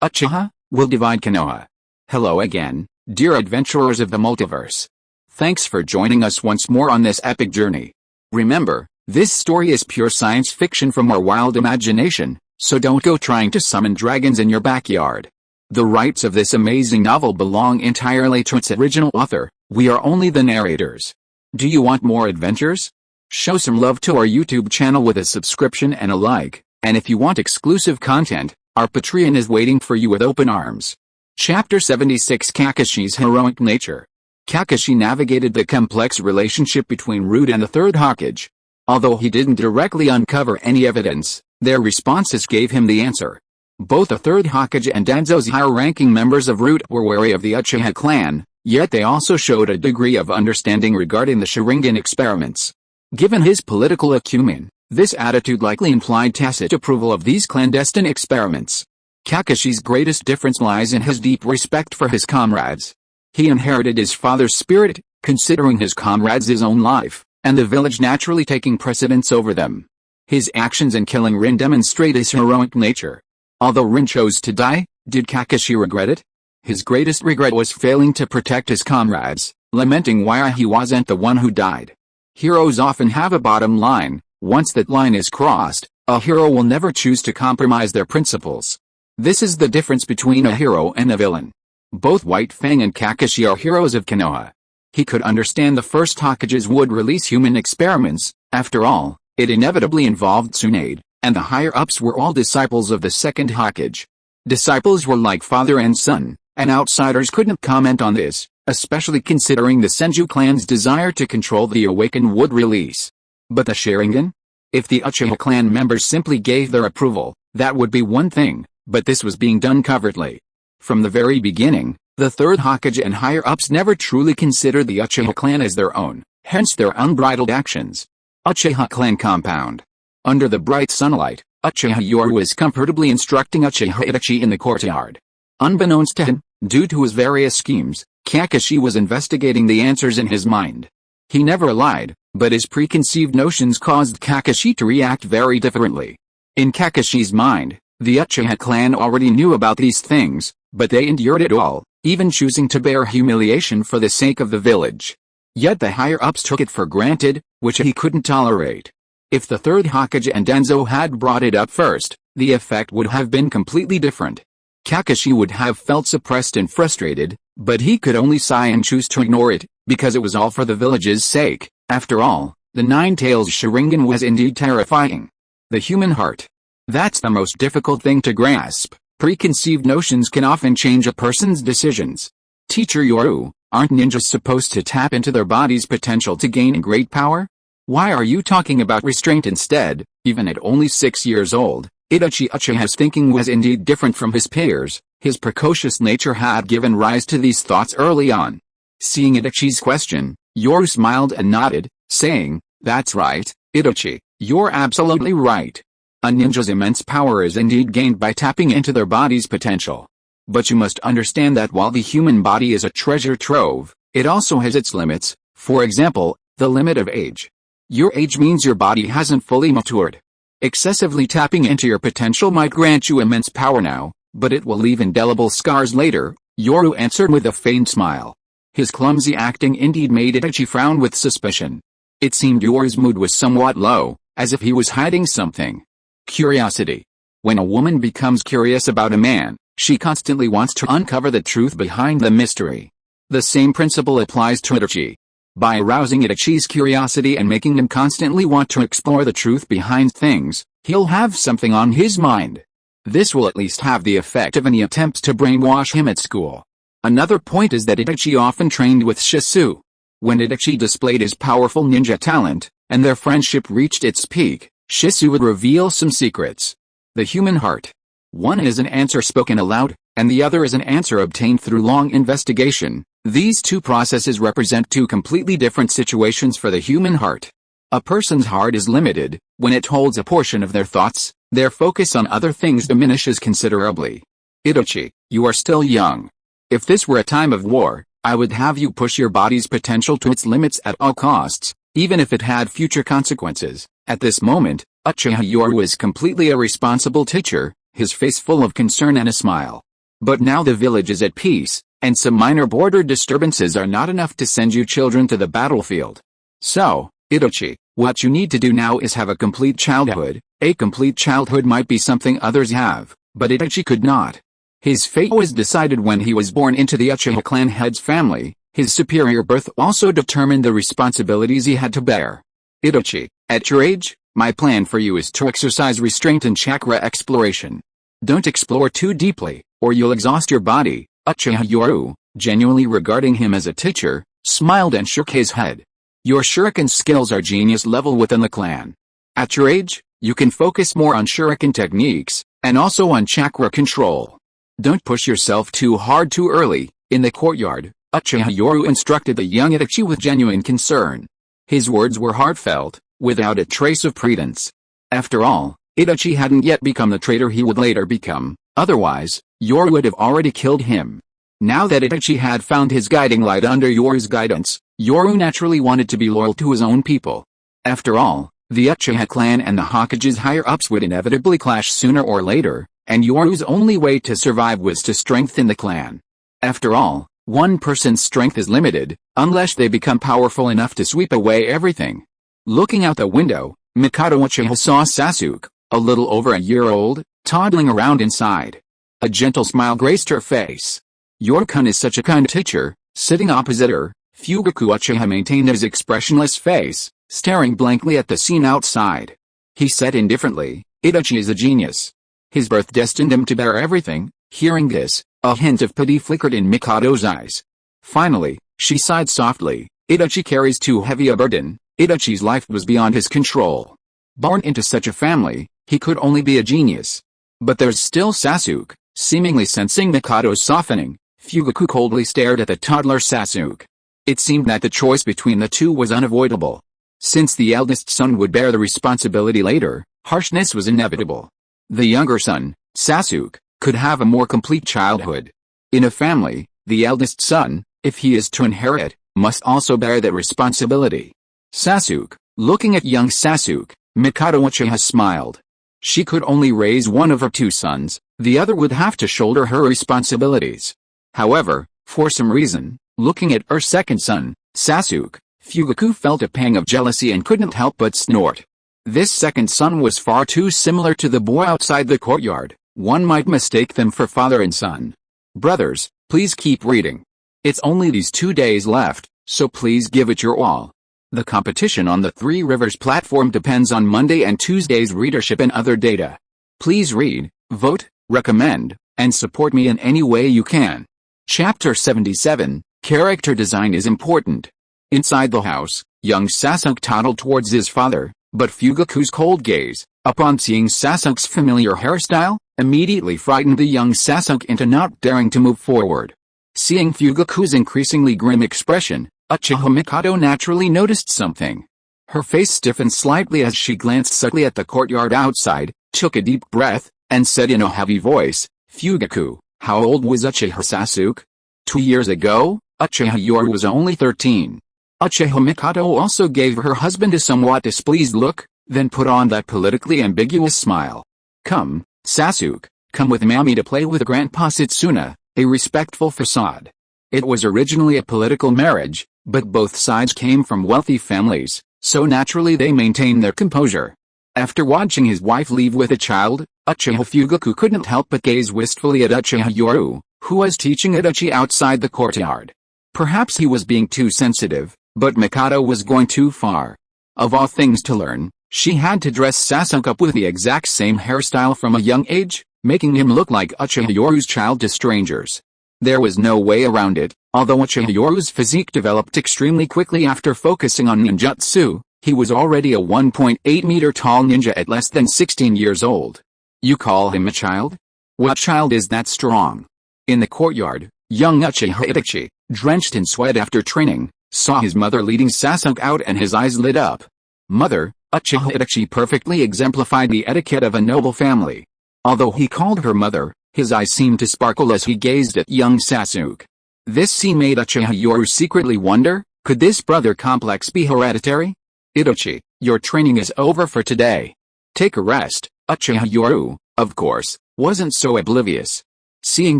Uchiha will divide Konoha. Hello again, dear adventurers of the multiverse. Thanks for joining us once more on this epic journey. Remember, this story is pure science fiction from our wild imagination, so don't go trying to summon dragons in your backyard. The rights of this amazing novel belong entirely to its original author. We are only the narrators. Do you want more adventures? Show some love to our YouTube channel with a subscription and a like, and if you want exclusive content, our Patreon is waiting for you with open arms. Chapter 76: Kakashi's Heroic Nature. Kakashi navigated the complex relationship between Root and the Third Hokage. Although he didn't directly uncover any evidence, their responses gave him the answer. Both the Third Hokage and Danzo's higher-ranking members of Root were wary of the Uchiha clan, yet they also showed a degree of understanding regarding the Sharingan experiments. Given his political acumen, this attitude likely implied tacit approval of these clandestine experiments. Kakashi's greatest difference lies in his deep respect for his comrades. He inherited his father's spirit, considering his comrades his own life, and the village naturally taking precedence over them. His actions in killing Rin demonstrate his heroic nature. Although Rin chose to die, did Kakashi regret it? His greatest regret was failing to protect his comrades, lamenting why he wasn't the one who died. Heroes often have a bottom line. Once that line is crossed, a hero will never choose to compromise their principles. This is the difference between a hero and a villain. Both White Fang and Kakashi are heroes of Konoha. He could understand the first Hokages would release human experiments. After all, it inevitably involved Tsunade, and the higher-ups were all disciples of the second Hokage. Disciples were like father and son, and outsiders couldn't comment on this, especially considering the Senju clan's desire to control the awakened wood release. But the Sharingan? If the Uchiha clan members simply gave their approval, that would be one thing, but this was being done covertly. From the very beginning, the Third Hokage and higher-ups never truly considered the Uchiha clan as their own, hence their unbridled actions. Uchiha clan compound. Under the bright sunlight, Uchiha Yoru was comfortably instructing Uchiha Itachi in the courtyard. Unbeknownst to him, due to his various schemes, Kakashi was investigating the answers in his mind. He never lied, but his preconceived notions caused Kakashi to react very differently. In Kakashi's mind, the Uchiha clan already knew about these things, but they endured it all, even choosing to bear humiliation for the sake of the village. Yet the higher-ups took it for granted, which he couldn't tolerate. If the Third Hokage and Danzo had brought it up first, the effect would have been completely different. Kakashi would have felt suppressed and frustrated, but he could only sigh and choose to ignore it, because it was all for the village's sake. After all, the Nine-Tails Sharingan was indeed terrifying. The human heart. That's the most difficult thing to grasp. Preconceived notions can often change a person's decisions. Teacher Yoru, aren't ninjas supposed to tap into their body's potential to gain great power? Why are you talking about restraint instead? Even at only 6 years old, Itachi Uchiha's thinking was indeed different from his peers. His precocious nature had given rise to these thoughts early on. Seeing Itachi's question, Yoru smiled and nodded, saying, "That's right, Itachi, you're absolutely right. A ninja's immense power is indeed gained by tapping into their body's potential. But you must understand that while the human body is a treasure trove, it also has its limits, for example, the limit of age. Your age means your body hasn't fully matured. Excessively tapping into your potential might grant you immense power now, but it will leave indelible scars later," Yoru answered with a faint smile. His clumsy acting indeed made Itachi frown with suspicion. It seemed Yoru's mood was somewhat low, as if he was hiding something. Curiosity. When a woman becomes curious about a man, she constantly wants to uncover the truth behind the mystery. The same principle applies to Itachi. By arousing Itachi's curiosity and making him constantly want to explore the truth behind things, he'll have something on his mind. This will at least have the effect of any attempts to brainwash him at school. Another point is that Itachi often trained with Shisui. When Itachi displayed his powerful ninja talent, and their friendship reached its peak, Shisui would reveal some secrets. The human heart. One is an answer spoken aloud, and the other is an answer obtained through long investigation. These two processes represent two completely different situations for the human heart. A person's heart is limited. When it holds a portion of their thoughts, their focus on other things diminishes considerably. Itachi, you are still young. If this were a time of war, I would have you push your body's potential to its limits at all costs, even if it had future consequences. At this moment, Uchiha Yoru was completely a responsible teacher, his face full of concern and a smile. But now the village is at peace, and some minor border disturbances are not enough to send you children to the battlefield. So, Itachi, what you need to do now is have a complete childhood. A complete childhood might be something others have, but Itachi could not. His fate was decided when he was born into the Uchiha clan head's family. His superior birth also determined the responsibilities he had to bear. Itachi, at your age, my plan for you is to exercise restraint and chakra exploration. Don't explore too deeply, or you'll exhaust your body. Uchiha Yoru, genuinely regarding him as a teacher, smiled and shook his head. Your shuriken skills are genius level within the clan. At your age, you can focus more on shuriken techniques, and also on chakra control. Don't push yourself too hard too early. In the courtyard, Uchiha Yoru instructed the young Itachi with genuine concern. His words were heartfelt, without a trace of pretense. After all, Itachi hadn't yet become the traitor he would later become, otherwise, Yoru would have already killed him. Now that Itachi had found his guiding light under Yoru's guidance, Yoru naturally wanted to be loyal to his own people. After all, the Uchiha clan and the Hokage's higher-ups would inevitably clash sooner or later, and Yoru's only way to survive was to strengthen the clan. After all, one person's strength is limited, unless they become powerful enough to sweep away everything. Looking out the window, Mikado Uchiha saw Sasuke, a little over a year old, toddling around inside. A gentle smile graced her face. Yoru-kun is such a kind teacher. Sitting opposite her, Fugaku Uchiha maintained his expressionless face, staring blankly at the scene outside. He said indifferently, Itachi is a genius. His birth destined him to bear everything. Hearing this, a hint of pity flickered in Mikado's eyes. Finally, she sighed softly. Itachi carries too heavy a burden. Itachi's life was beyond his control. Born into such a family, he could only be a genius. But there's still Sasuke. Seemingly sensing Mikado's softening, Fugaku coldly stared at the toddler Sasuke. It seemed that the choice between the two was unavoidable. Since the eldest son would bear the responsibility later, harshness was inevitable. The younger son, Sasuke, could have a more complete childhood. In a family, the eldest son, if he is to inherit, must also bear that responsibility. Sasuke, looking at young Sasuke, Mikado Uchiha smiled. She could only raise one of her two sons, the other would have to shoulder her responsibilities. However, for some reason, looking at her second son, Sasuke, Fugaku felt a pang of jealousy and couldn't help but snort. This second son was far too similar to the boy outside the courtyard. One might mistake them for father and son. Brothers, please keep reading. It's only these 2 days left, so please give it your all. The competition on the Three Rivers platform depends on Monday and Tuesday's readership and other data. Please read, vote, recommend, and support me in any way you can. Chapter 77, Character Design is Important. Inside the house, young Sasuke toddled towards his father, but Fugaku's cold gaze, upon seeing Sasuke's familiar hairstyle, immediately frightened the young Sasuke into not daring to move forward. Seeing Fugaku's increasingly grim expression, Uchiha Mikado naturally noticed something. Her face stiffened slightly as she glanced subtly at the courtyard outside, took a deep breath, and said in a heavy voice, Fugaku, how old was Uchiha Sasuke? 2 years ago, Uchiha Yoru was only 13. Uchiha Mikado also gave her husband a somewhat displeased look, then put on that politically ambiguous smile. Come, Sasuke, come with Mami to play with Grandpa Setsuna, a respectful facade. It was originally a political marriage, but both sides came from wealthy families, so naturally they maintained their composure. After watching his wife leave with a child, Uchiha Fugaku couldn't help but gaze wistfully at Uchiha Yoru, who was teaching Itachi outside the courtyard. Perhaps he was being too sensitive, but Mikado was going too far. Of all things to learn, she had to dress Sasuke up with the exact same hairstyle from a young age, making him look like Uchiha Yoru's child to strangers. There was no way around it. Although Uchiha Yoru's physique developed extremely quickly after focusing on ninjutsu, he was already a 1.8-meter tall ninja at less than 16 years old. You call him a child? What child is that strong? In the courtyard, young Uchiha Itachi, drenched in sweat after training, saw his mother leading Sasuke out and his eyes lit up. Mother, Uchiha Itachi perfectly exemplified the etiquette of a noble family. Although he called her mother, his eyes seemed to sparkle as he gazed at young Sasuke. This scene made Uchiha Yoru secretly wonder, could this brother complex be hereditary? Itachi, your training is over for today. Take a rest. Uchiha Yoru, of course, wasn't so oblivious. Seeing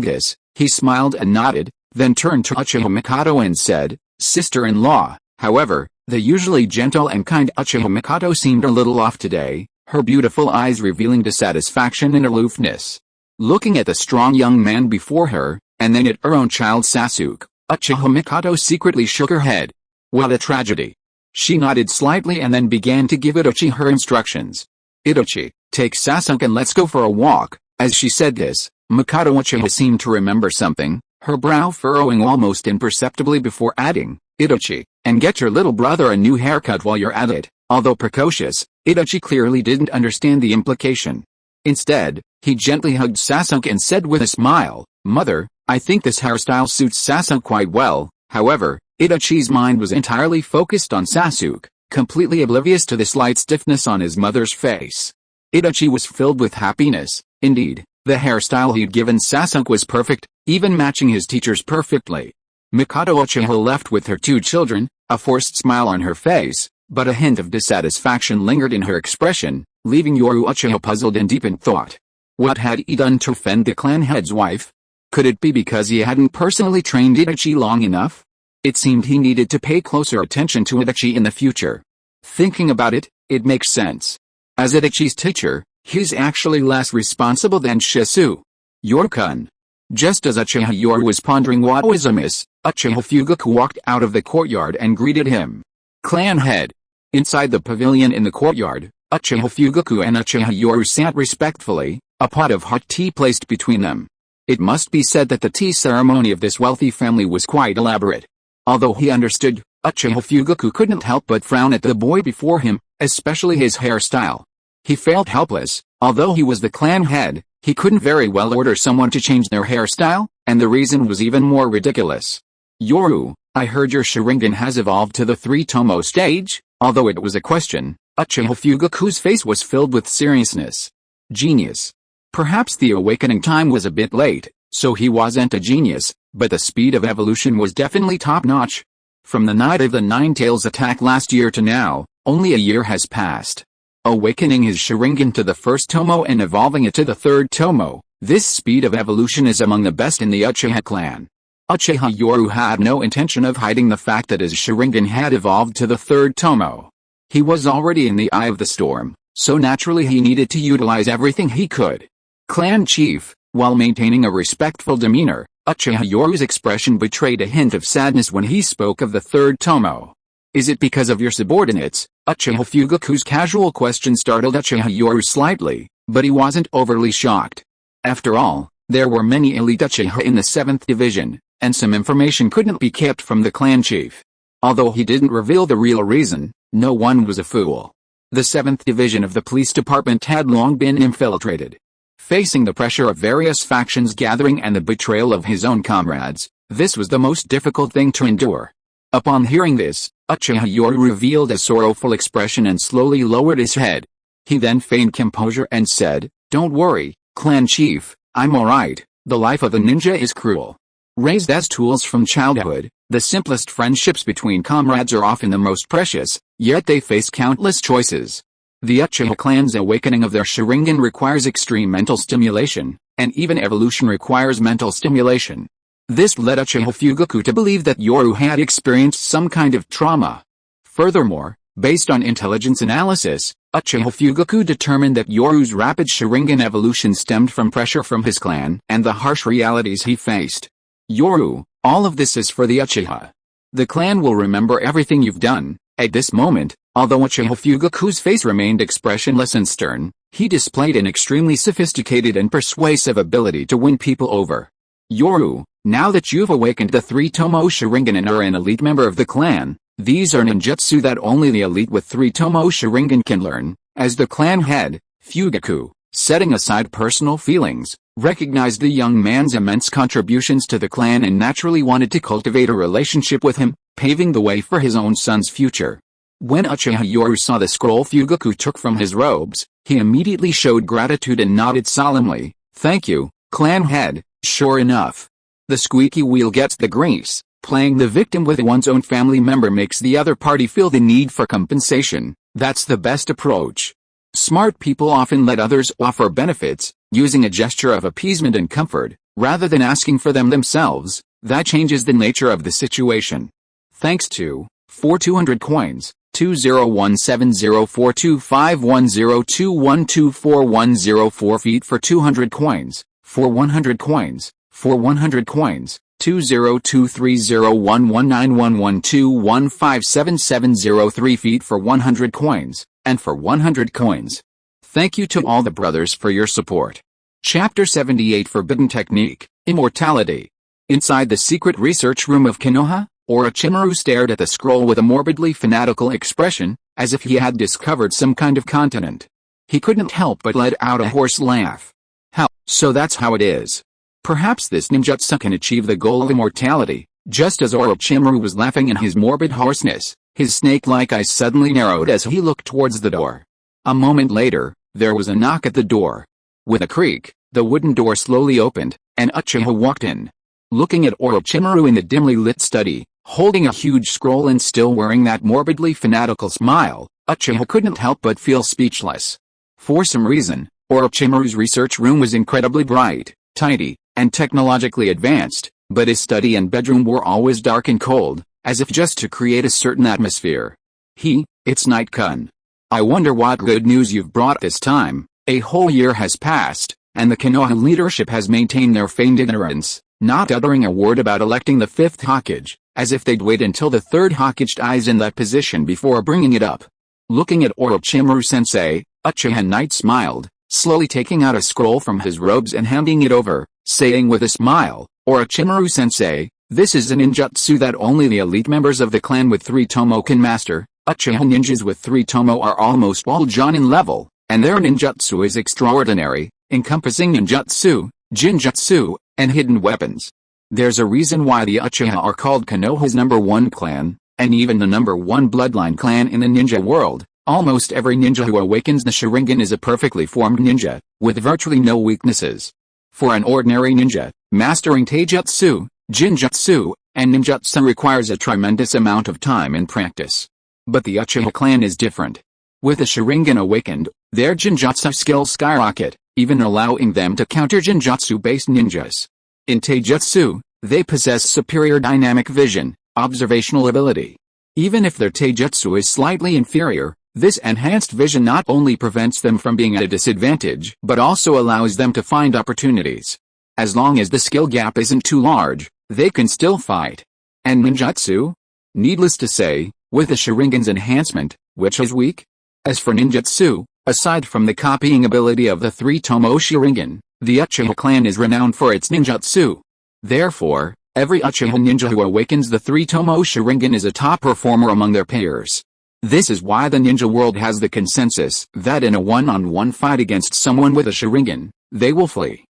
this, he smiled and nodded, then turned to Uchiha Mikoto and said, "Sister-in-law." However, the usually gentle and kind Uchiha Mikoto seemed a little off today, her beautiful eyes revealing dissatisfaction and aloofness. Looking at the strong young man before her, and then at her own child Sasuke, Uchiha Mikoto secretly shook her head. What a tragedy. She nodded slightly and then began to give Itachi her instructions. "Itachi, take Sasuke and let's go for a walk." As she said this, Mikoto Uchiha seemed to remember something, her brow furrowing almost imperceptibly before adding, "Itachi, and get your little brother a new haircut while you're at it." Although precocious, Itachi clearly didn't understand the implication. Instead, he gently hugged Sasuke and said with a smile, "Mother, I think this hairstyle suits Sasuke quite well." However, Itachi's mind was entirely focused on Sasuke, completely oblivious to the slight stiffness on his mother's face. Itachi was filled with happiness. Indeed, the hairstyle he'd given Sasuke was perfect, even matching his teacher's perfectly. Mikoto Uchiha left with her two children, a forced smile on her face, but a hint of dissatisfaction lingered in her expression, leaving Yoru Uchiha puzzled and deep in thought. What had he done to offend the clan head's wife? Could it be because he hadn't personally trained Itachi long enough? It seemed he needed to pay closer attention to Itachi in the future. Thinking about it, it makes sense. As Itachi's teacher, he's actually less responsible than Shisui. Yoru-kun. Just as Uchiha Yoru was pondering what was amiss, Uchiha Fugaku walked out of the courtyard and greeted him. Clan head. Inside the pavilion in the courtyard, Uchiha Fugaku and Uchiha Yoru sat respectfully, a pot of hot tea placed between them. It must be said that the tea ceremony of this wealthy family was quite elaborate. Although he understood, Uchiha Fugaku couldn't help but frown at the boy before him, especially his hairstyle. He felt helpless. Although he was the clan head, he couldn't very well order someone to change their hairstyle, and the reason was even more ridiculous. "Yoru, I heard your Sharingan has evolved to the 3-tomo stage." Although it was a question, Uchiha Fugaku's face was filled with seriousness. Genius. Perhaps the awakening time was a bit late, so he wasn't a genius, but the speed of evolution was definitely top-notch. From the night of the Nine-Tails attack last year to now, only a year has passed. Awakening his Sharingan to the 1st tomo and evolving it to the 3rd tomo, this speed of evolution is among the best in the Uchiha clan. Uchiha Yoru had no intention of hiding the fact that his Sharingan had evolved to the 3rd tomo. He was already in the eye of the storm, so naturally he needed to utilize everything he could. Clan chief, while maintaining a respectful demeanor, Uchiha Yoru's expression betrayed a hint of sadness when he spoke of the 3rd tomo. "Is it because of your subordinates?" Uchiha Fugaku's casual question startled Uchiha Yoru slightly, but he wasn't overly shocked. After all, there were many elite Uchiha in the 7th division, and some information couldn't be kept from the clan chief. Although he didn't reveal the real reason, no one was a fool. The 7th division of the police department had long been infiltrated. Facing the pressure of various factions gathering and the betrayal of his own comrades, this was the most difficult thing to endure. Upon hearing this, Uchiha Yoru revealed a sorrowful expression and slowly lowered his head. He then feigned composure and said, "Don't worry, clan chief, I'm alright. The life of a ninja is cruel." Raised as tools from childhood, the simplest friendships between comrades are often the most precious, yet they face countless choices. The Uchiha clan's awakening of their Sharingan requires extreme mental stimulation, and even evolution requires mental stimulation. This led Uchiha Fugaku to believe that Yoru had experienced some kind of trauma. Furthermore, based on intelligence analysis, Uchiha Fugaku determined that Yoru's rapid Sharingan evolution stemmed from pressure from his clan and the harsh realities he faced. "Yoru, all of this is for the Uchiha. The clan will remember everything you've done." At this moment, although Uchiha Fugaku's face remained expressionless and stern, he displayed an extremely sophisticated and persuasive ability to win people over. "Yoru, now that you've awakened the 3-tomo Sharingan and are an elite member of the clan, these are ninjutsu that only the elite with 3-tomo Sharingan can learn." As the clan head, Fugaku, setting aside personal feelings, recognized the young man's immense contributions to the clan and naturally wanted to cultivate a relationship with him, paving the way for his own son's future. When Uchiha Yoru saw the scroll Fugaku took from his robes, he immediately showed gratitude and nodded solemnly. "Thank you, clan head." Sure enough, the squeaky wheel gets the grease. Playing the victim with one's own family member makes the other party feel the need for compensation. That's the best approach. Smart people often let others offer benefits, using a gesture of appeasement and comfort, Rather than asking for them themselves, that changes the nature of the situation. Thanks to, for 200 coins, 20170425102124104 feet for 200 coins, for 100 coins, for 100 coins, 20230119112157703 feet for 100 coins, and for 100 coins. Thank you to all the brothers for your support. Chapter 78 Forbidden Technique, Immortality. Inside the secret research room of Konoha, Orochimaru stared at the scroll with a morbidly fanatical expression, as if he had discovered some kind of continent. He couldn't help but let out a hoarse laugh. How, so that's how it is. Perhaps this ninjutsu can achieve the goal of immortality. Just as Orochimaru was laughing in his morbid hoarseness, his snake-like eyes suddenly narrowed as he looked towards the door. A moment later, there was a knock at the door. With a creak, the wooden door slowly opened, and Uchiha walked in. Looking at Orochimaru in the dimly lit study, holding a huge scroll and still wearing that morbidly fanatical smile, Uchiha couldn't help but feel speechless. For some reason, Orochimaru's research room was incredibly bright, tidy, and technologically advanced, but his study and bedroom were always dark and cold, as if just to create a certain atmosphere. It's Night-kun. I wonder what good news you've brought this time. A whole year has passed, and the Konoha leadership has maintained their feigned ignorance, not uttering a word about electing the fifth Hokage, as if they'd wait until the third Hokage dies in that position before bringing it up. Looking at Orochimaru-sensei, Uchiha Knight smiled, slowly taking out a scroll from his robes and handing it over, saying with a smile, Orochimaru-sensei, this is a ninjutsu that only the elite members of the clan with 3 tomo can master. Uchiha ninjas with 3 tomo are almost all Jonin level, and their ninjutsu is extraordinary, encompassing ninjutsu, jinjutsu, and hidden weapons. There's a reason why the Uchiha are called Konoha's #1 clan, and even the #1 bloodline clan in the ninja world. Almost every ninja who awakens the Sharingan is a perfectly formed ninja, with virtually no weaknesses. For an ordinary ninja, mastering taijutsu, jinjutsu, and ninjutsu requires a tremendous amount of time and practice. But the Uchiha clan is different. With the Sharingan awakened, their jinjutsu skills skyrocket, even allowing them to counter jinjutsu-based ninjas. In taijutsu, they possess superior dynamic vision, observational ability. Even if their taijutsu is slightly inferior, this enhanced vision not only prevents them from being at a disadvantage but also allows them to find opportunities. As long as the skill gap isn't too large, they can still fight. And ninjutsu? Needless to say, with the Sharingan's enhancement, which is weak? As for ninjutsu, aside from the copying ability of the 3 tomo Sharingan, the Uchiha clan is renowned for its ninjutsu. Therefore, every Uchiha ninja who awakens the 3 tomo Sharingan is a top performer among their peers. This is why the ninja world has the consensus that in a one-on-one fight against someone with a Sharingan, they will flee.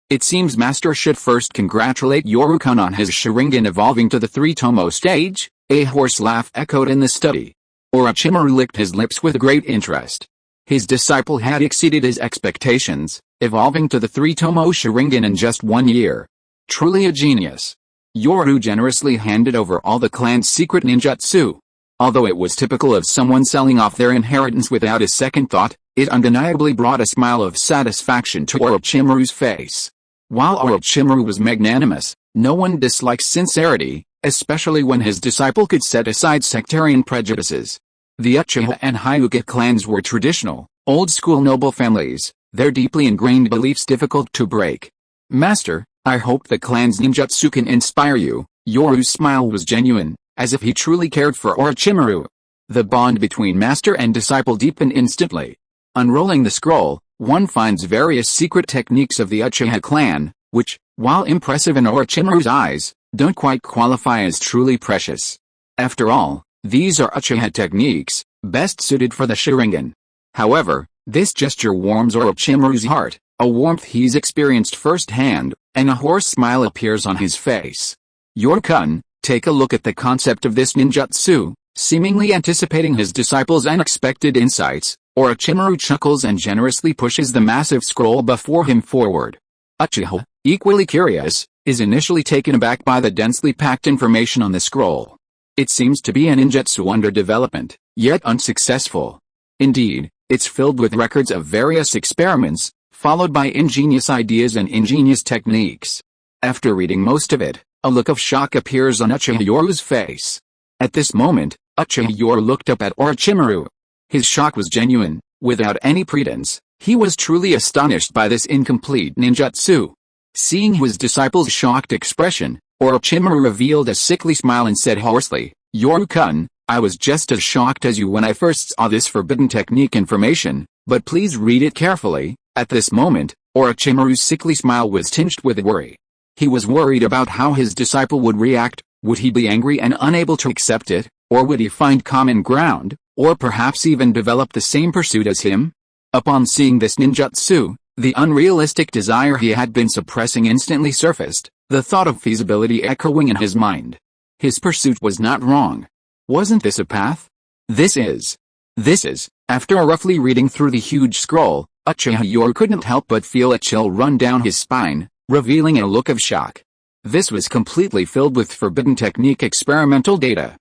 It seems Master should first congratulate Yoru-kun on his Sharingan evolving to the 3 tomo stage. A hoarse laugh echoed in the study. Orochimaru licked his lips with great interest. His disciple had exceeded his expectations, evolving to the 3 tomo Sharingan in just 1 year. Truly a genius. Yoru generously handed over all the clan's secret ninjutsu. Although it was typical of someone selling off their inheritance without a second thought, it undeniably brought a smile of satisfaction to Orochimaru's face. While Orochimaru was magnanimous, no one dislikes sincerity, especially when his disciple could set aside sectarian prejudices. The Uchiha and Hyuga clans were traditional, old-school noble families, their deeply ingrained beliefs difficult to break. Master, I hope the clan's ninjutsu can inspire you. Yoru's smile was genuine, as if he truly cared for Orochimaru. The bond between master and disciple deepened instantly. Unrolling the scroll, one finds various secret techniques of the Uchiha clan, which, while impressive in Orochimaru's eyes, don't quite qualify as truly precious. After all, these are Uchiha techniques, best suited for the Sharingan. However, this gesture warms Orochimaru's heart, a warmth he's experienced firsthand, and a hoarse smile appears on his face. Yoru-kun, take a look at the concept of this ninjutsu. Seemingly anticipating his disciple's unexpected insights, Orochimaru chuckles and generously pushes the massive scroll before him forward. Uchiha, equally curious, is initially taken aback by the densely packed information on the scroll. It seems to be a ninjutsu under development, yet unsuccessful. Indeed, it's filled with records of various experiments, followed by ingenious ideas and ingenious techniques. After reading most of it, a look of shock appears on Uchiha Yoru's face. At this moment, Uchiha Yoru looked up at Orochimaru. His shock was genuine, without any pretense. He was truly astonished by this incomplete ninjutsu. Seeing his disciple's shocked expression, Orochimaru revealed a sickly smile and said hoarsely, "Yoru-kun, I was just as shocked as you when I first saw this forbidden technique information, but please read it carefully." At this moment, Orochimaru's sickly smile was tinged with worry. He was worried about how his disciple would react. Would he be angry and unable to accept it, or would he find common ground, or perhaps even develop the same pursuit as him? Upon seeing this ninjutsu, the unrealistic desire he had been suppressing instantly surfaced, the thought of feasibility echoing in his mind. His pursuit was not wrong. Wasn't this a path? This is. After roughly reading through the huge scroll, Uchiha Yoru couldn't help but feel a chill run down his spine, revealing a look of shock. This was completely filled with forbidden technique experimental data.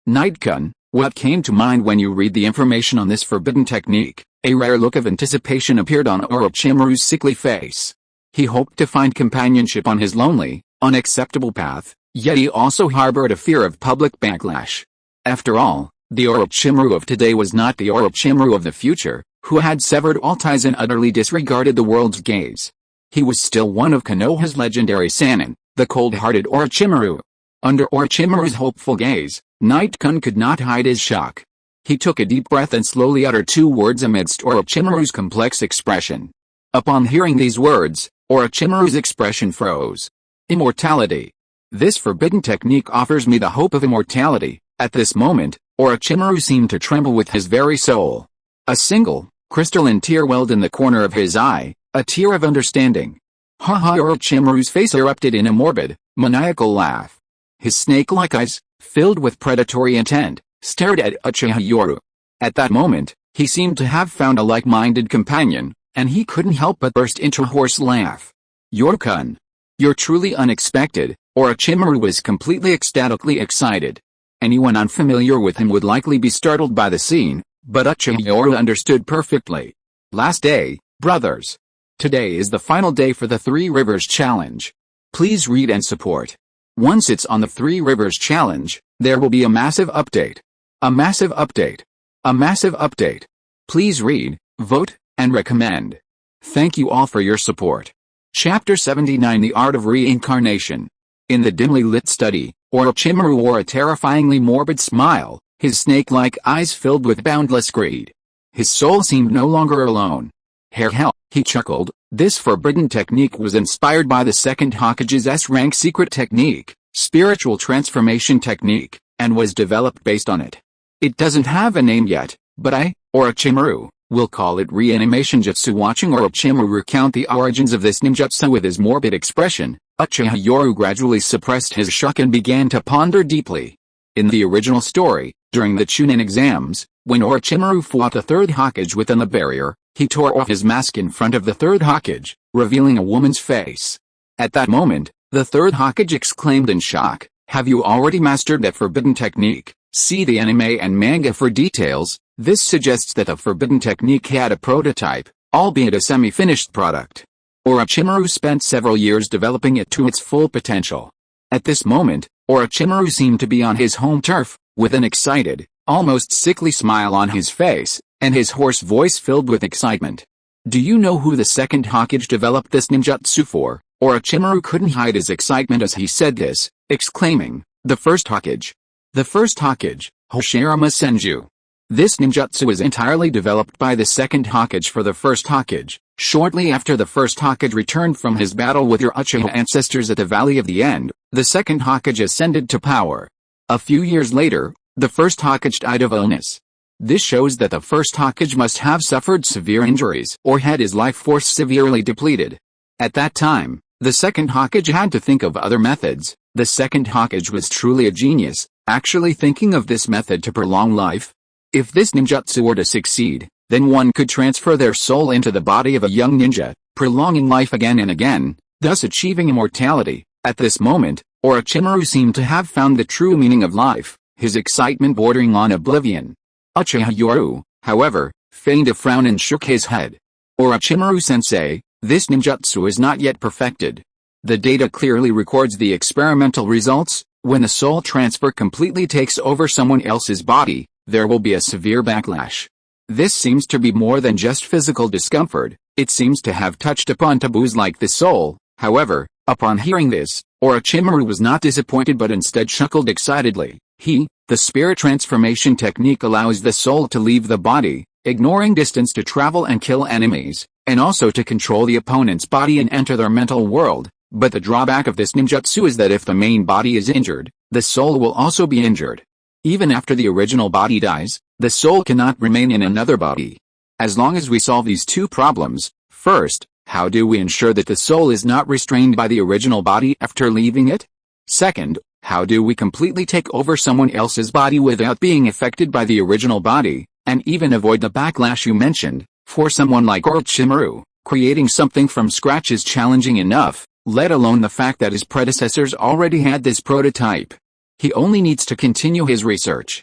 Knight-kun, what came to mind when you read the information on this forbidden technique? A rare look of anticipation appeared on Orochimaru's sickly face. He hoped to find companionship on his lonely, unacceptable path, yet he also harbored a fear of public backlash. After all, the Orochimaru of today was not the Orochimaru of the future, who had severed all ties and utterly disregarded the world's gaze. He was still one of Konoha's legendary Sannin, the cold-hearted Orochimaru. Under Orochimaru's hopeful gaze, Knight-kun could not hide his shock. He took a deep breath and slowly uttered two words amidst Orochimaru's complex expression. Upon hearing these words, Orochimaru's expression froze. Immortality. This forbidden technique offers me the hope of immortality. At this moment, Orochimaru seemed to tremble with his very soul. A single, crystalline tear welled in the corner of his eye, a tear of understanding. Orochimaru's face erupted in a morbid, maniacal laugh. His snake-like eyes, filled with predatory intent, stared at Uchiha Yoru. At that moment, he seemed to have found a like-minded companion, and he couldn't help but burst into a hoarse laugh. "Yoru-kun. You're truly unexpected." Orochimaru was completely ecstatically excited. Anyone unfamiliar with him would likely be startled by the scene, but Uchiha Yoru understood perfectly. Last day, brothers. Today is the final day for the Three Rivers Challenge. Please read and support. Once it's on the Three Rivers Challenge, there will be a massive update. A massive update. A massive update. Please read, vote, and recommend. Thank you all for your support. Chapter 79 The Art of Reincarnation. In the dimly lit study, Orochimaru wore a terrifyingly morbid smile, his snake-like eyes filled with boundless greed. His soul seemed no longer alone. Hell, he chuckled, this forbidden technique was inspired by the second Hokage's S-rank secret technique, spiritual transformation technique, and was developed based on it. It doesn't have a name yet, but I, Orochimaru, will call it reanimation jutsu. Watching Orochimaru recount the origins of this ninjutsu with his morbid expression, Uchiha Yoru gradually suppressed his shock and began to ponder deeply. In the original story, during the Chunin exams, when Orochimaru fought the Third Hokage within the barrier, he tore off his mask in front of the Third Hokage, revealing a woman's face. At that moment, the Third Hokage exclaimed in shock, "Have you already mastered that forbidden technique? See the anime and manga for details." This suggests that the forbidden technique had a prototype, albeit a semi-finished product. Orochimaru spent several years developing it to its full potential. At this moment, Orochimaru seemed to be on his home turf, with an excited, almost sickly smile on his face, and his hoarse voice filled with excitement. "Do you know who the second Hokage developed this ninjutsu for?" Orochimaru couldn't hide his excitement as he said this, exclaiming, "The first Hokage. The first Hokage, Hoshirama Senju. This ninjutsu was entirely developed by the second Hokage for the first Hokage, shortly after the first Hokage returned from his battle with your Uchiha ancestors at the Valley of the End. The second Hokage ascended to power. A few years later, the first Hokage died of illness. This shows that the first Hokage must have suffered severe injuries or had his life force severely depleted. At that time, the second Hokage had to think of other methods. The second Hokage was truly a genius, actually thinking of this method to prolong life. If this ninjutsu were to succeed, then one could transfer their soul into the body of a young ninja, prolonging life again and again, thus achieving immortality. At this moment, Orochimaru seemed to have found the true meaning of life, his excitement bordering on oblivion. Uchiha Yoru, however, feigned a frown and shook his head. Orochimaru-sensei, this ninjutsu is not yet perfected. The data clearly records the experimental results. When the soul transfer completely takes over someone else's body, there will be a severe backlash. This seems to be more than just physical discomfort, it seems to have touched upon taboos like the soul. However, upon hearing this, Orochimaru was not disappointed but instead chuckled excitedly. The spirit transformation technique allows the soul to leave the body, ignoring distance to travel and kill enemies, and also to control the opponent's body and enter their mental world. But the drawback of this ninjutsu is that if the main body is injured, the soul will also be injured. Even after the original body dies, the soul cannot remain in another body. As long as we solve these two problems, first, how do we ensure that the soul is not restrained by the original body after leaving it? Second, how do we completely take over someone else's body without being affected by the original body, and even avoid the backlash you mentioned? For someone like Orochimaru, creating something from scratch is challenging enough, let alone the fact that his predecessors already had this prototype. He only needs to continue his research.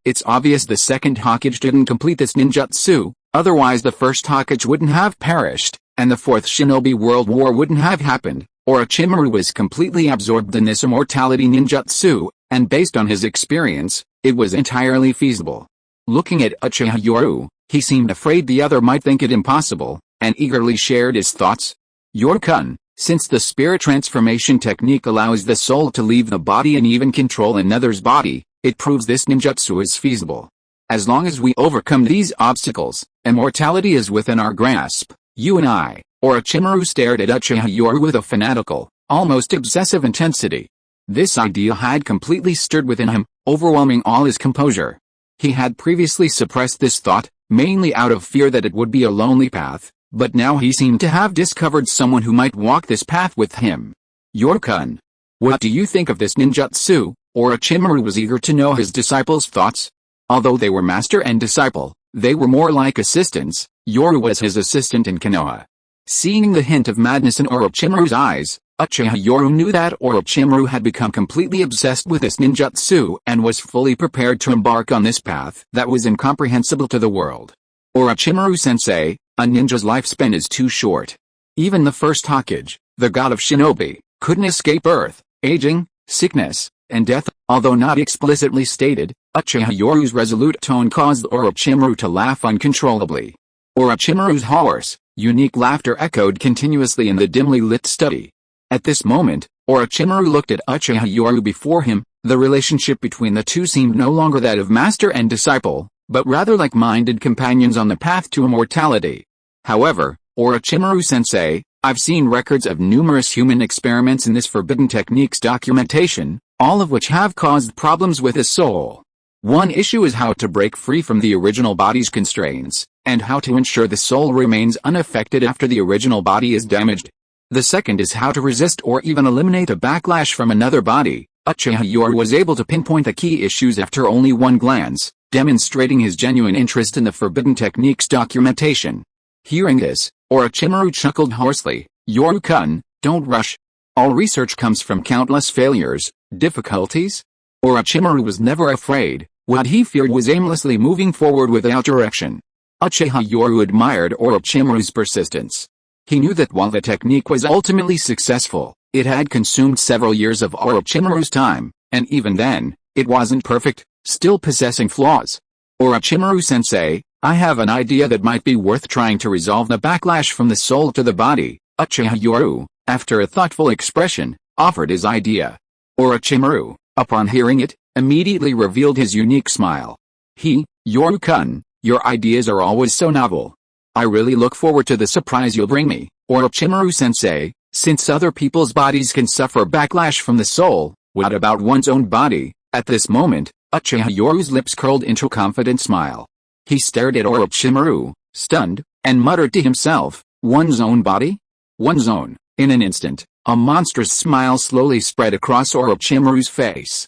It's obvious the second Hokage didn't complete this ninjutsu, otherwise the first Hokage wouldn't have perished, and the fourth Shinobi World War wouldn't have happened. Orochimaru was completely absorbed in this immortality ninjutsu, and based on his experience, it was entirely feasible. Looking at Uchiha Yoru, he seemed afraid the other might think it impossible, and eagerly shared his thoughts. Yoru-kun, since the spirit transformation technique allows the soul to leave the body and even control another's body, it proves this ninjutsu is feasible. As long as we overcome these obstacles, immortality is within our grasp. You and I. Orochimaru stared at Uchiha Yoru with a fanatical, almost obsessive intensity. This idea had completely stirred within him, overwhelming all his composure. He had previously suppressed this thought, mainly out of fear that it would be a lonely path, but now he seemed to have discovered someone who might walk this path with him. Yoru-kun, what do you think of this ninjutsu? Orochimaru was eager to know his disciples' thoughts. Although they were master and disciple, they were more like assistants. Yoru was his assistant in Konoha. Seeing the hint of madness in Orochimaru's eyes, Uchiha Yoru knew that Orochimaru had become completely obsessed with this ninjutsu and was fully prepared to embark on this path that was incomprehensible to the world. Orochimaru-sensei, a ninja's lifespan is too short. Even the first Hokage, the god of shinobi, couldn't escape birth, aging, sickness, and death. Although not explicitly stated, Uchiha Yoru's resolute tone caused Orochimaru to laugh uncontrollably. Orochimaru's hoarse, unique laughter echoed continuously in the dimly lit study. At this moment, Orochimaru looked at Uchiha Yoru before him. The relationship between the two seemed no longer that of master and disciple, but rather like-minded companions on the path to immortality. However, Orochimaru-sensei, I've seen records of numerous human experiments in this forbidden technique's documentation, all of which have caused problems with his soul. One issue is how to break free from the original body's constraints, and how to ensure the soul remains unaffected after the original body is damaged. The second is how to resist or even eliminate a backlash from another body. Uchiha Yoru was able to pinpoint the key issues after only one glance, demonstrating his genuine interest in the forbidden technique's documentation. Hearing this, Orochimaru chuckled hoarsely. Yoru-kun, don't rush. All research comes from countless failures, difficulties. Orochimaru was never afraid. What he feared was aimlessly moving forward without direction. Uchiha Yoru admired Orochimaru's persistence. He knew that while the technique was ultimately successful, it had consumed several years of Orochimaru's time, and even then, it wasn't perfect, still possessing flaws. Orochimaru-sensei, I have an idea that might be worth trying to resolve the backlash from the soul to the body. Uchiha Yoru, after a thoughtful expression, offered his idea. Orochimaru, upon hearing it, immediately revealed his unique smile. Yoru-kun, your ideas are always so novel. I really look forward to the surprise you'll bring me. Orochimaru-sensei, since other people's bodies can suffer backlash from the soul, what about one's own body? At this moment, Uchiha Yoru's lips curled into a confident smile. He stared at Orochimaru, stunned, and muttered to himself, one's own body? One's own. In an instant, a monstrous smile slowly spread across Orochimaru's face.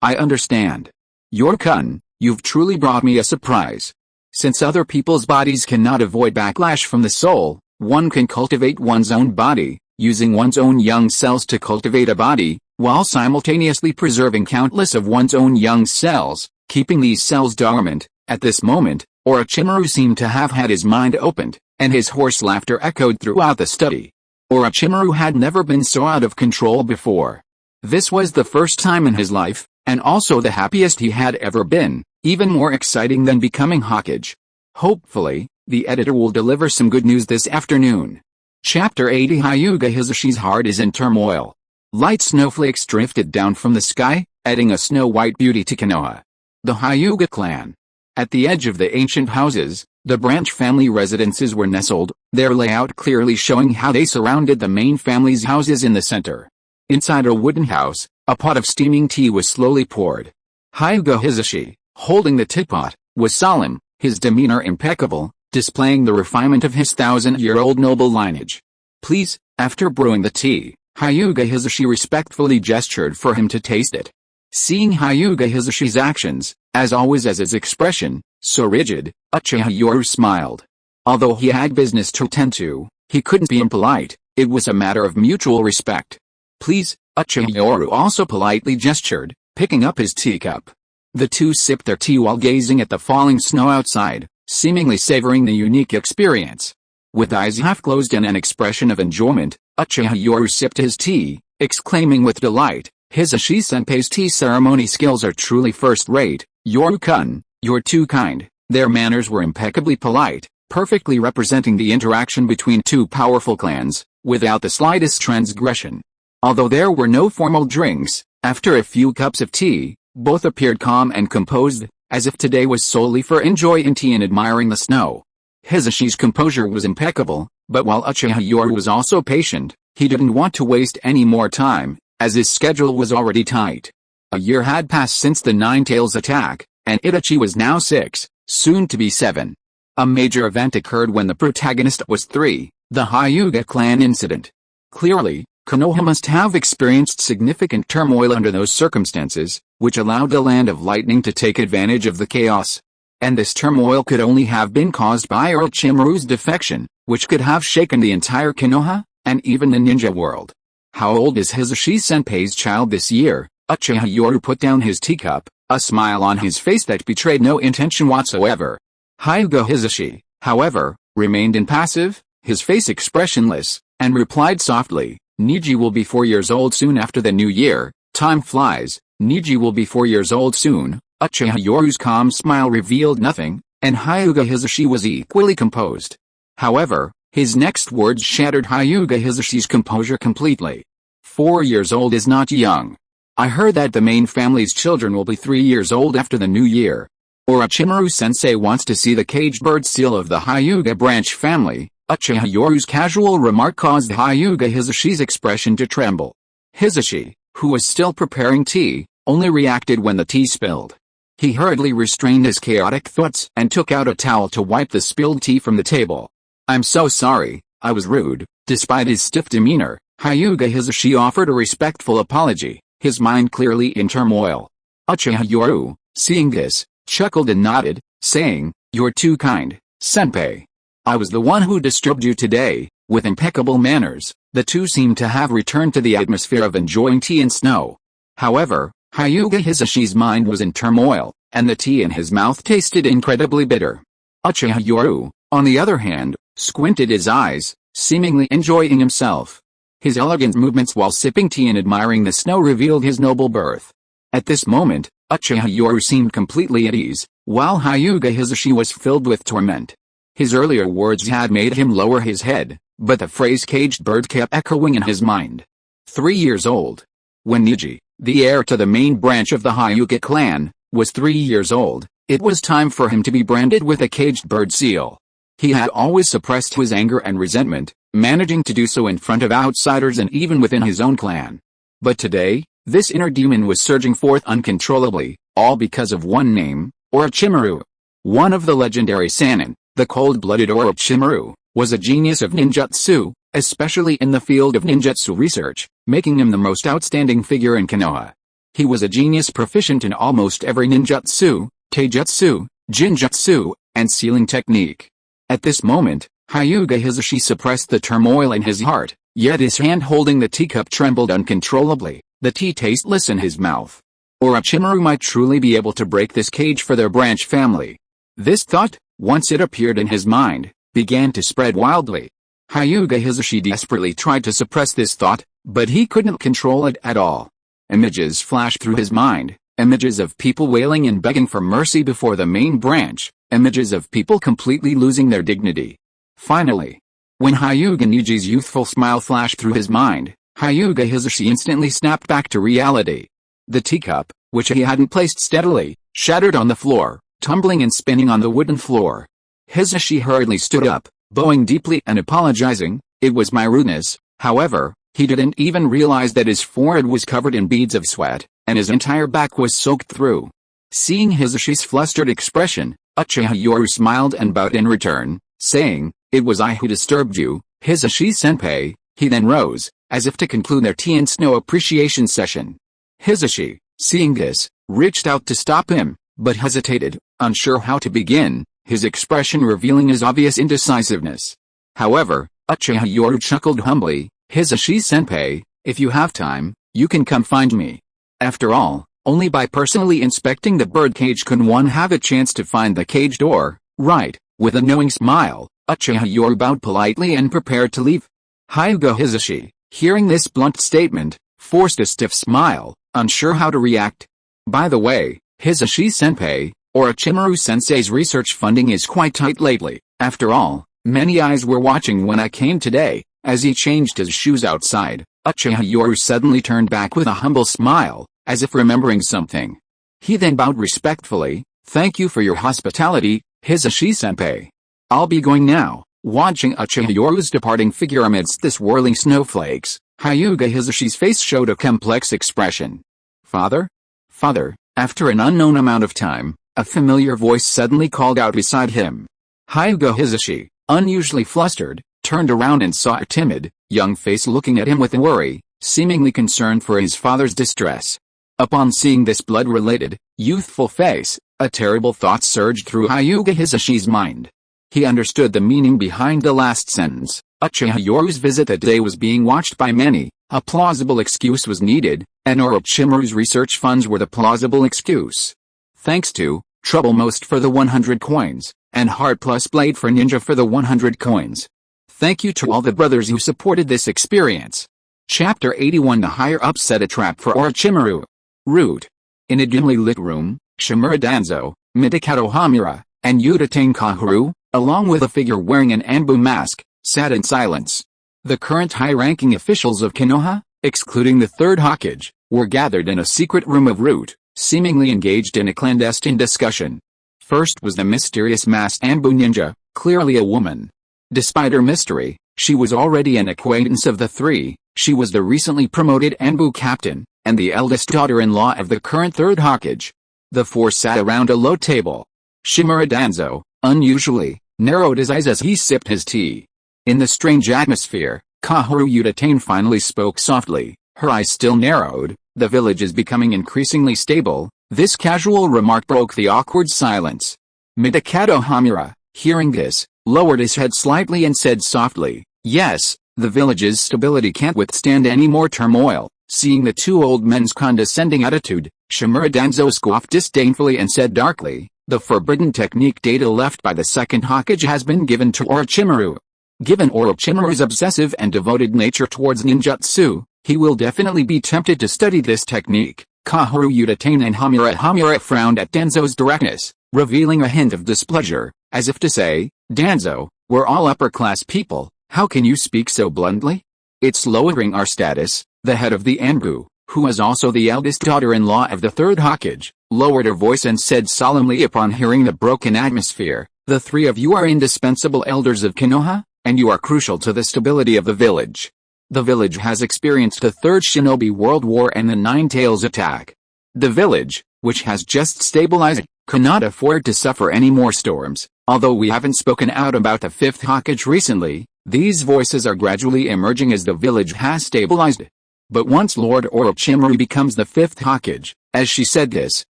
I understand. Yoru-kun, you've truly brought me a surprise. Since other people's bodies cannot avoid backlash from the soul, one can cultivate one's own body, using one's own young cells to cultivate a body, while simultaneously preserving countless of one's own young cells, keeping these cells dormant. At this moment, Orochimaru seemed to have had his mind opened, and his hoarse laughter echoed throughout the study. Orochimaru had never been so out of control before. This was the first time in his life, and also the happiest he had ever been, even more exciting than becoming Hokage. Hopefully, the editor will deliver some good news this afternoon. Chapter 80 Hyuga Hisashi's heart is in turmoil. Light snowflakes drifted down from the sky, adding a snow-white beauty to Konoha. The Hyuga clan. At the edge of the ancient houses, the branch family residences were nestled, their layout clearly showing how they surrounded the main family's houses in the center. Inside a wooden house, a pot of steaming tea was slowly poured. Hyuga Hisashi, holding the teapot, was solemn, his demeanor impeccable, displaying the refinement of his 1,000-year-old noble lineage. Please, after brewing the tea, Hyuga Hisashi respectfully gestured for him to taste it. Seeing Hyuga Hisashi's actions, as always as his expression, so rigid, Uchiha Yoru smiled. Although he had business to tend to, he couldn't be impolite, it was a matter of mutual respect. Please, Uchiha Yoru also politely gestured, picking up his teacup. The two sipped their tea while gazing at the falling snow outside, seemingly savoring the unique experience. With eyes half-closed and an expression of enjoyment, Uchiha Yoru sipped his tea, exclaiming with delight, Hisashi-senpai's tea ceremony skills are truly first-rate. Yoru-kun, you're too kind. Their manners were impeccably polite, perfectly representing the interaction between two powerful clans, without the slightest transgression. Although there were no formal drinks, after a few cups of tea, both appeared calm and composed, as if today was solely for enjoying tea and admiring the snow. Hisashi's composure was impeccable, but while Uchiha Yoru was also patient, he didn't want to waste any more time, as his schedule was already tight. A year had passed since the Nine-Tails attack, and Itachi was now 6, soon to be 7. A major event occurred when the protagonist was 3, the Hyuga clan incident. Clearly, Konoha must have experienced significant turmoil under those circumstances, which allowed the Land of Lightning to take advantage of the chaos. And this turmoil could only have been caused by Orochimaru's defection, which could have shaken the entire Konoha, and even the ninja world. How old is Hisashi-senpai's child this year? Uchiha Yoru put down his teacup, a smile on his face that betrayed no intention whatsoever. Hyuga Hisashi, however, remained impassive, his face expressionless, and replied softly, Niji will be 4 years old soon after the new year. Time flies, Niji will be 4 years old soon. Uchiha Yoru's calm smile revealed nothing, and Hyuga Hisashi was equally composed. However, his next words shattered Hyuga Hisashi's composure completely. 4 years old is not young. I heard that the main family's children will be 3 years old after the new year. Orochimaru-sensei wants to see the caged bird seal of the Hyuga branch family. Uchiha Yoru's casual remark caused Hyuga Hisashi's expression to tremble. Hisashi, who was still preparing tea, only reacted when the tea spilled. He hurriedly restrained his chaotic thoughts and took out a towel to wipe the spilled tea from the table. I'm so sorry, I was rude. Despite his stiff demeanor, Hyuga Hisashi offered a respectful apology, his mind clearly in turmoil. Uchiha Yoru, seeing this, chuckled and nodded, saying, You're too kind, senpai. I was the one who disturbed you today. With impeccable manners, the two seemed to have returned to the atmosphere of enjoying tea and snow. However, Hyuga Hisashi's mind was in turmoil, and the tea in his mouth tasted incredibly bitter. Uchiha Yoru, on the other hand, squinted his eyes, seemingly enjoying himself. His elegant movements while sipping tea and admiring the snow revealed his noble birth. At this moment, Uchiha Yoru seemed completely at ease, while Hyuga Hisashi was filled with torment. His earlier words had made him lower his head, but the phrase caged bird kept echoing in his mind. 3 years old. When Niji, the heir to the main branch of the Hyuga clan, was 3 years old, it was time for him to be branded with a caged bird seal. He had always suppressed his anger and resentment, managing to do so in front of outsiders and even within his own clan. But today, this inner demon was surging forth uncontrollably, all because of one name, Orochimaru. One of the legendary Sannin, the cold-blooded Orochimaru, was a genius of ninjutsu, especially in the field of ninjutsu research, making him the most outstanding figure in Konoha. He was a genius proficient in almost every ninjutsu, taijutsu, jinjutsu, and sealing technique. At this moment, Hyuga Hisashi suppressed the turmoil in his heart, yet his hand holding the teacup trembled uncontrollably, the tea tasteless in his mouth. Orochimaru might truly be able to break this cage for their branch family. This thought, once it appeared in his mind, began to spread wildly. Hyuga Hisashi desperately tried to suppress this thought, but he couldn't control it at all. Images flashed through his mind, images of people wailing and begging for mercy before the main branch, images of people completely losing their dignity. Finally, when Hyuga Niji's youthful smile flashed through his mind, Hyuga Hisashi instantly snapped back to reality. The teacup, which he hadn't placed steadily, shattered on the floor, tumbling and spinning on the wooden floor. Hisashi hurriedly stood up, bowing deeply and apologizing. It was my rudeness. However, he didn't even realize that his forehead was covered in beads of sweat, and his entire back was soaked through. Seeing Hisashi's flustered expression, Uchiha Yoru smiled and bowed in return, saying, "It was I who disturbed you, Hisashi-senpai." He then rose, as if to conclude their tea and snow appreciation session. Hisashi, seeing this, reached out to stop him, but hesitated, unsure how to begin, his expression revealing his obvious indecisiveness. However, Uchiha Yoru chuckled humbly, "Hisashi-senpai, if you have time, you can come find me. After all, only by personally inspecting the birdcage can one have a chance to find the cage door, right?" With a knowing smile, Uchiha Yoru bowed politely and prepared to leave. Hyuga Hisashi, hearing this blunt statement, forced a stiff smile, unsure how to react. By the way, Hisashi-senpai, Orochimaru-sensei's research funding is quite tight lately. After all, many eyes were watching when I came today. As he changed his shoes outside, Uchiha Yoru suddenly turned back with a humble smile, as if remembering something. He then bowed respectfully, "Thank you for your hospitality, Hisashi-senpai. I'll be going now." Watching Uchiha Yoru's departing figure amidst the swirling snowflakes, Hyuga Hisashi's face showed a complex expression. "Father? Father?" After an unknown amount of time, a familiar voice suddenly called out beside him. Hyuga Hisashi, unusually flustered, turned around and saw a timid, young face looking at him with worry, seemingly concerned for his father's distress. Upon seeing this blood-related, youthful face, a terrible thought surged through Hyuga Hisashi's mind. He understood the meaning behind the last sentence. Uchiha Yoru's visit that day was being watched by many, a plausible excuse was needed, and Orochimaru's research funds were the plausible excuse. Thanks to Trouble Most for the 100 coins, and Heart Plus Blade for Ninja for the 100 coins. Thank you to all the brothers who supported this experience. Chapter 81. The higher-ups set a trap for Orochimaru. Root. In a dimly lit room, Shimura Danzo, Midakato Hamura, and Udatane Kaharu, along with a figure wearing an Anbu mask, sat in silence. The current high-ranking officials of Konoha, excluding the Third Hokage, were gathered in a secret room of Root, seemingly engaged in a clandestine discussion. First was the mysterious masked Anbu ninja, clearly a woman. Despite her mystery, she was already an acquaintance of the three. She was the recently promoted Anbu captain, and the eldest daughter-in-law of the current Third Hokage. The four sat around a low table. Shimura Danzo, unusually, narrowed his eyes as he sipped his tea. In the strange atmosphere, Kaharu Udatane finally spoke softly, her eyes still narrowed. "The village is becoming increasingly stable." This casual remark broke the awkward silence. Midakato Hamura, hearing this, lowered his head slightly and said softly, "Yes, the village's stability can't withstand any more turmoil." Seeing the two old men's condescending attitude, Shimura Danzo scoffed disdainfully and said darkly, "The forbidden technique data left by the second Hokage has been given to Orochimaru. Given Orochimaru's obsessive and devoted nature towards ninjutsu, he will definitely be tempted to study this technique." Kaharu Udatane and Hamura frowned at Danzo's directness, revealing a hint of displeasure, as if to say, "Danzo, we're all upper-class people, how can you speak so bluntly? It's lowering our status." The head of the Anbu, who was also the eldest daughter-in-law of the Third Hokage, lowered her voice and said solemnly upon hearing the broken atmosphere, "The three of you are indispensable elders of Konoha, and you are crucial to the stability of the village. The village has experienced the Third Shinobi World War and the Nine Tails attack. The village, which has just stabilized, cannot afford to suffer any more storms. Although we haven't spoken out about the Fifth Hokage recently, these voices are gradually emerging as the village has stabilized. But once Lord Orochimaru becomes the Fifth Hokage," as she said this,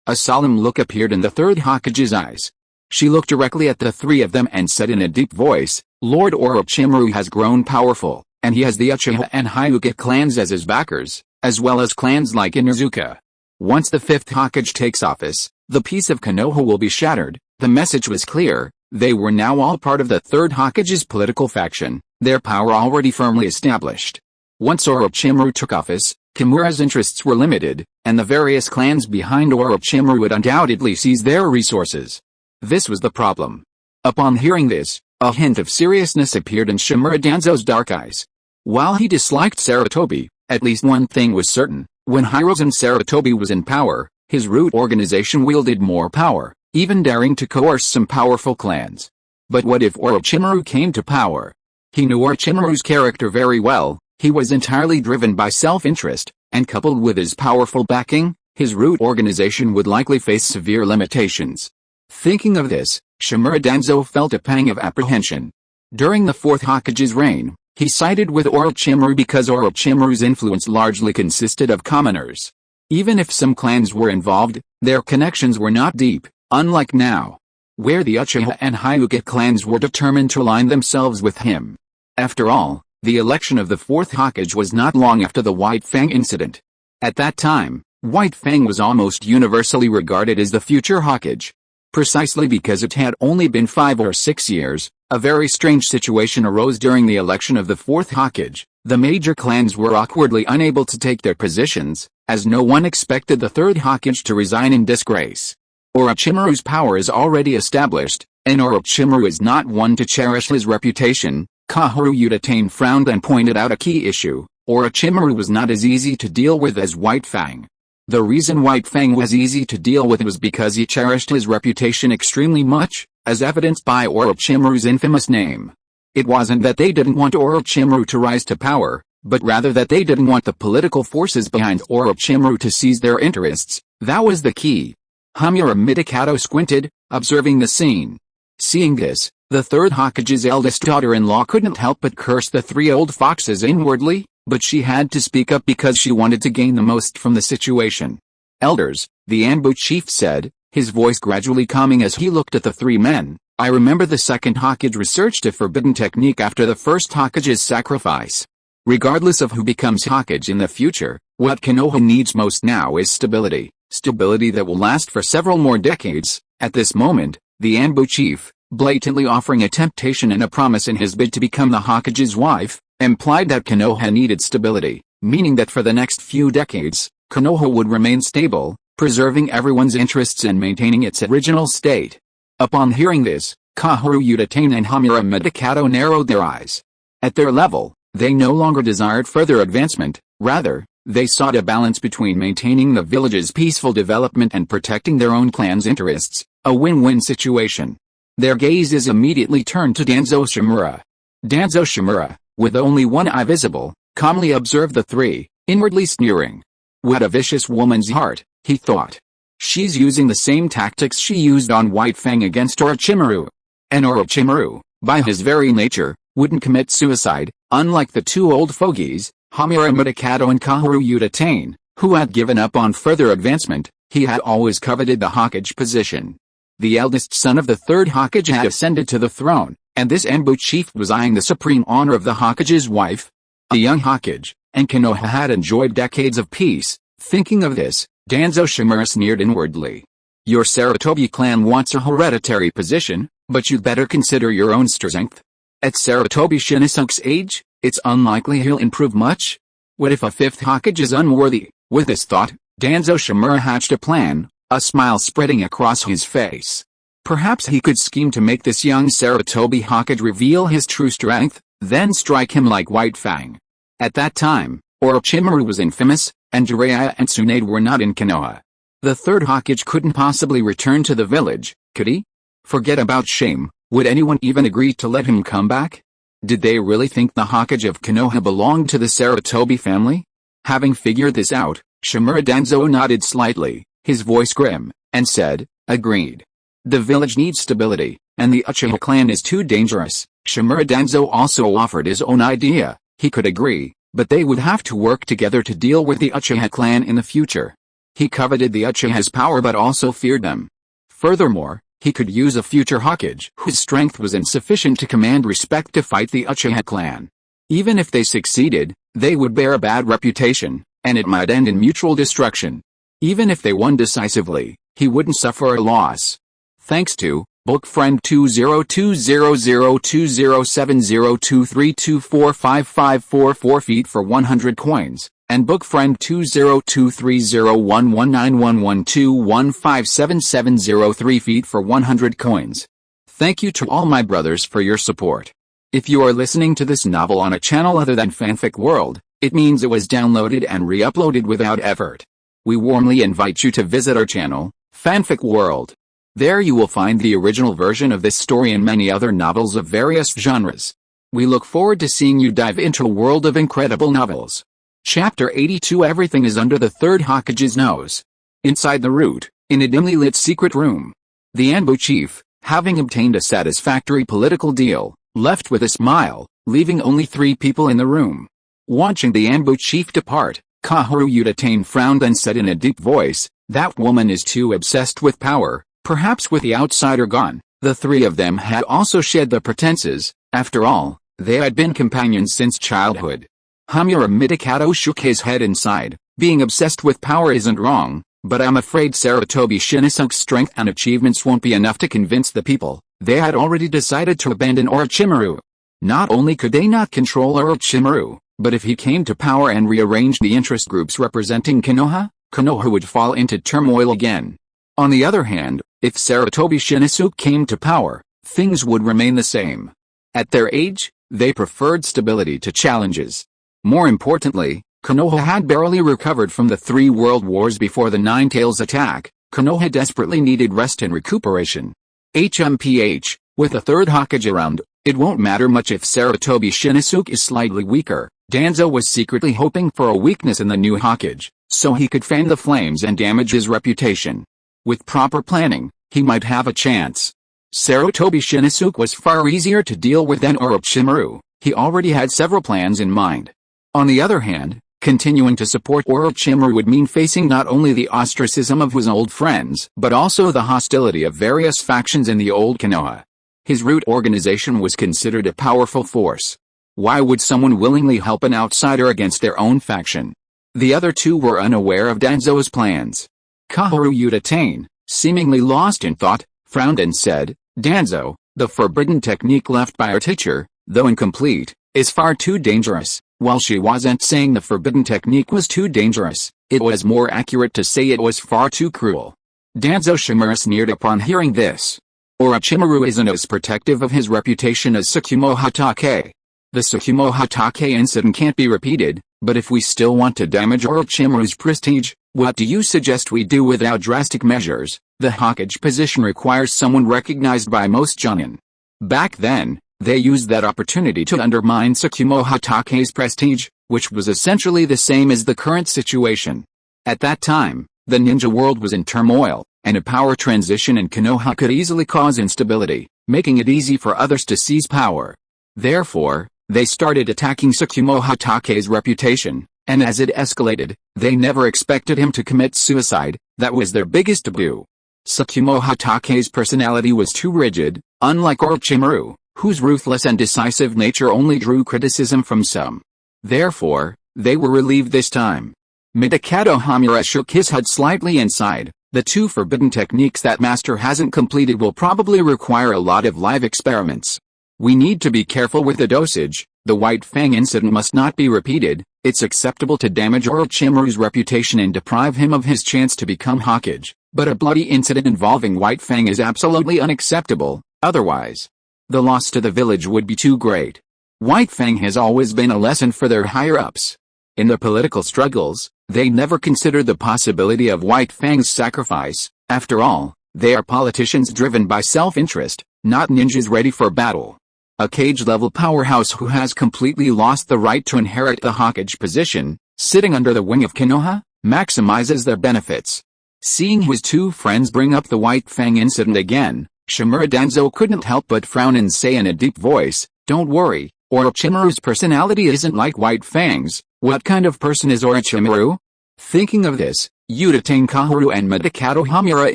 a solemn look appeared in the Third Hokage's eyes. She looked directly at the three of them and said in a deep voice, "Lord Orochimaru has grown powerful, and he has the Uchiha and Hyuga clans as his backers, as well as clans like Inuzuka. Once the Fifth Hokage takes office, the peace of Konoha will be shattered." The message was clear. They were now all part of the Third Hokage's political faction, their power already firmly established. Once Orochimaru took office, Kimura's interests were limited, and the various clans behind Orochimaru would undoubtedly seize their resources. This was the problem. Upon hearing this, a hint of seriousness appeared in Shimura Danzo's dark eyes. While he disliked Sarutobi, at least one thing was certain: when Hiruzen Sarutobi was in power, his root organization wielded more power, even daring to coerce some powerful clans. But what if Orochimaru came to power? He knew Orochimaru's character very well. He was entirely driven by self-interest, and coupled with his powerful backing, his root organization would likely face severe limitations. Thinking of this, Shimura Danzo felt a pang of apprehension. During the Fourth Hokage's reign, he sided with Orochimaru because Orochimaru's influence largely consisted of commoners. Even if some clans were involved, their connections were not deep, unlike now, where the Uchiha and Hyuga clans were determined to align themselves with him. After all, the election of the Fourth Hokage was not long after the White Fang incident. At that time, White Fang was almost universally regarded as the future Hokage. Precisely because it had only been 5 or 6 years, a very strange situation arose during the election of the Fourth Hokage. The major clans were awkwardly unable to take their positions, as no one expected the Third Hokage to resign in disgrace. Orochimaru's power is already established, and Orochimaru is not one to cherish his reputation. Kahoru Uchiha frowned and pointed out a key issue: Orochimaru was not as easy to deal with as White Fang. The reason White Fang was easy to deal with was because he cherished his reputation extremely much, as evidenced by Orochimaru's infamous name. It wasn't that they didn't want Orochimaru to rise to power, but rather that they didn't want the political forces behind Orochimaru to seize their interests. That was the key. Hamura Midakato squinted, observing the scene. Seeing this, the Third Hokage's eldest daughter-in-law couldn't help but curse the 3 old foxes inwardly, but she had to speak up because she wanted to gain the most from the situation. "Elders," the Anbu chief said, his voice gradually calming as he looked at the 3 men, "I remember the second Hokage researched a forbidden technique after the first Hokage's sacrifice. Regardless of who becomes Hokage in the future, what Konoha needs most now is stability. Stability that will last for several more decades." At this moment, the Anbu chief, blatantly offering a temptation and a promise in his bid to become the Hokage's wife, implied that Konoha needed stability, meaning that for the next few decades, Konoha would remain stable, preserving everyone's interests and maintaining its original state. Upon hearing this, Kahoru Uchiha and Hamura Midakato narrowed their eyes. At their level, they no longer desired further advancement, rather, they sought a balance between maintaining the village's peaceful development and protecting their own clan's interests, a win-win situation. Their gazes immediately turned to Danzo Shimura. Danzo Shimura, with only one eye visible, calmly observed the 3, inwardly sneering. "What a vicious woman's heart," he thought. "She's using the same tactics she used on White Fang against Orochimaru. And Orochimaru, by his very nature, wouldn't commit suicide, unlike the 2 old fogies, Hamura Midakato and Kahoru Uchiha, who had given up on further advancement. He had always coveted the Hokage position. The eldest son of the Third Hokage had ascended to the throne, and this Anbu chief was eyeing the supreme honor of the Hokage's wife, a young Hokage, and Konoha had enjoyed decades of peace. Thinking of this, Danzo Shimura sneered inwardly. "Your Sarutobi clan wants a hereditary position, but you'd better consider your own strength. At Sarutobi Shinnosuke's age, it's unlikely he'll improve much. What if a 5th Hokage is unworthy?" With this thought, Danzo Shimura hatched a plan, a smile spreading across his face. Perhaps he could scheme to make this young Sarutobi Hokage reveal his true strength, then strike him like White Fang. At that time, Orochimaru was infamous, and Jiraiya and Tsunade were not in Konoha. The Third Hokage couldn't possibly return to the village, could he? Forget about shame, would anyone even agree to let him come back? Did they really think the Hokage of Konoha belonged to the Sarutobi family? Having figured this out, Shimura Danzo nodded slightly, his voice grim, and said, "Agreed. The village needs stability, and the Uchiha clan is too dangerous." Shimura Danzo also offered his own idea. He could agree, but they would have to work together to deal with the Uchiha clan in the future. He coveted the Uchiha's power but also feared them. Furthermore, he could use a future Hokage whose strength was insufficient to command respect to fight the Uchiha clan. Even if they succeeded, they would bear a bad reputation, and it might end in mutual destruction. Even if they won decisively, he wouldn't suffer a loss. Thanks to Book friend 20200207023245544 feet for 100 coins, and book friend 20230119112157703 feet for 100 coins. Thank you to all my brothers for your support. If you are listening to this novel on a channel other than Fanfic World, it means it was downloaded and re-uploaded without effort. We warmly invite you to visit our channel, Fanfic World. There you will find the original version of this story and many other novels of various genres. We look forward to seeing you dive into a world of incredible novels. Chapter 82 Everything is under the Third Hokage's nose. Inside the root, in a dimly lit secret room, the Anbu chief, having obtained a satisfactory political deal, left with a smile, leaving only 3 people in the room. Watching the Anbu chief depart, Kahoru Uchiha frowned and said in a deep voice, "That woman is too obsessed with power, perhaps with the outsider gone." The 3 of them had also shed their pretenses. After all, they had been companions since childhood. Hamura Midikato shook his head and sighed. Being obsessed with power isn't wrong, but I'm afraid Sarutobi Shinisuke's strength and achievements won't be enough to convince the people. They had already decided to abandon Orochimaru. Not only could they not control Orochimaru, but if he came to power and rearranged the interest groups representing Konoha, Konoha would fall into turmoil again. On the other hand, if Sarutobi Shinisuke came to power, things would remain the same. At their age, they preferred stability to challenges. More importantly, Konoha had barely recovered from the 3 world wars before the Nine Tails attack. Konoha desperately needed rest and recuperation. HMPH, with the Third Hokage around, it won't matter much if Sarutobi Shinisuke is slightly weaker. Danzo was secretly hoping for a weakness in the new Hokage, so he could fan the flames and damage his reputation. With proper planning, he might have a chance. Sarutobi Shinisuke was far easier to deal with than Orochimaru. He already had several plans in mind. On the other hand, continuing to support Orochimaru would mean facing not only the ostracism of his old friends, but also the hostility of various factions in the old Konoha. His root organization was considered a powerful force. Why would someone willingly help an outsider against their own faction? The other 2 were unaware of Danzo's plans. Kahoru Uchiha, seemingly lost in thought, frowned and said, "Danzo, the forbidden technique left by our teacher, though incomplete, is far too dangerous." While she wasn't saying the forbidden technique was too dangerous, it was more accurate to say it was far too cruel. Danzo Shimura sneered upon hearing this. Orochimaru isn't as protective of his reputation as Tsukumo Hatake. The Tsukumo Hatake incident can't be repeated, but if we still want to damage Orochimaru's prestige, what do you suggest we do without drastic measures? The Hokage position requires someone recognized by most Jonin. Back then, they used that opportunity to undermine Tsukumo Hatake's prestige, which was essentially the same as the current situation. At that time, the ninja world was in turmoil, and a power transition in Konoha could easily cause instability, making it easy for others to seize power. Therefore, they started attacking Tsukumo Hatake's reputation, and as it escalated, they never expected him to commit suicide. That was their biggest taboo. Tsukumo Hatake's personality was too rigid, unlike Orochimaru, whose ruthless and decisive nature only drew criticism from some. Therefore, they were relieved this time. Midikato Hamura shook his head slightly and sighed. The 2 forbidden techniques that Master hasn't completed will probably require a lot of live experiments. We need to be careful with the dosage. The White Fang incident must not be repeated. It's acceptable to damage Orochimaru's reputation and deprive him of his chance to become Hokage, but a bloody incident involving White Fang is absolutely unacceptable. Otherwise, the loss to the village would be too great. White Fang has always been a lesson for their higher-ups. In the political struggles, they never considered the possibility of White Fang's sacrifice. After all, they are politicians driven by self-interest, not ninjas ready for battle. A cage-level powerhouse who has completely lost the right to inherit the Hokage position, sitting under the wing of Konoha, maximizes their benefits. Seeing his 2 friends bring up the White Fang incident again, Shimura Danzo couldn't help but frown and say in a deep voice, "Don't worry, Orochimaru's personality isn't like White Fang's. What kind of person is Orochimaru?" Thinking of this, Uchiha Kahoru and Midikato Hamura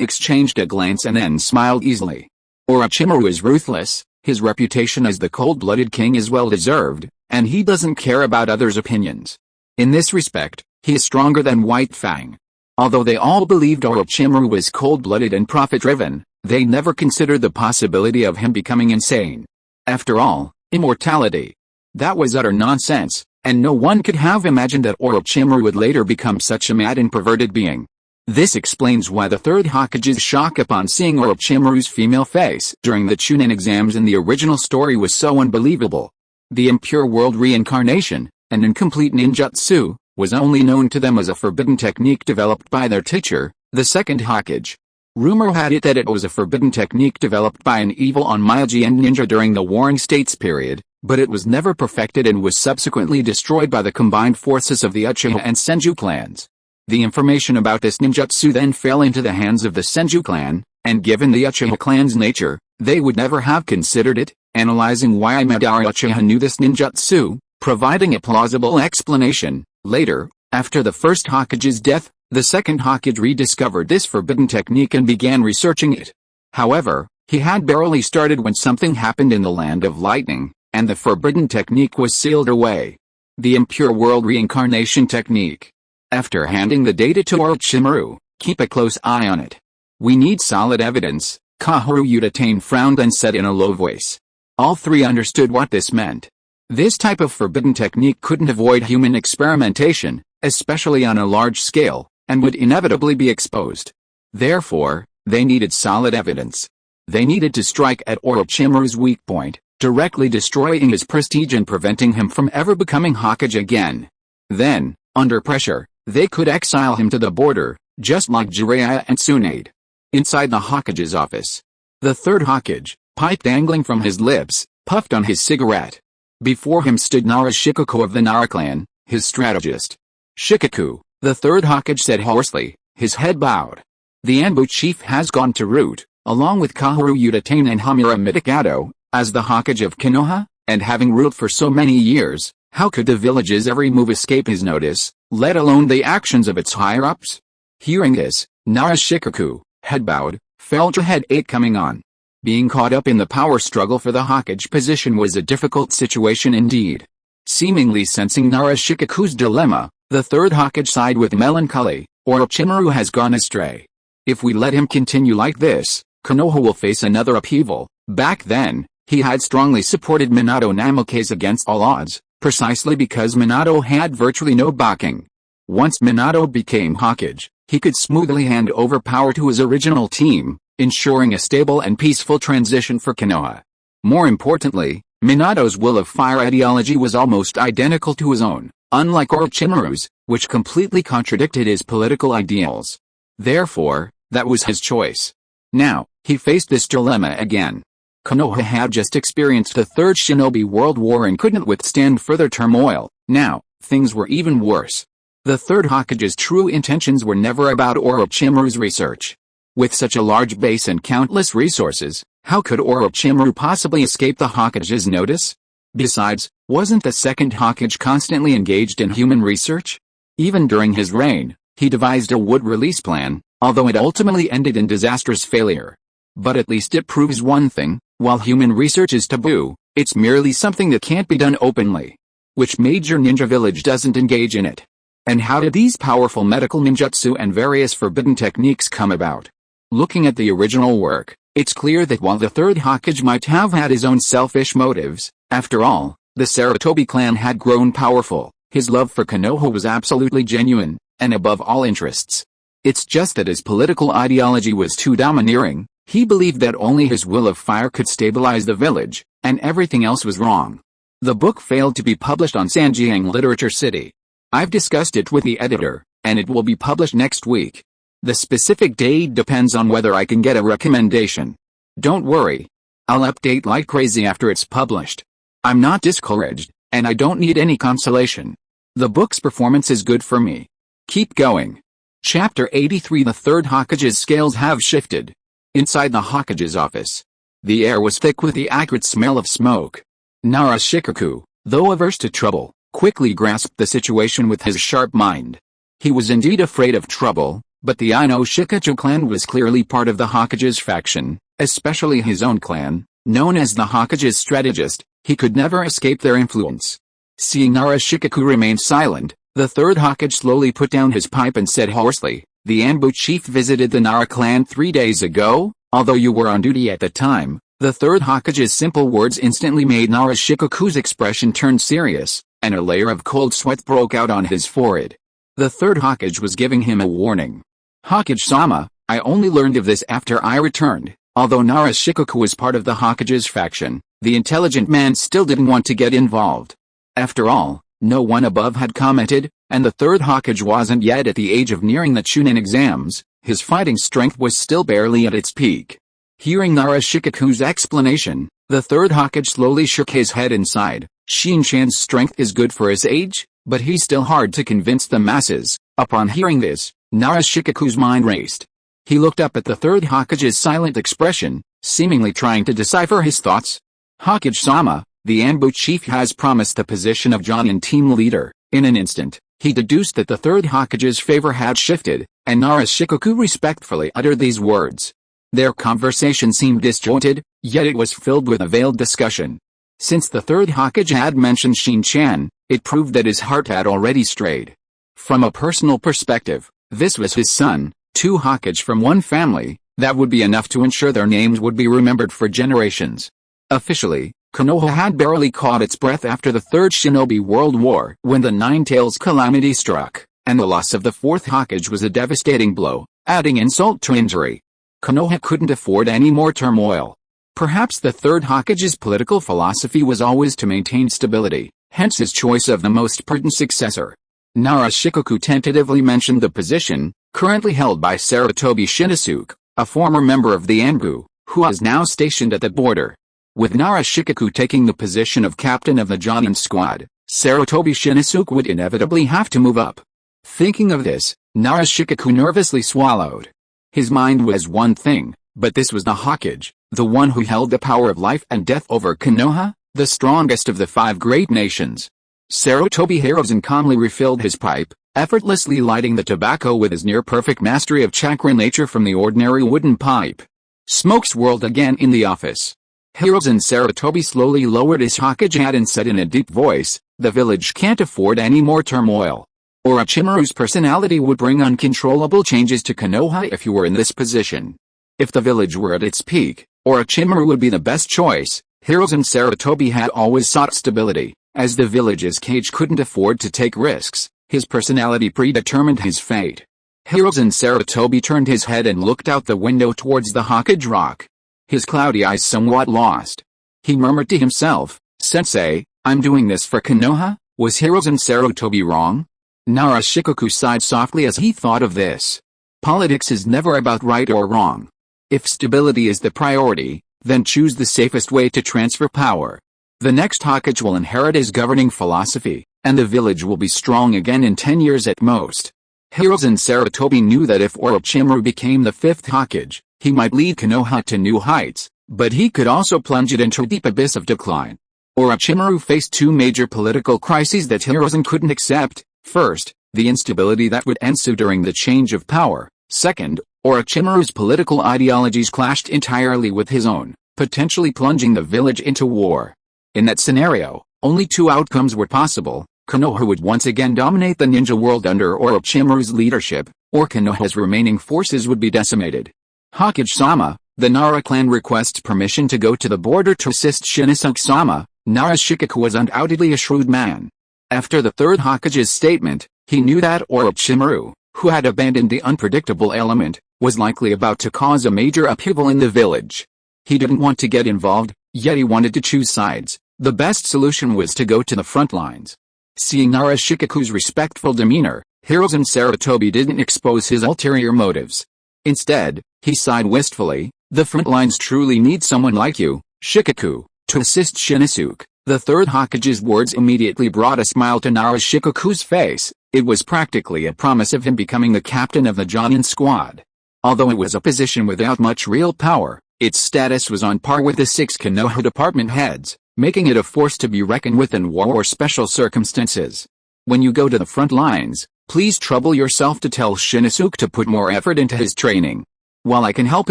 exchanged a glance and then smiled easily. Orochimaru is ruthless, his reputation as the cold-blooded king is well-deserved, and he doesn't care about others' opinions. In this respect, he is stronger than White Fang. Although they all believed Orochimaru was cold-blooded and profit-driven, They never considered the possibility of him becoming insane. After all, immortality. That was utter nonsense, and no one could have imagined that Orochimaru would later become such a mad and perverted being. This explains why the Third Hokage's shock upon seeing Orochimaru's female face during the Chunin exams in the original story was so unbelievable. The impure world reincarnation, an incomplete ninjutsu, was only known to them as a forbidden technique developed by their teacher, the Second Hokage. Rumor had it that it was a forbidden technique developed by an evil Onmyoji and ninja during the Warring States period, but it was never perfected and was subsequently destroyed by the combined forces of the Uchiha and Senju clans. The information about this ninjutsu then fell into the hands of the Senju clan, and given the Uchiha clan's nature, they would never have considered it. Analyzing why Madara Uchiha knew this ninjutsu, providing a plausible explanation. Later, after the first Hokage's death, the second Hokage rediscovered this forbidden technique and began researching it. However, he had barely started when something happened in the Land of Lightning, and the forbidden technique was sealed away. The impure world reincarnation technique. After handing the data to Orochimaru, keep a close eye on it. We need solid evidence, Kahoru Udatane frowned and said in a low voice. All three understood what this meant. This type of forbidden technique couldn't avoid human experimentation, especially on a large scale, and would inevitably be exposed. Therefore, they needed solid evidence. They needed to strike at Orochimaru's weak point, directly destroying his prestige and preventing him from ever becoming Hokage again. Then, under pressure, they could exile him to the border, just like Jiraiya and Tsunade. Inside the Hokage's office, the third Hokage, pipe dangling from his lips, puffed on his cigarette. Before him stood Nara Shikaku of the Nara clan, his strategist. Shikaku, the third Hokage said hoarsely, his head bowed. The Anbu chief has gone to Root, along with Kahoru Udatane and Hamura Mitokado, as the Hokage of Konoha, and having ruled for so many years, how could the village's every move escape his notice, let alone the actions of its higher-ups? Hearing this, Nara Shikaku, head bowed, felt a headache coming on. Being caught up in the power struggle for the Hokage position was a difficult situation indeed. Seemingly sensing Nara Shikaku's dilemma, the third Hokage sighed with melancholy. Orochimaru has gone astray. If we let him continue like this, Konoha will face another upheaval. Back then, he had strongly supported Minato Namokaze against all odds, precisely because Minato had virtually no backing. Once Minato became Hokage, he could smoothly hand over power to his original team, ensuring a stable and peaceful transition for Konoha. More importantly, Minato's will of fire ideology was almost identical to his own, unlike Orochimaru's, which completely contradicted his political ideals. Therefore, that was his choice. Now, he faced this dilemma again. Konoha had just experienced the Third Shinobi World War and couldn't withstand further turmoil. Now, things were even worse. The Third Hokage's true intentions were never about Orochimaru's research. With such a large base and countless resources, how could Orochimaru possibly escape the Hokage's notice? Besides, wasn't the second Hokage constantly engaged in human research? Even during his reign, he devised a wood release plan, although it ultimately ended in disastrous failure. But at least it proves one thing, while human research is taboo, it's merely something that can't be done openly. Which major ninja village doesn't engage in it? And how did these powerful medical ninjutsu and various forbidden techniques come about? Looking at the original work, it's clear that while the third Hokage might have had his own selfish motives, after all, the Sarutobi clan had grown powerful, his love for Konoha was absolutely genuine, and above all interests. It's just that his political ideology was too domineering. He believed that only his will of fire could stabilize the village, and everything else was wrong. The book failed to be published on Sanjiang Literature City. I've discussed it with the editor, and it will be published next week. The specific date depends on whether I can get a recommendation. Don't worry. I'll update like crazy after it's published. I'm not discouraged, and I don't need any consolation. The book's performance is good for me. Keep going. Chapter 83 The Third Hokage's scales have shifted. Inside the Hokage's office, the air was thick with the acrid smell of smoke. Nara Shikaku, though averse to trouble, quickly grasped the situation with his sharp mind. He was indeed afraid of trouble, but the Ino Shikachu clan was clearly part of the Hokage's faction, especially his own clan, known as the Hokage's strategist. He could never escape their influence. Seeing Nara Shikaku remain silent, the third Hokage slowly put down his pipe and said hoarsely, "The Anbu chief visited the Nara clan 3 days ago?" Although you were on duty at the time, the third Hokage's simple words instantly made Narashikoku's expression turn serious, and a layer of cold sweat broke out on his forehead. The third Hokage was giving him a warning. "Hokage-sama, I only learned of this after I returned." Although Narashikoku was part of the Hokage's faction, the intelligent man still didn't want to get involved. After all, no one above had commented, and the third Hokage wasn't yet at the age of nearing the Chunin exams. His fighting strength was still barely at its peak. Hearing Narashikoku's explanation, the third Hokage slowly shook his head and sighed. Shin-chan's strength is good for his age, but he's still hard to convince the masses. Upon hearing this, Narashikoku's mind raced. He looked up at the third Hokage's silent expression, seemingly trying to decipher his thoughts. "Hokage-sama, the Anbu chief has promised the position of Jonin team leader." In an instant, he deduced that the third Hokage's favor had shifted, and Narashikoku respectfully uttered these words. Their conversation seemed disjointed, yet it was filled with a veiled discussion. Since the third Hokage had mentioned Shin-chan, it proved that his heart had already strayed. From a personal perspective, this was his son, 2 Hokage from one family. That would be enough to ensure their names would be remembered for generations. Officially, Konoha had barely caught its breath after the Third Shinobi World War when the Nine-Tails calamity struck, and the loss of the 4th Hokage was a devastating blow, adding insult to injury. Konoha couldn't afford any more turmoil. Perhaps the third Hokage's political philosophy was always to maintain stability, hence his choice of the most prudent successor. Narashikoku tentatively mentioned the position, currently held by Sarutobi Shinizuke, a former member of the Anbu, who is now stationed at the border. With Narashikoku taking the position of captain of the Jonin squad, Sarutobi Shinizuke would inevitably have to move up. Thinking of this, Narashikoku nervously swallowed. His mind was one thing, but this was the Hokage, the one who held the power of life and death over Konoha, the strongest of the 5 great nations. Sarutobi Hiruzen calmly refilled his pipe, effortlessly lighting the tobacco with his near-perfect mastery of chakra nature from the ordinary wooden pipe. Smoke swirled again in the office. Hiruzen Sarutobi slowly lowered his Hokage hat and said in a deep voice, "The village can't afford any more turmoil. Orochimaru's personality would bring uncontrollable changes to Konoha if you were in this position. If the village were at its peak, Orochimaru would be the best choice." Hiruzen Sarutobi had always sought stability, as the village's cage couldn't afford to take risks. His personality predetermined his fate. Hiruzen Sarutobi turned his head and looked out the window towards the Hokage Rock. His cloudy eyes somewhat lost. He murmured to himself, "Sensei, I'm doing this for Konoha." Was Hiruzen Sarutobi wrong? Narashikoku sighed softly as he thought of this. Politics is never about right or wrong. If stability is the priority, then choose the safest way to transfer power. The next Hokage will inherit his governing philosophy, and the village will be strong again in 10 years at most. Hiruzen Sarutobi knew that if Orochimaru became the 5th Hokage, he might lead Konoha to new heights, but he could also plunge it into a deep abyss of decline. Orochimaru faced 2 major political crises that Hiruzen couldn't accept. First, the instability that would ensue during the change of power. Second, Orochimaru's political ideologies clashed entirely with his own, potentially plunging the village into war. In that scenario, only 2 outcomes were possible. Konoha would once again dominate the ninja world under Orochimaru's leadership, or Konoha's remaining forces would be decimated. "Hokage-sama, the Nara clan requests permission to go to the border to assist Shinizuke-sama." Narashikoku was undoubtedly a shrewd man. After the third Hokage's statement, he knew that Orochimaru, who had abandoned the unpredictable element, was likely about to cause a major upheaval in the village. He didn't want to get involved, yet he wanted to choose sides. The best solution was to go to the front lines. Seeing Narashikoku's respectful demeanor, Hiruzen Sarutobi didn't expose his ulterior motives. Instead, he sighed wistfully, "The front lines truly need someone like you, Shikoku, to assist Shinizuke." The third Hokage's words immediately brought a smile to Narashikoku's face. It was practically a promise of him becoming the captain of the Jonin squad. Although it was a position without much real power, its status was on par with the 6 Konoha department heads, making it a force to be reckoned with in war or special circumstances. "When you go to the front lines, please trouble yourself to tell Shinizuke to put more effort into his training. While I can help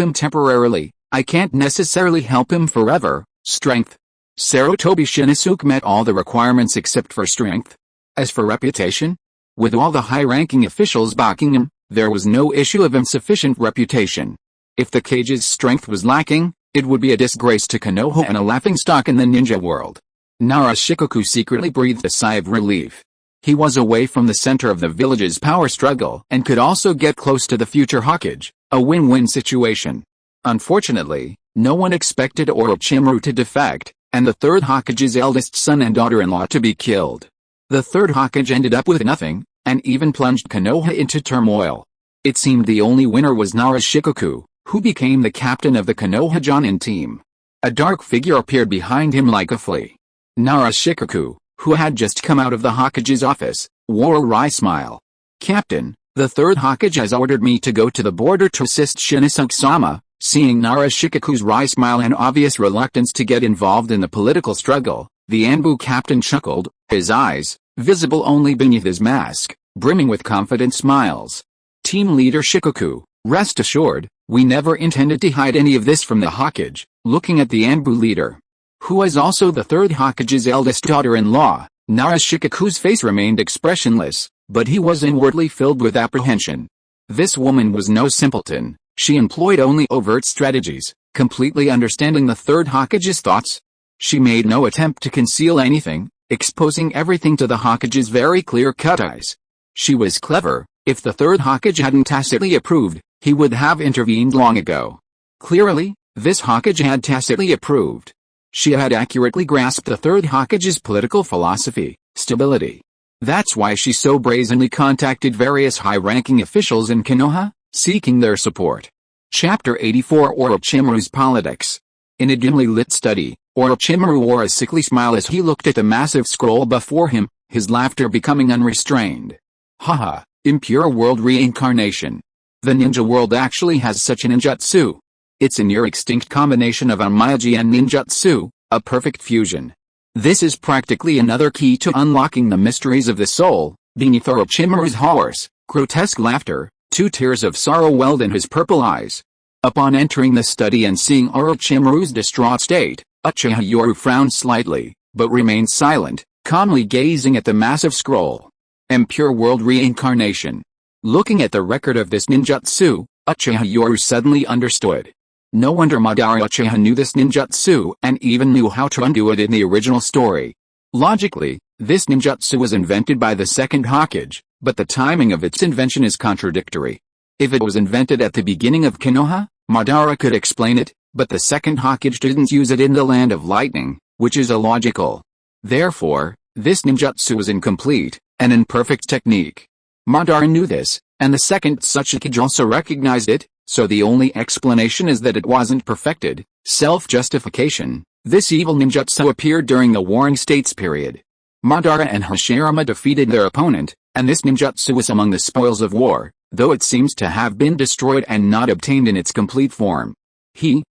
him temporarily, I can't necessarily help him forever." Strength. Sarutobi Shinizuke met all the requirements except for strength. As for reputation, with all the high-ranking officials backing him, there was no issue of insufficient reputation. If the cage's strength was lacking, it would be a disgrace to Konoha and a laughingstock in the ninja world. Nara Shikoku secretly breathed a sigh of relief. He was away from the center of the village's power struggle and could also get close to the future Hokage, a win-win situation. Unfortunately, no one expected Orochimaru to defect, and the Third Hokage's eldest son and daughter-in-law to be killed. The Third Hokage ended up with nothing, and even plunged Konoha into turmoil. It seemed the only winner was Nara Shikoku, who became the captain of the Konoha Jonin team. A dark figure appeared behind him like a flea. Nara Shikoku, who had just come out of the Hokage's office, wore a wry smile. "Captain, the Third Hokage has ordered me to go to the border to assist Shinosuke-sama." Seeing Nara Shikoku's wry smile and obvious reluctance to get involved in the political struggle, the Anbu captain chuckled, his eyes, visible only beneath his mask, brimming with confident smiles. "Team leader Shikoku, rest assured, we never intended to hide any of this from the Hokage." Looking at the Anbu leader, who was also the Third Hokage's eldest daughter-in-law, Nara Shikoku's face remained expressionless, but he was inwardly filled with apprehension. This woman was no simpleton. She employed only overt strategies, completely understanding the Third Hokage's thoughts. She made no attempt to conceal anything, exposing everything to the Hokage's very clear-cut eyes. She was clever. If the Third Hokage hadn't tacitly approved, he would have intervened long ago. Clearly, this Hokage had tacitly approved. She had accurately grasped the Third Hokage's political philosophy, stability. That's why she so brazenly contacted various high-ranking officials in Konoha, seeking their support. Chapter 84 Orochimaru's Politics. In a dimly lit study, Orochimaru wore a sickly smile as he looked at the massive scroll before him, his laughter becoming unrestrained. Haha, impure world reincarnation. The ninja world actually has such a ninjutsu. It's a near-extinct combination of Amaiji and ninjutsu, a perfect fusion. This is practically another key to unlocking the mysteries of the soul. Beneath Orochimaru's hoarse, grotesque laughter, 2 tears of sorrow welled in his purple eyes. Upon entering the study and seeing Orochimaru's distraught state, Uchiha Yoru frowned slightly, but remained silent, calmly gazing at the massive scroll. Impure world reincarnation. Looking at the record of this ninjutsu, Uchiha Yoru suddenly understood. No wonder Madara Uchiha knew this ninjutsu and even knew how to undo it in the original story. Logically, this ninjutsu was invented by the second Hokage, but the timing of its invention is contradictory. If it was invented at the beginning of Konoha, Madara could explain it, but the second Hokage didn't use it in the Land of Lightning, which is illogical. Therefore, this ninjutsu was incomplete, an imperfect technique. Madara knew this, and the second Hokage also recognized it, so the only explanation is that it wasn't perfected. Self-justification. This evil ninjutsu appeared during the Warring States period. Madara and Hashirama defeated their opponent, and this ninjutsu was among the spoils of war, though it seems to have been destroyed and not obtained in its complete form.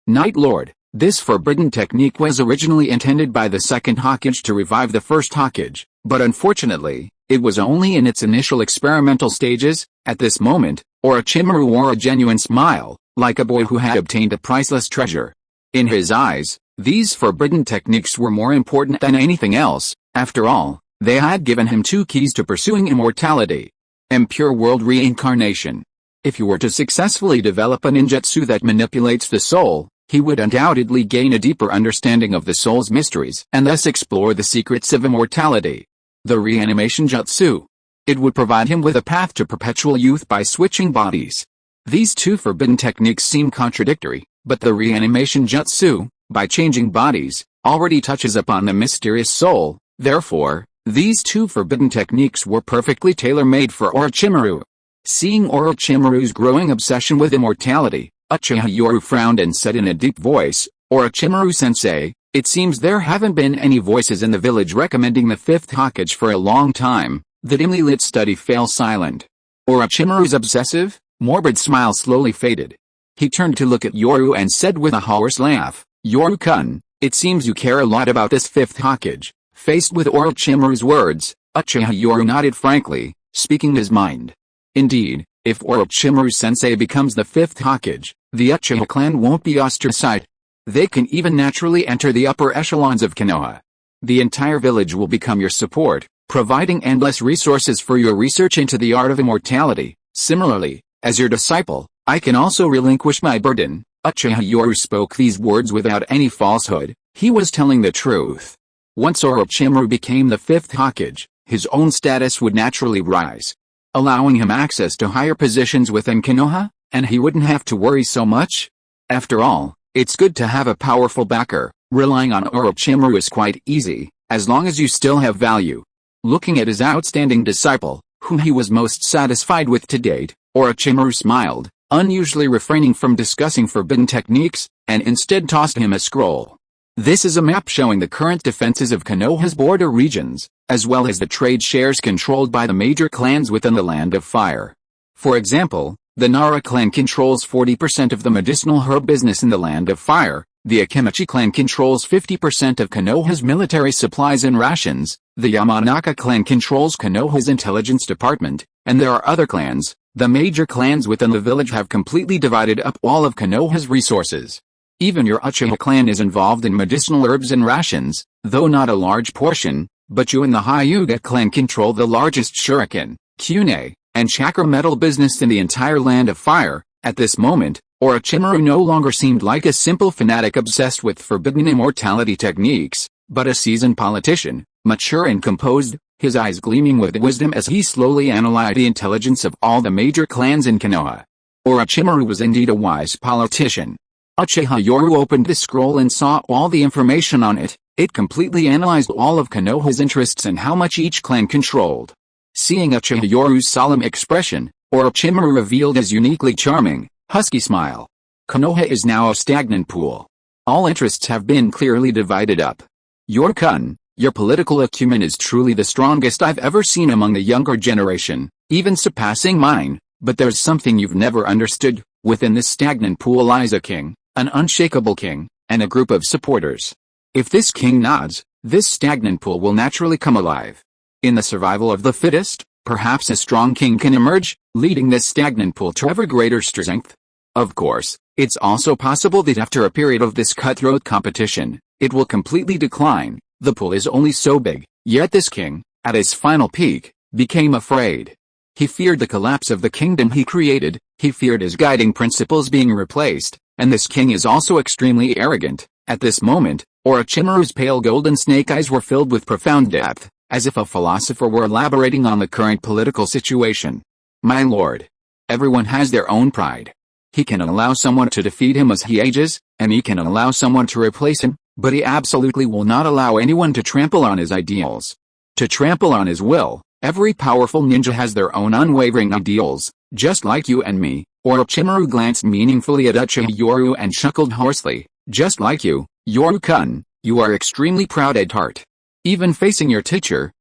Night Lord, this forbidden technique was originally intended by the second Hokage to revive the first Hokage, but unfortunately, it was only in its initial experimental stages. At this moment, Orochimaru wore a genuine smile, like a boy who had obtained a priceless treasure. In his eyes, these forbidden techniques were more important than anything else. After all, they had given him 2 keys to pursuing immortality. Impure world reincarnation. If he were to successfully develop a ninjutsu that manipulates the soul, he would undoubtedly gain a deeper understanding of the soul's mysteries and thus explore the secrets of immortality. The reanimation jutsu. It would provide him with a path to perpetual youth by switching bodies. These 2 forbidden techniques seem contradictory, but the reanimation jutsu, by changing bodies, already touches upon the mysterious soul. Therefore, these 2 forbidden techniques were perfectly tailor-made for Orochimaru. Seeing Orochimaru's growing obsession with immortality, Uchiha Yoru frowned and said in a deep voice, "Orochimaru-sensei, it seems there haven't been any voices in the village recommending the 5th Hokage for a long time." The dimly lit study fell silent. Orochimaru's obsessive, morbid smile slowly faded. He turned to look at Yoru and said with a hoarse laugh, "Yoru-kun, it seems you care a lot about this 5th Hokage." Faced with Orochimaru's words, Uchiha Yoru nodded frankly, speaking his mind. Indeed, if Orochimaru-sensei becomes the 5th Hokage, the Uchiha clan won't be ostracized. They can even naturally enter the upper echelons of Konoha. The entire village will become your support, providing endless resources for your research into the art of immortality. Similarly, as your disciple, I can also relinquish my burden. Uchiha Yoru spoke these words without any falsehood. He was telling the truth. Once Orochimaru became the 5th Hokage, his own status would naturally rise, allowing him access to higher positions within Konoha, and he wouldn't have to worry so much. After all, it's good to have a powerful backer. Relying on Orochimaru is quite easy, as long as you still have value. Looking at his outstanding disciple, whom he was most satisfied with to date, Orochimaru smiled, unusually refraining from discussing forbidden techniques, and instead tossed him a scroll. This is a map showing the current defenses of Konoha's border regions, as well as the trade shares controlled by the major clans within the Land of Fire. For example, the Nara clan controls 40% of the medicinal herb business in the Land of Fire, the Akimichi clan controls 50% of Konoha's military supplies and rations, the Yamanaka clan controls Konoha's intelligence department, and there are other clans. The major clans within the village have completely divided up all of Konoha's resources. Even your Uchiha clan is involved in medicinal herbs and rations, though not a large portion, but you and the Hyuga clan control the largest shuriken, kunai, and chakra metal business in the entire Land of Fire. At this moment, Orochimaru no longer seemed like a simple fanatic obsessed with forbidden immortality techniques, but a seasoned politician, mature and composed, his eyes gleaming with wisdom as he slowly analyzed the intelligence of all the major clans in Konoha. Orochimaru was indeed a wise politician. Uchiha Yoru opened the scroll and saw all the information on it. It completely analyzed all of Konoha's interests and how much each clan controlled. Seeing Uchiha Yoru's solemn expression, Orochimaru revealed his uniquely charming, husky smile. Konoha is now a stagnant pool. All interests have been clearly divided up. Yoru-kun, your political acumen is truly the strongest I've ever seen among the younger generation, even surpassing mine, but there's something you've never understood. Within this stagnant pool lies a king, an unshakable king, and a group of supporters. If this king nods, this stagnant pool will naturally come alive. In the survival of the fittest, perhaps a strong king can emerge, leading this stagnant pool to ever greater strength. Of course, it's also possible that after a period of this cutthroat competition, it will completely decline. The pool is only so big, yet this king, at his final peak, became afraid. He feared the collapse of the kingdom he created, he feared his guiding principles being replaced, and this king is also extremely arrogant. At this moment, Orochimaru's pale golden snake eyes were filled with profound depth, as if a philosopher were elaborating on the current political situation. My lord. Everyone has their own pride. He can allow someone to defeat him as he ages, and he can allow someone to replace him, but he absolutely will not allow anyone to trample on his ideals. To trample on his will. Every powerful ninja has their own unwavering ideals, just like you and me. Orochimaru glanced meaningfully at Uchiha Yoru and chuckled hoarsely. Just like you, Yoru-kun, you are extremely proud at heart. Even facing your teacher,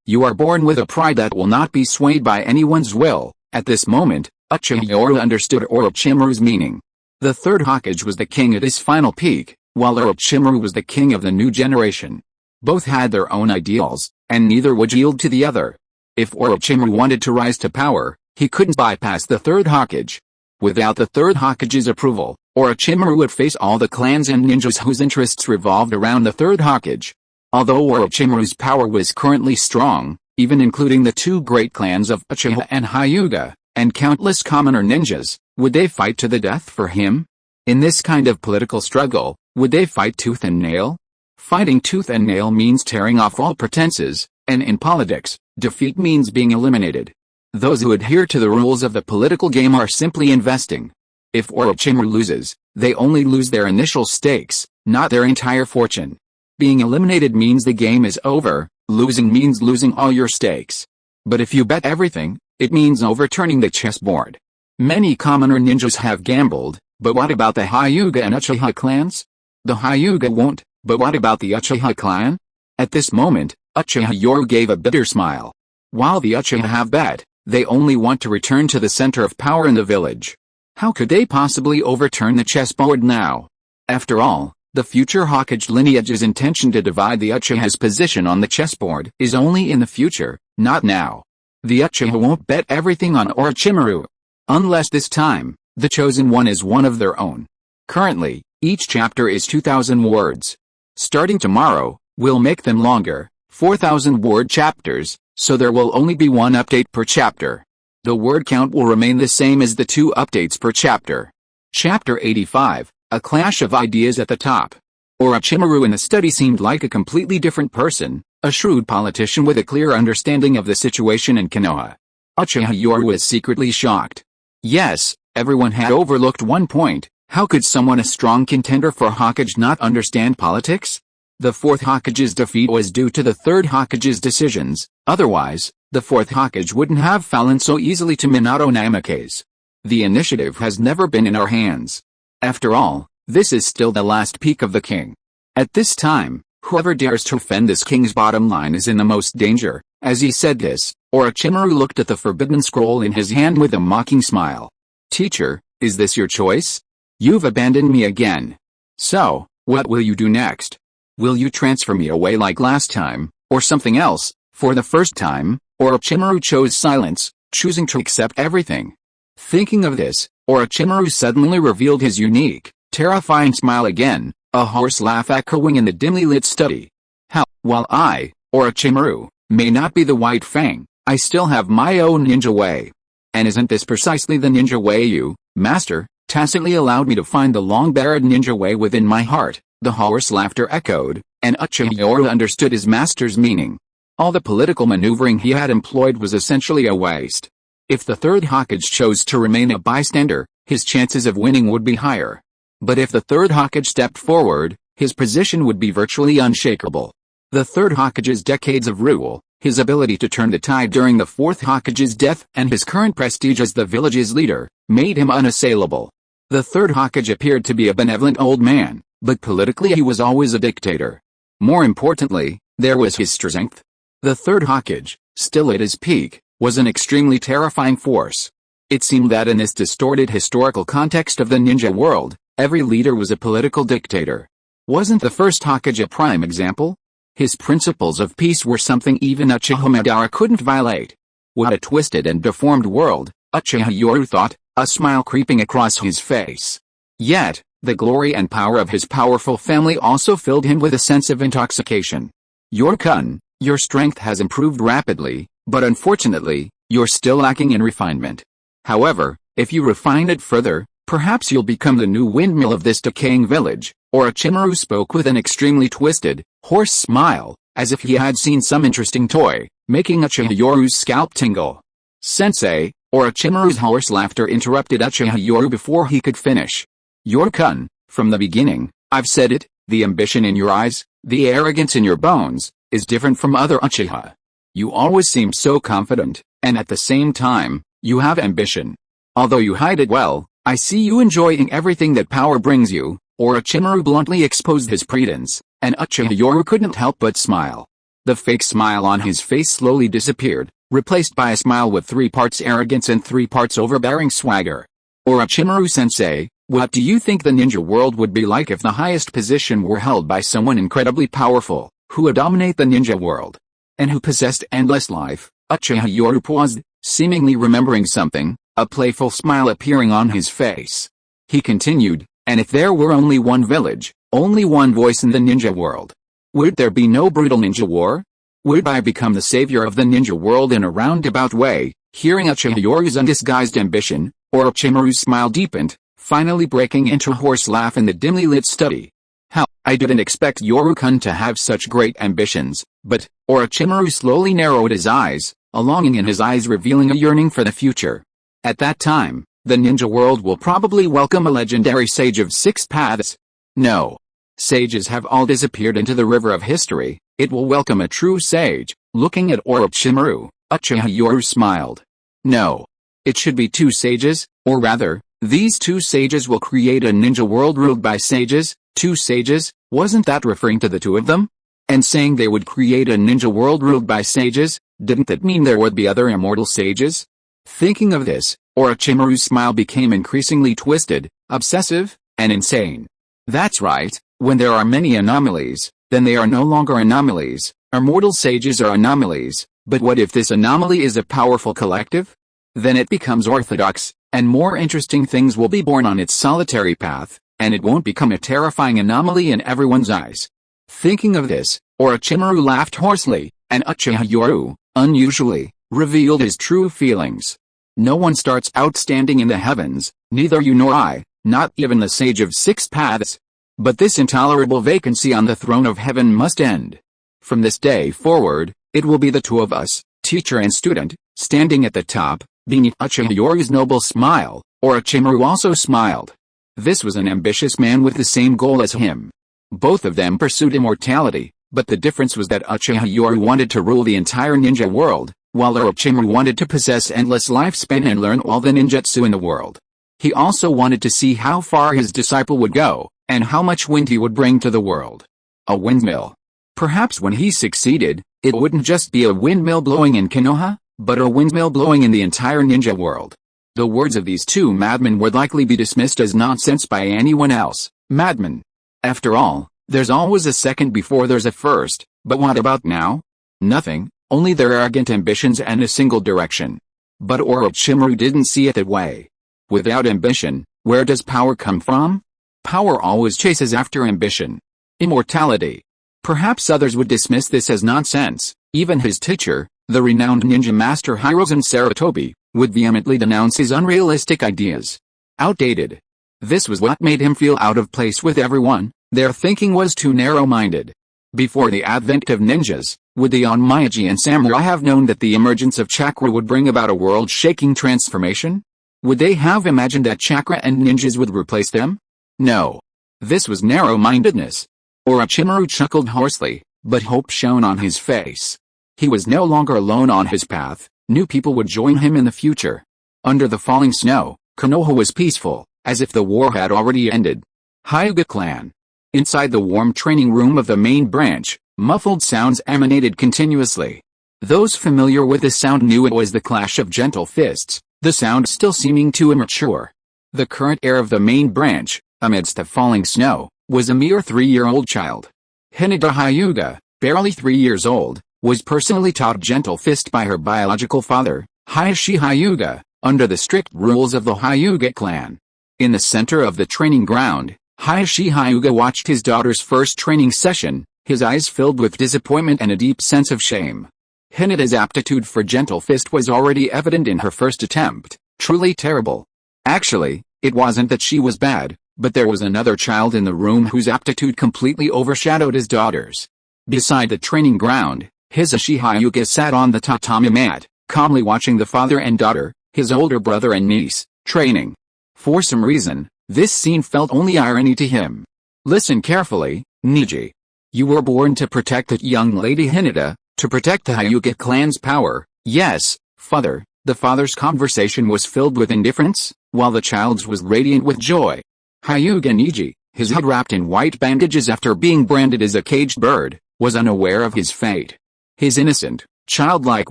you are born with a pride that will not be swayed by anyone's will. At this moment, Uchiha Yoru understood Orochimaru's meaning. The 3rd Hokage was the king at his final peak, while Orochimaru was the king of the new generation. Both had their own ideals, and neither would yield to the other. If Orochimaru wanted to rise to power, he couldn't bypass the 3rd Hokage. Without the 3rd Hokage's approval, Orochimaru would face all the clans and ninjas whose interests revolved around the 3rd Hokage. Although Orochimaru's power was currently strong, even including the 2 great clans of Uchiha and Hyuga, and countless commoner ninjas, would they fight to the death for him? In this kind of political struggle, would they fight tooth and nail? Fighting tooth and nail means tearing off all pretenses, and in politics, defeat means being eliminated. Those who adhere to the rules of the political game are simply investing. If Orochimaru loses, they only lose their initial stakes, not their entire fortune. Being eliminated means the game is over, losing means losing all your stakes. But if you bet everything, it means overturning the chessboard. Many commoner ninjas have gambled, but what about the Hyuga and Uchiha clans? The Hyuga won't, but what about the Uchiha clan? At this moment, Uchiha Yoru gave a bitter smile. While the Uchiha have bet, they only want to return to the center of power in the village. How could they possibly overturn the chessboard now? After all, the future Hokage lineage's intention to divide the Uchiha's position on the chessboard is only in the future, not now. The Uchiha won't bet everything on Orochimaru. Unless this time, the chosen one is one of their own. Currently, each chapter is 2,000 words. Starting tomorrow, we'll make them longer, 4,000 word chapters, so there will only be one update per chapter. The word count will remain the same as the 2 updates per chapter. Chapter 85, A Clash of Ideas at the Top. Orochimaru in the study seemed like a completely different person, a shrewd politician with a clear understanding of the situation in Konoha. Uchiha Yoru was secretly shocked. Yes, everyone had overlooked one point: how could someone a strong contender for Hokage not understand politics? The 4th Hokage's defeat was due to the 3rd Hokage's decisions, otherwise, the 4th Hokage wouldn't have fallen so easily to Minato Namake's. The initiative has never been in our hands. After all, this is still the last peak of the king. At this time, whoever dares to offend this king's bottom line is in the most danger. As he said this, Orochimaru looked at the forbidden scroll in his hand with a mocking smile. Teacher, is this your choice? You've abandoned me again. So, what will you do next? Will you transfer me away like last time, or something else? For the first time, Orochimaru chose silence, choosing to accept everything. Thinking of this, Orochimaru suddenly revealed his unique, terrifying smile again, a hoarse laugh echoing in the dimly lit study. How, while I, Orochimaru, may not be the White Fang, I still have my own ninja way. And isn't this precisely the ninja way you, master, tacitly allowed me to find the long-buried ninja way within my heart? The hoarse laughter echoed, and Uchiha Yoru understood his master's meaning. All the political maneuvering he had employed was essentially a waste. If the 3rd Hokage chose to remain a bystander, his chances of winning would be higher. But if the 3rd Hokage stepped forward, his position would be virtually unshakable. The 3rd Hokage's decades of rule, his ability to turn the tide during the 4th Hokage's death, and his current prestige as the village's leader, made him unassailable. The 3rd Hokage appeared to be a benevolent old man, but politically he was always a dictator. More importantly, there was his strength. The 3rd Hokage, still at his peak, was an extremely terrifying force. It seemed that in this distorted historical context of the ninja world, every leader was a political dictator. Wasn't the 1st Hokage a prime example? His principles of peace were something even Uchiha Madara couldn't violate. What a twisted and deformed world, Uchiha Yoru thought, a smile creeping across his face. Yet, the glory and power of his powerful family also filled him with a sense of intoxication. Yoru-kun, your strength has improved rapidly, but unfortunately, you're still lacking in refinement. However, if you refine it further, perhaps you'll become the new windmill of this decaying village. Orochimaru spoke with an extremely twisted, hoarse smile, as if he had seen some interesting toy, making Uchiha Yoru's scalp tingle. Sensei, Orochimaru's hoarse laughter interrupted Uchiha Yoru before he could finish. Yoru-kun, from the beginning, I've said it, the ambition in your eyes, the arrogance in your bones, is different from other Uchiha. You always seem so confident, and at the same time, you have ambition. Although you hide it well, I see you enjoying everything that power brings you. Orochimaru bluntly exposed his pretense, and Uchiha Yoru couldn't help but smile. The fake smile on his face slowly disappeared, replaced by a smile with 3 parts arrogance and 3 parts overbearing swagger. Orochimaru-sensei, what do you think the ninja world would be like if the highest position were held by someone incredibly powerful, who would dominate the ninja world, and who possessed endless life? Uchiha Yoru paused, seemingly remembering something, a playful smile appearing on his face. He continued, and if there were only one village, only one voice in the ninja world, would there be no brutal ninja war? Would I become the savior of the ninja world in a roundabout way? Hearing Uchiha Yoru's undisguised ambition, Orochimaru's smile deepened, finally breaking into a hoarse laugh in the dimly lit study. How, I didn't expect Yoru-kun to have such great ambitions, but, Orochimaru slowly narrowed his eyes, a longing in his eyes revealing a yearning for the future. At that time, the ninja world will probably welcome a legendary sage of 6 paths. No. Sages have all disappeared into the river of history. It will welcome a true sage. Looking at Orochimaru, Uchiha Yoru smiled. No. It should be 2 sages, or rather, these 2 sages will create a ninja world ruled by sages. 2 sages, wasn't that referring to the 2 of them? And saying they would create a ninja world ruled by sages, didn't that mean there would be other immortal sages? Thinking of this, Orochimaru's smile became increasingly twisted, obsessive, and insane. That's right, when there are many anomalies, then they are no longer anomalies. Immortal sages are anomalies, but what if this anomaly is a powerful collective? Then it becomes orthodox, and more interesting things will be born on its solitary path, and it won't become a terrifying anomaly in everyone's eyes. Thinking of this, Orochimaru laughed hoarsely, and Uchiha Yoru, unusually, revealed his true feelings. No one starts out standing in the heavens, neither you nor I, not even the sage of six paths. But this intolerable vacancy on the throne of heaven must end. From this day forward, it will be the two of us, teacher and student, standing at the top, beneath Uchiha Yoru's noble smile. Orochimaru also smiled. This was an ambitious man with the same goal as him. Both of them pursued immortality, but the difference was that Uchiha Yoru wanted to rule the entire ninja world, while Orochimaru wanted to possess endless lifespan and learn all the ninjutsu in the world. He also wanted to see how far his disciple would go, and how much wind he would bring to the world. A windmill. Perhaps when he succeeded, it wouldn't just be a windmill blowing in Konoha, but a windmill blowing in the entire ninja world. The words of these two madmen would likely be dismissed as nonsense by anyone else. Madmen. After all, there's always a second before there's a first, but what about now? Nothing, only their arrogant ambitions and a single direction. But Orochimaru didn't see it that way. Without ambition, where does power come from? Power always chases after ambition. Immortality. Perhaps others would dismiss this as nonsense. Even his teacher, the renowned ninja master Hirozen Sarutobi, would vehemently denounce his unrealistic ideas. Outdated. This was what made him feel out of place with everyone. Their thinking was too narrow-minded. Before the advent of ninjas, would the onmyoji and samurai have known that the emergence of chakra would bring about a world-shaking transformation? Would they have imagined that chakra and ninjas would replace them? No. This was narrow-mindedness. Orochimaru chuckled hoarsely, but hope shone on his face. He was no longer alone on his path. New people would join him in the future. Under the falling snow, Konoha was peaceful, as if the war had already ended. Hyuga clan. Inside the warm training room of the main branch, muffled sounds emanated continuously. Those familiar with the sound knew it was the clash of gentle fists, the sound still seeming too immature. The current heir of the main branch, amidst the falling snow, was a mere 3-year-old child. Hinata Hyuga, barely 3 years old, was personally taught gentle fist by her biological father, Hisashi Hyuga, under the strict rules of the Hyuga clan. In the center of the training ground, Hisashi Hyuga watched his daughter's first training session, his eyes filled with disappointment and a deep sense of shame. Hinata's aptitude for gentle fist was already evident in her first attempt, truly terrible. Actually, it wasn't that she was bad, but there was another child in the room whose aptitude completely overshadowed his daughter's. Beside the training ground, Hisashi Hyuga sat on the tatami mat, calmly watching the father and daughter, his older brother and niece, training. For some reason, this scene felt only irony to him. Listen carefully, Niji. You were born to protect that young lady Hinata, to protect the Hyuga clan's power. Yes, father. The father's conversation was filled with indifference, while the child's was radiant with joy. Hyuga Niji, his head wrapped in white bandages after being branded as a caged bird, was unaware of his fate. His innocent, childlike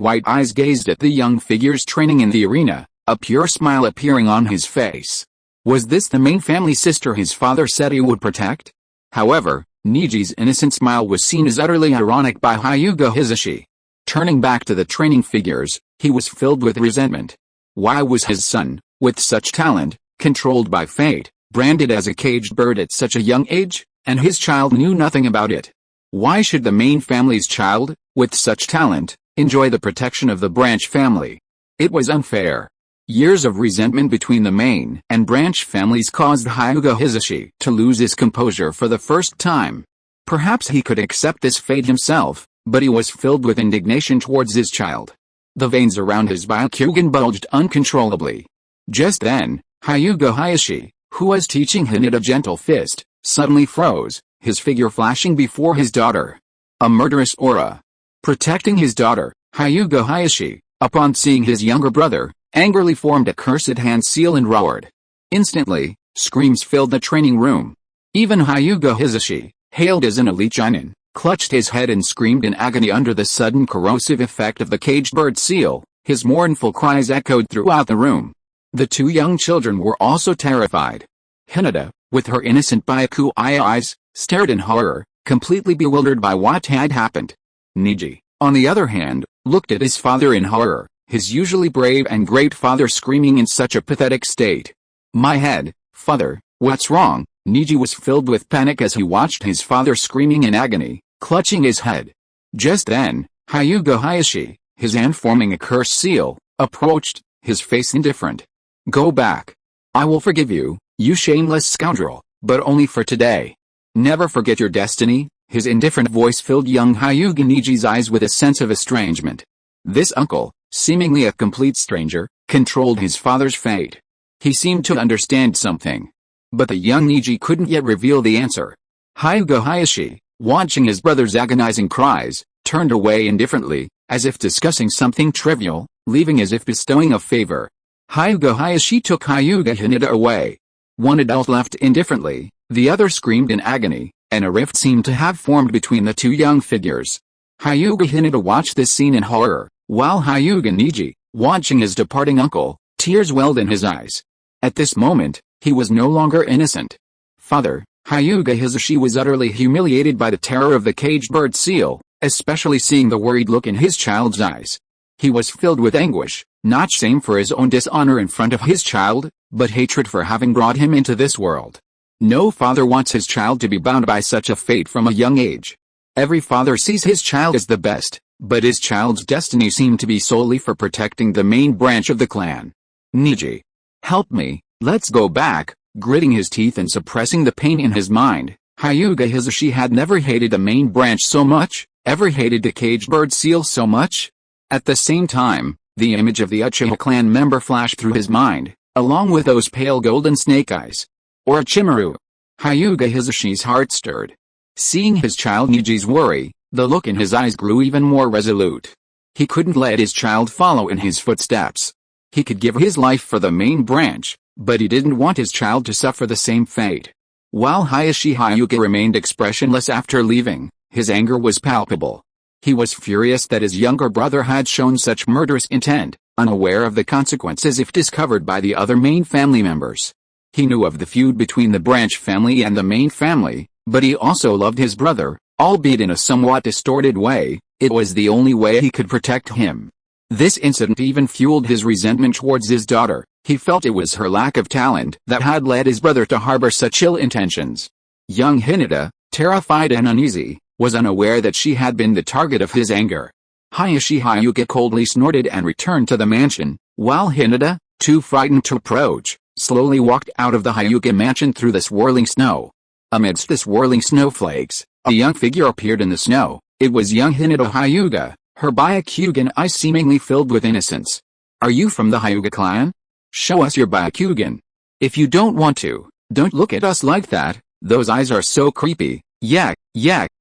white eyes gazed at the young figures training in the arena, a pure smile appearing on his face. Was this the main family sister his father said he would protect? However, Niji's innocent smile was seen as utterly ironic by Hyuga Hisashi. Turning back to the training figures, he was filled with resentment. Why was his son, with such talent, controlled by fate, branded as a caged bird at such a young age, and his child knew nothing about it? Why should the main family's child, with such talent, enjoy the protection of the branch family? It was unfair. Years of resentment between the main and branch families caused Hyuga Hisashi to lose his composure for the first time. Perhaps he could accept this fate himself, but he was filled with indignation towards his child. The veins around his Byakugan bulged uncontrollably. Just then, Hyuga Hisashi, who was teaching Hinata gentle fist, suddenly froze, his figure flashing before his daughter. A murderous aura. Protecting his daughter, Hyuga Hisashi, upon seeing his younger brother, angrily formed a cursed hand seal and roared. Instantly, screams filled the training room. Even Hyuga Hisashi, hailed as an elite Chunin, clutched his head and screamed in agony under the sudden corrosive effect of the caged bird seal. His mournful cries echoed throughout the room. The two young children were also terrified. Hinata, with her innocent Byakugan eyes, stared in horror, completely bewildered by what had happened. Niji, on the other hand, looked at his father in horror, his usually brave and great father screaming in such a pathetic state. My head, father, what's wrong? Niji was filled with panic as he watched his father screaming in agony, clutching his head. Just then, Hyuga Hisashi, his hand forming a curse seal, approached. his face indifferent. Go back. I will forgive you, you shameless scoundrel, but only for today. Never forget your destiny. His indifferent voice filled young Hyuga Niji's eyes with a sense of estrangement. This uncle, seemingly a complete stranger, controlled his father's fate. He seemed to understand something. But the young Niji couldn't yet reveal the answer. Hyuga Hayashi, watching his brother's agonizing cries, turned away indifferently, as if discussing something trivial, leaving as if bestowing a favor. Hyuga Hayashi took Hyuga Hinata away. One adult left indifferently, the other screamed in agony, and a rift seemed to have formed between the two young figures. Hyuga Hinata watched this scene in horror, while Hyuga Niji, watching his departing uncle, tears welled in his eyes. At this moment, he was no longer innocent. Father, Hyuga Hisashi was utterly humiliated by the terror of the caged bird seal, especially seeing the worried look in his child's eyes. He was filled with anguish, not shame for his own dishonor in front of his child, but hatred for having brought him into this world. No father wants his child to be bound by such a fate from a young age. Every father sees his child as the best, but his child's destiny seemed to be solely for protecting the main branch of the clan. Niji. Help me, let's go back. Gritting his teeth and suppressing the pain in his mind, Hyuga Hisashi had never hated the main branch so much, ever hated the caged bird seal so much. At the same time, the image of the Uchiha clan member flashed through his mind, along with those pale golden snake eyes. Orochimaru. Hyuga Hisashi's heart stirred. Seeing his child Niji's worry, the look in his eyes grew even more resolute. He couldn't let his child follow in his footsteps. He could give his life for the main branch, but he didn't want his child to suffer the same fate. While Hayashi Hyuga remained expressionless after leaving, his anger was palpable. He was furious that his younger brother had shown such murderous intent, unaware of the consequences if discovered by the other main family members. He knew of the feud between the branch family and the main family, but he also loved his brother, albeit in a somewhat distorted way. It was the only way he could protect him. This incident even fueled his resentment towards his daughter. He felt it was her lack of talent that had led his brother to harbor such ill intentions. Young Hinata, terrified and uneasy, was unaware that she had been the target of his anger. Hayashi Hyuga coldly snorted and returned to the mansion, while Hinata, too frightened to approach, slowly walked out of the Hyuga mansion through the swirling snow. Amidst the swirling snowflakes, a young figure appeared in the snow. It was young Hinata Hyuga, her Byakugan eyes seemingly filled with innocence. Are you from the Hyuga clan? Show us your Byakugan. If you don't want to, don't look at us like that, those eyes are so creepy. Yak,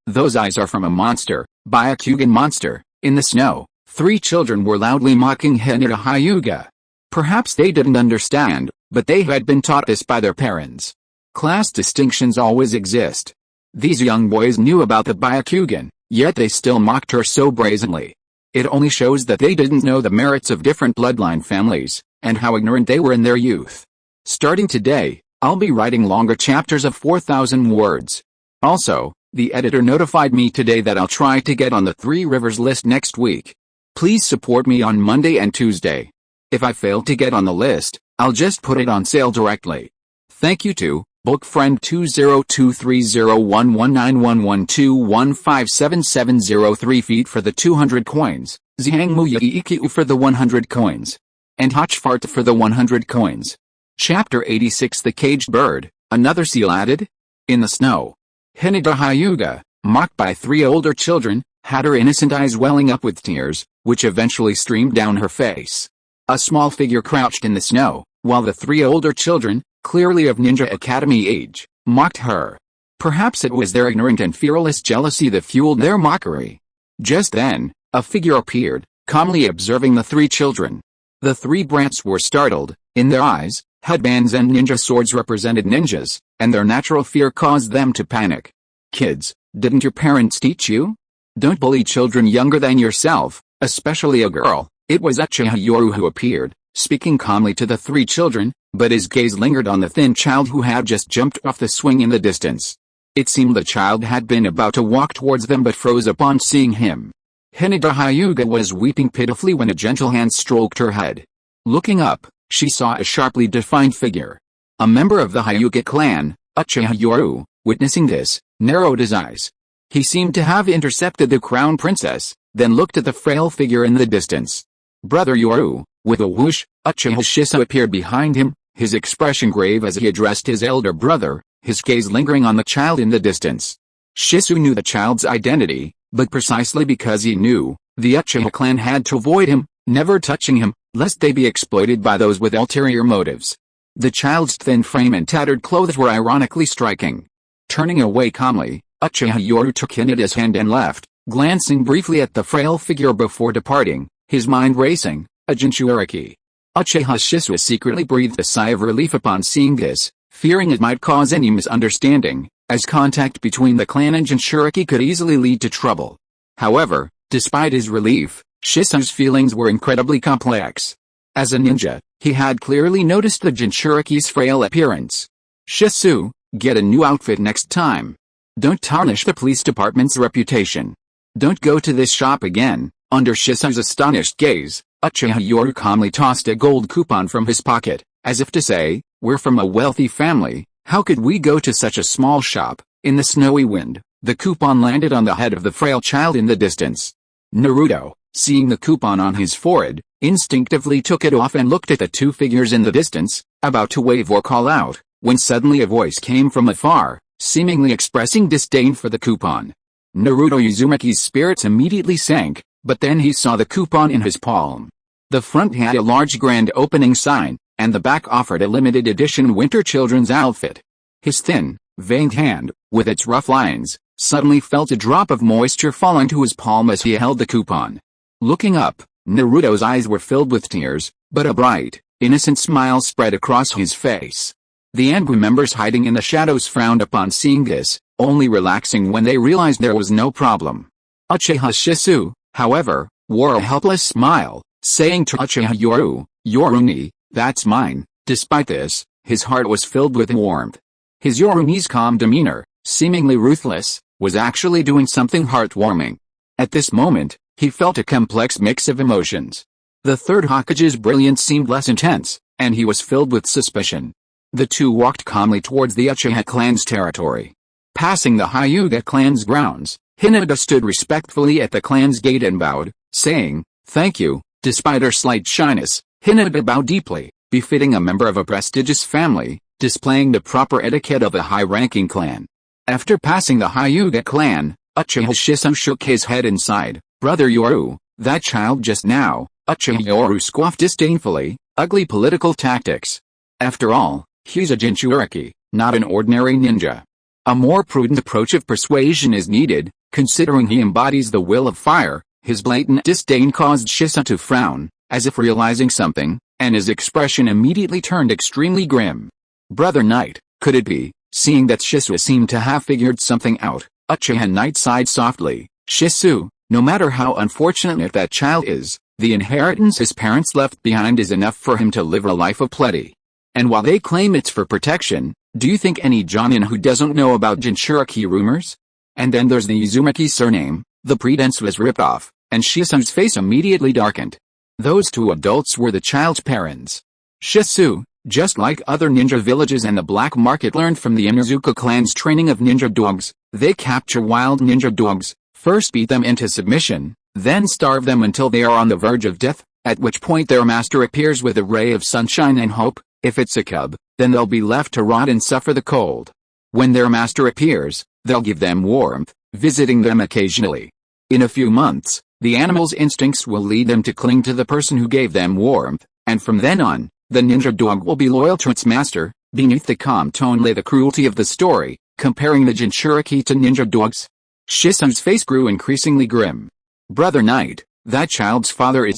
those eyes are from a monster, Byakugan monster. In the snow, three children were loudly mocking Hinata Hyuga. Perhaps they didn't understand, but they had been taught this by their parents. Class distinctions always exist. These young boys knew about the Byakugan, yet they still mocked her so brazenly. It only shows that they didn't know the merits of different bloodline families, and how ignorant they were in their youth. Starting today, I'll be writing longer chapters of 4,000 words. Also, the editor notified me today that I'll try to get on the Three Rivers list next week. Please support me on Monday and Tuesday. If I fail to get on the list, I'll just put it on sale directly. Thank you to Bookfriend 20230119112157703 feet for the 200 coins, Zhangmu Yiikiu for the 100 coins, and Hotchfart for the 100 coins. Chapter 86 The Caged Bird, another seal added? In the snow. Hinata Hyuga, mocked by three older children, had her innocent eyes welling up with tears, which eventually streamed down her face. A small figure crouched in the snow, while the three older children, clearly of Ninja Academy age, mocked her. Perhaps it was their ignorant and fearless jealousy that fueled their mockery. Just then, a figure appeared, calmly observing the three children. The three brats were startled. In their eyes, headbands and ninja swords represented ninjas, and their natural fear caused them to panic. Kids, didn't your parents teach you? Don't bully children younger than yourself, especially a girl. It was Uchiha Yoru who appeared, speaking calmly to the three children, but his gaze lingered on the thin child who had just jumped off the swing in the distance. It seemed the child had been about to walk towards them but froze upon seeing him. Hinata Hyuga was weeping pitifully when a gentle hand stroked her head. Looking up, she saw a sharply defined figure. A member of the Hyuga clan, Uchiha Yoru, witnessing this, narrowed his eyes. He seemed to have intercepted the crown princess, then looked at the frail figure in the distance. Brother Yoru, With a whoosh, Uchiha Shisui appeared behind him, his expression grave as he addressed his elder brother, his gaze lingering on the child in the distance. Shisui knew the child's identity, but precisely because he knew, the Uchiha clan had to avoid him, never touching him, lest they be exploited by those with ulterior motives. The child's thin frame and tattered clothes were ironically striking. Turning away calmly, Uchiha Yoru took Hinata's hand and left, glancing briefly at the frail figure before departing, his mind racing. A Jinchuriki. Uchiha Shisui secretly breathed a sigh of relief upon seeing this, fearing it might cause any misunderstanding, as contact between the clan and Jinchuriki could easily lead to trouble. However, despite his relief, Shisui's feelings were incredibly complex. As a ninja, he had clearly noticed the Jinchuriki's frail appearance. Shisui, get a new outfit next time. Don't tarnish the police department's reputation. Don't go to this shop again. Under Shisui's astonished gaze, Uchiha Yoru calmly tossed a gold coupon from his pocket, as if to say, we're from a wealthy family, how could we go to such a small shop? In the snowy wind, the coupon landed on the head of the frail child in the distance. Naruto, seeing the coupon on his forehead, instinctively took it off and looked at the two figures in the distance, about to wave or call out, when suddenly a voice came from afar, seemingly expressing disdain for the coupon. Naruto Uzumaki's spirits immediately sank, but then he saw the coupon in his palm. The front had a large grand opening sign, and the back offered a limited edition winter children's outfit. His thin, veined hand, with its rough lines, suddenly felt a drop of moisture fall into his palm as he held the coupon. Looking up, Naruto's eyes were filled with tears, but a bright, innocent smile spread across his face. The Anbu members hiding in the shadows frowned upon seeing this, only relaxing when they realized there was no problem. Uchiha Shisui, however, wore a helpless smile, saying to Uchiha Yoru, Yoruni, that's mine. Despite this, his heart was filled with warmth. His Yoruni's calm demeanor, seemingly ruthless, was actually doing something heartwarming. At this moment, he felt a complex mix of emotions. The Third Hokage's brilliance seemed less intense, and he was filled with suspicion. The two walked calmly towards the Uchiha clan's territory. Passing the Hyuga clan's grounds, Hinata stood respectfully at the clan's gate and bowed, saying, thank you. Despite her slight shyness, Hinata bowed deeply, befitting a member of a prestigious family, displaying the proper etiquette of a high-ranking clan. After passing the Hyuga clan, Uchiha Shisui shook his head and sighed, Brother Yoru, that child just now. Uchiha Yoru scoffed disdainfully, ugly political tactics. After all, he's a Jinchuriki, not an ordinary ninja. A more prudent approach of persuasion is needed, considering he embodies the will of fire. His blatant disdain caused Shisui to frown, as if realizing something, and his expression immediately turned extremely grim. Brother Knight, could it be? Seeing that Shisui seemed to have figured something out, Uchiha Knight sighed softly, Shisui, no matter how unfortunate that child is, the inheritance his parents left behind is enough for him to live a life of plenty. And while they claim it's for protection, do you think any Jonin who doesn't know about Jinchuriki rumors? And then there's the Uzumaki surname. The pretense was ripped off, and Shisui's face immediately darkened. Those two adults were the child's parents. Shisui, just like other ninja villages and the black market, learned from the Inuzuka clan's training of ninja dogs. They capture wild ninja dogs, first beat them into submission, then starve them until they are on the verge of death, at which point their master appears with a ray of sunshine and hope. If it's a cub, then they'll be left to rot and suffer the cold. When their master appears, they'll give them warmth, visiting them occasionally. In a few months, the animal's instincts will lead them to cling to the person who gave them warmth, and from then on, the ninja dog will be loyal to its master. Beneath the calm tone lay the cruelty of the story, comparing the Jinchuriki to ninja dogs. Shisui's face grew increasingly grim. Brother Knight, that child's father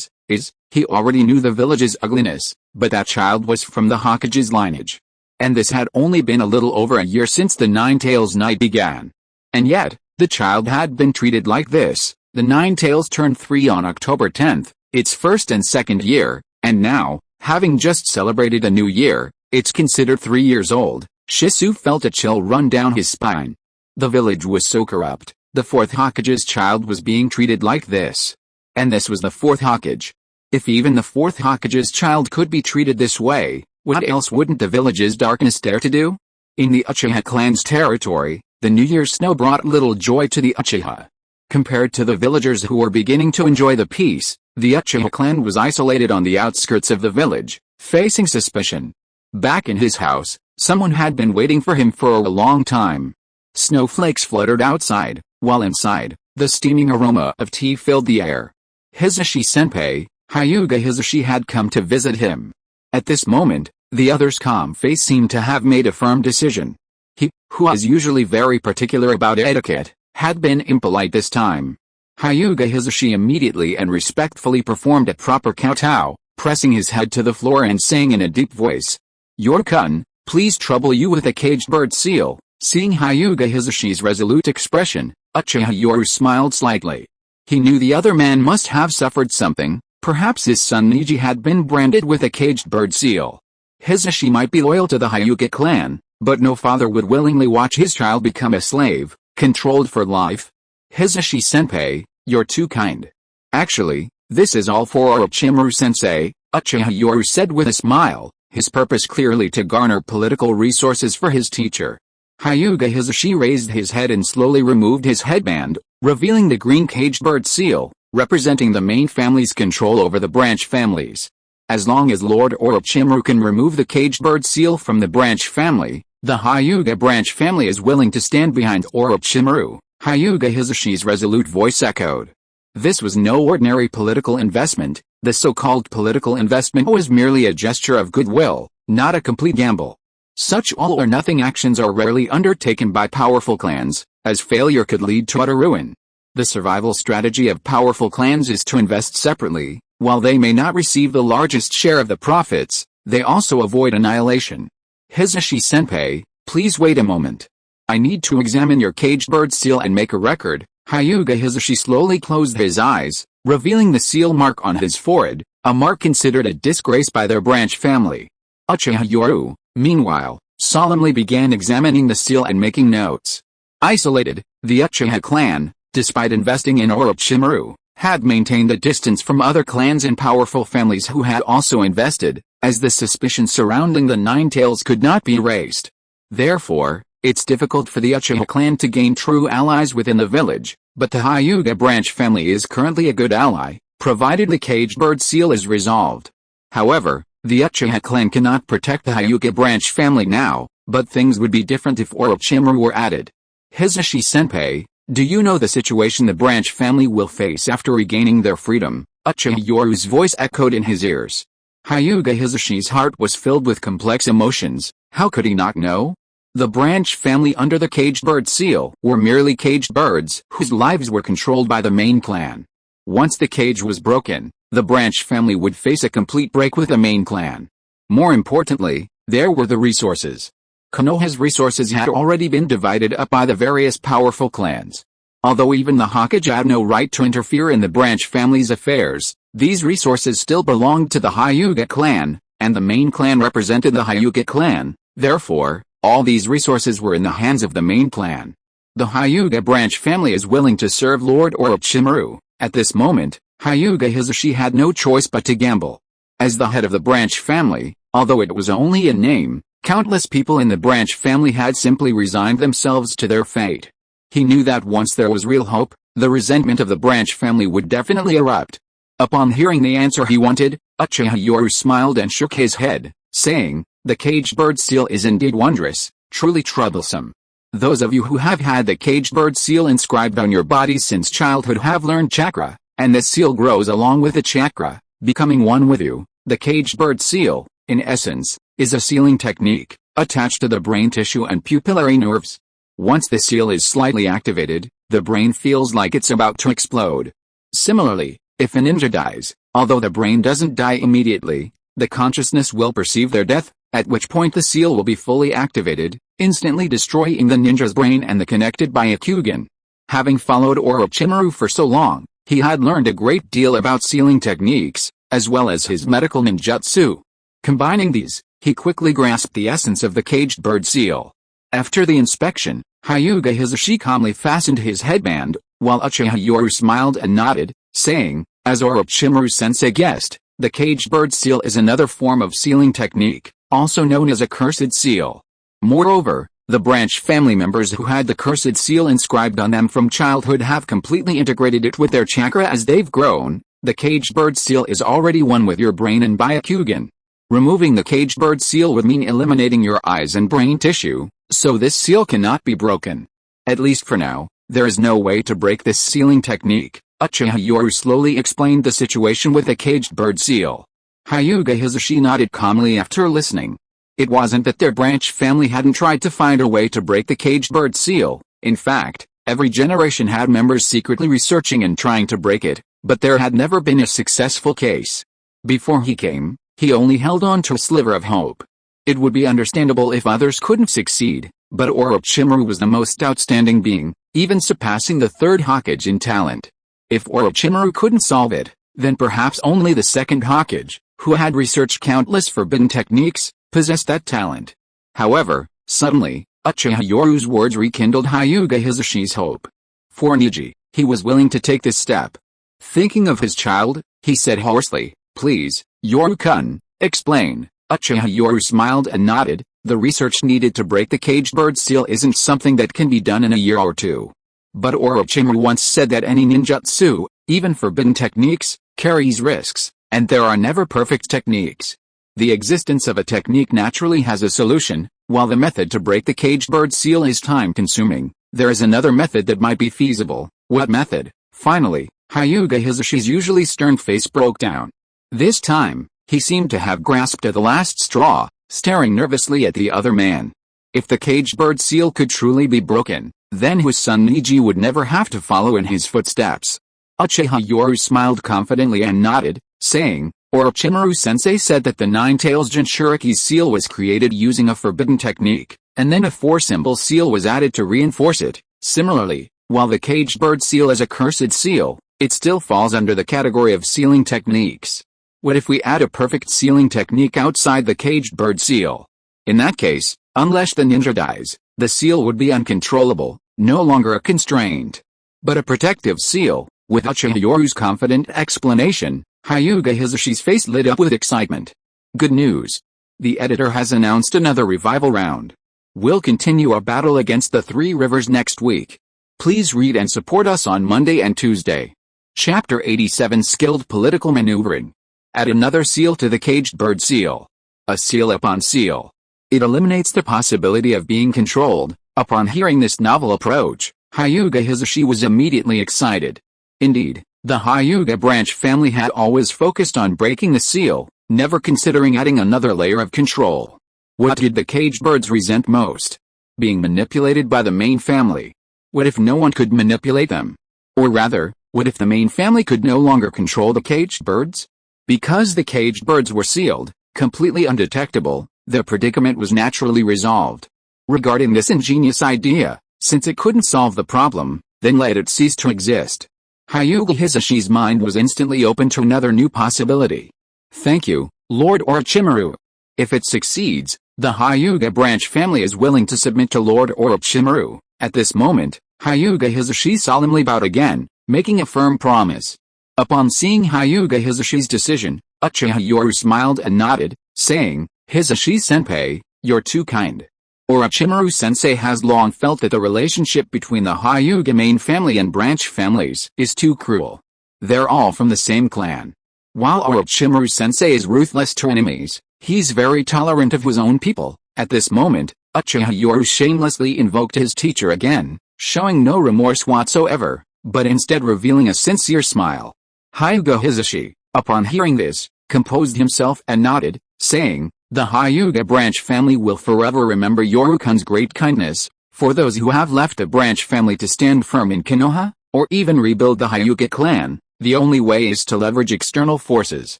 he already knew the village's ugliness, but that child was from the Hokage's lineage. And this had only been a little over a year since the Nine Tails night began. And yet, the child had been treated like this. The Nine Tails turned 3 on October 10th, its first and second year, and now, having just celebrated a new year, it's considered 3 years old. Shisui felt a chill run down his spine. The village was so corrupt, the 4th Hokage's child was being treated like this. And this was the 4th Hokage. If even the 4th Hokage's child could be treated this way, what else wouldn't the village's darkness dare to do? In the Uchiha clan's territory, the New Year's snow brought little joy to the Uchiha. Compared to the villagers who were beginning to enjoy the peace, the Uchiha clan was isolated on the outskirts of the village, facing suspicion. Back in his house, someone had been waiting for him for a long time. Snowflakes fluttered outside, while inside, the steaming aroma of tea filled the air. Hisashi-senpai, Hyuga Hisashi had come to visit him. At this moment, the other's calm face seemed to have made a firm decision. He, who was usually very particular about etiquette, had been impolite this time. Hyuga Hisashi immediately and respectfully performed a proper kowtow, pressing his head to the floor and saying in a deep voice, "Yorukun, please trouble you with a caged bird seal." Seeing Hyuga Hisashi's resolute expression, Uchiha Yoru smiled slightly. He knew the other man must have suffered something, perhaps his son Neji had been branded with a caged bird seal. Hisashi might be loyal to the Hyuga clan, but no father would willingly watch his child become a slave, controlled for life. "Hisashi-senpai, you're too kind. Actually, this is all for Orochimaru-sensei," Uchiha Yoru said with a smile, his purpose clearly to garner political resources for his teacher. Hyuga Hisashi raised his head and slowly removed his headband, revealing the green caged bird seal, representing the main family's control over the branch families. As long as Lord Orochimaru can remove the caged bird seal from the branch family, the Hyuga branch family is willing to stand behind Orochimaru, Hyuga Hisashi's resolute voice echoed. This was no ordinary political investment, the so-called political investment was merely a gesture of goodwill, not a complete gamble. Such all-or-nothing actions are rarely undertaken by powerful clans, as failure could lead to utter ruin. The survival strategy of powerful clans is to invest separately. While they may not receive the largest share of the profits, they also avoid annihilation. "Hisashi-senpai, please wait a moment. I need to examine your caged bird seal and make a record." Hyuga Hisashi slowly closed his eyes, revealing the seal mark on his forehead, a mark considered a disgrace by their branch family. Uchiha Yoru, meanwhile, solemnly began examining the seal and making notes. Isolated, the Uchiha clan, despite investing in Orochimaru, had maintained a distance from other clans and powerful families who had also invested, as the suspicion surrounding the Nine Tails could not be erased. Therefore, it's difficult for the Uchiha clan to gain true allies within the village, but the Hyuga branch family is currently a good ally, provided the caged bird seal is resolved. However, the Uchiha clan cannot protect the Hyuga branch family now, but things would be different if Orochimaru were added. "Hisashi-senpai, do you know the situation the branch family will face after regaining their freedom?" Uchiha Yoru's voice echoed in his ears. Hyuga Hisashi's heart was filled with complex emotions. How could he not know? The branch family under the caged bird seal were merely caged birds whose lives were controlled by the main clan. Once the cage was broken, the branch family would face a complete break with the main clan. More importantly, there were the resources. Konoha's resources had already been divided up by the various powerful clans. Although even the Hokage had no right to interfere in the branch family's affairs, these resources still belonged to the Hyuga clan, and the main clan represented the Hyuga clan. Therefore, all these resources were in the hands of the main clan. The Hyuga branch family is willing to serve Lord Orochimaru. At this moment, Hyuga Hisashi had no choice but to gamble. As the head of the branch family, although it was only in name, countless people in the branch family had simply resigned themselves to their fate. He knew that once there was real hope, the resentment of the branch family would definitely erupt. Upon hearing the answer he wanted, Uchiha Yoru smiled and shook his head, saying, "The caged bird seal is indeed wondrous, truly troublesome. Those of you who have had the caged bird seal inscribed on your bodies since childhood have learned chakra, and the seal grows along with the chakra, becoming one with you. The caged bird seal, in essence, is a sealing technique, attached to the brain tissue and pupillary nerves. Once the seal is slightly activated, the brain feels like it's about to explode. Similarly, if a ninja dies, although the brain doesn't die immediately, the consciousness will perceive their death, at which point the seal will be fully activated, instantly destroying the ninja's brain and the connected Byakugan. Having followed Orochimaru for so long, he had learned a great deal about sealing techniques, as well as his medical ninjutsu. Combining these, he quickly grasped the essence of the caged bird seal. After the inspection, Hyuga Hisashi calmly fastened his headband, while Uchiha Yoru smiled and nodded, saying, "As Orochimaru-sensei guessed, the caged bird seal is another form of sealing technique, also known as a cursed seal. Moreover, The branch family members who had the cursed seal inscribed on them from childhood have completely integrated it with their chakra as they've grown. The caged bird seal is already one with your brain and Byakugan. Removing the caged bird seal would mean eliminating your eyes and brain tissue, so this seal cannot be broken. At least for now, there is no way to break this sealing technique. Uchiha Yoru slowly explained the situation with the caged bird seal. Hyuga Hisashi nodded calmly after listening. It wasn't that their branch family hadn't tried to find a way to break the caged bird seal. In fact, every generation had members secretly researching and trying to break it, but there had never been a successful case. Before he came, he only held on to a sliver of hope. It would be understandable if others couldn't succeed, but Orochimaru was the most outstanding being, even surpassing the Third Hokage in talent. If Orochimaru couldn't solve it, then perhaps only the Second Hokage, who had researched countless forbidden techniques, possessed that talent. However, suddenly, Uchiha Yoru's words rekindled Hyuga Hisashi's hope. For Niji, he was willing to take this step. Thinking of his child, he said hoarsely, "Please, Yoru-kun, explain." Uchiha Yoru smiled and nodded. The research needed to break the caged bird seal isn't something that can be done in a year or two. But Orochimaru once said that any ninjutsu, even forbidden techniques, carries risks, and there are never perfect techniques. The existence of a technique naturally has a solution. While the method to break the caged bird seal is time-consuming, there is another method that might be feasible. What method? Finally, Hyuga Hisashi's usually stern face broke down. This time, he seemed to have grasped at the last straw, staring nervously at the other man. If the caged bird seal could truly be broken, then his son Niji would never have to follow in his footsteps. Uchiha Yoru smiled confidently and nodded, saying, Orochimaru-sensei said that the Nine-Tails Jinchuriki's seal was created using a forbidden technique, and then a four-symbol seal was added to reinforce it. Similarly, while the caged bird seal is a cursed seal, it still falls under the category of sealing techniques. What if we add a perfect sealing technique outside the caged bird seal? In that case, unless the ninja dies, the seal would be uncontrollable, no longer a constraint, but a protective seal. With Uchiha Yoru's confident explanation, Hyuga Hisashi's face lit up with excitement. Good news! The editor has announced another revival round. We'll continue our battle against the Three Rivers next week. Please read and support us on Monday and Tuesday. Chapter 87 Skilled Political Maneuvering. Add another seal to the caged bird seal. A seal upon seal. It eliminates the possibility of being controlled. Upon hearing this novel approach, Hyuga Hisashi was immediately excited. Indeed, the Hyuga branch family had always focused on breaking the seal, never considering adding another layer of control. What did the caged birds resent most? Being manipulated by the main family. What if no one could manipulate them? Or rather, what if the main family could no longer control the caged birds? Because the caged birds were sealed, completely undetectable, the predicament was naturally resolved. Regarding this ingenious idea, since it couldn't solve the problem, then let it cease to exist. Hyuga Hisashi's mind was instantly open to another new possibility. Thank you, Lord Orochimaru. If it succeeds, the Hyuga branch family is willing to submit to Lord Orochimaru. At this moment, Hyuga Hisashi solemnly bowed again, making a firm promise. Upon seeing Hyuga Hisashi's decision, Uchiha Yoru smiled and nodded, saying, Hisashi-senpai, you're too kind. Orochimaru-sensei has long felt that the relationship between the Hyuga main family and branch families is too cruel. They're all from the same clan. While Orochimaru-sensei is ruthless to enemies, he's very tolerant of his own people. At this moment, Uchiha Yoru shamelessly invoked his teacher again, showing no remorse whatsoever, but instead revealing a sincere smile. Hyuga Hisashi, upon hearing this, composed himself and nodded, saying, the Hyuga branch family will forever remember Yoru-kun's great kindness. For those who have left the branch family to stand firm in Konoha, or even rebuild the Hyuga clan, the only way is to leverage external forces.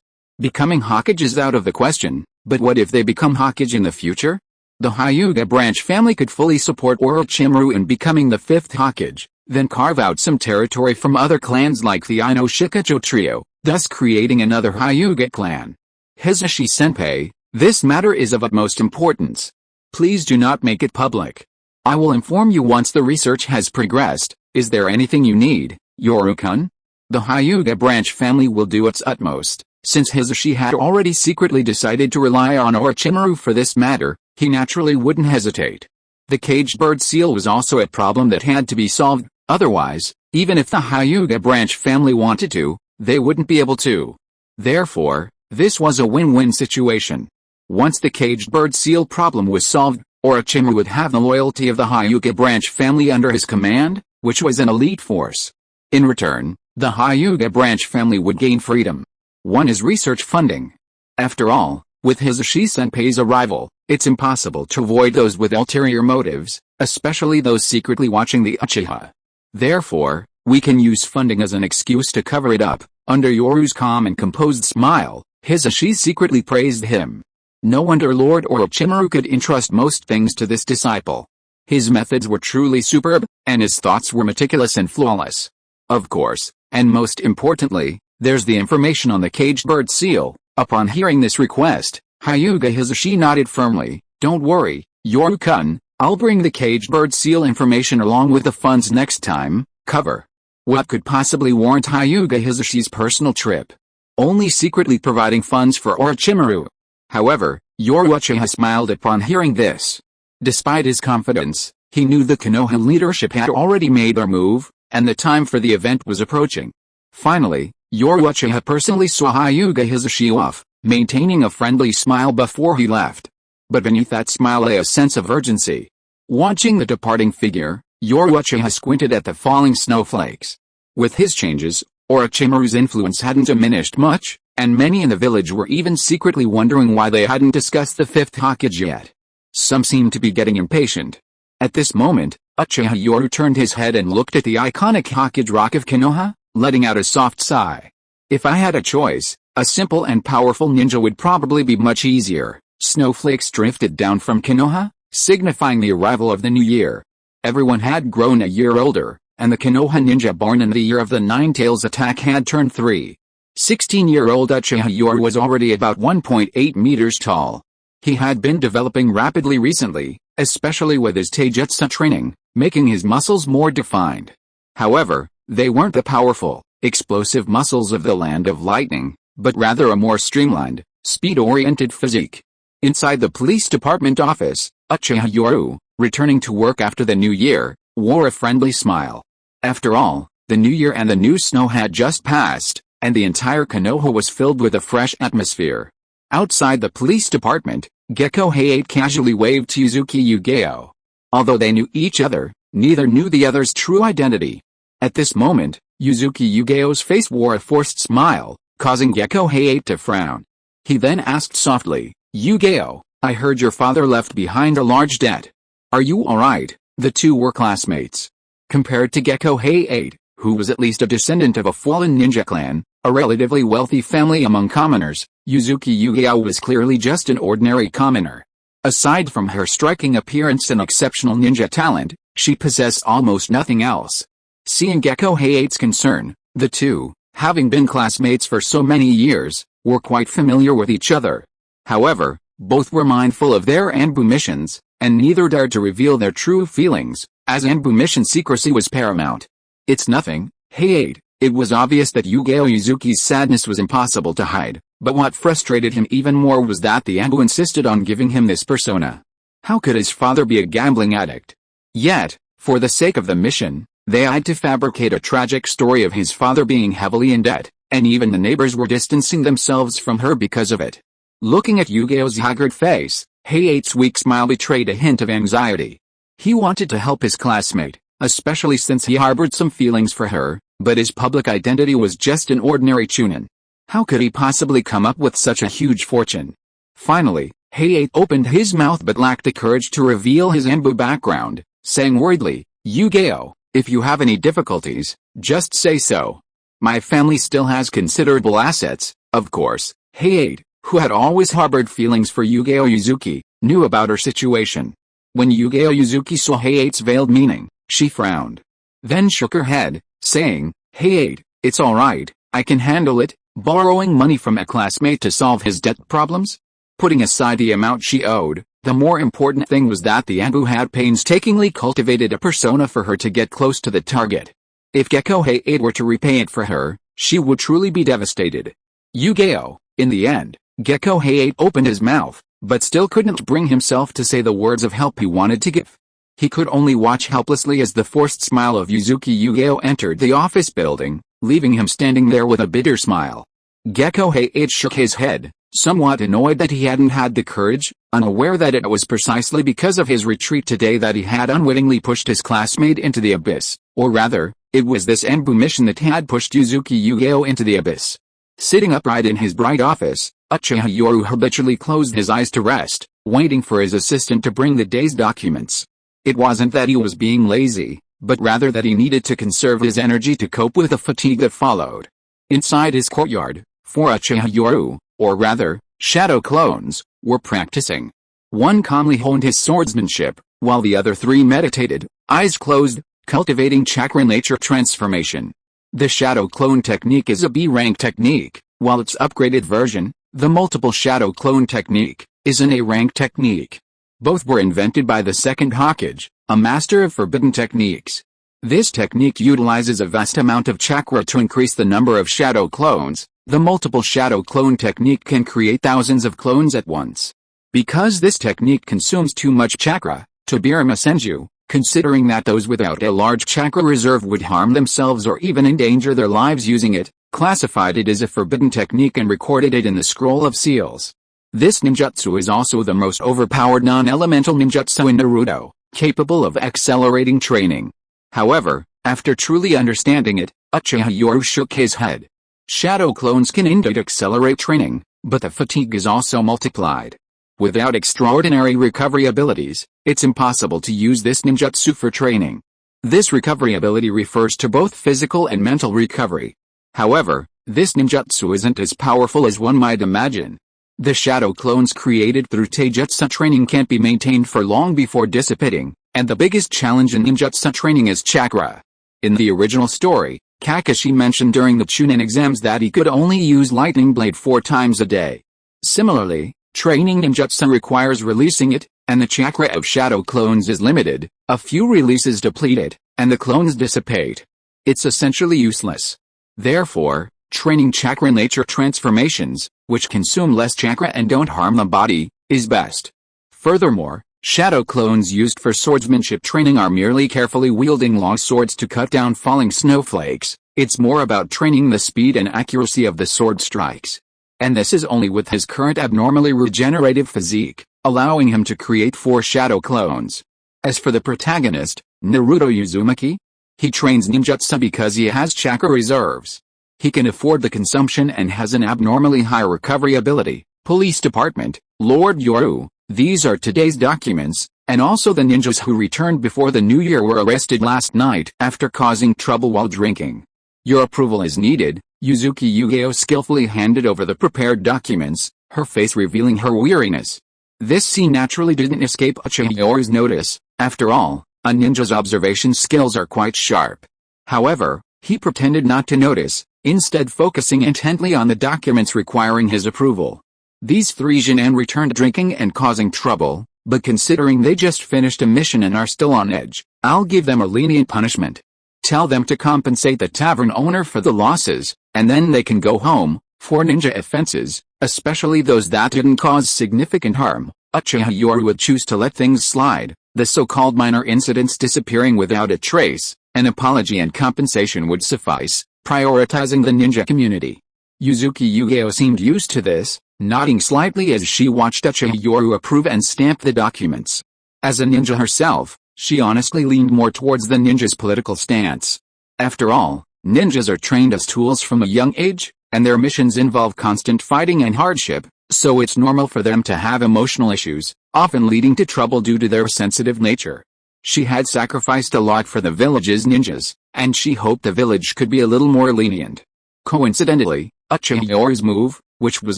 Becoming Hokage is out of the question, but what if they become Hokage in the future? The Hyuga branch family could fully support Orochimaru in becoming the 5th Hokage, then carve out some territory from other clans like the Ino Shikacho trio, thus creating another Hyuga clan. Hisashi-senpai, this matter is of utmost importance. Please do not make it public. I will inform you once the research has progressed. Is there anything you need, Yoru-kun? The Hyuga branch family will do its utmost. Since Hisashi had already secretly decided to rely on Orochimaru for this matter, he naturally wouldn't hesitate. The caged bird seal was also a problem that had to be solved, otherwise, even if the Hyuga branch family wanted to, they wouldn't be able to. Therefore, this was a win-win situation. Once the caged bird seal problem was solved, Orochimaru would have the loyalty of the Hyuga branch family under his command, which was an elite force. In return, the Hyuga branch family would gain freedom. One is research funding. After all, with Hisashi-senpai's arrival, it's impossible to avoid those with ulterior motives, especially those secretly watching the Uchiha. Therefore, we can use funding as an excuse to cover it up. Under Yoru's calm and composed smile, Hisashi secretly praised him. No wonder Lord Orochimaru could entrust most things to this disciple. His methods were truly superb, and his thoughts were meticulous and flawless. Of course, and most importantly, there's the information on the caged bird seal. Upon hearing this request, Hyuga Hisashi nodded firmly. Don't worry, Yoru-kun, I'll bring the caged bird seal information along with the funds next time. Cover. What could possibly warrant Hyuga Hisashi's personal trip? Only secretly providing funds for Orochimaru. However, Yoru Uchiha smiled upon hearing this. Despite his confidence, he knew the Konoha leadership had already made their move, and the time for the event was approaching. Finally, Yoru Uchiha personally saw Hyuga Hisashi off, maintaining a friendly smile before he left. But beneath that smile lay a sense of urgency. Watching the departing figure, Yoru Uchiha squinted at the falling snowflakes. With his changes, Orochimaru's influence hadn't diminished much, and many in the village were even secretly wondering why they hadn't discussed the Fifth Hokage yet. Some seemed to be getting impatient. At this moment, Uchiha Yoru turned his head and looked at the iconic Hokage rock of Konoha, letting out a soft sigh. If I had a choice, a simple and powerful ninja would probably be much easier. Snowflakes drifted down from Konoha, signifying the arrival of the new year. Everyone had grown a year older, and the Konoha ninja born in the year of the Nine-Tails attack had turned 3. 16-year-old Uchiha Yoru was already about 1.8 meters tall. He had been developing rapidly recently, especially with his taijutsu training, making his muscles more defined. However, they weren't the powerful, explosive muscles of the Land of Lightning, but rather a more streamlined, speed-oriented physique. Inside the police department office, Uchiha Yoru, returning to work after the new year, wore a friendly smile. After all, the new year and the new snow had just passed, and the entire Konoha was filled with a fresh atmosphere. Outside the police department, Gecko Height casually waved to Yuzuki Yugeo. Although they knew each other, neither knew the other's true identity. At this moment, Yuzuki Yugeo's face wore a forced smile, causing Gecko Height to frown. He then asked softly, Yugeo, I heard your father left behind a large debt. Are you alright? The two were classmates. Compared to Gecko Height, who was at least a descendant of a fallen ninja clan, a relatively wealthy family among commoners, Yuzuki Yugeo was clearly just an ordinary commoner. Aside from her striking appearance and exceptional ninja talent, she possessed almost nothing else. Seeing Gecko Height's concern, the two, having been classmates for so many years, were quite familiar with each other. However, both were mindful of their Anbu missions, and neither dared to reveal their true feelings, as Anbu mission secrecy was paramount. It's nothing, Height. It was obvious that Yugeo Yuzuki's sadness was impossible to hide, but what frustrated him even more was that the Anbu insisted on giving him this persona. How could his father be a gambling addict? Yet, for the sake of the mission, they had to fabricate a tragic story of his father being heavily in debt, and even the neighbors were distancing themselves from her because of it. Looking at Yugeo's haggard face, Height's weak smile betrayed a hint of anxiety. He wanted to help his classmate, especially since he harbored some feelings for her, but his public identity was just an ordinary chunin. How could he possibly come up with such a huge fortune? Finally, Height opened his mouth but lacked the courage to reveal his Anbu background, saying worriedly, Yugeo, if you have any difficulties, just say so. My family still has considerable assets, of course. Height, who had always harbored feelings for Yugeo Yuzuki, knew about her situation. When Yugeo Yuzuki saw Height's veiled meaning, she frowned. Then shook her head, saying, Height, it's alright, I can handle it. Borrowing money from a classmate to solve his debt problems? Putting aside the amount she owed, the more important thing was that the Anbu had painstakingly cultivated a persona for her to get close to the target. If Gecko Height were to repay it for her, she would truly be devastated. Yugeo, in the end, Gecko Height opened his mouth, but still couldn't bring himself to say the words of help he wanted to give. He could only watch helplessly as the forced smile of Yuzuki Yugeo entered the office building, leaving him standing there with a bitter smile. Gecko Heiichi shook his head, somewhat annoyed that he hadn't had the courage, unaware that it was precisely because of his retreat today that he had unwittingly pushed his classmate into the abyss, or rather, it was this Embu mission that had pushed Yuzuki Yugeo into the abyss. Sitting upright in his bright office, Uchiha Yoru habitually closed his eyes to rest, waiting for his assistant to bring the day's documents. It wasn't that he was being lazy, but rather that he needed to conserve his energy to cope with the fatigue that followed. Inside his courtyard, 4 Uchiha Yoru, or rather, shadow clones, were practicing. One calmly honed his swordsmanship, while the other 3 meditated, eyes closed, cultivating chakra nature transformation. The shadow clone technique is a B-rank technique, while its upgraded version, the multiple shadow clone technique, is an A-rank technique. Both were invented by the Second Hokage, a master of forbidden techniques. This technique utilizes a vast amount of chakra to increase the number of shadow clones. The multiple shadow clone technique can create thousands of clones at once. Because this technique consumes too much chakra, Tobirama Senju, considering that those without a large chakra reserve would harm themselves or even endanger their lives using it, classified it as a forbidden technique and recorded it in the Scroll of Seals. This ninjutsu is also the most overpowered non-elemental ninjutsu in Naruto, capable of accelerating training. However, after truly understanding it, Uchiha Yoru shook his head. Shadow clones can indeed accelerate training, but the fatigue is also multiplied. Without extraordinary recovery abilities, it's impossible to use this ninjutsu for training. This recovery ability refers to both physical and mental recovery. However, this ninjutsu isn't as powerful as one might imagine. The shadow clones created through taijutsu training can't be maintained for long before dissipating, and the biggest challenge in ninjutsu training is chakra. In the original story, Kakashi mentioned during the Chunin exams that he could only use Lightning Blade 4 times a day. Similarly, training ninjutsu requires releasing it, and the chakra of shadow clones is limited. A few releases deplete it, and the clones dissipate. It's essentially useless. Therefore, training chakra nature transformations, which consume less chakra and don't harm the body, is best. Furthermore, shadow clones used for swordsmanship training are merely carefully wielding long swords to cut down falling snowflakes. It's more about training the speed and accuracy of the sword strikes. And this is only with his current abnormally regenerative physique, allowing him to create 4 shadow clones. As for the protagonist, Naruto Uzumaki, he trains ninjutsu because he has chakra reserves. He can afford the consumption and has an abnormally high recovery ability. Police Department, Lord Yoru, these are today's documents, and also the ninjas who returned before the new year were arrested last night after causing trouble while drinking. Your approval is needed. Yuzuki Yugeo skillfully handed over the prepared documents, her face revealing her weariness. This scene naturally didn't escape Uchiha Yoru's notice. After all, a ninja's observation skills are quite sharp. However, he pretended not to notice, instead focusing intently on the documents requiring his approval. These 3 genin returned drinking and causing trouble, but considering they just finished a mission and are still on edge, I'll give them a lenient punishment. Tell them to compensate the tavern owner for the losses, and then they can go home. For ninja offenses, especially those that didn't cause significant harm, Uchiha Yoru would choose to let things slide, the so-called minor incidents disappearing without a trace. An apology and compensation would suffice, prioritizing the ninja community. Yuzuki Yugeo seemed used to this, nodding slightly as she watched Uchiha Yoru approve and stamp the documents. As a ninja herself, she honestly leaned more towards the ninja's political stance. After all, ninjas are trained as tools from a young age, and their missions involve constant fighting and hardship, so it's normal for them to have emotional issues, often leading to trouble due to their sensitive nature. She had sacrificed a lot for the village's ninjas, and she hoped the village could be a little more lenient. Coincidentally, Uchiha Yoru's move, which was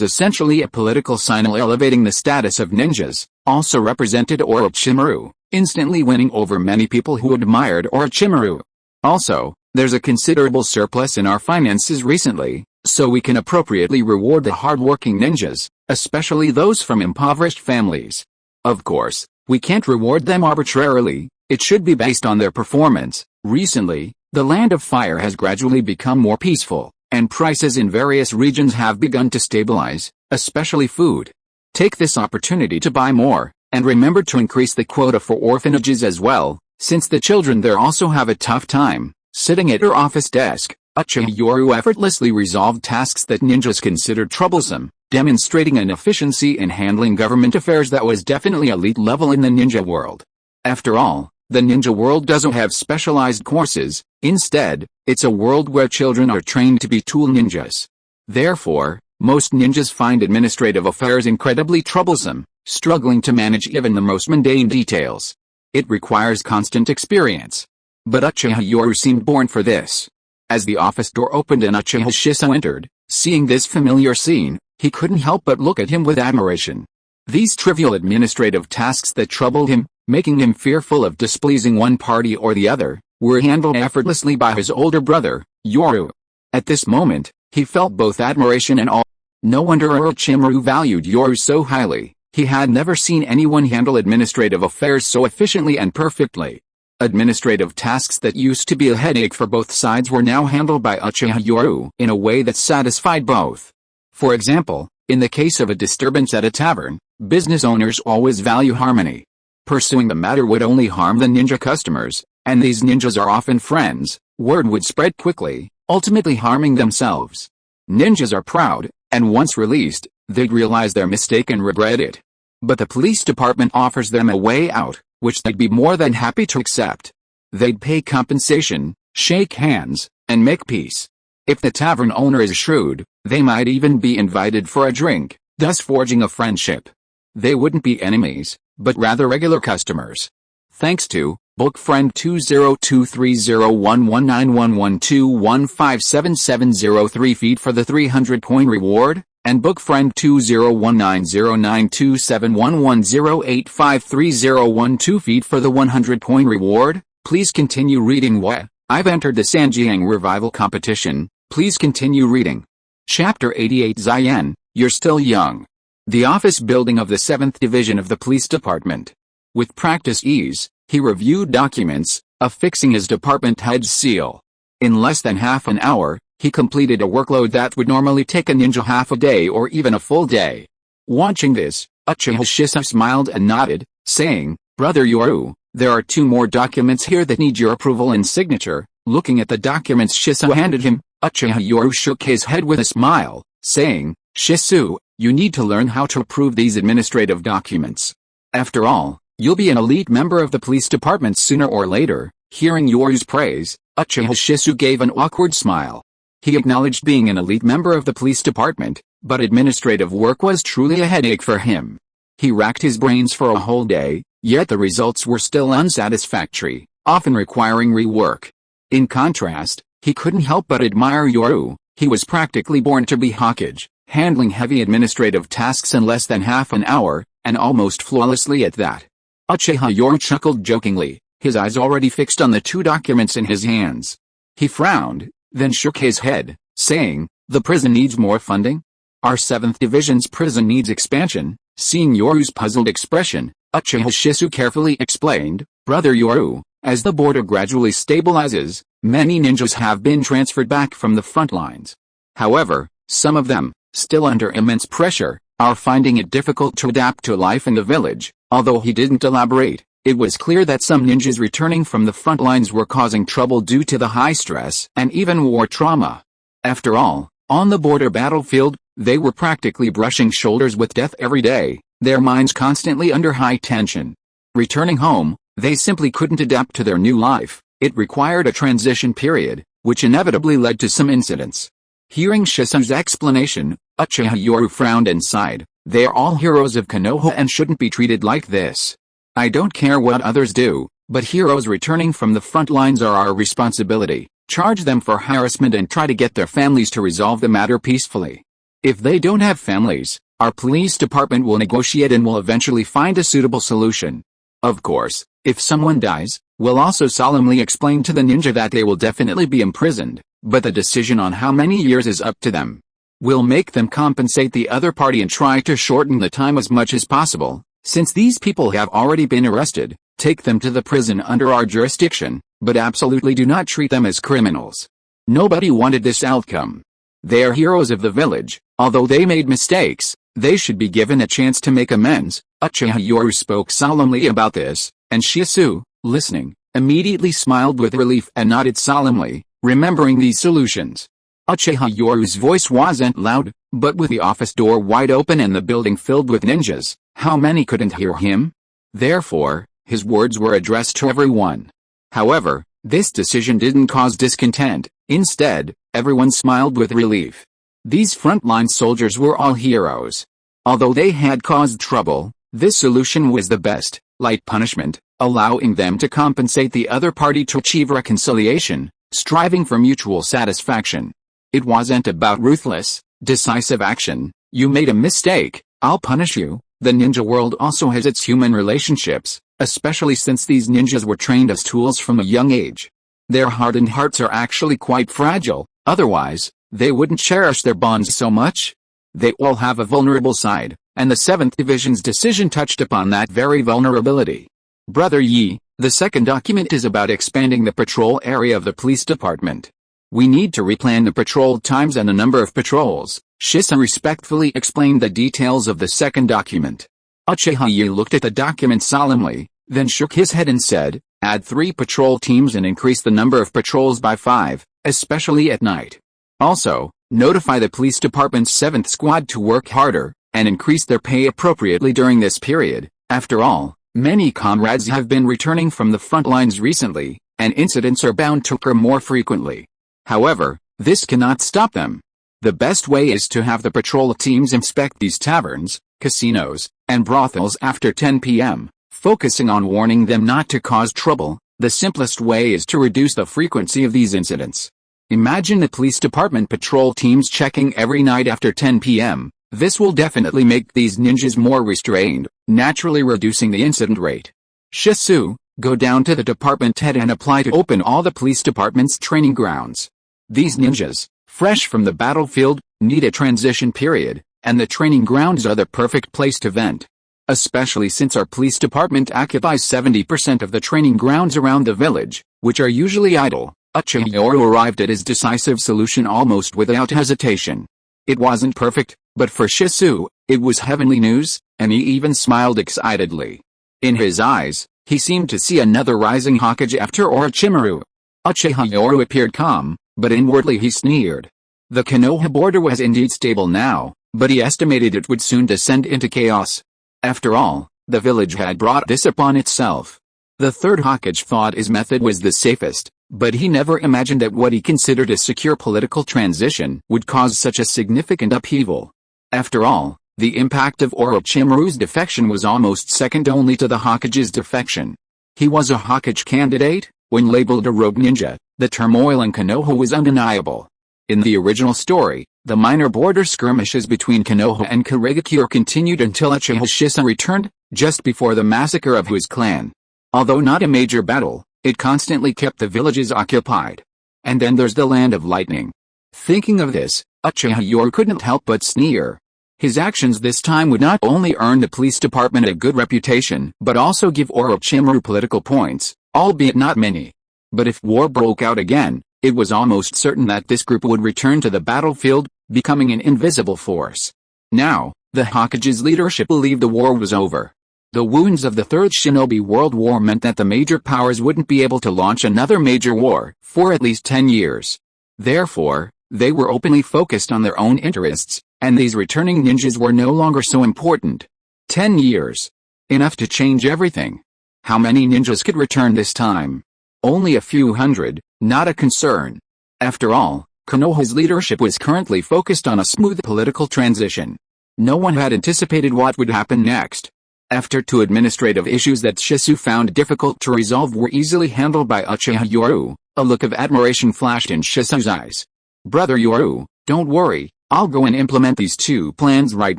essentially a political signal elevating the status of ninjas, also represented Orochimaru, instantly winning over many people who admired Orochimaru. Also, there's a considerable surplus in our finances recently, so we can appropriately reward the hard-working ninjas, especially those from impoverished families. Of course, we can't reward them arbitrarily, it should be based on their performance. Recently, the Land of Fire has gradually become more peaceful, and prices in various regions have begun to stabilize, especially food. Take this opportunity to buy more, And remember to increase the quota for orphanages as well, since the children there also have a tough time. Sitting at her office desk, Uchiha Yoru effortlessly resolved tasks that ninjas considered troublesome, demonstrating an efficiency in handling government affairs that was definitely elite level in the ninja world. After all, the ninja world doesn't have specialized courses. Instead, it's a world where children are trained to be tool ninjas. Therefore, most ninjas find administrative affairs incredibly troublesome, struggling to manage even the most mundane details. It requires constant experience. But Uchiha Yoru seemed born for this. As the office door opened and Uchiha Shisui entered, seeing this familiar scene, he couldn't help but look at him with admiration. These trivial administrative tasks that troubled him, making him fearful of displeasing one party or the other, were handled effortlessly by his older brother, Yoru. At this moment, he felt both admiration and awe. No wonder Orochimaru valued Yoru so highly. He had never seen anyone handle administrative affairs so efficiently and perfectly. Administrative tasks that used to be a headache for both sides were now handled by Uchiha Yoru in a way that satisfied both. For example, in the case of a disturbance at a tavern, business owners always value harmony. Pursuing the matter would only harm the ninja customers, and these ninjas are often friends. Word would spread quickly, ultimately harming themselves. Ninjas are proud, and once released, they'd realize their mistake and regret it. But the police department offers them a way out, which they'd be more than happy to accept. They'd pay compensation, shake hands, and make peace. If the tavern owner is shrewd, they might even be invited for a drink, thus forging a friendship. They wouldn't be enemies, but rather regular customers. Thanks to Book Friend 20230119112157703 feed for the 300 coin reward, and Book Friend 20190927110853012 feed for the 100 coin reward. Please continue reading. I've entered the Sanjiang Revival Competition. Please continue reading. Chapter 88 Zion, you're still young. The office building of the 7th Division of the Police Department. With practice ease, he reviewed documents, affixing his department head's seal. In less than half an hour, he completed a workload that would normally take a ninja half a day or even a full day. Watching this, Uchiha Shisui smiled and nodded, saying, "Brother Yoru, there are 2 more documents here that need your approval and signature." Looking at the documents Shisui handed him, Uchiha Yoru shook his head with a smile, saying, "Shisui, you need to learn how to approve these administrative documents. After all, you'll be an elite member of the police department sooner or later." Hearing Yoru's praise, Uchiha Shisui gave an awkward smile. He acknowledged being an elite member of the police department, but administrative work was truly a headache for him. He racked his brains for a whole day, yet the results were still unsatisfactory, often requiring rework. In contrast, he couldn't help but admire Yoru. He was practically born to be Hokage, handling heavy administrative tasks in less than half an hour, and almost flawlessly at that. Uchiha Yoru chuckled jokingly, his eyes already fixed on the 2 documents in his hands. He frowned, then shook his head, saying, "The prison needs more funding? Our 7th Division's prison needs expansion." Seeing Yoru's puzzled expression, Uchiha Shisui carefully explained, "Brother Yoru, as the border gradually stabilizes, many ninjas have been transferred back from the front lines. However, some of them, still under immense pressure, are finding it difficult to adapt to life in the village." Although he didn't elaborate, it was clear that some ninjas returning from the front lines were causing trouble due to the high stress and even war trauma. After all, on the border battlefield, they were practically brushing shoulders with death every day, their minds constantly under high tension. Returning home, they simply couldn't adapt to their new life. It required a transition period, which inevitably led to some incidents. Hearing Shisui's explanation, Uchiha Yoru frowned and sighed. "They're all heroes of Konoha and shouldn't be treated like this. I don't care what others do, but heroes returning from the front lines are our responsibility. Charge them for harassment and try to get their families to resolve the matter peacefully. If they don't have families, our police department will negotiate and will eventually find a suitable solution. Of course, if someone dies, we'll also solemnly explain to the ninja that they will definitely be imprisoned, but the decision on how many years is up to them. We'll make them compensate the other party and try to shorten the time as much as possible. Since these people have already been arrested, take them to the prison under our jurisdiction, but absolutely do not treat them as criminals. Nobody wanted this outcome. They are heroes of the village, although they made mistakes, They should be given a chance to make amends. Uchiha Yoru spoke solemnly about this, and Shisui, listening, immediately smiled with relief and nodded solemnly, remembering these solutions. Uchiha Yoru's voice wasn't loud, but with the office door wide open and the building filled with ninjas, how many couldn't hear him? Therefore, his words were addressed to everyone. However, this decision didn't cause discontent. Instead, everyone smiled with relief. These frontline soldiers were all heroes. Although they had caused trouble, this solution was the best: light punishment, allowing them to compensate the other party to achieve reconciliation, striving for mutual satisfaction. It wasn't about ruthless, decisive action. You made a mistake, I'll punish you. The ninja world also has its human relationships, especially since these ninjas were trained as tools from a young age. Their hardened hearts are actually quite fragile, otherwise, they wouldn't cherish their bonds so much. They all have a vulnerable side, and the 7th Division's decision touched upon that very vulnerability. Brother Yi, the second document is about expanding the patrol area of the police department. We need to replan the patrol times and the number of patrols. Shisui respectfully explained the details of the second document. Uchiha Yoru looked at the document solemnly, then shook his head and said, add 3 patrol teams and increase the number of patrols by 5, especially at night. Also, notify the police department's 7th squad to work harder, and increase their pay appropriately during this period. After all, many comrades have been returning from the front lines recently, and incidents are bound to occur more frequently. However, this cannot stop them. The best way is to have the patrol teams inspect these taverns, casinos, and brothels after 10 p.m., focusing on warning them not to cause trouble. The simplest way is to reduce the frequency of these incidents. Imagine the police department patrol teams checking every night after 10 p.m. This will definitely make these ninjas more restrained, naturally reducing the incident rate. Shisui, go down to the department head and apply to open all the police department's training grounds. These ninjas, fresh from the battlefield, need a transition period, and the training grounds are the perfect place to vent. Especially since our police department occupies 70% of the training grounds around the village, which are usually idle. Uchiha Yoru arrived at his decisive solution almost without hesitation. It wasn't perfect, but for Shisui, it was heavenly news, and he even smiled excitedly. In his eyes, he seemed to see another rising Hokage after Orochimaru. Uchiha Yoru appeared calm, but inwardly he sneered. The Konoha border was indeed stable now, but he estimated it would soon descend into chaos. After all, the village had brought this upon itself. The Third Hokage thought his method was the safest, but he never imagined that what he considered a secure political transition would cause such a significant upheaval. After all, the impact of Orochimaru's defection was almost second only to the Hokage's defection. He was a Hokage candidate. When labeled a rogue ninja, the turmoil in Konoha was undeniable. In the original story, the minor border skirmishes between Konoha and Kurigakure continued until Uchiha Shisui returned, just before the massacre of his clan. Although not a major battle, it constantly kept the villages occupied. And then there's the Land of Lightning. Thinking of this, Uchiha Yoru couldn't help but sneer. His actions this time would not only earn the police department a good reputation, but also give Orochimaru political points, albeit not many. But if war broke out again, it was almost certain that this group would return to the battlefield, becoming an invisible force. Now, the Hokage's leadership believed the war was over. The wounds of the Third Shinobi World War meant that the major powers wouldn't be able to launch another major war for at least 10 years. Therefore, they were openly focused on their own interests, and these returning ninjas were no longer so important. 10 years. Enough to change everything. How many ninjas could return this time? Only a few hundred, not a concern. After all, Konoha's leadership was currently focused on a smooth political transition. No one had anticipated what would happen next. After 2 administrative issues that Shisui found difficult to resolve were easily handled by Uchiha Yoru, a look of admiration flashed in Shisui's eyes. Brother Yoru, don't worry, I'll go and implement these 2 plans right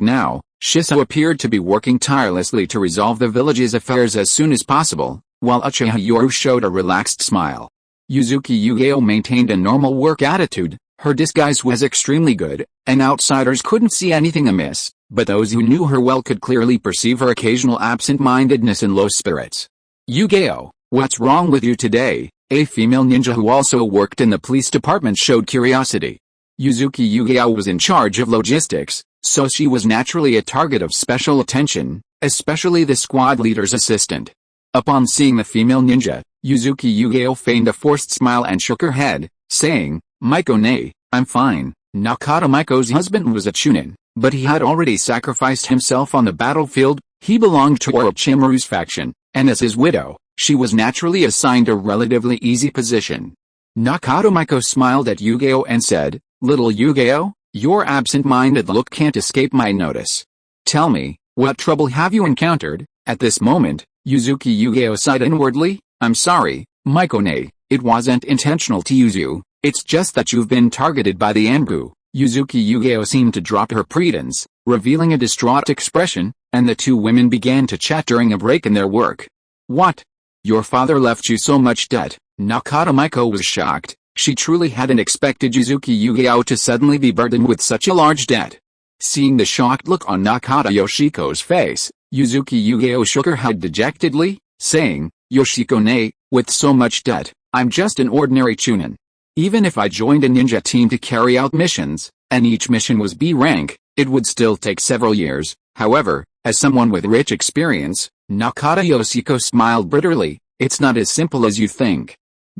now. Shisui appeared to be working tirelessly to resolve the village's affairs as soon as possible, while Uchiha Yoru showed a relaxed smile. Yuzuki Yugeo maintained a normal work attitude. Her disguise was extremely good, and outsiders couldn't see anything amiss, but those who knew her well could clearly perceive her occasional absent-mindedness and low spirits. Yugeo, what's wrong with you today? A female ninja who also worked in the police department showed curiosity. Yuzuki Yugao was in charge of logistics, so she was naturally a target of special attention, especially the squad leader's assistant. Upon seeing the female ninja, Yuzuki Yugao feigned a forced smile and shook her head, saying, "Maiko-ne, I'm fine." Nakata Maiko's husband was a chunin, but he had already sacrificed himself on the battlefield. He belonged to Orochimaru's faction, and as his widow, she was naturally assigned a relatively easy position. Nakata Maiko smiled at Yugao and said, "Little Yugao, your absent-minded look can't escape my notice. Tell me, what trouble have you encountered?" At this moment, Yuzuki Yugao sighed inwardly. "I'm sorry, Maiko-ne, it wasn't intentional to use you, it's just that you've been targeted by the Anbu." Yuzuki Yugao seemed to drop her pretense, revealing a distraught expression, and the two women began to chat during a break in their work. "What? Your father left you so much debt?" Nakata Maiko was shocked. She truly hadn't expected Yuzuki Yugao to suddenly be burdened with such a large debt. Seeing the shocked look on Nakata Yoshiko's face, Yuzuki Yugao shook her head dejectedly, saying, "Yoshiko-ne, with so much debt, I'm just an ordinary chunin. Even if I joined a ninja team to carry out missions, and each mission was B rank, it would still take several years. However, as someone with rich experience," Nakata Yoshiko smiled bitterly, "it's not as simple as you think.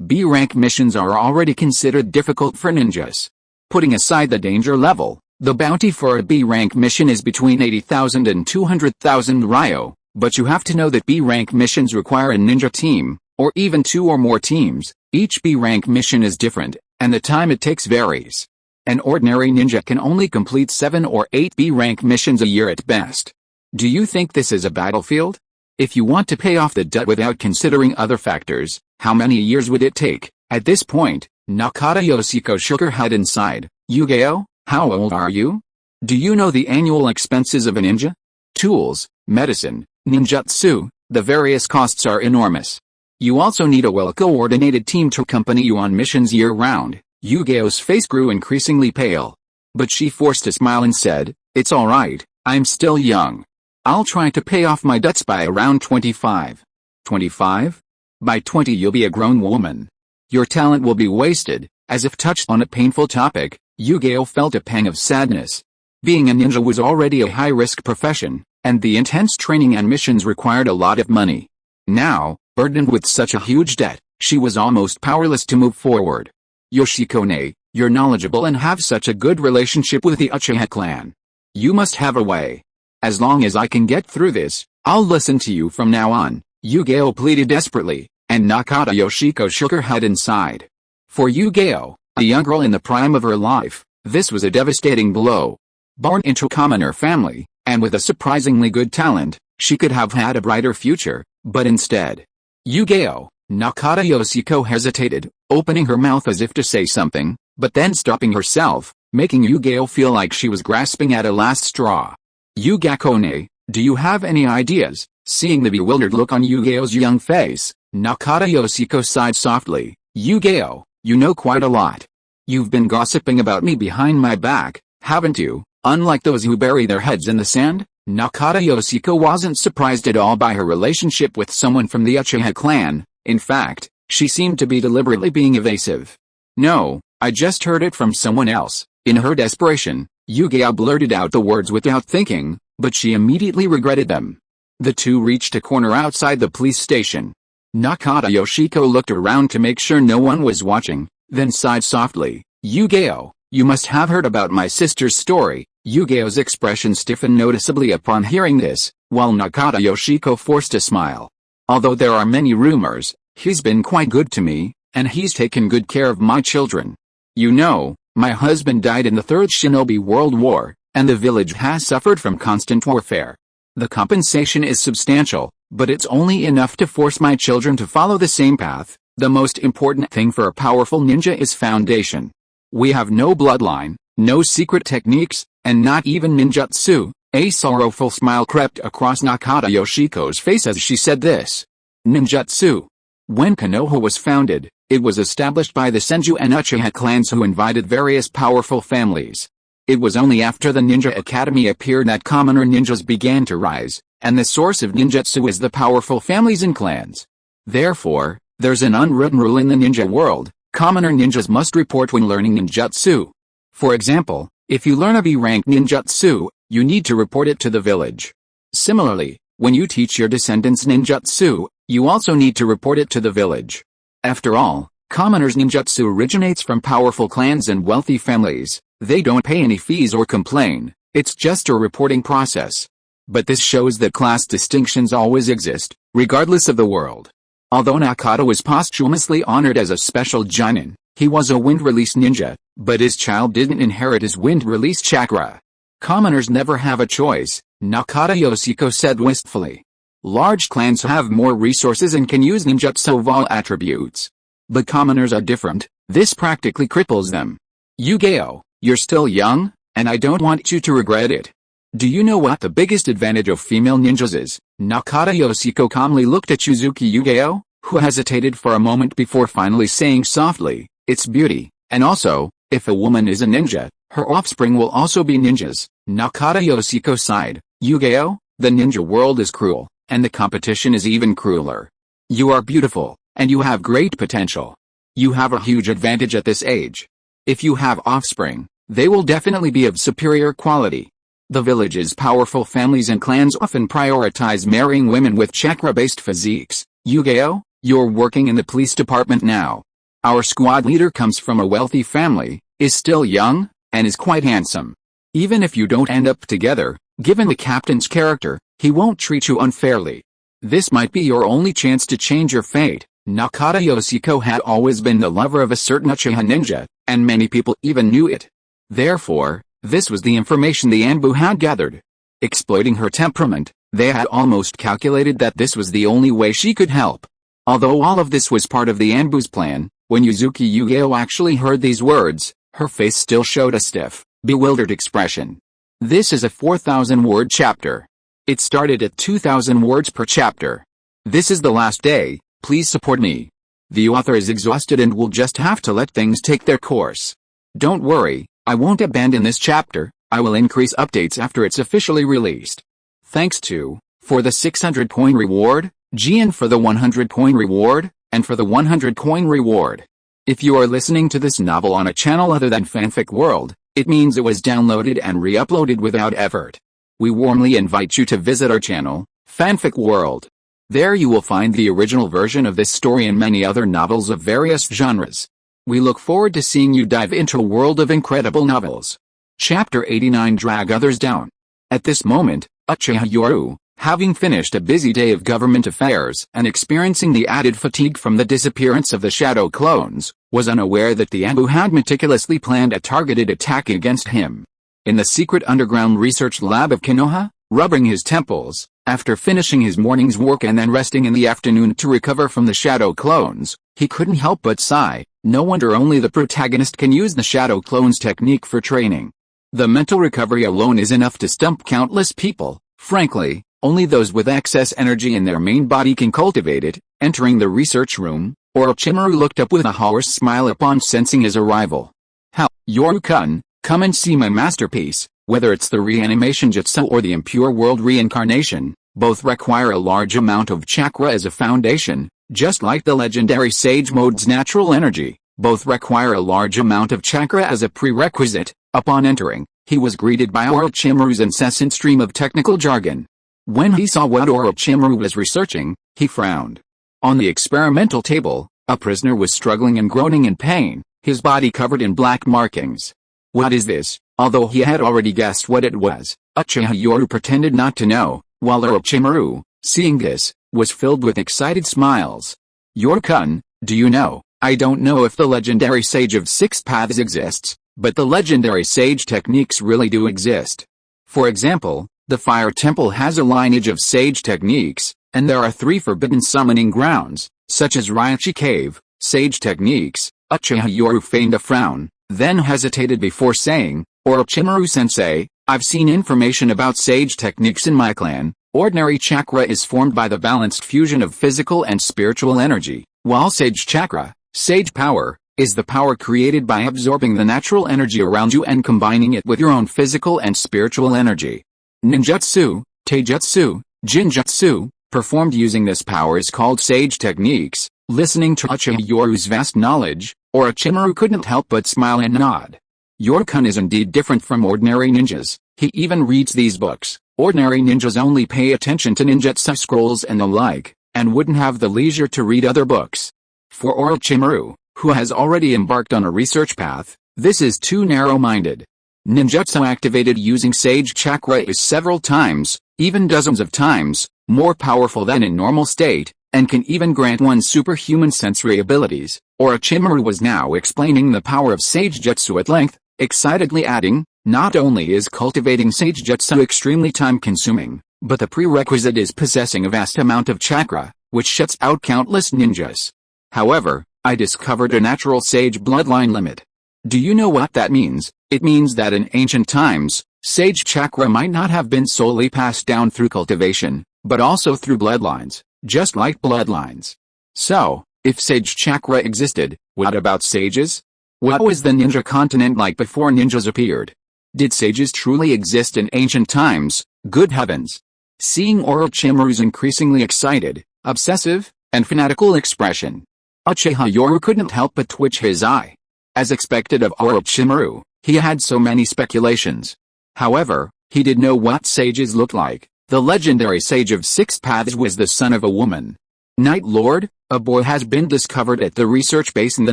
B rank missions are already considered difficult for ninjas. Putting aside the danger level, the bounty for a B rank mission is between 80,000 and 200,000 ryo, but you have to know that B rank missions require a ninja team, or even 2 or more teams. Each B rank mission is different, and the time it takes varies. An ordinary ninja can only complete 7 or 8 B rank missions a year at best. Do you think this is a battlefield? If you want to pay off the debt without considering other factors, how many years would it take?" At this point, Nakata Yoshiko shook her head and sighed. "Yugao, how old are you? Do you know the annual expenses of a ninja? Tools, medicine, ninjutsu, the various costs are enormous. You also need a well-coordinated team to accompany you on missions year-round." Yugao's face grew increasingly pale. But she forced a smile and said, "It's alright, I'm still young. I'll try to pay off my debts by around 25. 25? By 20 you'll be a grown woman. Your talent will be wasted." As if touched on a painful topic, Yugao felt a pang of sadness. Being a ninja was already a high-risk profession, and the intense training and missions required a lot of money. Now, burdened with such a huge debt, she was almost powerless to move forward. "Yoshiko-ne, you're knowledgeable and have such a good relationship with the Uchiha clan. You must have a way. As long as I can get through this, I'll listen to you from now on," Yugao pleaded desperately, and Nakata Yoshiko shook her head and sighed. For Yugao, a young girl in the prime of her life, this was a devastating blow. Born into a commoner family, and with a surprisingly good talent, she could have had a brighter future, but instead. "Yugao," Nakata Yoshiko hesitated, opening her mouth as if to say something, but then stopping herself, making Yugao feel like she was grasping at a last straw. "Yugako-ne, do you have any ideas?" Seeing the bewildered look on Yugao's young face, Nakata Yoshiko sighed softly. "Yugao, you know quite a lot. You've been gossiping about me behind my back, haven't you? Unlike those who bury their heads in the sand." Nakata Yoshiko wasn't surprised at all by her relationship with someone from the Uchiha clan. In fact, she seemed to be deliberately being evasive. "No, I just heard it from someone else." In her desperation, Yugao blurted out the words without thinking, but she immediately regretted them. The two reached a corner outside the police station. Nakata Yoshiko looked around to make sure no one was watching, then sighed softly. "Yugao, you must have heard about my sister's story." Yugao's expression stiffened noticeably upon hearing this, while Nakata Yoshiko forced a smile. "Although there are many rumors, he's been quite good to me, and he's taken good care of my children. You know, my husband died in the Third Shinobi World War, and the village has suffered from constant warfare. The compensation is substantial, but it's only enough to force my children to follow the same path. The most important thing for a powerful ninja is foundation. We have no bloodline, no secret techniques, and not even ninjutsu." A sorrowful smile crept across Nakata Yoshiko's face as she said this. Ninjutsu. When Konoha was founded, it was established by the Senju and Uchiha clans who invited various powerful families. It was only after the Ninja Academy appeared that commoner ninjas began to rise, and the source of ninjutsu is the powerful families and clans. Therefore, there's an unwritten rule in the ninja world: commoner ninjas must report when learning ninjutsu. For example, if you learn a B-rank ninjutsu, you need to report it to the village. Similarly, when you teach your descendants ninjutsu, you also need to report it to the village. After all, commoners' ninjutsu originates from powerful clans and wealthy families. They don't pay any fees or complain, it's just a reporting process. But this shows that class distinctions always exist, regardless of the world. Although Nakata was posthumously honored as a special Jonin, he was a wind-release ninja, but his child didn't inherit his wind-release chakra. Commoners never have a choice, Nakata Yoshiko said wistfully. Large clans have more resources and can use ninjutsu of all attributes. But commoners are different, this practically cripples them. Yu-Gi-Oh! You're still young, and I don't want you to regret it. Do you know what the biggest advantage of female ninjas is? Nakata Yoshiko calmly looked at Yuzuki Yu-Gi-Oh!, who hesitated for a moment before finally saying softly, it's beauty, and also, if a woman is a ninja, her offspring will also be ninjas. Nakata Yoshiko sighed. Yu-Gi-Oh!, the ninja world is cruel, and the competition is even crueler. You are beautiful, and you have great potential. You have a huge advantage at this age. If you have offspring, they will definitely be of superior quality. The village's powerful families and clans often prioritize marrying women with chakra-based physiques. Yu-Gi-Oh!, you're working in the police department now. Our squad leader comes from a wealthy family, is still young, and is quite handsome. Even if you don't end up together, given the captain's character, he won't treat you unfairly. This might be your only chance to change your fate. Nakata Yoshiko had always been the lover of a certain Uchiha ninja, and many people even knew it. Therefore, this was the information the Anbu had gathered. Exploiting her temperament, they had almost calculated that this was the only way she could help. Although all of this was part of the Anbu's plan, when Yuzuki Yu-Gi-Oh! Actually heard these words, her face still showed a stiff, bewildered expression. This is a 4,000-word chapter. It started at 2,000 words per chapter. This is the last day, please support me. The author is exhausted and will just have to let things take their course. Don't worry, I won't abandon this chapter, I will increase updates after it's officially released. Thanks to, for the 600 coin reward, Gian for the 100 coin reward, and for the 100 coin reward. If you are listening to this novel on a channel other than Fanfic World, it means it was downloaded and re-uploaded without effort. We warmly invite you to visit our channel, Fanfic World. There you will find the original version of this story and many other novels of various genres. We look forward to seeing you dive into a world of incredible novels. Chapter 89 Drag Others Down. At this moment, Uchiha Yoru, having finished a busy day of government affairs and experiencing the added fatigue from the disappearance of the shadow clones, was unaware that the Anbu had meticulously planned a targeted attack against him. In the secret underground research lab of Konoha, rubbing his temples, after finishing his morning's work and then resting in the afternoon to recover from the shadow clones, he couldn't help but sigh. No wonder only the protagonist can use the shadow clones technique for training. The mental recovery alone is enough to stump countless people. Frankly, only those with excess energy in their main body can cultivate it. Entering the research room, Orochimaru looked up with a harsh smile upon sensing his arrival. How, Yoru-kun, come and see my masterpiece. Whether it's the reanimation jutsu or the impure world reincarnation, both require a large amount of chakra as a foundation, just like the legendary Sage Mode's natural energy. Both require a large amount of chakra as a prerequisite. Upon entering, he was greeted by Orochimaru's incessant stream of technical jargon. When he saw what Orochimaru was researching, he frowned. On the experimental table, a prisoner was struggling and groaning in pain, his body covered in black markings. What is this? Although he had already guessed what it was, Uchiha Yoru pretended not to know, while Orochimaru, seeing this, was filled with excited smiles. Yoru-kun, do you know, I don't know if the legendary Sage of Six Paths exists, but the legendary Sage techniques really do exist. For example, the Fire Temple has a lineage of Sage techniques, and there are 3 forbidden summoning grounds, such as Raichi Cave, Sage techniques. Uchiha Yoru feigned a frown, then hesitated before saying, Orochimaru-sensei, I've seen information about Sage techniques in my clan. Ordinary chakra is formed by the balanced fusion of physical and spiritual energy, while Sage chakra, Sage power, is the power created by absorbing the natural energy around you and combining it with your own physical and spiritual energy. Ninjutsu, Taijutsu, Jinjutsu, performed using this power is called Sage techniques. Listening to Uchiha Yoru's vast knowledge, Orochimaru couldn't help but smile and nod. Yorkun is indeed different from ordinary ninjas. He even reads these books. Ordinary ninjas only pay attention to ninjutsu scrolls and the like, and wouldn't have the leisure to read other books. For Orochimaru, who has already embarked on a research path, this is too narrow-minded. Ninjutsu activated using Sage Chakra is several times, even dozens of times, more powerful than in normal state, and can even grant one superhuman sensory abilities. Orochimaru was now explaining the power of Sage Jutsu at length, excitedly adding, not only is cultivating Sage Jutsu extremely time-consuming, but the prerequisite is possessing a vast amount of chakra, which shuts out countless ninjas. However, I discovered a natural Sage bloodline limit. Do you know what that means? It means that in ancient times, Sage chakra might not have been solely passed down through cultivation, but also through bloodlines, just like bloodlines. So, if Sage chakra existed, what about sages? What was the ninja continent like before ninjas appeared? Did sages truly exist in ancient times? Good heavens! Seeing Orochimaru's increasingly excited, obsessive, and fanatical expression, Uchiha Yoru couldn't help but twitch his eye. As expected of Orochimaru, he had so many speculations. However, he did know what sages looked like. The legendary sage of 6 paths was the son of a woman. Night Lord, a boy has been discovered at the research base in the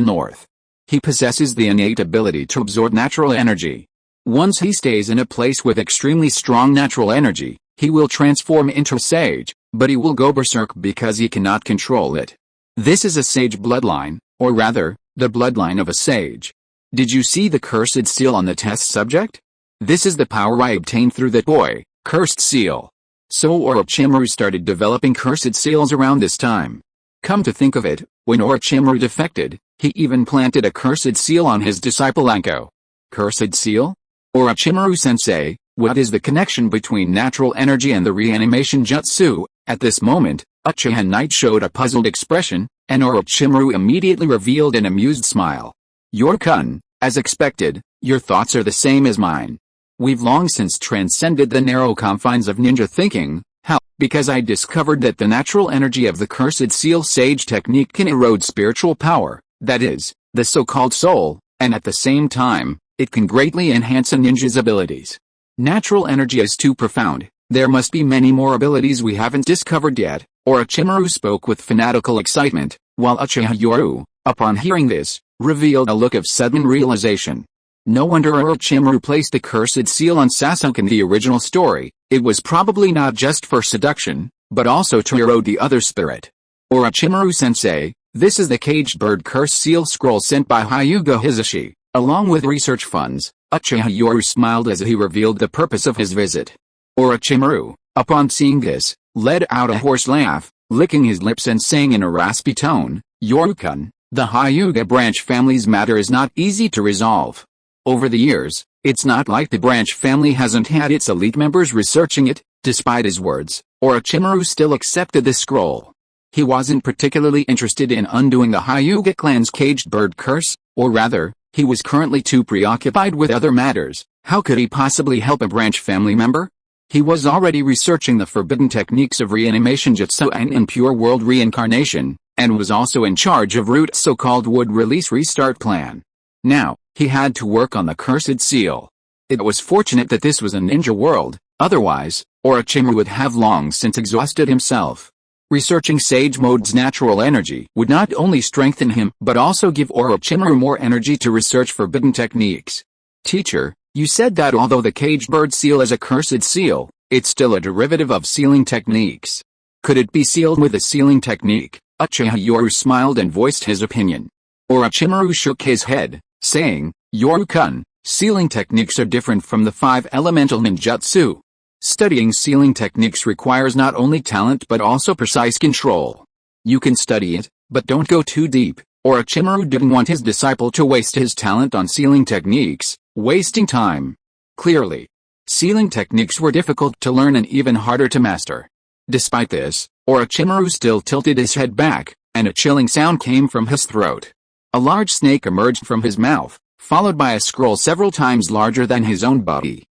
north. He possesses the innate ability to absorb natural energy. Once he stays in a place with extremely strong natural energy, he will transform into a sage, but he will go berserk because he cannot control it. This is a sage bloodline, or rather, the bloodline of a sage. Did you see the cursed seal on the test subject? This is the power I obtained through that boy, cursed seal. So Orochimaru started developing cursed seals around this time. Come to think of it, when Orochimaru defected, he even planted a cursed seal on his disciple Anko. Cursed seal? Orochimaru-sensei, what is the connection between natural energy and the reanimation jutsu? At this moment, Uchiha Knight showed a puzzled expression, and Orochimaru immediately revealed an amused smile. Yorkun, as expected, your thoughts are the same as mine. We've long since transcended the narrow confines of ninja thinking. How? Because I discovered that the natural energy of the cursed seal sage technique can erode spiritual power, that is, the so-called soul, and at the same time, it can greatly enhance a ninja's abilities. Natural energy is too profound. There must be many more abilities we haven't discovered yet. Orochimaru spoke with fanatical excitement, while Uchiha Yoru, upon hearing this, revealed a look of sudden realization. No wonder Orochimaru placed the cursed seal on Sasuke in the original story. It was probably not just for seduction, but also to erode the other spirit. Orochimaru-sensei, this is the caged bird curse seal scroll sent by Hyuga Hisashi, along with research funds. Uchiha Yoru smiled as he revealed the purpose of his visit. Orochimaru, upon seeing this, let out a hoarse laugh, licking his lips and saying in a raspy tone, Yorukun, the Hyuga branch family's matter is not easy to resolve. Over the years, it's not like the branch family hasn't had its elite members researching it. Despite his words, Orochimaru still accepted the scroll. He wasn't particularly interested in undoing the Hyuga clan's caged bird curse, or rather, he was currently too preoccupied with other matters. How could he possibly help a branch family member? He was already researching the forbidden techniques of reanimation jutsu and impure world reincarnation, and was also in charge of Root's so-called wood release restart plan. Now, he had to work on the cursed seal. It was fortunate that this was a ninja world, otherwise, Orochimaru would have long since exhausted himself. Researching Sage Mode's natural energy would not only strengthen him but also give Orochimaru more energy to research forbidden techniques. Teacher, you said that although the caged bird seal is a cursed seal, it's still a derivative of sealing techniques. Could it be sealed with a sealing technique? Uchiha Yoru smiled and voiced his opinion. Orochimaru shook his head, saying, Yoru-kun, sealing techniques are different from the 5 elemental ninjutsu. Studying sealing techniques requires not only talent but also precise control. You can study it, but don't go too deep. Orochimaru didn't want his disciple to waste his talent on sealing techniques, wasting time. Clearly, sealing techniques were difficult to learn and even harder to master. Despite this, Orochimaru still tilted his head back, and a chilling sound came from his throat. A large snake emerged from his mouth, followed by a scroll several times larger than his own body.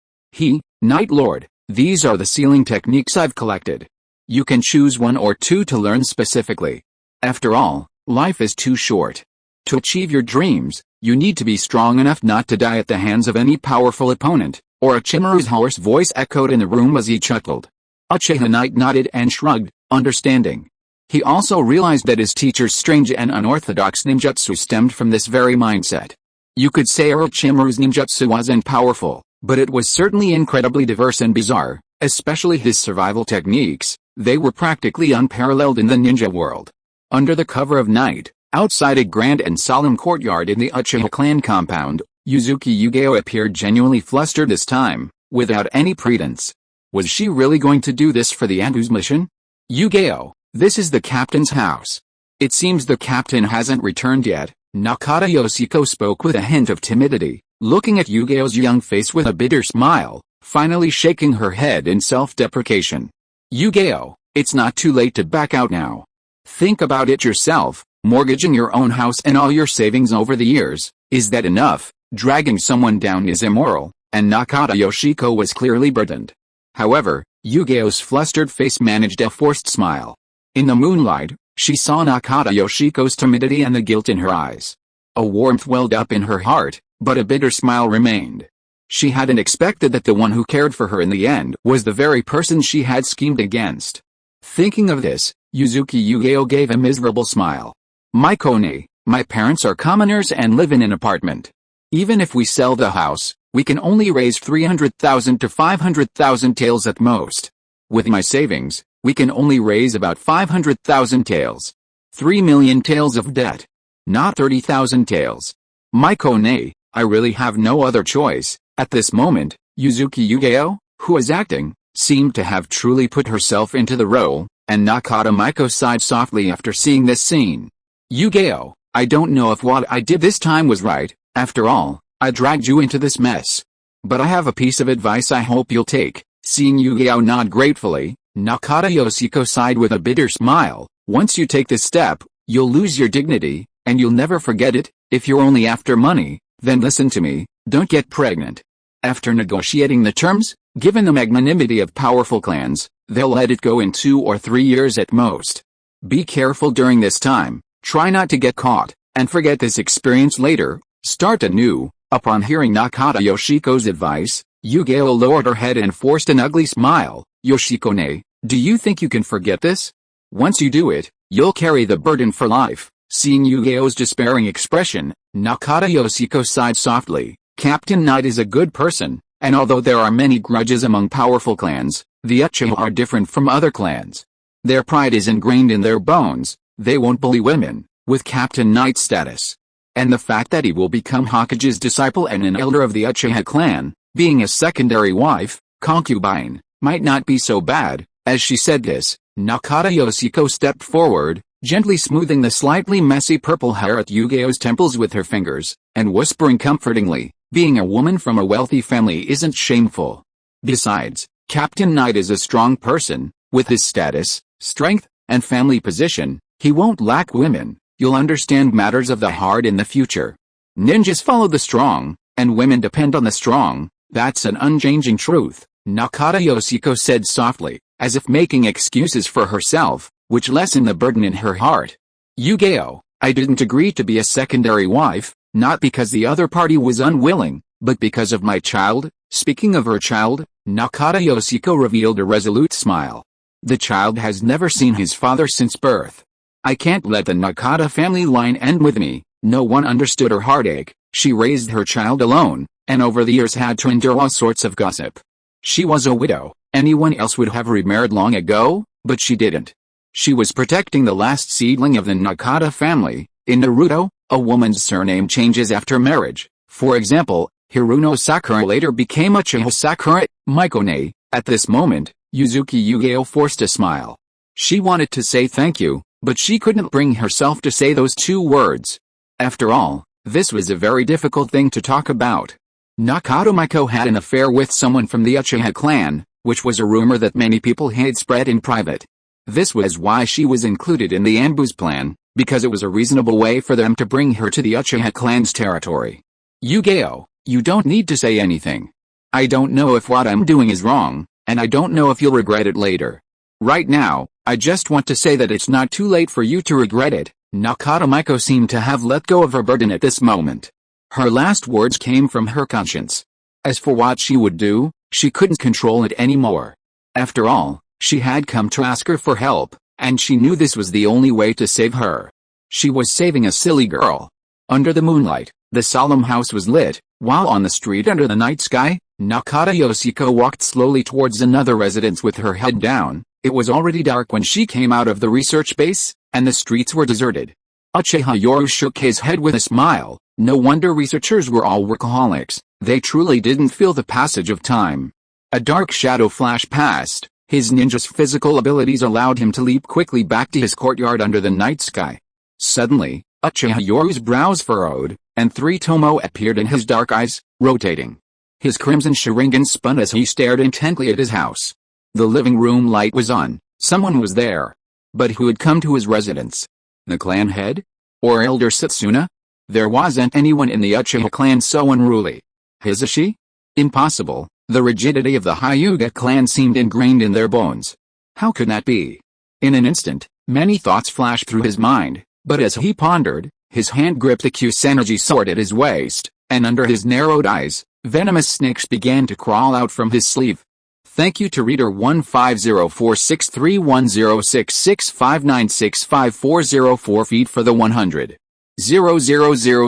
Night Lord, these are the sealing techniques I've collected. You can choose 1 or 2 to learn specifically. After all, life is too short. To achieve your dreams, you need to be strong enough not to die at the hands of any powerful opponent, Orochimaru's hoarse voice echoed in the room as he chuckled. Uchiha Knight nodded and shrugged, understanding. He also realized that his teacher's strange and unorthodox ninjutsu stemmed from this very mindset. You could say Orochimaru's ninjutsu wasn't powerful, but it was certainly incredibly diverse and bizarre, especially his survival techniques. They were practically unparalleled in the ninja world. Under the cover of night, outside a grand and solemn courtyard in the Uchiha clan compound, Yuzuki Yugeo appeared genuinely flustered this time, without any pretense. Was she really going to do this for the Anbu's mission? Yugeo, this is the captain's house. It seems the captain hasn't returned yet. Nakata Yoshiko spoke with a hint of timidity, looking at Yugeo's young face with a bitter smile, finally shaking her head in self-deprecation. Yugeo, it's not too late to back out now. Think about it yourself, mortgaging your own house and all your savings over the years, is that enough? Dragging someone down is immoral, and Nakata Yoshiko was clearly burdened. However, Yugeo's flustered face managed a forced smile. In the moonlight, she saw Nakata Yoshiko's timidity and the guilt in her eyes. A warmth welled up in her heart, but a bitter smile remained. She hadn't expected that the one who cared for her in the end was the very person she had schemed against. Thinking of this, Yuzuki Yugeo gave a miserable smile. Maikone, my parents are commoners and live in an apartment. Even if we sell the house, we can only raise 300,000 to 500,000 taels at most. With my savings, we can only raise about 500,000 taels. 3 million taels of debt. Not 30,000 taels. Maikone, I really have no other choice. At this moment, Yuzuki Yugeo, who was acting, seemed to have truly put herself into the role, and Nakata Maiko sighed softly after seeing this scene. Yugeo, I don't know if what I did this time was right. After all, I dragged you into this mess. But I have a piece of advice I hope you'll take. Seeing Yugeo nod gratefully, Nakata Yoshiko sighed with a bitter smile. Once you take this step, you'll lose your dignity, and you'll never forget it. If you're only after money, then listen to me, don't get pregnant. After negotiating the terms, given the magnanimity of powerful clans, they'll let it go in 2 or 3 years at most. Be careful during this time, try not to get caught, and forget this experience later. Start anew. Upon hearing Nakata Yoshiko's advice, Yugeo lowered her head and forced an ugly smile. Yoshiko-ne, do you think you can forget this? Once you do it, you'll carry the burden for life. Seeing Yugeo's despairing expression, Nakata Yoshiko sighed softly. Captain Knight is a good person, and although there are many grudges among powerful clans, the Uchiha are different from other clans. Their pride is ingrained in their bones. They won't bully women, with Captain Knight's status. And the fact that he will become Hokage's disciple and an elder of the Uchiha clan, being a secondary wife, concubine, might not be so bad. As she said this, Nakata Yoshiko stepped forward, gently smoothing the slightly messy purple hair at Yugeo's temples with her fingers, and whispering comfortingly, being a woman from a wealthy family isn't shameful. Besides, Captain Knight is a strong person. With his status, strength, and family position, he won't lack women. You'll understand matters of the heart in the future. Ninjas follow the strong, and women depend on the strong. That's an unchanging truth, Nakata Yoshiko said softly, as if making excuses for herself, which lessened the burden in her heart. Yugeo, I didn't agree to be a secondary wife, not because the other party was unwilling, but because of my child. Speaking of her child, Nakata Yoshiko revealed a resolute smile. The child has never seen his father since birth. I can't let the Nakata family line end with me. No one understood her heartache. She raised her child alone, and over the years had to endure all sorts of gossip. She was a widow. Anyone else would have remarried long ago, but she didn't. She was protecting the last seedling of the Nakata family. In Naruto, a woman's surname changes after marriage. For example, Hiruno Sakura later became Uchiha Sakura. Maikone. At this moment, Yuzuki Yugeo forced a smile. She wanted to say thank you, but she couldn't bring herself to say those 2 words. After all, this was a very difficult thing to talk about. Nakata Maiko had an affair with someone from the Uchiha clan, which was a rumor that many people had spread in private. This was why she was included in the ambush plan, because it was a reasonable way for them to bring her to the Uchiha clan's territory. Yugeo, you don't need to say anything. I don't know if what I'm doing is wrong, and I don't know if you'll regret it later. Right now, I just want to say that it's not too late for you to regret it. Nakata Miko seemed to have let go of her burden at this moment. Her last words came from her conscience. As for what she would do, she couldn't control it anymore. After all, she had come to ask her for help, and she knew this was the only way to save her. She was saving a silly girl. Under the moonlight, the solemn house was lit, while on the street under the night sky, Nakata Yoshiko walked slowly towards another residence with her head down. It was already dark when she came out of the research base, and the streets were deserted. Uchiha Yoru shook his head with a smile. No wonder researchers were all workaholics. They truly didn't feel the passage of time. A dark shadow flashed past. His ninja's physical abilities allowed him to leap quickly back to his courtyard under the night sky. Suddenly, Uchiha Yoru's brows furrowed, and 3 tomo appeared in his dark eyes, rotating. His crimson Sharingan spun as he stared intently at his house. The living room light was on. Someone was there. But who had come to his residence? The clan head? Or Elder Satsuna? There wasn't anyone in the Uchiha clan so unruly. Hisashi? Impossible. The rigidity of the Hyuga clan seemed ingrained in their bones. How could that be? In an instant, many thoughts flashed through his mind, but as he pondered, his hand gripped the Kusanagi sword at his waist, and under his narrowed eyes, venomous snakes began to crawl out from his sleeve. Thank you to reader 15046310665965404 feed for the 100,000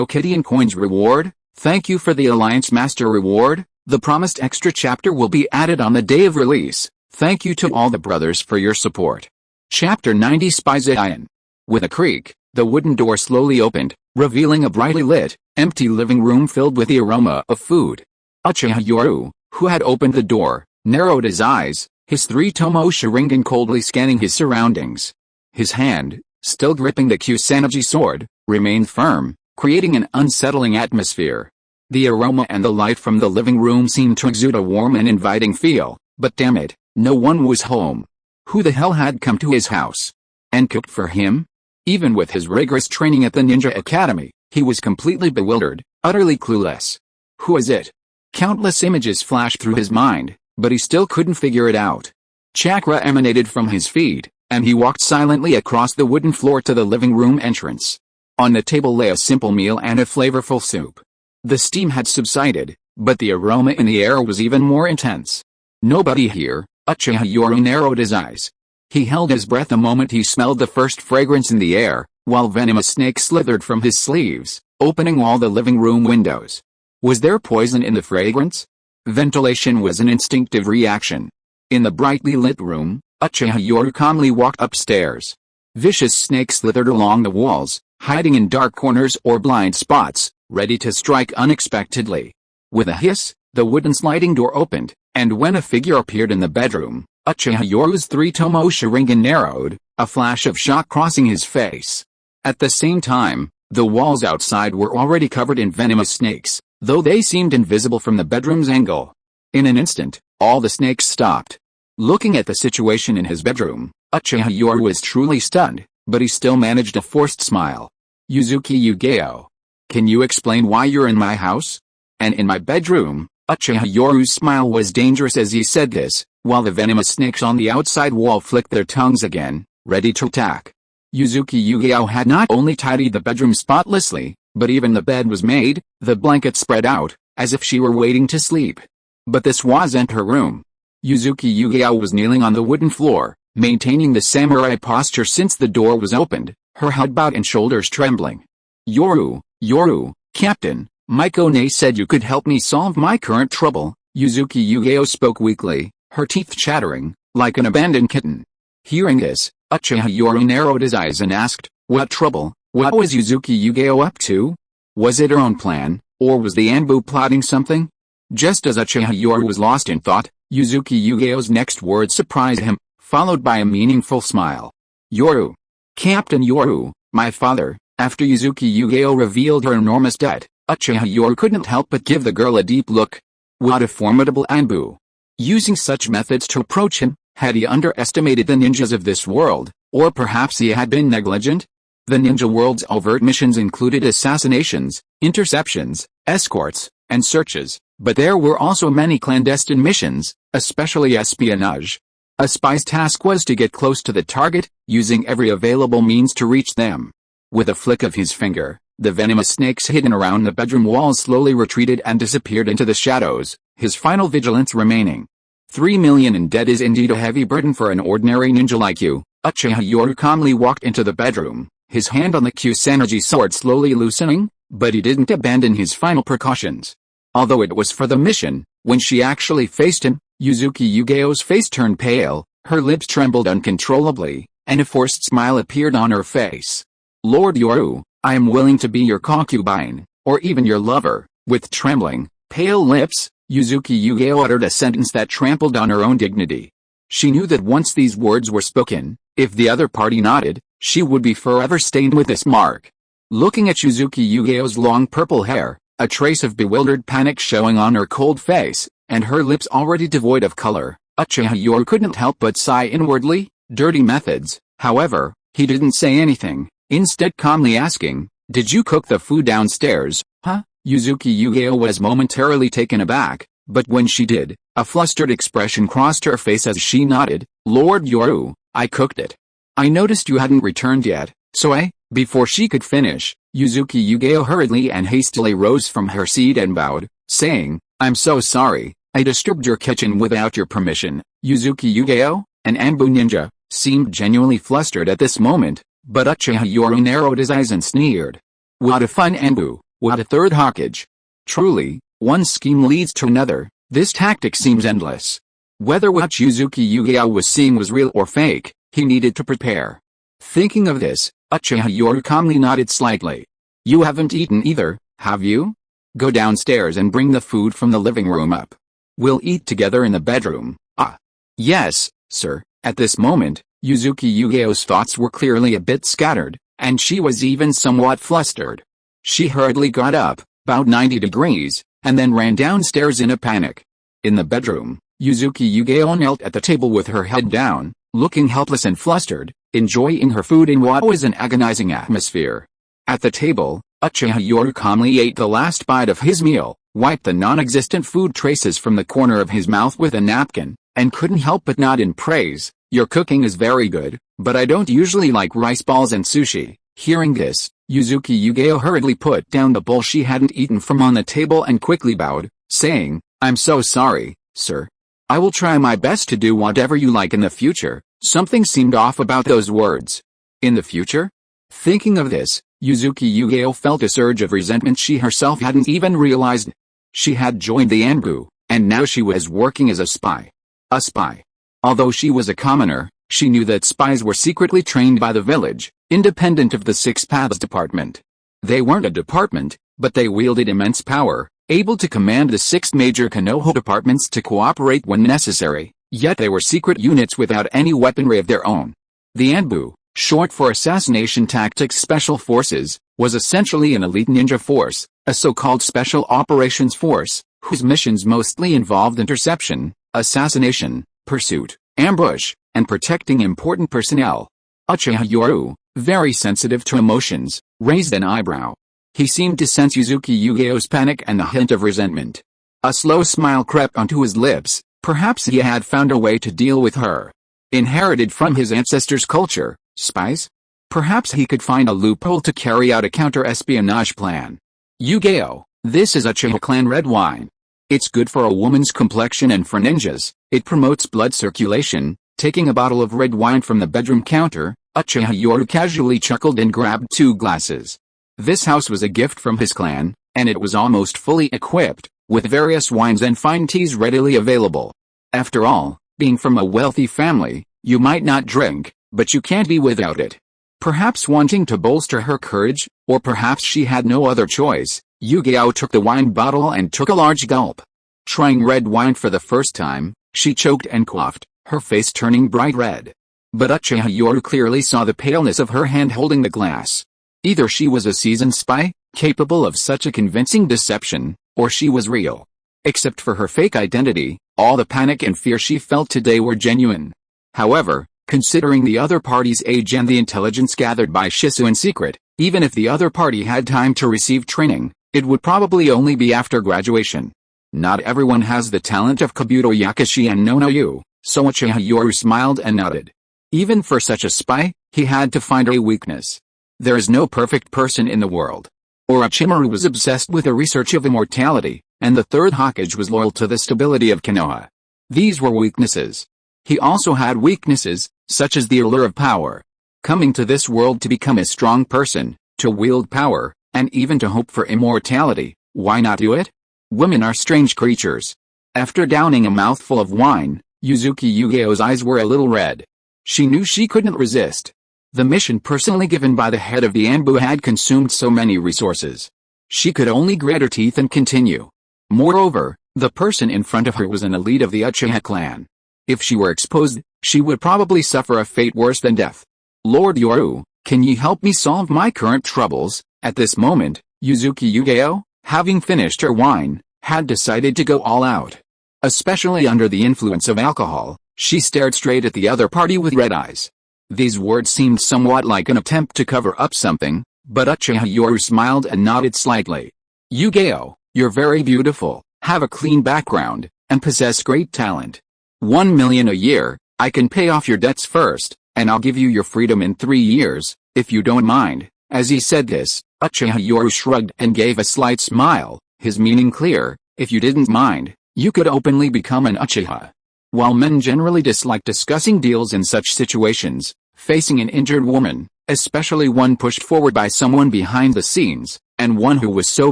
Kidian coins reward. Thank you for the Alliance Master reward. The promised extra chapter will be added on the day of release. Thank you to all the brothers for your support. Chapter 90 Spies Iron. With a creak, the wooden door slowly opened, revealing a brightly lit, empty living room filled with the aroma of food. Uchiha Yoru, who had opened the door, narrowed his eyes, his 3 tomo Sharingan coldly scanning his surroundings. His hand, still gripping the Kusanagi sword, remained firm, creating an unsettling atmosphere. The aroma and the light from the living room seemed to exude a warm and inviting feel, but damn it, no one was home. Who the hell had come to his house? And cooked for him? Even with his rigorous training at the Ninja Academy, he was completely bewildered, utterly clueless. Who is it? Countless images flashed through his mind, but he still couldn't figure it out. Chakra emanated from his feet, and he walked silently across the wooden floor to the living room entrance. On the table lay a simple meal and a flavorful soup. The steam had subsided, but the aroma in the air was even more intense. Nobody here. Uchiha Yoru narrowed his eyes. He held his breath the moment he smelled the first fragrance in the air, while venomous snakes slithered from his sleeves, opening all the living room windows. Was there poison in the fragrance? Ventilation was an instinctive reaction. In the brightly lit room, Uchiha Yoru calmly walked upstairs. Vicious snakes slithered along the walls, hiding in dark corners or blind spots, ready to strike unexpectedly. With a hiss, the wooden sliding door opened, and when a figure appeared in the bedroom, Uchiha Yoru's 3 tomo Sharingan narrowed, a flash of shock crossing his face. At the same time, the walls outside were already covered in venomous snakes, though they seemed invisible from the bedroom's angle. In an instant, all the snakes stopped. Looking at the situation in his bedroom, Uchiha Yoru was truly stunned, but he still managed a forced smile. Yuzuki Yugeo. Can you explain why you're in my house? And in my bedroom? Uchiha Yoru's smile was dangerous as he said this, while the venomous snakes on the outside wall flicked their tongues again, ready to attack. Yuzuki Yugeo had not only tidied the bedroom spotlessly, but even the bed was made, the blanket spread out, as if she were waiting to sleep. But this wasn't her room. Yuzuki Yugeo was kneeling on the wooden floor, maintaining the samurai posture since the door was opened, her head bowed and shoulders trembling. Yoru, Captain, Miko-ne said you could help me solve my current trouble. Yuzuki Yugeo spoke weakly, her teeth chattering, like an abandoned kitten. Hearing this, Uchiha Yoru narrowed his eyes and asked, what trouble? What was Yuzuki Yugeo up to? Was it her own plan, or was the Anbu plotting something? Just as Uchiha Yoru was lost in thought, Yuzuki Yugeo's next words surprised him, followed by a meaningful smile. Yoru. Captain Yoru, my father. After Yuzuki Yugeo revealed her enormous debt, Uchiha Yoru couldn't help but give the girl a deep look. What a formidable Anbu. Using such methods to approach him, had he underestimated the ninjas of this world, or perhaps he had been negligent? The ninja world's overt missions included assassinations, interceptions, escorts, and searches, but there were also many clandestine missions, especially espionage. A spy's task was to get close to the target, using every available means to reach them. With a flick of his finger, the venomous snakes hidden around the bedroom walls slowly retreated and disappeared into the shadows, his final vigilance remaining. 3 million in debt is indeed a heavy burden for an ordinary ninja like you. Uchiha Yoru calmly walked into the bedroom, his hand on the Kusanagi sword slowly loosening, but he didn't abandon his final precautions. Although it was for the mission, when she actually faced him, Yuzuki Yugeo's face turned pale, her lips trembled uncontrollably, and a forced smile appeared on her face. Lord Yoru, I am willing to be your concubine, or even your lover. With trembling, pale lips, Yuzuki Yugeo uttered a sentence that trampled on her own dignity. She knew that once these words were spoken, if the other party nodded, she would be forever stained with this mark. Looking at Yuzuki Yugeo's long purple hair, a trace of bewildered panic showing on her cold face, and her lips already devoid of color, Uchiha Yoru couldn't help but sigh inwardly. Dirty methods. However, he didn't say anything, instead calmly asking, "Did you cook the food downstairs, huh?" Yuzuki Yugeo was momentarily taken aback, but when she did, a flustered expression crossed her face as she nodded. "Lord Yoru, I cooked it. I noticed you hadn't returned yet, so Before she could finish, Yuzuki Yugeo hurriedly and hastily rose from her seat and bowed, saying, "I'm so sorry, I disturbed your kitchen without your permission." Yuzuki Yugeo, an Anbu ninja, seemed genuinely flustered at this moment, but Uchiha Yoru narrowed his eyes and sneered. "What a fun Anbu, what a third Hokage. Truly, one scheme leads to another, this tactic seems endless." Whether what Yuzuki Yugeo was seeing was real or fake, he needed to prepare. Thinking of this, Uchiha Yoru calmly nodded slightly. "You haven't eaten either, have you? Go downstairs and bring the food from the living room up. We'll eat together in the bedroom." "Ah. Yes, sir." At this moment, Yuzuki Yugeo's thoughts were clearly a bit scattered, and she was even somewhat flustered. She hurriedly got up, bowed 90 degrees, and then ran downstairs in a panic. In the bedroom, Yuzuki Yugeo knelt at the table with her head down, looking helpless and flustered, enjoying her food in what was an agonizing atmosphere. At the table, Uchiha Yoru calmly ate the last bite of his meal, wiped the non-existent food traces from the corner of his mouth with a napkin, and couldn't help but nod in praise. "Your cooking is very good, but I don't usually like rice balls and sushi." Hearing this, Yuzuki Yugeo hurriedly put down the bowl she hadn't eaten from on the table and quickly bowed, saying, "I'm so sorry, sir. I will try my best to do whatever you like in the future." Something seemed off about those words. In the future? Thinking of this, Yuzuki Yugeo felt a surge of resentment she herself hadn't even realized. She had joined the Anbu, and now she was working as a spy. A spy. Although she was a commoner, she knew that spies were secretly trained by the village, independent of the Six Paths Department. They weren't a department, but they wielded immense power, able to command the 6 major Konoha departments to cooperate when necessary, yet they were secret units without any weaponry of their own. The Anbu, short for Assassination Tactics Special Forces, was essentially an elite ninja force, a so-called Special Operations Force, whose missions mostly involved interception, assassination, pursuit, ambush, and protecting important personnel. Uchiha Yoru, very sensitive to emotions, raised an eyebrow. He seemed to sense Yuzuki Yugeo's panic and the hint of resentment. A slow smile crept onto his lips, perhaps he had found a way to deal with her. Inherited from his ancestors' culture, spies? Perhaps he could find a loophole to carry out a counter-espionage plan. "Yugeo, this is Uchiha clan red wine. It's good for a woman's complexion and for ninjas, it promotes blood circulation." Taking a bottle of red wine from the bedroom counter, Uchiha Yoru casually chuckled and grabbed 2 glasses. This house was a gift from his clan, and it was almost fully equipped, with various wines and fine teas readily available. After all, being from a wealthy family, you might not drink, but you can't be without it. Perhaps wanting to bolster her courage, or perhaps she had no other choice, Yugeo took the wine bottle and took a large gulp. Trying red wine for the first time, she choked and coughed, her face turning bright red. But Uchiha Yoru clearly saw the paleness of her hand holding the glass. Either she was a seasoned spy, capable of such a convincing deception, or she was real. Except for her fake identity, all the panic and fear she felt today were genuine. However, considering the other party's age and the intelligence gathered by Shisui in secret, even if the other party had time to receive training, it would probably only be after graduation. Not everyone has the talent of Kabuto Yakushi and Nonoyu, so Uchiha Yoru smiled and nodded. Even for such a spy, he had to find a weakness. There is no perfect person in the world. Orochimaru was obsessed with the research of immortality, and the Third Hokage was loyal to the stability of Konoha. These were weaknesses. He also had weaknesses, such as the allure of power. Coming to this world to become a strong person, to wield power, and even to hope for immortality, why not do it? Women are strange creatures. After downing a mouthful of wine, Yuzuki Yugeo's eyes were a little red. She knew she couldn't resist. The mission personally given by the head of the Anbu had consumed so many resources. She could only grit her teeth and continue. Moreover, the person in front of her was an elite of the Uchiha clan. If she were exposed, she would probably suffer a fate worse than death. Lord Yoru, can you help me solve my current troubles? At this moment, Yuzuki Yugeo, having finished her wine, had decided to go all out. Especially under the influence of alcohol, she stared straight at the other party with red eyes. These words seemed somewhat like an attempt to cover up something, but Uchiha Yoru smiled and nodded slightly. Yugeo, you're very beautiful, have a clean background, and possess great talent. 1 million a year, I can pay off your debts first, and I'll give you your freedom in 3 years, if you don't mind. As he said this, Uchiha Yoru shrugged and gave a slight smile, his meaning clear: if you didn't mind, you could openly become an Uchiha. While men generally dislike discussing deals in such situations, facing an injured woman, especially one pushed forward by someone behind the scenes, and one who was so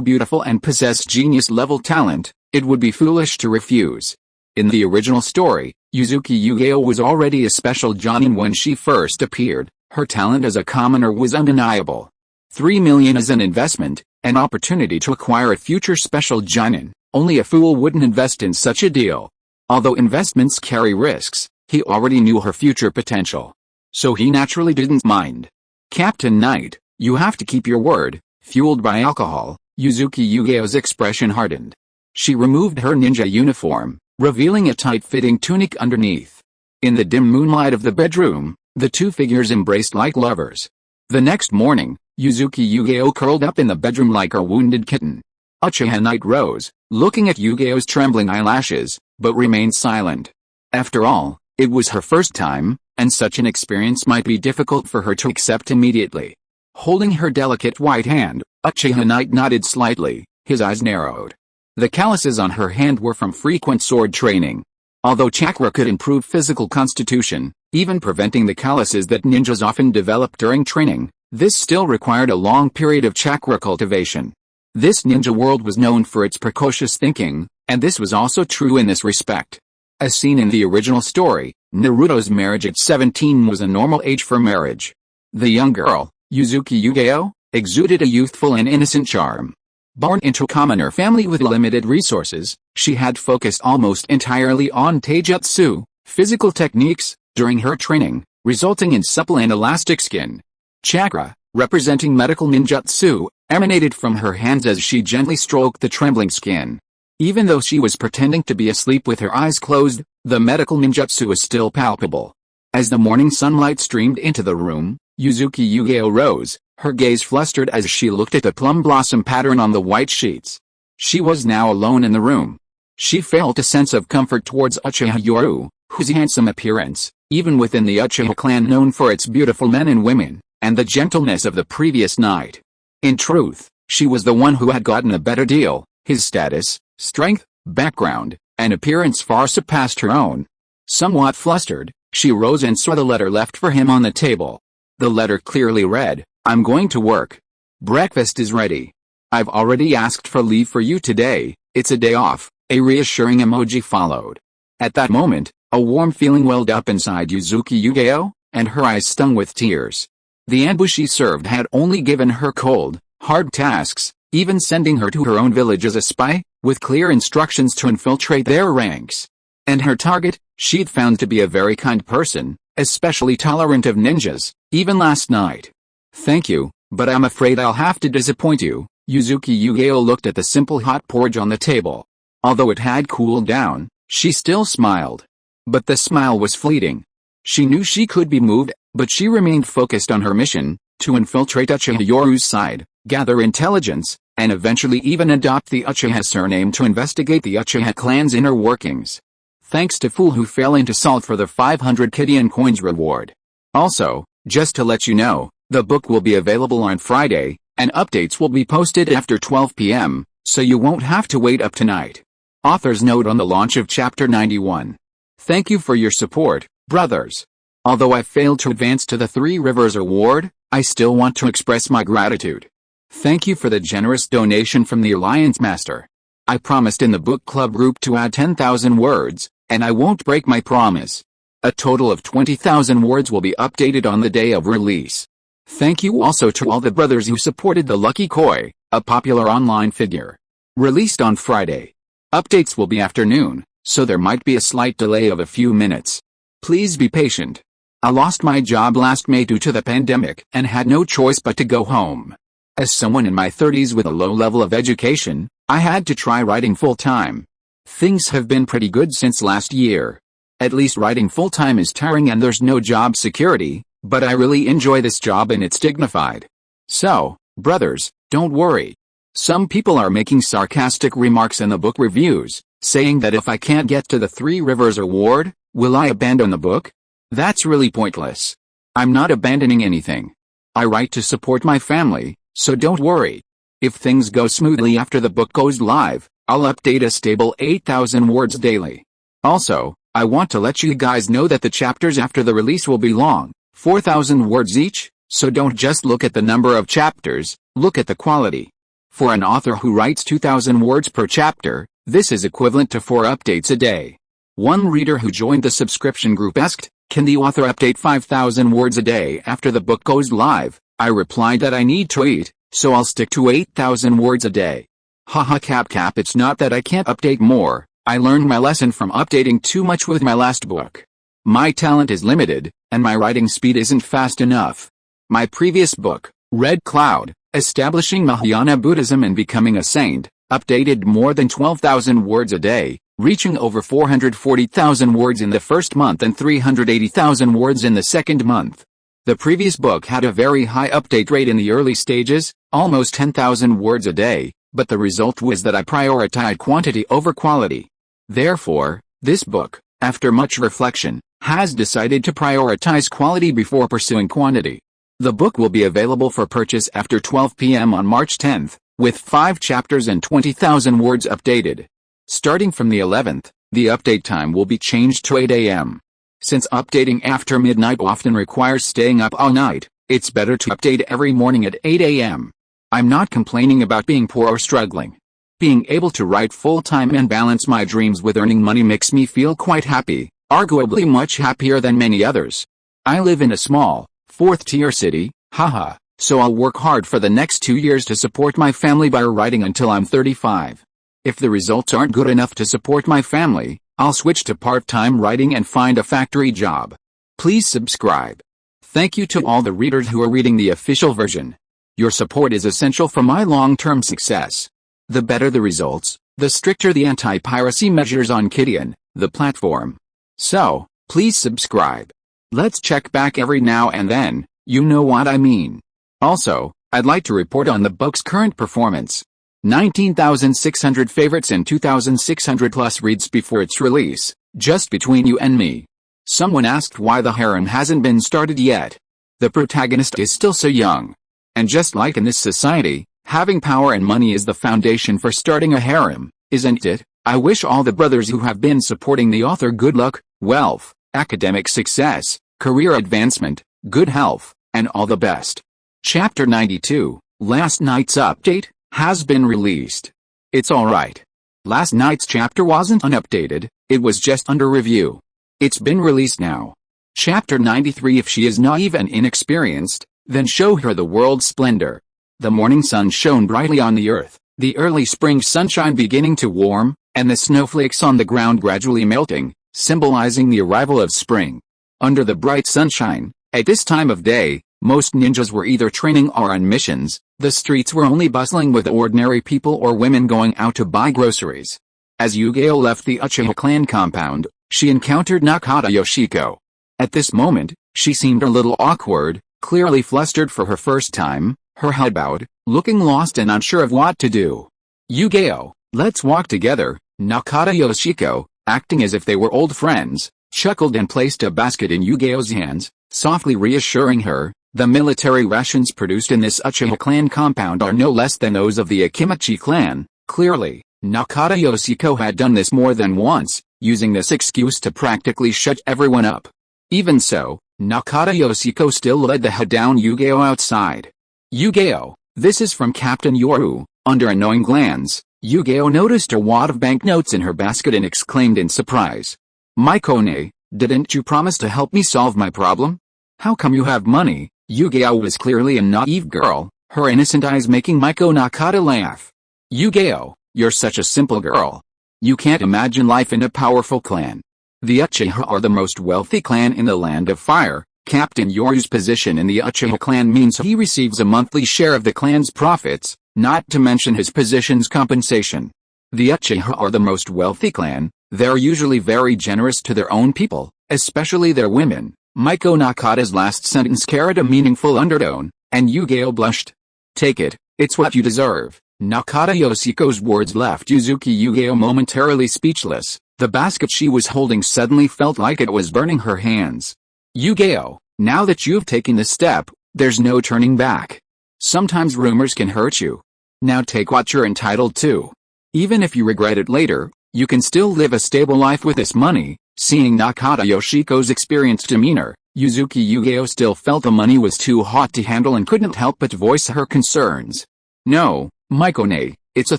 beautiful and possessed genius-level talent, it would be foolish to refuse. In the original story, Yuzuki Yugeo was already a special Jonin when she first appeared. Her talent as a commoner was undeniable. 3 million as an investment, an opportunity to acquire a future special Jonin. Only a fool wouldn't invest in such a deal. Although investments carry risks, he already knew her future potential. So he naturally didn't mind. Captain Knight, you have to keep your word. Fueled by alcohol, Yuzuki Yugeo's expression hardened. She removed her ninja uniform, revealing a tight-fitting tunic underneath. In the dim moonlight of the bedroom, the two figures embraced like lovers. The next morning, Yuzuki Yugeo curled up in the bedroom like a wounded kitten. Uchiha Knight rose, looking at Yugeo's trembling eyelashes, but remained silent. After all, it was her first time, and such an experience might be difficult for her to accept immediately. Holding her delicate white hand, Uchiha Knight nodded slightly, his eyes narrowed. The calluses on her hand were from frequent sword training. Although chakra could improve physical constitution, even preventing the calluses that ninjas often develop during training, this still required a long period of chakra cultivation. This ninja world was known for its precocious thinking, and this was also true in this respect. As seen in the original story, Naruto's marriage at 17 was a normal age for marriage. The young girl, Yuzuki Yugeo, exuded a youthful and innocent charm. Born into a commoner family with limited resources, she had focused almost entirely on taijutsu, physical techniques, during her training, resulting in supple and elastic skin. Chakra, representing medical ninjutsu, emanated from her hands as she gently stroked the trembling skin. Even though she was pretending to be asleep with her eyes closed, the medical ninjutsu was still palpable. As the morning sunlight streamed into the room, Yuzuki Yugeo rose, her gaze flustered as she looked at the plum blossom pattern on the white sheets. She was now alone in the room. She felt a sense of comfort towards Uchiha Yoru, whose handsome appearance, even within the Uchiha clan known for its beautiful men and women, and the gentleness of the previous night. In truth, she was the one who had gotten a better deal. His status, strength, background, and appearance far surpassed her own. Somewhat flustered, she rose and saw the letter left for him on the table. The letter clearly read, "I'm going to work. Breakfast is ready. I've already asked for leave for you today, it's a day off." A reassuring emoji followed. At that moment, a warm feeling welled up inside Yuzuki Yugeo, and her eyes stung with tears. The Anbu she served had only given her cold, hard tasks, even sending her to her own village as a spy, with clear instructions to infiltrate their ranks. And her target, she'd found to be a very kind person, especially tolerant of ninjas, even last night. "Thank you, but I'm afraid I'll have to disappoint you." Yuzuki Yugeo looked at the simple hot porridge on the table. Although it had cooled down, she still smiled. But the smile was fleeting. She knew she could be moved, but she remained focused on her mission, to infiltrate Uchiha Yoru's side, gather intelligence, and eventually even adopt the Uchiha surname to investigate the Uchiha clan's inner workings. Thanks to fool who fell into salt for the 500 Kidian coins reward. Also, just to let you know, The book will be available on Friday, and updates will be posted after 12 p.m., so you won't have to wait up tonight. Author's note on the launch of Chapter 91. Thank you for your support, brothers. Although I failed to advance to the Three Rivers Award, I still want to express my gratitude. Thank you for the generous donation from the Alliance Master. I promised in the book club group to add 10,000 words, and I won't break my promise. A total of 20,000 words will be updated on the day of release. Thank you also to all the brothers who supported the Lucky Koi, a popular online figure. Released on Friday. Updates will be afternoon, so there might be a slight delay of a few minutes. Please be patient. I lost my job last May due to the pandemic and had no choice but to go home. As someone in my 30s with a low level of education, I had to try writing full-time. Things have been pretty good since last year. At least writing full-time is tiring and there's no job security, but I really enjoy this job and it's dignified. So, brothers, don't worry. Some people are making sarcastic remarks in the book reviews, saying that if I can't get to the Three Rivers Award, will I abandon the book? That's really pointless. I'm not abandoning anything. I write to support my family, so don't worry. If things go smoothly after the book goes live, I'll update a stable 8,000 words daily. Also, I want to let you guys know that the chapters after the release will be long. 4,000 words each, so don't just look at the number of chapters, look at the quality. For an author who writes 2,000 words per chapter, this is equivalent to 4 updates a day. One reader who joined the subscription group asked, "Can the author update 5,000 words a day after the book goes live?" I replied that I need to eat, so I'll stick to 8,000 words a day. Haha cap, it's not that I can't update more, I learned my lesson from updating too much with my last book. My talent is limited, and my writing speed isn't fast enough. My previous book, Red Cloud, Establishing Mahayana Buddhism and Becoming a Saint, updated more than 12,000 words a day, reaching over 440,000 words in the first month and 380,000 words in the second month. The previous book had a very high update rate in the early stages, almost 10,000 words a day, but the result was that I prioritized quantity over quality. Therefore, this book, after much reflection, has decided to prioritize quality before pursuing quantity. The book will be available for purchase after 12 p.m. on March 10th, with 5 chapters and 20,000 words updated. Starting from the 11th, the update time will be changed to 8 a.m. Since updating after midnight often requires staying up all night, it's better to update every morning at 8 a.m. I'm not complaining about being poor or struggling. Being able to write full-time and balance my dreams with earning money makes me feel quite happy, arguably much happier than many others. I live in a small, 4th-tier city, haha, so I'll work hard for the next 2 years to support my family by writing until I'm 35. If the results aren't good enough to support my family, I'll switch to part-time writing and find a factory job. Please subscribe. Thank you to all the readers who are reading the official version. Your support is essential for my long-term success. The better the results, the stricter the anti-piracy measures on Kidian, the platform. So, please subscribe. Let's check back every now and then, you know what I mean. Also, I'd like to report on the book's current performance. 19,600 favorites and 2,600 plus reads before its release, just between you and me. Someone asked why the harem hasn't been started yet. The protagonist is still so young. And just like in this society, having power and money is the foundation for starting a harem, isn't it? I wish all the brothers who have been supporting the author good luck, wealth, academic success, career advancement, good health, and all the best. Chapter 92, last night's update, has been released. It's alright. Last night's chapter wasn't unupdated, it was just under review. It's been released now. Chapter 93. If she is naive and inexperienced, then show her the world's splendor. The morning sun shone brightly on the earth, the early spring sunshine beginning to warm, and the snowflakes on the ground gradually melting, symbolizing the arrival of spring. Under the bright sunshine, at this time of day, most ninjas were either training or on missions. The streets were only bustling with ordinary people or women going out to buy groceries. As Yugeo left the Uchiha clan compound, she encountered Nakata Yoshiko. At this moment, she seemed a little awkward, clearly flustered for her first time, her head bowed, looking lost and unsure of what to do. "Yugeo, let's walk together," Nakata Yoshiko, acting as if they were old friends, chuckled and placed a basket in Yugeo's hands, softly reassuring her, The military rations produced in this Uchiha clan compound are no less than those of the Akimachi clan. Clearly, Nakata Yoshiko had done this more than once, using this excuse to practically shut everyone up. Even so, Nakata Yoshiko still led the head down Yu-Gi-Oh outside. Yu-Gi-Oh, this is from Captain Yoru. Under a knowing glance, Yu-Gi-Oh noticed a wad of banknotes in her basket and exclaimed in surprise. Maikone, didn't you promise to help me solve my problem? How come you have money? Yu-Gi-Oh was clearly a naive girl, her innocent eyes making Maiko Nakata laugh. Yu-Gi-Oh, you're such a simple girl. You can't imagine life in a powerful clan. The Uchiha are the most wealthy clan in the Land of Fire. Captain Yoru's position in the Uchiha clan means he receives a monthly share of the clan's profits, not to mention his position's compensation. The Uchiha are the most wealthy clan. They're usually very generous to their own people, especially their women. Maiko Nakata's last sentence carried a meaningful undertone, and Yu-Gi-Oh blushed. Take it, it's what you deserve. Nakata Yoshiko's words left Yuzuki Yu-Gi-Oh momentarily speechless. The basket she was holding suddenly felt like it was burning her hands. Yu-Gi-Oh, now that you've taken this step, there's no turning back. Sometimes rumors can hurt you. Now take what you're entitled to. Even if you regret it later, you can still live a stable life with this money. Seeing Nakata Yoshiko's experienced demeanor, Yuzuki Yu-Gi-Oh still felt the money was too hot to handle and couldn't help but voice her concerns. No, Maikone, it's a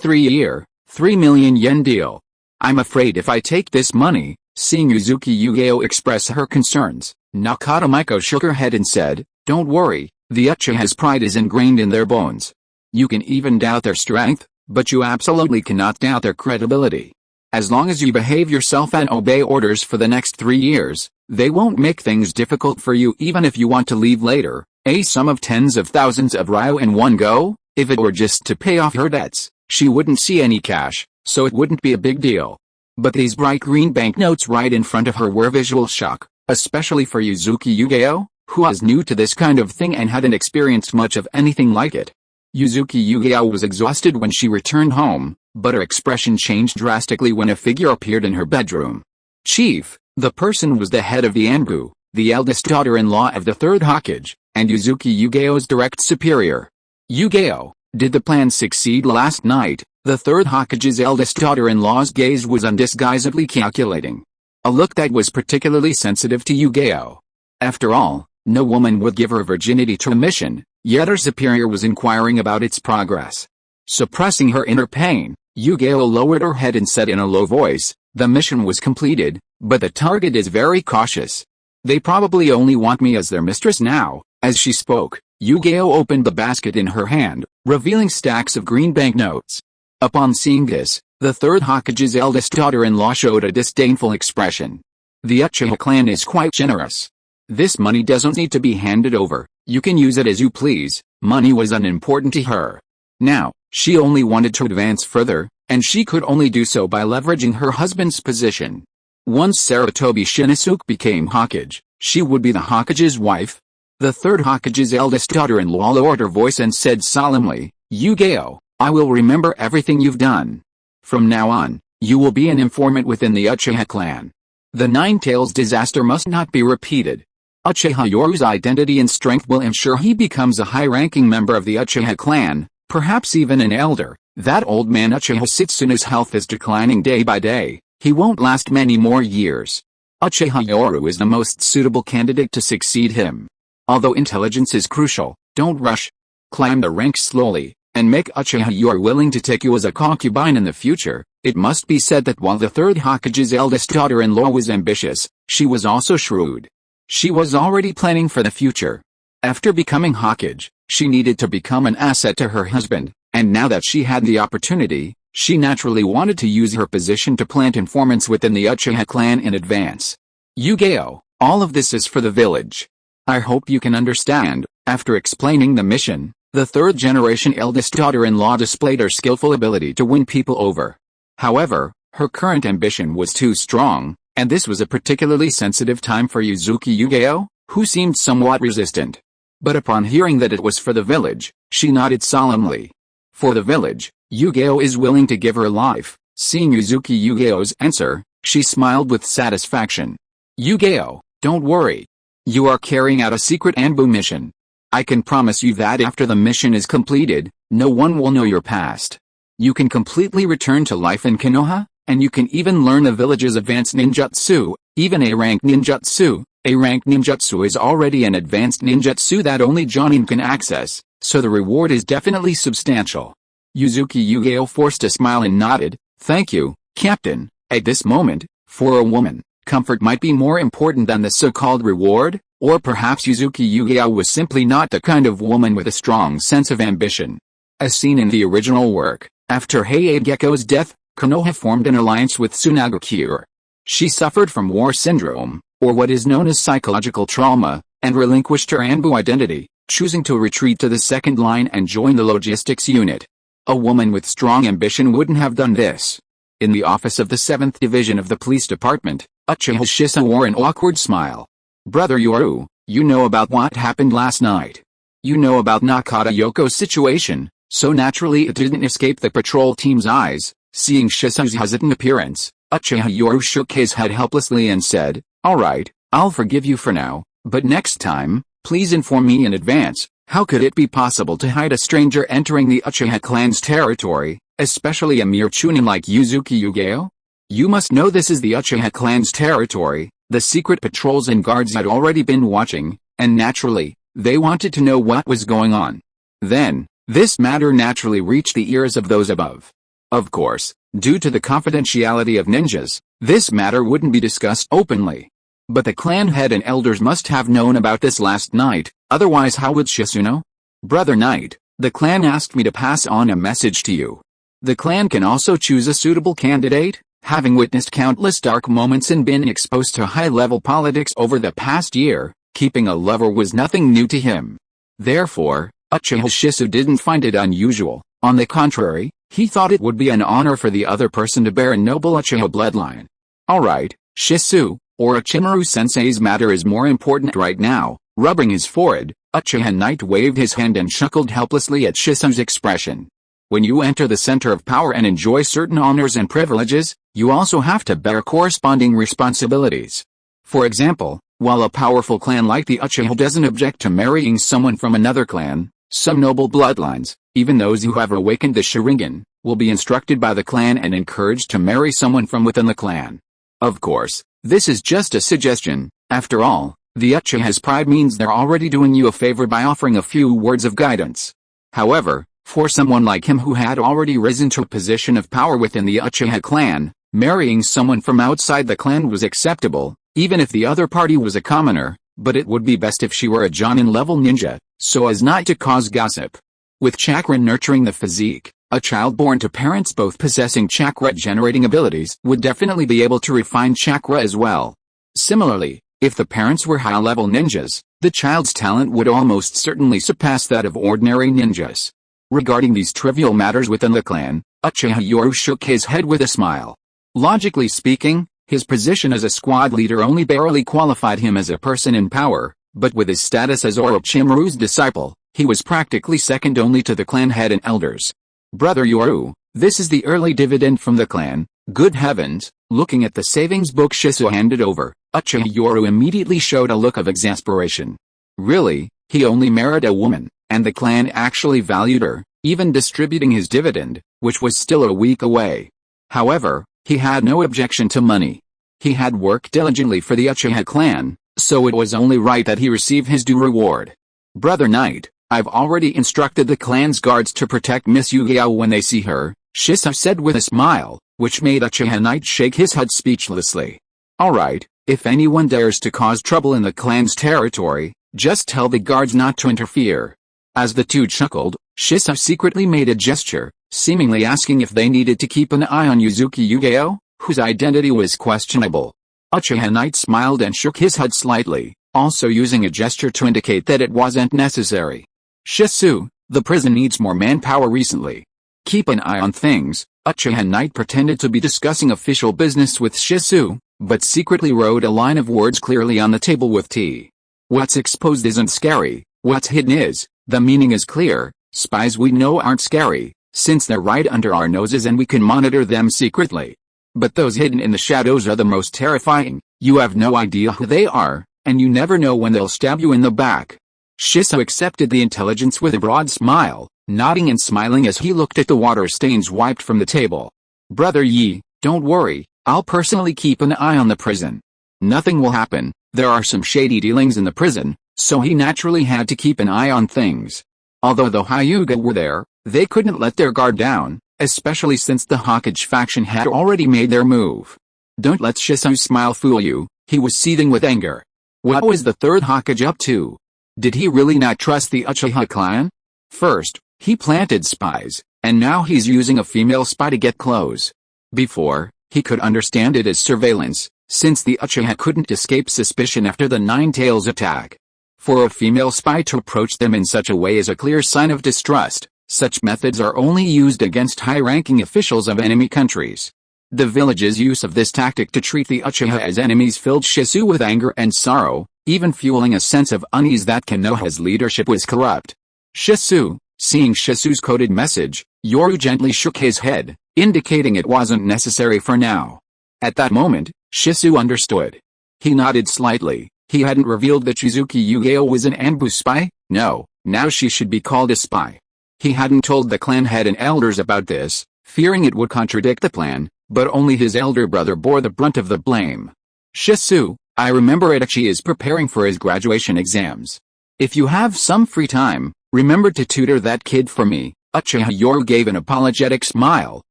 3-year, 3 million yen deal. I'm afraid if I take this money. Seeing Yuzuki Yu-Gi-Oh express her concerns, Nakata Maiko shook her head and said, don't worry, the Uchiha's pride is ingrained in their bones. You can even doubt their strength, but you absolutely cannot doubt their credibility. As long as you behave yourself and obey orders for the next 3 years, they won't make things difficult for you even if you want to leave later. A sum of tens of thousands of ryo in one go? If it were just to pay off her debts, she wouldn't see any cash, so it wouldn't be a big deal. But these bright green banknotes right in front of her were a visual shock, especially for Yuzuki Yu-Gi-Oh, who was new to this kind of thing and hadn't experienced much of anything like it. Yuzuki Yu-Gi-Oh was exhausted when she returned home, but her expression changed drastically when a figure appeared in her bedroom. Chief, the person was the head of the Anbu, the eldest daughter-in-law of the Third Hokage, and Yuzuki Yu-Gi-Oh's direct superior. Yu-Gi-Oh, did the plan succeed last night? The Third Hokage's eldest daughter-in-law's gaze was undisguisedly calculating. A look that was particularly sensitive to Yu-Gi-Oh. After all, no woman would give her virginity to a mission, yet her superior was inquiring about its progress. Suppressing her inner pain, Yu-Gi-Oh lowered her head and said in a low voice, the mission was completed, but the target is very cautious. They probably only want me as their mistress now. As she spoke, Yu-Gi-Oh opened the basket in her hand, revealing stacks of green banknotes. Upon seeing this, the Third Hokage's eldest daughter-in-law showed a disdainful expression. The Uchiha clan is quite generous. This money doesn't need to be handed over, you can use it as you please. Money was unimportant to her. Now, she only wanted to advance further, and she could only do so by leveraging her husband's position. Once Saratobi Shinosuke became Hokage, she would be the Hokage's wife. The Third Hokage's eldest daughter-in-law lowered her voice and said solemnly, Yu-Gi-Oh, I will remember everything you've done. From now on, you will be an informant within the Uchiha clan. The Nine Tails disaster must not be repeated. Uchiha Yoru's identity and strength will ensure he becomes a high-ranking member of the Uchiha clan, perhaps even an elder. That old man Uchiha Satsuna's health is declining day by day. He won't last many more years. Uchiha Yoru is the most suitable candidate to succeed him. Although intelligence is crucial, don't rush. Climb the ranks slowly, and make Uchiha Yoru willing to take you as a concubine in the future. It must be said that while the Third Hokage's eldest daughter-in-law was ambitious, she was also shrewd. She was already planning for the future. After becoming Hokage, she needed to become an asset to her husband, and now that she had the opportunity, she naturally wanted to use her position to plant informants within the Uchiha clan in advance. Yu-Gi-Oh, all of this is for the village. I hope you can understand. After explaining the mission, the third-generation eldest daughter-in-law displayed her skillful ability to win people over. However, her current ambition was too strong, and this was a particularly sensitive time for Yuzuki Yu-Gi-Oh, who seemed somewhat resistant. But upon hearing that it was for the village, she nodded solemnly. For the village, Yu-Gi-Oh is willing to give her life. Seeing Yuzuki Yu-Gi-Oh's answer, she smiled with satisfaction. Yu-Gi-Oh, don't worry. You are carrying out a secret Anbu mission. I can promise you that after the mission is completed, no one will know your past. You can completely return to life in Konoha, and you can even learn the village's advanced ninjutsu, even A-rank ninjutsu. A-rank ninjutsu is already an advanced ninjutsu that only Jonin can access, so the reward is definitely substantial. Yuzuki Yugeo forced a smile and nodded. Thank you, Captain. At this moment, for a woman, comfort might be more important than the so-called reward, or perhaps Yuzuki Yugeo was simply not the kind of woman with a strong sense of ambition. As seen in the original work, after Heiei Gecko's death, Konoha formed an alliance with Tsunagakure. She suffered from war syndrome, or what is known as psychological trauma, and relinquished her Anbu identity, choosing to retreat to the second line and join the logistics unit. A woman with strong ambition wouldn't have done this. In the office of the 7th Division of the Police Department, Uchiha Shisui wore an awkward smile. Brother Yoru, you know about what happened last night. You know about Nakata Yoko's situation, so naturally it didn't escape the patrol team's eyes. Seeing Shisui's hesitant appearance, Uchiha Yoru shook his head helplessly and said, Alright, I'll forgive you for now, but next time, please inform me in advance. How could it be possible to hide a stranger entering the Uchiha clan's territory, especially a mere chunin like Yuzuki Yugeo? You must know this is the Uchiha clan's territory. The secret patrols and guards had already been watching, and naturally, they wanted to know what was going on. Then, this matter naturally reached the ears of those above. Of course, due to the confidentiality of ninjas, this matter wouldn't be discussed openly. But the clan head and elders must have known about this last night, otherwise how would Shisui know? Brother Knight, the clan asked me to pass on a message to you. The clan can also choose a suitable candidate, having witnessed countless dark moments and been exposed to high-level politics over the past year, keeping a lover was nothing new to him. Therefore, Uchiha Shisui didn't find it unusual. On the contrary, he thought it would be an honor for the other person to bear a noble Uchiha bloodline. Alright, Shisui, Orochimaru-sensei's matter is more important right now. Rubbing his forehead, Uchiha Knight waved his hand and chuckled helplessly at Shisui's expression. When you enter the center of power and enjoy certain honors and privileges, you also have to bear corresponding responsibilities. For example, while a powerful clan like the Uchiha doesn't object to marrying someone from another clan, some noble bloodlines, even those who have awakened the Sharingan, will be instructed by the clan and encouraged to marry someone from within the clan. Of course, this is just a suggestion. After all, the Uchiha's pride means they're already doing you a favor by offering a few words of guidance. However, for someone like him who had already risen to a position of power within the Uchiha clan, marrying someone from outside the clan was acceptable, even if the other party was a commoner, but it would be best if she were a Jonin-level ninja, so as not to cause gossip. With chakra nurturing the physique, a child born to parents both possessing chakra-generating abilities would definitely be able to refine chakra as well. Similarly, if the parents were high-level ninjas, the child's talent would almost certainly surpass that of ordinary ninjas. Regarding these trivial matters within the clan, Uchiha Yoru shook his head with a smile. Logically speaking, his position as a squad leader only barely qualified him as a person in power, but with his status as Orochimaru's disciple, he was practically second only to the clan head and elders. Brother Yoru, this is the early dividend from the clan. Good heavens, looking at the savings book Shisui handed over, Uchiha Yoru immediately showed a look of exasperation. Really, he only married a woman, and the clan actually valued her, even distributing his dividend, which was still a week away. However, he had no objection to money. He had worked diligently for the Uchiha clan, so it was only right that he receive his due reward. Brother Knight, I've already instructed the clan's guards to protect Miss Yugeo when they see her, Shisui said with a smile, which made Uchiha Knight shake his head speechlessly. Alright, if anyone dares to cause trouble in the clan's territory, just tell the guards not to interfere. As the two chuckled, Shisui secretly made a gesture, seemingly asking if they needed to keep an eye on Yuzuki Yugeo, whose identity was questionable. Uchiha Knight smiled and shook his head slightly, also using a gesture to indicate that it wasn't necessary. Shisui, the prison needs more manpower recently. Keep an eye on things. Uchiha Knight pretended to be discussing official business with Shisui, but secretly wrote a line of words clearly on the table with T. What's exposed isn't scary, what's hidden is. The meaning is clear. Spies we know aren't scary, since they're right under our noses and we can monitor them secretly. But those hidden in the shadows are the most terrifying. You have no idea who they are, and you never know when they'll stab you in the back. Shisui accepted the intelligence with a broad smile, nodding and smiling as he looked at the water stains wiped from the table. Brother Yi, don't worry, I'll personally keep an eye on the prison. Nothing will happen. There are some shady dealings in the prison, so he naturally had to keep an eye on things. Although the Hyuga were there, they couldn't let their guard down, especially since the Hokage faction had already made their move. Don't let Shisui's smile fool you, he was seething with anger. What was the third Hokage up to? Did he really not trust the Uchiha clan? First, he planted spies, and now he's using a female spy to get close. Before, he could understand it as surveillance, since the Uchiha couldn't escape suspicion after the Nine Tails attack. For a female spy to approach them in such a way is a clear sign of distrust. Such methods are only used against high-ranking officials of enemy countries. The village's use of this tactic to treat the Uchiha as enemies filled Shisui with anger and sorrow, even fueling a sense of unease that Konoha's leadership was corrupt. Shisui, seeing Shisui's coded message, Yoru gently shook his head, indicating it wasn't necessary for now. At that moment, Shisui understood. He nodded slightly. He hadn't revealed that Shizuki Yugeo was an ambush spy? No, now she should be called a spy. He hadn't told the clan head and elders about this, fearing it would contradict the plan, but only his elder brother bore the brunt of the blame. Shisui, I remember Itachi is preparing for his graduation exams. If you have some free time, remember to tutor that kid for me. Uchiha Yoru gave an apologetic smile,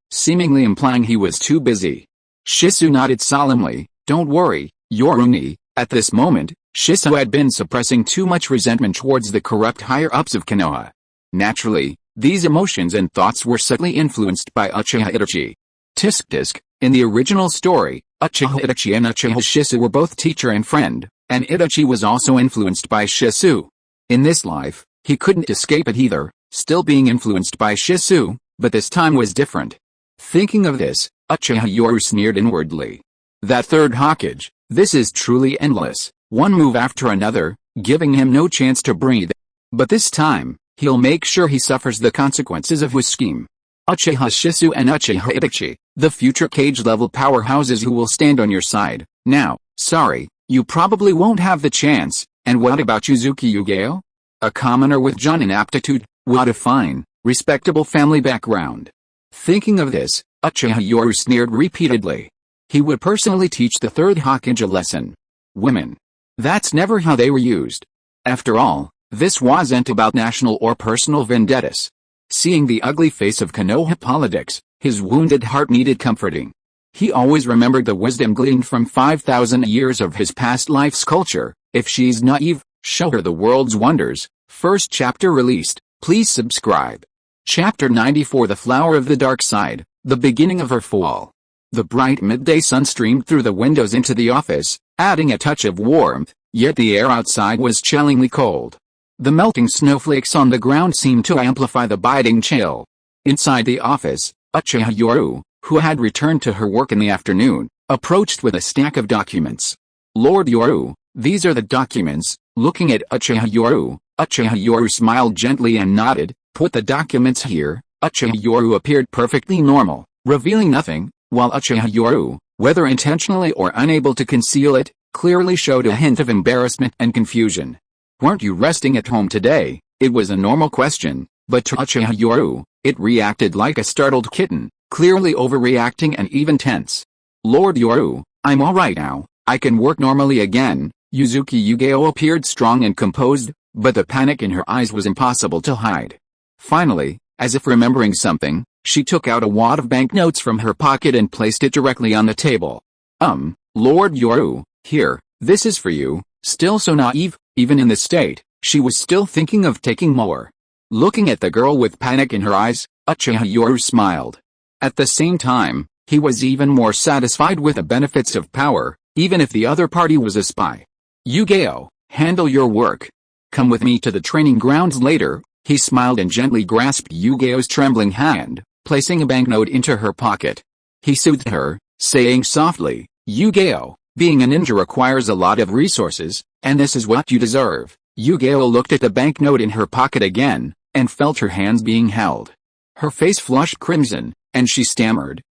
seemingly implying he was too busy. Shisui nodded solemnly. Don't worry, Yoru-ni. At this moment, Shisui had been suppressing too much resentment towards the corrupt higher-ups of Konoha. Naturally, these emotions and thoughts were subtly influenced by Uchiha Itachi. Tisk. In the original story, Uchiha Itachi and Uchiha Shisui were both teacher and friend, and Itachi was also influenced by Shisui. In this life, he couldn't escape it either, still being influenced by Shisui, but this time was different. Thinking of this, Uchiha Yoru sneered inwardly. That third Hokage, this is truly endless, one move after another, giving him no chance to breathe. But this time, he'll make sure he suffers the consequences of his scheme. Uchiha Shisui and Uchiha Itachi, the future cage-level powerhouses who will stand on your side. Now, sorry, you probably won't have the chance. And what about Shizuki Yugeo? A commoner with genin aptitude, what a fine, respectable family background. Thinking of this, Uchiha Yoru sneered repeatedly. He would personally teach the third Hokage a lesson. Women. That's never how they were used. After all, this wasn't about national or personal vendettas. Seeing the ugly face of Konoha politics, his wounded heart needed comforting. He always remembered the wisdom gleaned from 5,000 years of his past life's culture. If she's naive, show her the world's wonders. First chapter released. Please subscribe. Chapter 94 The Flower of the Dark Side, the beginning of her fall. The bright midday sun streamed through the windows into the office, adding a touch of warmth, yet the air outside was chillingly cold. The melting snowflakes on the ground seemed to amplify the biting chill. Inside the office, Uchiha Yoru, who had returned to her work in the afternoon, approached with a stack of documents. Lord Yoru, these are the documents. Looking at Uchiha Yoru smiled gently and nodded. Put the documents here. Uchiha Yoru appeared perfectly normal, revealing nothing, while Uchiha Yoru, whether intentionally or unable to conceal it, clearly showed a hint of embarrassment and confusion. Weren't you resting at home today? It was a normal question, but to Uchiha Yoru, it reacted like a startled kitten, clearly overreacting and even tense. Lord Yoru, I'm alright now, I can work normally again. Yuzuki Yugeo appeared strong and composed, but the panic in her eyes was impossible to hide. Finally, as if remembering something, she took out a wad of banknotes from her pocket and placed it directly on the table. Lord Yoru, here, this is for you. Still so naive, even in this state, she was still thinking of taking more. Looking at the girl with panic in her eyes, Uchiha Yoru smiled. At the same time, he was even more satisfied with the benefits of power, even if the other party was a spy. Yugeo, handle your work. Come with me to the training grounds later. He smiled and gently grasped Yugeo's trembling hand, placing a banknote into her pocket. He soothed her, saying softly, Yugeo, being a ninja requires a lot of resources, and this is what you deserve. Yugeo looked at the banknote in her pocket again, and felt her hands being held. Her face flushed crimson, and she stammered,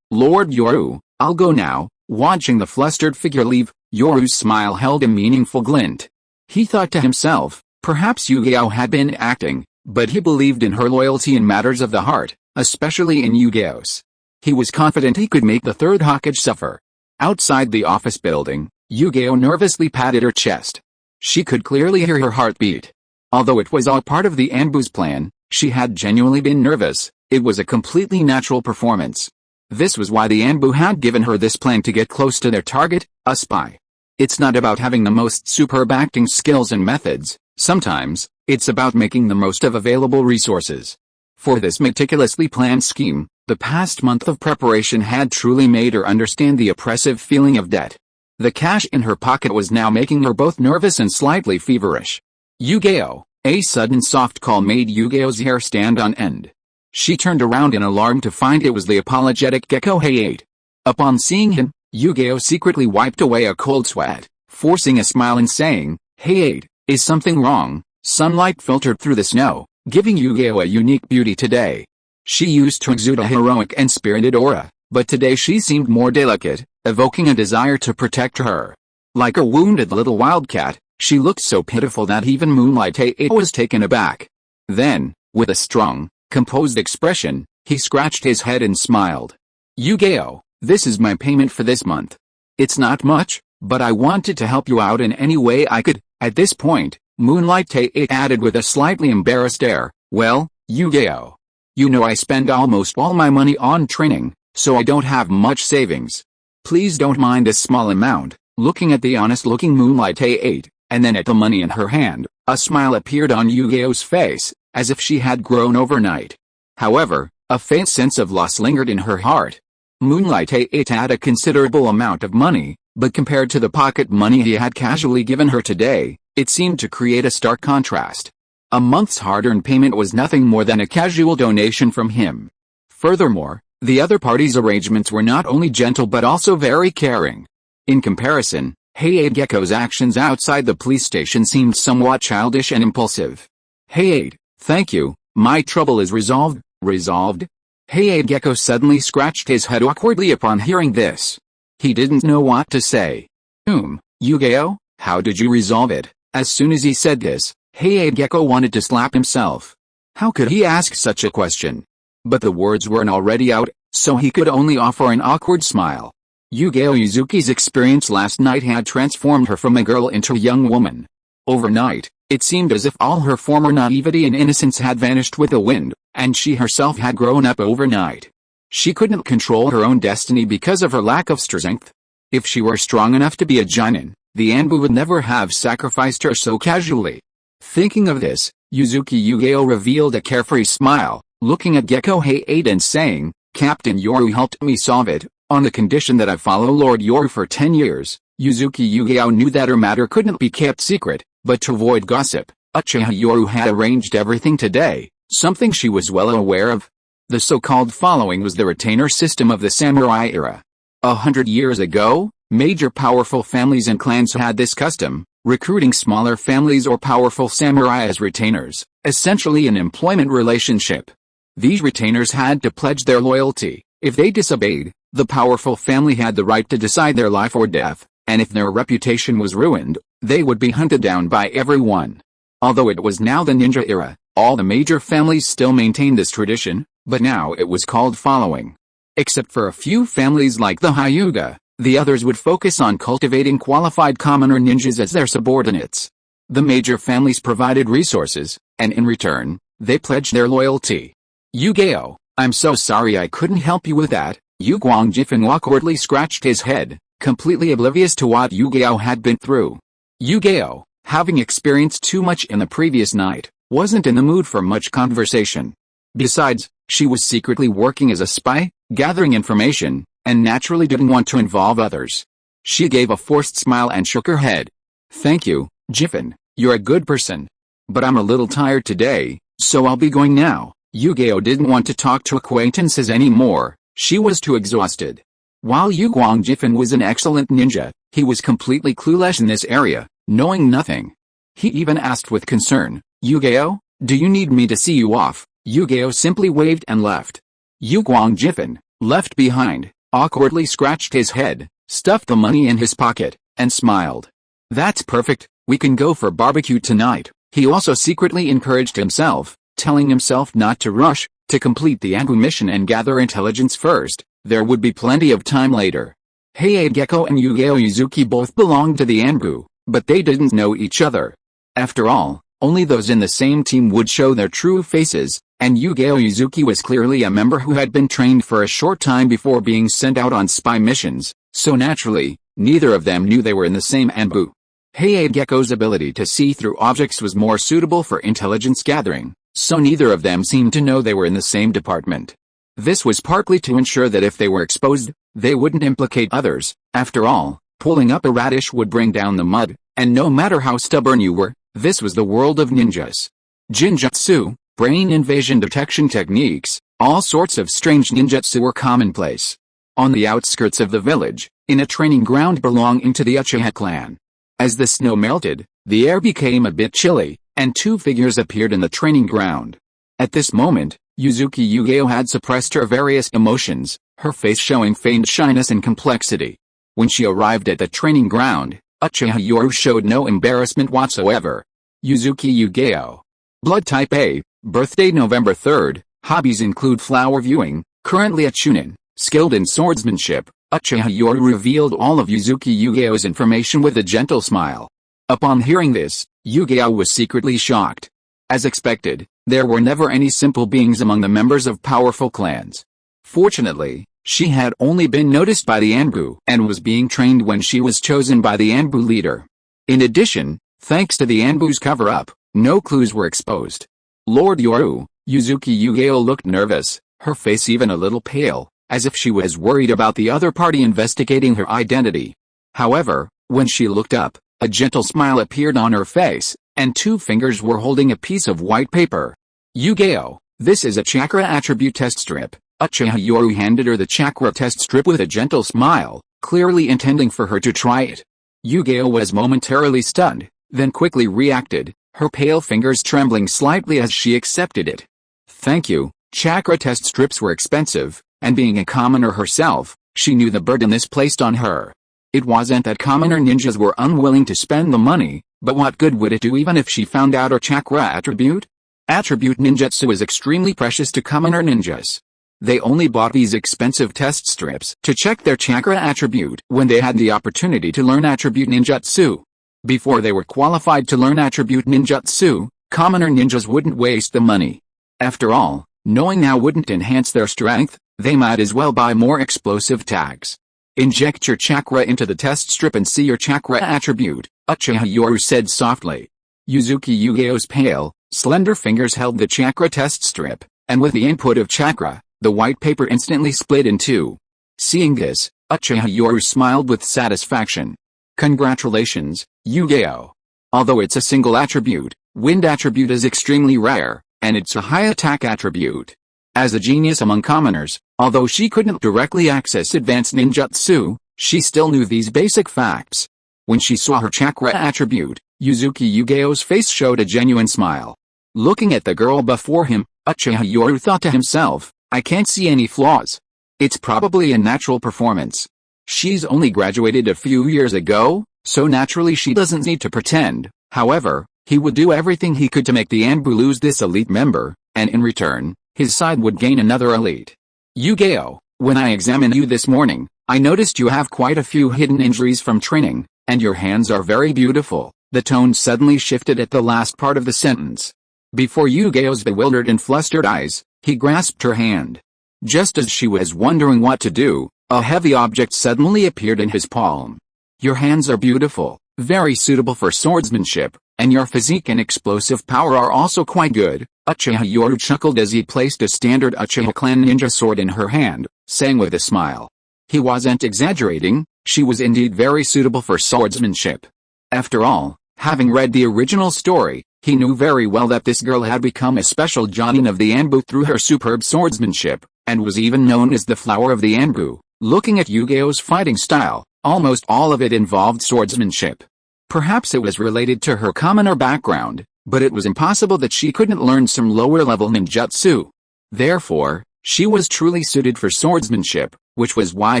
Lord Yoru, I'll go now. Watching the flustered figure leave, Yoru's smile held a meaningful glint. He thought to himself, Perhaps Yu-Gi-Oh had been acting, but he believed in her loyalty in matters of the heart, especially in Yu-Gi-Oh's. He was confident he could make the Third Hokage suffer. Outside the office building, Yu-Gi-Oh nervously patted her chest. She could clearly hear her heartbeat. Although it was all part of the Anbu's plan, she had genuinely been nervous. It was a completely natural performance. This was why the Anbu had given her this plan to get close to their target, a spy. It's not about having the most superb acting skills and methods. Sometimes, it's about making the most of available resources. For this meticulously planned scheme, the past month of preparation had truly made her understand the oppressive feeling of debt. The cash in her pocket was now making her both nervous and slightly feverish. Yu-Gi-Oh! A sudden soft call made Yu-Gi-Oh's hair stand on end. She turned around in alarm to find it was the apologetic Gecko Hey-8. Upon seeing him, Yu-Gi-Oh secretly wiped away a cold sweat, forcing a smile and saying, "Hey-8, is something wrong?" Sunlight filtered through the snow, giving Yu-Gi-Oh a unique beauty today. She used to exude a heroic and spirited aura, but today she seemed more delicate, evoking a desire to protect her. Like a wounded little wildcat, she looked so pitiful that even Moonlight Hey-8 was taken aback. Then, with a strong, composed expression, he scratched his head and smiled. "Yu-Gi-Oh, this is my payment for this month. It's not much, but I wanted to help you out in any way I could." At this point, Moonlight Hey-8 added with a slightly embarrassed air, "Well, Yu-Gi-Oh, you know I spend almost all my money on training, so I don't have much savings. Please don't mind a small amount." Looking at the honest-looking Moonlight Hey-8, and then at the money in her hand, a smile appeared on Yu-Gi-Oh's face, as if she had grown overnight. However, a faint sense of loss lingered in her heart. Moonlight Hey-8 had a considerable amount of money, but compared to the pocket money he had casually given her today, it seemed to create a stark contrast. A month's hard-earned payment was nothing more than a casual donation from him. Furthermore, the other party's arrangements were not only gentle but also very caring. In comparison, Hey-8 Gecko's actions outside the police station seemed somewhat childish and impulsive. "Hey-8, thank you, my trouble is resolved." "Resolved?" Hey-8 Gecko suddenly scratched his head awkwardly upon hearing this. He didn't know what to say. Yu-Gi-Oh, how did you resolve it?" As soon as he said this, Hey-8 Gecko wanted to slap himself. How could he ask such a question? But the words weren't already out, so he could only offer an awkward smile. Yu-Gi-Oh Yuzuki's experience last night had transformed her from a girl into a young woman. Overnight, it seemed as if all her former naivety and innocence had vanished with the wind, and she herself had grown up overnight. She couldn't control her own destiny because of her lack of strength. If she were strong enough to be a Jonin, the Anbu would never have sacrificed her so casually. Thinking of this, Yuzuki Yu-Gi-Oh revealed a carefree smile, looking at Gecko Hey-8 and saying, "Captain Yoru helped me solve it, on the condition that I follow Lord Yoru for 10 years. Yuzuki Yu-Gi-Oh knew that her matter couldn't be kept secret, but to avoid gossip, Uchiha Yoru had arranged everything today, something she was well aware of. The so-called following was the retainer system of the samurai era. 100 years ago, major powerful families and clans had this custom, recruiting smaller families or powerful samurai as retainers, essentially an employment relationship. These retainers had to pledge their loyalty. If they disobeyed, the powerful family had the right to decide their life or death, and if their reputation was ruined, they would be hunted down by everyone. Although it was now the ninja era, all the major families still maintained this tradition, but now it was called following. Except for a few families like the Hyuga, the others would focus on cultivating qualified commoner ninjas as their subordinates. The major families provided resources, and in return, they pledged their loyalty. "Yu-Gi-Oh, I'm so sorry I couldn't help you with that." Yu Guangjifan awkwardly scratched his head, completely oblivious to what Yu-Gi-Oh had been through. Yu-Gi-Oh, having experienced too much in the previous night, wasn't in the mood for much conversation. Besides, she was secretly working as a spy, gathering information, and naturally didn't want to involve others. She gave a forced smile and shook her head. "Thank you, Jiffin, you're a good person. But I'm a little tired today, so I'll be going now." Yu-Gi-Oh didn't want to talk to acquaintances anymore. She was too exhausted. While Yu Guangjifan was an excellent ninja, he was completely clueless in this area, knowing nothing. He even asked with concern, "Yu-Gi-Oh, do you need me to see you off?" Yu-Gi-Oh simply waved and left. Yu Guangjifan, left behind, awkwardly scratched his head, stuffed the money in his pocket, and smiled. "That's perfect, we can go for barbecue tonight." He also secretly encouraged himself, telling himself not to rush, to complete the Anbu mission and gather intelligence first. There would be plenty of time later. Heiei Gecko and Yugeo Yuzuki both belonged to the Anbu, but they didn't know each other. After all, only those in the same team would show their true faces, and Yugeo Yuzuki was clearly a member who had been trained for a short time before being sent out on spy missions, so naturally, neither of them knew they were in the same Anbu. Heiei Gecko's ability to see through objects was more suitable for intelligence gathering, so neither of them seemed to know they were in the same department. This was partly to ensure that if they were exposed, they wouldn't implicate others. After all, pulling up a radish would bring down the mud, and no matter how stubborn you were, this was the world of ninjas. Jinjutsu, brain invasion detection techniques, all sorts of strange ninjutsu were commonplace. On the outskirts of the village, in a training ground belonging to the Uchiha clan. As the snow melted, the air became a bit chilly, and two figures appeared in the training ground. At this moment, Yuzuki Yugeo had suppressed her various emotions, her face showing feigned shyness and complexity. When she arrived at the training ground, Uchiha Yoru showed no embarrassment whatsoever. Yuzuki Yugeo. Blood type A, birthday November 3rd, hobbies include flower viewing, currently a chunin, skilled in swordsmanship. Uchiha Yoru revealed all of Yuzuki Yugeo's information with a gentle smile. Upon hearing this, Yugeo was secretly shocked. As expected, there were never any simple beings among the members of powerful clans. Fortunately, she had only been noticed by the Anbu and was being trained when she was chosen by the Anbu leader. In addition, thanks to the Anbu's cover-up, no clues were exposed. Lord Yoru, Yuzuki Yugeo looked nervous, her face even a little pale, as if she was worried about the other party investigating her identity. However, when she looked up, a gentle smile appeared on her face, and two fingers were holding a piece of white paper. Yugeo, this is a chakra attribute test strip. Uchiha Yoru handed her the chakra test strip with a gentle smile, clearly intending for her to try it. Yugeo was momentarily stunned, then quickly reacted, her pale fingers trembling slightly as she accepted it. Thank you. Chakra test strips were expensive, and being a commoner herself, she knew the burden this placed on her. It wasn't that commoner ninjas were unwilling to spend the money, but what good would it do even if she found out her chakra attribute? Attribute ninjutsu is extremely precious to commoner ninjas. They only bought these expensive test strips to check their chakra attribute when they had the opportunity to learn attribute ninjutsu. Before they were qualified to learn attribute ninjutsu, commoner ninjas wouldn't waste the money. After all, knowing now wouldn't enhance their strength, they might as well buy more explosive tags. Inject your chakra into the test strip and see your chakra attribute, Uchiha Yoru said softly. Yuzuki Yugeo's pale, slender fingers held the chakra test strip, and with the input of chakra, the white paper instantly split in two. Seeing this, Uchiha Yoru smiled with satisfaction. Congratulations, Yugeo. Although it's a single attribute, wind attribute is extremely rare, and it's a high attack attribute. As a genius among commoners, although she couldn't directly access advanced ninjutsu, she still knew these basic facts. When she saw her chakra attribute, Yuzuki Yugeo's face showed a genuine smile. Looking at the girl before him, Uchiha Yoru thought to himself, I can't see any flaws. It's probably a natural performance. She's only graduated a few years ago, so naturally she doesn't need to pretend. However, he would do everything he could to make the Anbu lose this elite member, and in return, his side would gain another elite. Yugeo, when I examined you this morning, I noticed you have quite a few hidden injuries from training, and your hands are very beautiful. The tone suddenly shifted at the last part of the sentence. Before Yugeo's bewildered and flustered eyes, he grasped her hand. Just as she was wondering what to do, a heavy object suddenly appeared in his palm. Your hands are beautiful, very suitable for swordsmanship, and your physique and explosive power are also quite good. Uchiha Yoru chuckled as he placed a standard Uchiha clan ninja sword in her hand, saying with a smile. He wasn't exaggerating, she was indeed very suitable for swordsmanship. After all, having read the original story, he knew very well that this girl had become a special jonin of the Anbu through her superb swordsmanship, and was even known as the flower of the Anbu. Looking at Yugeo's fighting style, almost all of it involved swordsmanship. Perhaps it was related to her commoner background, but it was impossible that she couldn't learn some lower-level ninjutsu. Therefore, she was truly suited for swordsmanship, which was why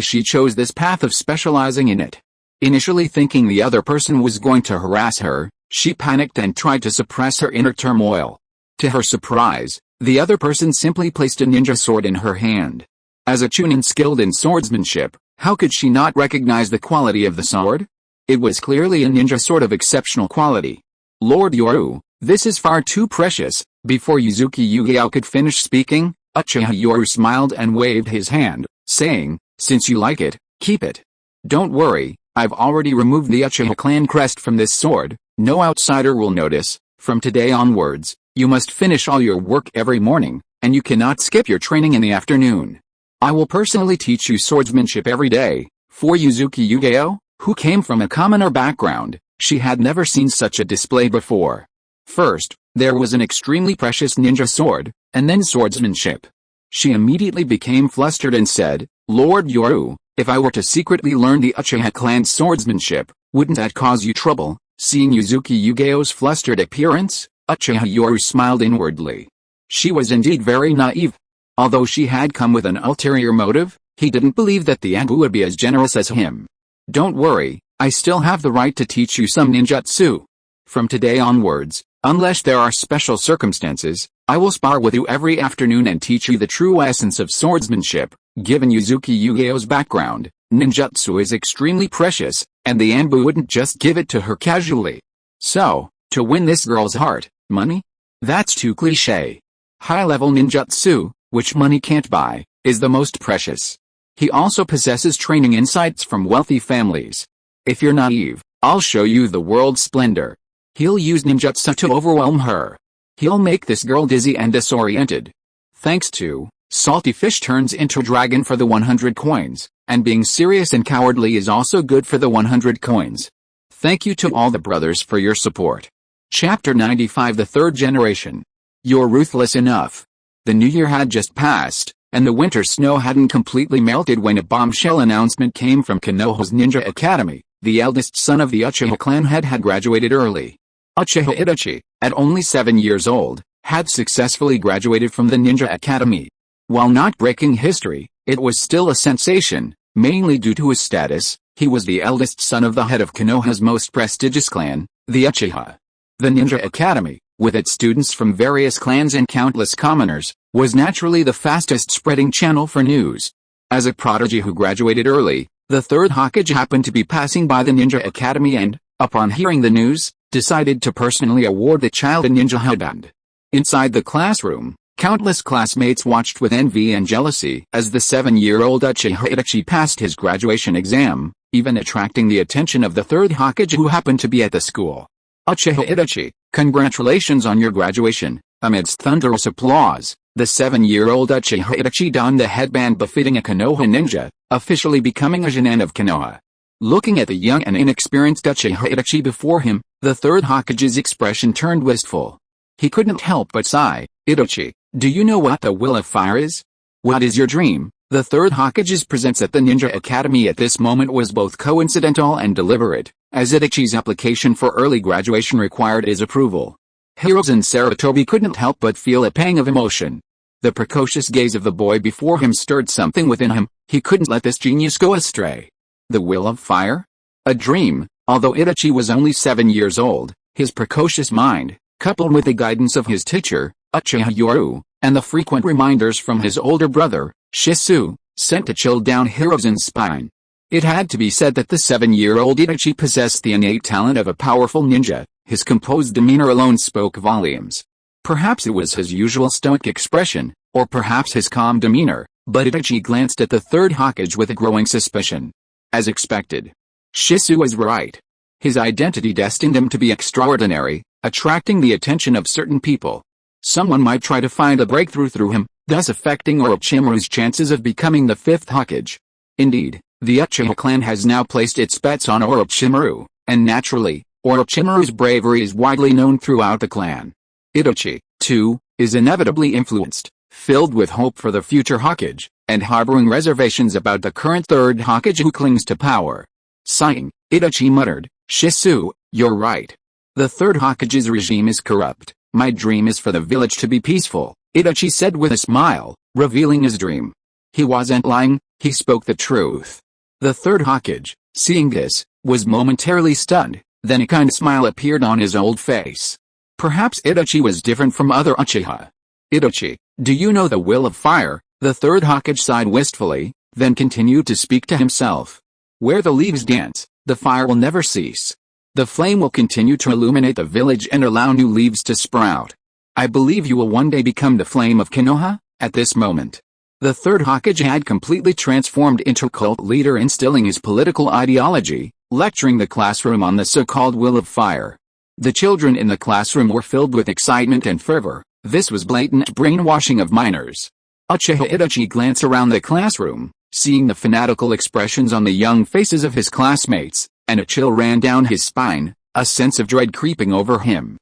she chose this path of specializing in it. Initially thinking the other person was going to harass her, She panicked and tried to suppress her inner turmoil. To her surprise, the other person simply placed a ninja sword in her hand. As a chunin skilled in swordsmanship, how could she not recognize the quality of the sword? It was clearly a ninja sword of exceptional quality. Lord Yoru, this is far too precious. Before Yuzuki Yugao could finish speaking, Uchiha Yoru smiled and waved his hand, saying, "Since you like it, keep it. Don't worry, I've already removed the Uchiha clan crest from this sword. No outsider will notice. From today onwards, you must finish all your work every morning, and you cannot skip your training in the afternoon. I will personally teach you swordsmanship every day." For Yuzuki Yugao, who came from a commoner background, she had never seen such a display before. First, there was an extremely precious ninja sword, and then swordsmanship. She immediately became flustered and said, "Lord Yoru, if I were to secretly learn the Uchiha clan's swordsmanship, wouldn't that cause you trouble?" Seeing Yuzuki Yugao's flustered appearance, Uchiha Yoru smiled inwardly. She was indeed very naive. Although she had come with an ulterior motive, he didn't believe that the Anbu would be as generous as him. "Don't worry, I still have the right to teach you some ninjutsu. From today onwards, unless there are special circumstances, I will spar with you every afternoon and teach you the true essence of swordsmanship." Given Yuzuki Yugao's background, ninjutsu is extremely precious, and the Anbu wouldn't just give it to her casually. So, to win this girl's heart, money? That's too cliché. High-level ninjutsu, which money can't buy, is the most precious. He also possesses training insights from wealthy families. If you're naive, I'll show you the world's splendor. He'll use ninjutsu to overwhelm her. He'll make this girl dizzy and disoriented. Thanks to salty fish turns into dragon for the 100 coins, and being serious and cowardly is also good for the 100 coins. Thank you to all the brothers for your support. Chapter 95 The Third Generation. You're ruthless enough. The new year had just passed, and the winter snow hadn't completely melted when a bombshell announcement came from Konoha's Ninja Academy. The eldest son of the Uchiha clan had graduated early. Uchiha Itachi, at only 7 years old, had successfully graduated from the Ninja Academy. While not breaking history, it was still a sensation, mainly due to his status. He was the eldest son of the head of Konoha's most prestigious clan, the Uchiha. The Ninja Academy, with its students from various clans and countless commoners, was naturally the fastest spreading channel for news. As a prodigy who graduated early, the Third Hokage happened to be passing by the Ninja Academy and, upon hearing the news, decided to personally award the child a ninja headband. Inside the classroom, countless classmates watched with envy and jealousy as the 7-year-old Uchiha Itachi passed his graduation exam, even attracting the attention of the Third Hokage who happened to be at the school. "Uchiha Itachi, congratulations on your graduation." Amidst thunderous applause, the 7-year-old Uchiha Itachi donned the headband befitting a Konoha ninja, officially becoming a Jonin of Konoha. Looking at the young and inexperienced Uchiha Itachi before him, the Third Hokage's expression turned wistful. He couldn't help but sigh. "Itachi, do you know what the will of fire is? What is your dream?" The Third Hokage's presence at the Ninja Academy at this moment was both coincidental and deliberate, as Itachi's application for early graduation required his approval. Hiruzen Sarutobi couldn't help but feel a pang of emotion. The precocious gaze of the boy before him stirred something within him. He couldn't let this genius go astray. The will of fire? A dream. Although Itachi was only 7 years old, his precocious mind, coupled with the guidance of his teacher, Uchiha Yoru, and the frequent reminders from his older brother, Shisui, sent a chill down Hiruzen's spine. It had to be said that the 7-year-old Itachi possessed the innate talent of a powerful ninja. His composed demeanor alone spoke volumes. Perhaps it was his usual stoic expression, or perhaps his calm demeanor, but Itachi glanced at the Third Hokage with a growing suspicion. As expected, Shisui was right. His identity destined him to be extraordinary, attracting the attention of certain people. Someone might try to find a breakthrough through him, thus affecting Orochimaru's chances of becoming the 5th Hokage. Indeed, the Uchiha clan has now placed its bets on Orochimaru, and naturally, Orochimaru's bravery is widely known throughout the clan. Itachi, too, is inevitably influenced, filled with hope for the future Hokage, and harboring reservations about the current Third Hokage who clings to power. Sighing, Itachi muttered, "Shisui, you're right. The Third Hokage's regime is corrupt. My dream is for the village to be peaceful," Itachi said with a smile, revealing his dream. He wasn't lying, he spoke the truth. The Third Hokage, seeing this, was momentarily stunned. Then a kind smile appeared on his old face. Perhaps Itachi was different from other Uchiha. "Itachi, do you know the will of fire?" The third Hokage sighed wistfully, then continued to speak to himself. "Where the leaves dance, the fire will never cease. The flame will continue to illuminate the village and allow new leaves to sprout. I believe you will one day become the flame of Konoha." At this moment, the third Hokage had completely transformed into a cult leader, instilling his political ideology, lecturing the classroom on the so-called will of fire. The children in the classroom were filled with excitement and fervor. This was blatant brainwashing of minors. Uchiha Itachi glanced around the classroom, seeing the fanatical expressions on the young faces of his classmates, and a chill ran down his spine, a sense of dread creeping over him.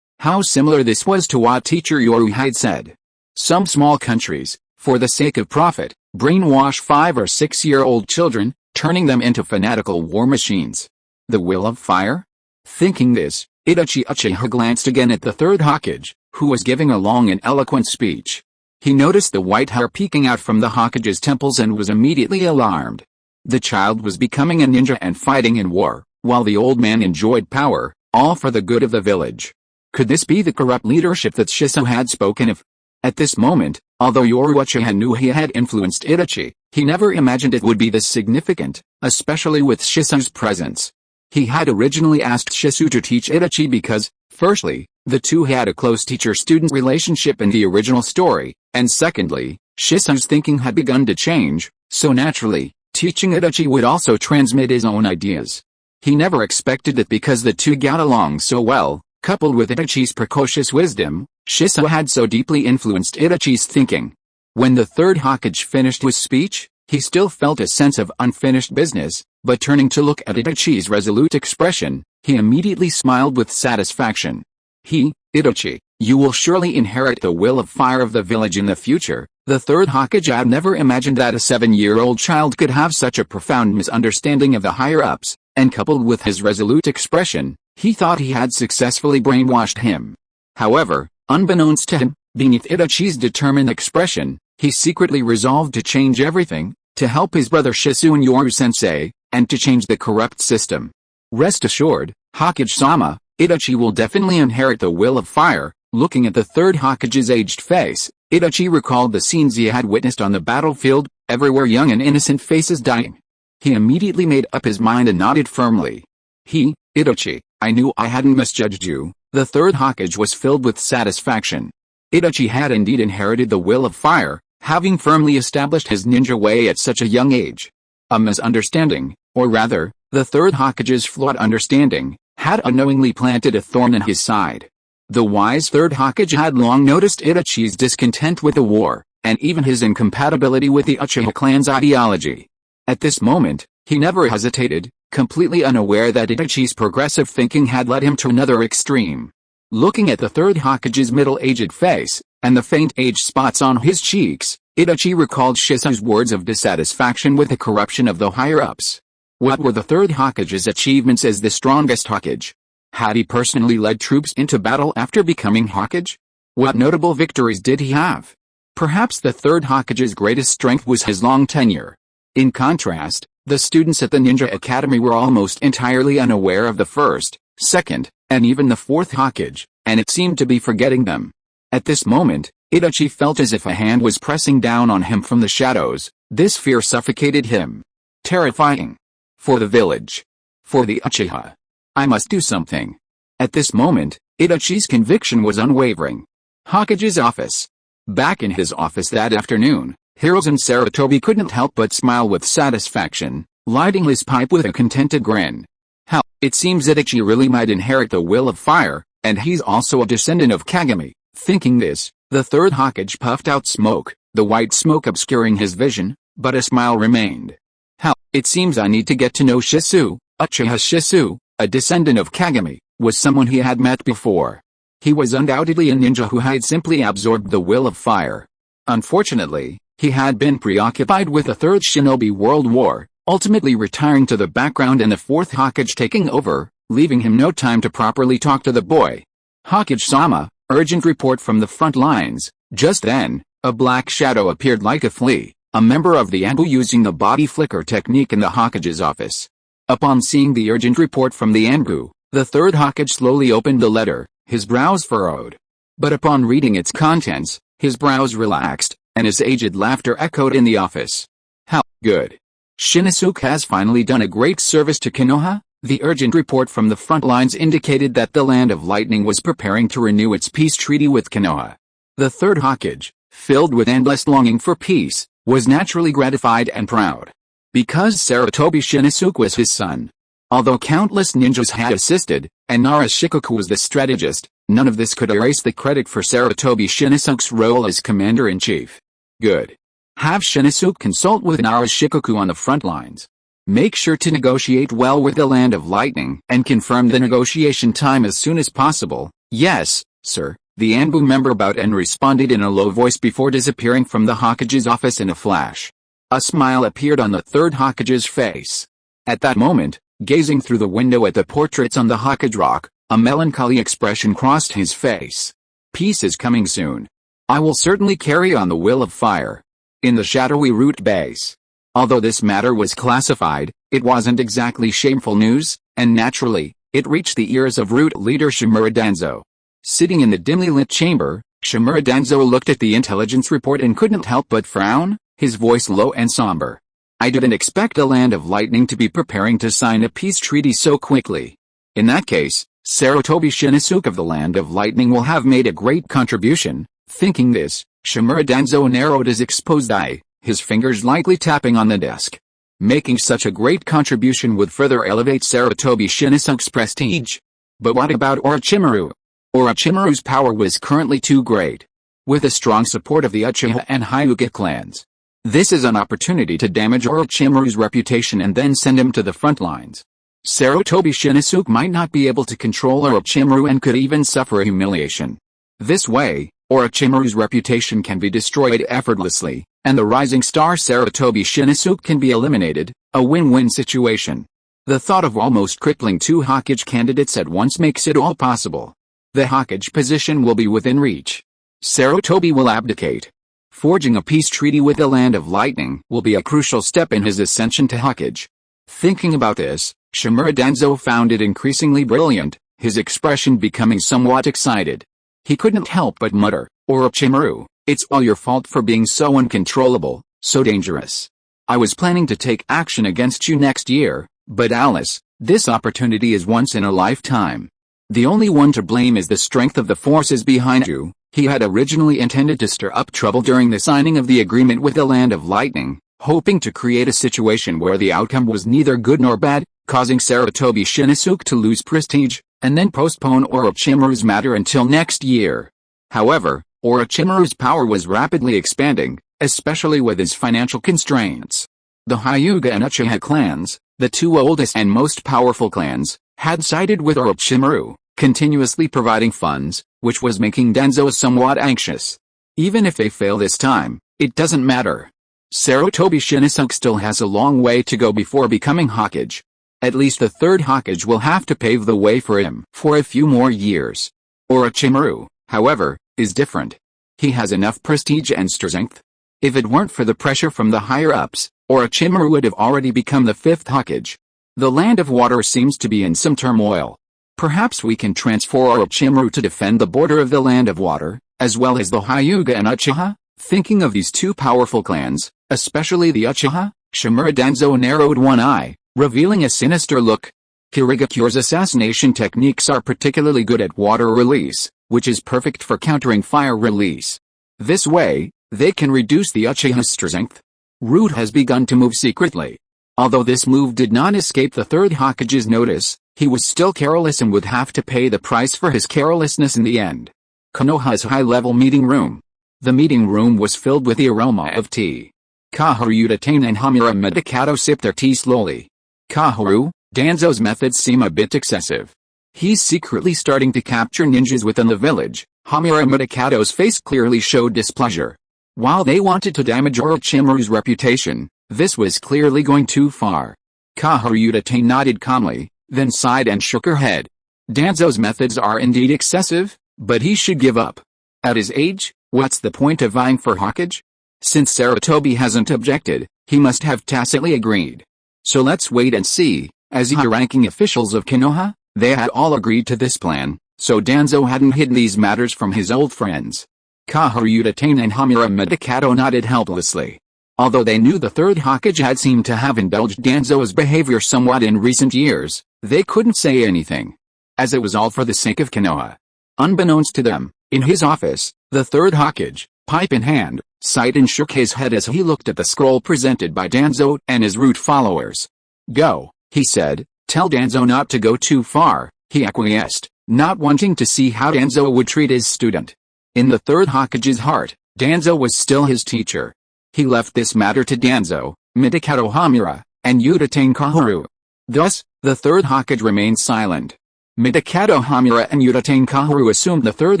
How similar this was to what teacher Yoru had said. Some small countries, for the sake of profit, brainwash 5 or 6-year-old children, turning them into fanatical war machines. The will of fire? Thinking this, Itachi Uchiha glanced again at the third Hokage, who was giving a long and eloquent speech. He noticed the white hair peeking out from the Hokage's temples and was immediately alarmed. The child was becoming a ninja and fighting in war, while the old man enjoyed power, all for the good of the village. Could this be the corrupt leadership that Shisui had spoken of? At this moment, although Yoru Uchiha knew he had influenced Itachi, he never imagined it would be this significant, especially with Shisui's presence. He had originally asked Shisui to teach Itachi because, firstly, the two had a close teacher-student relationship in the original story, and secondly, Shisui's thinking had begun to change, so naturally, teaching Itachi would also transmit his own ideas. He never expected that because the two got along so well, coupled with Itachi's precocious wisdom, Shisui had so deeply influenced Itachi's thinking. When the third Hokage finished his speech, he still felt a sense of unfinished business, but turning to look at Itachi's resolute expression, he immediately smiled with satisfaction. "Itachi, you will surely inherit the will of fire of the village in the future." The third Hokage had never imagined that a 7-year-old child could have such a profound misunderstanding of the higher-ups, and coupled with his resolute expression, he thought he had successfully brainwashed him. However, unbeknownst to him, beneath Itachi's determined expression, he secretly resolved to change everything, to help his brother Shisui and Yoru-sensei, and to change the corrupt system. "Rest assured, Hokage-sama, Itachi will definitely inherit the will of fire." Looking at the third Hokage's aged face, Itachi recalled the scenes he had witnessed on the battlefield, everywhere young and innocent faces dying. He immediately made up his mind and nodded firmly. "Itachi, I knew I hadn't misjudged you." The third Hokage was filled with satisfaction. Itachi had indeed inherited the will of fire, having firmly established his ninja way at such a young age. A misunderstanding, or rather, the third Hokage's flawed understanding, had unknowingly planted a thorn in his side. The wise third Hokage had long noticed Itachi's discontent with the war, and even his incompatibility with the Uchiha clan's ideology. At this moment, he never hesitated, completely unaware that Itachi's progressive thinking had led him to another extreme. Looking at the third Hokage's middle-aged face, and the faint age spots on his cheeks, Itachi recalled Shisui's words of dissatisfaction with the corruption of the higher-ups. What were the third Hokage's achievements as the strongest Hokage? Had he personally led troops into battle after becoming Hokage? What notable victories did he have? Perhaps the third Hokage's greatest strength was his long tenure. In contrast, the students at the Ninja Academy were almost entirely unaware of the first, second, and even the fourth Hokage, and it seemed to be forgetting them. At this moment, Itachi felt as if a hand was pressing down on him from the shadows. This fear suffocated him. Terrifying. For the village. For the Uchiha. I must do something. At this moment, Itachi's conviction was unwavering. Hokage's office. Back in his office that afternoon, Hiruzen Sarutobi couldn't help but smile with satisfaction, lighting his pipe with a contented grin. Hell, it seems Itachi really might inherit the will of fire, and he's also a descendant of Kagami. Thinking this, the third Hokage puffed out smoke, the white smoke obscuring his vision, but a smile remained. Hell, it seems I need to get to know Shisui. Uchiha Shisui, a descendant of Kagami, was someone he had met before. He was undoubtedly a ninja who had simply absorbed the will of fire. Unfortunately, he had been preoccupied with the Third Shinobi World War, ultimately retiring to the background and the fourth Hokage taking over, leaving him no time to properly talk to the boy. Hokage-sama, urgent report from the front lines. Just then, a black shadow appeared like a flea, a member of the Anbu using the body flicker technique in the Hokage's office. Upon seeing the urgent report from the Anbu, the third Hokage slowly opened the letter, his brows furrowed. But upon reading its contents, his brows relaxed, and his aged laughter echoed in the office. How good. Shinizuke has finally done a great service to Konoha. The urgent report from the front lines indicated that the Land of Lightning was preparing to renew its peace treaty with Konoha. The third Hokage, filled with endless longing for peace, was naturally gratified and proud. Because Sarutobi Shinizuke was his son. Although countless ninjas had assisted, and Nara Shikoku was the strategist, none of this could erase the credit for Sarutobi Shinizuke's role as commander-in-chief. Good. Have Shinizuke consult with Nara Shikoku on the front lines. Make sure to negotiate well with the Land of Lightning and confirm the negotiation time as soon as possible. Yes, sir, the Anbu member bowed and responded in a low voice before disappearing from the Hokage's office in a flash. A smile appeared on the third Hokage's face. At that moment, gazing through the window at the portraits on the Hokage rock, a melancholy expression crossed his face. Peace is coming soon. I will certainly carry on the will of fire. In the shadowy root base. Although this matter was classified, it wasn't exactly shameful news, and naturally, it reached the ears of root leader Shimura Danzo. Sitting in the dimly lit chamber, Shimura Danzo looked at the intelligence report and couldn't help but frown, his voice low and somber. I didn't expect the Land of Lightning to be preparing to sign a peace treaty so quickly. In that case, Sarutobi Shinizuke of the Land of Lightning will have made a great contribution. Thinking this, Shimura Danzo narrowed his exposed eye, his fingers lightly tapping on the desk. Making such a great contribution would further elevate Sarutobi Shinizuke's prestige. But what about Orochimaru? Orochimaru's power was currently too great. With the strong support of the Uchiha and Hyuga clans. This is an opportunity to damage Orochimaru's reputation and then send him to the front lines. Sarutobi Shinizuke might not be able to control Orochimaru and could even suffer humiliation. This way, Orochimaru's reputation can be destroyed effortlessly, and the rising star Sarutobi Shinizuke can be eliminated, a win-win situation. The thought of almost crippling two Hokage candidates at once makes it all possible. The Hokage position will be within reach. Sarutobi will abdicate. Forging a peace treaty with the Land of Lightning will be a crucial step in his ascension to Hokage. Thinking about this, Shimura Danzo found it increasingly brilliant, his expression becoming somewhat excited. He couldn't help but mutter, Orochimaru, it's all your fault for being so uncontrollable, so dangerous. I was planning to take action against you next year, but Alice, this opportunity is once in a lifetime. The only one to blame is the strength of the forces behind you. He had originally intended to stir up trouble during the signing of the agreement with the Land of Lightning, hoping to create a situation where the outcome was neither good nor bad, causing Sarutobi Shinizuke to lose prestige, and then postpone Orochimaru's matter until next year. However, Orochimaru's power was rapidly expanding, especially with his financial constraints. The Hyuga and Uchiha clans, the two oldest and most powerful clans, had sided with Orochimaru, continuously providing funds, which was making Danzo somewhat anxious. Even if they fail this time, it doesn't matter. Sarutobi Shinizuke still has a long way to go before becoming Hokage. At least the third Hokage will have to pave the way for him for a few more years. Orochimaru, however, is different. He has enough prestige and strength. If it weren't for the pressure from the higher-ups, Orochimaru would have already become the fifth Hokage. The Land of Water seems to be in some turmoil. Perhaps we can transfer Orochimaru to defend the border of the Land of Water, as well as the Hyuga and Uchiha? Thinking of these two powerful clans, especially the Uchiha, Shimura Danzo narrowed one eye, revealing a sinister look. Kirigakure's assassination techniques are particularly good at water release, which is perfect for countering fire release. This way, they can reduce the Uchiha's strength. Root has begun to move secretly. Although this move did not escape the third Hokage's notice, he was still careless and would have to pay the price for his carelessness in the end. Konoha's high-level meeting room. The meeting room was filled with the aroma of tea. Kaharu Uchiha and Hamura Medikato sipped their tea slowly. Kaharu, Danzo's methods seem a bit excessive. He's secretly starting to capture ninjas within the village. Hamura Medikato's face clearly showed displeasure. While they wanted to damage Orochimaru's reputation, this was clearly going too far. Kaharu Uchiha nodded calmly, then sighed and shook her head. Danzo's methods are indeed excessive, but he should give up. At his age, what's the point of vying for Hokage? Since Sarutobi hasn't objected, he must have tacitly agreed. So let's wait and see. As high-ranking officials of Konoha, they had all agreed to this plan, so Danzo hadn't hidden these matters from his old friends. Kaharu Uchiha and Hamura Midikato nodded helplessly. Although they knew the Third Hokage had seemed to have indulged Danzo's behavior somewhat in recent years, they couldn't say anything, as it was all for the sake of Konoha. Unbeknownst to them, in his office, the Third Hokage, pipe in hand, sighed and shook his head as he looked at the scroll presented by Danzo and his root followers. "Go," he said. "Tell Danzo not to go too far," he acquiesced, not wanting to see how Danzo would treat his student. In the Third Hokage's heart, Danzo was still his teacher. He left this matter to Danzo, Midikato Hamura, and Uchiha Kaharu. Thus, the Third Hokage remained silent. Midikato Hamura and Uchiha Kaharu assumed the Third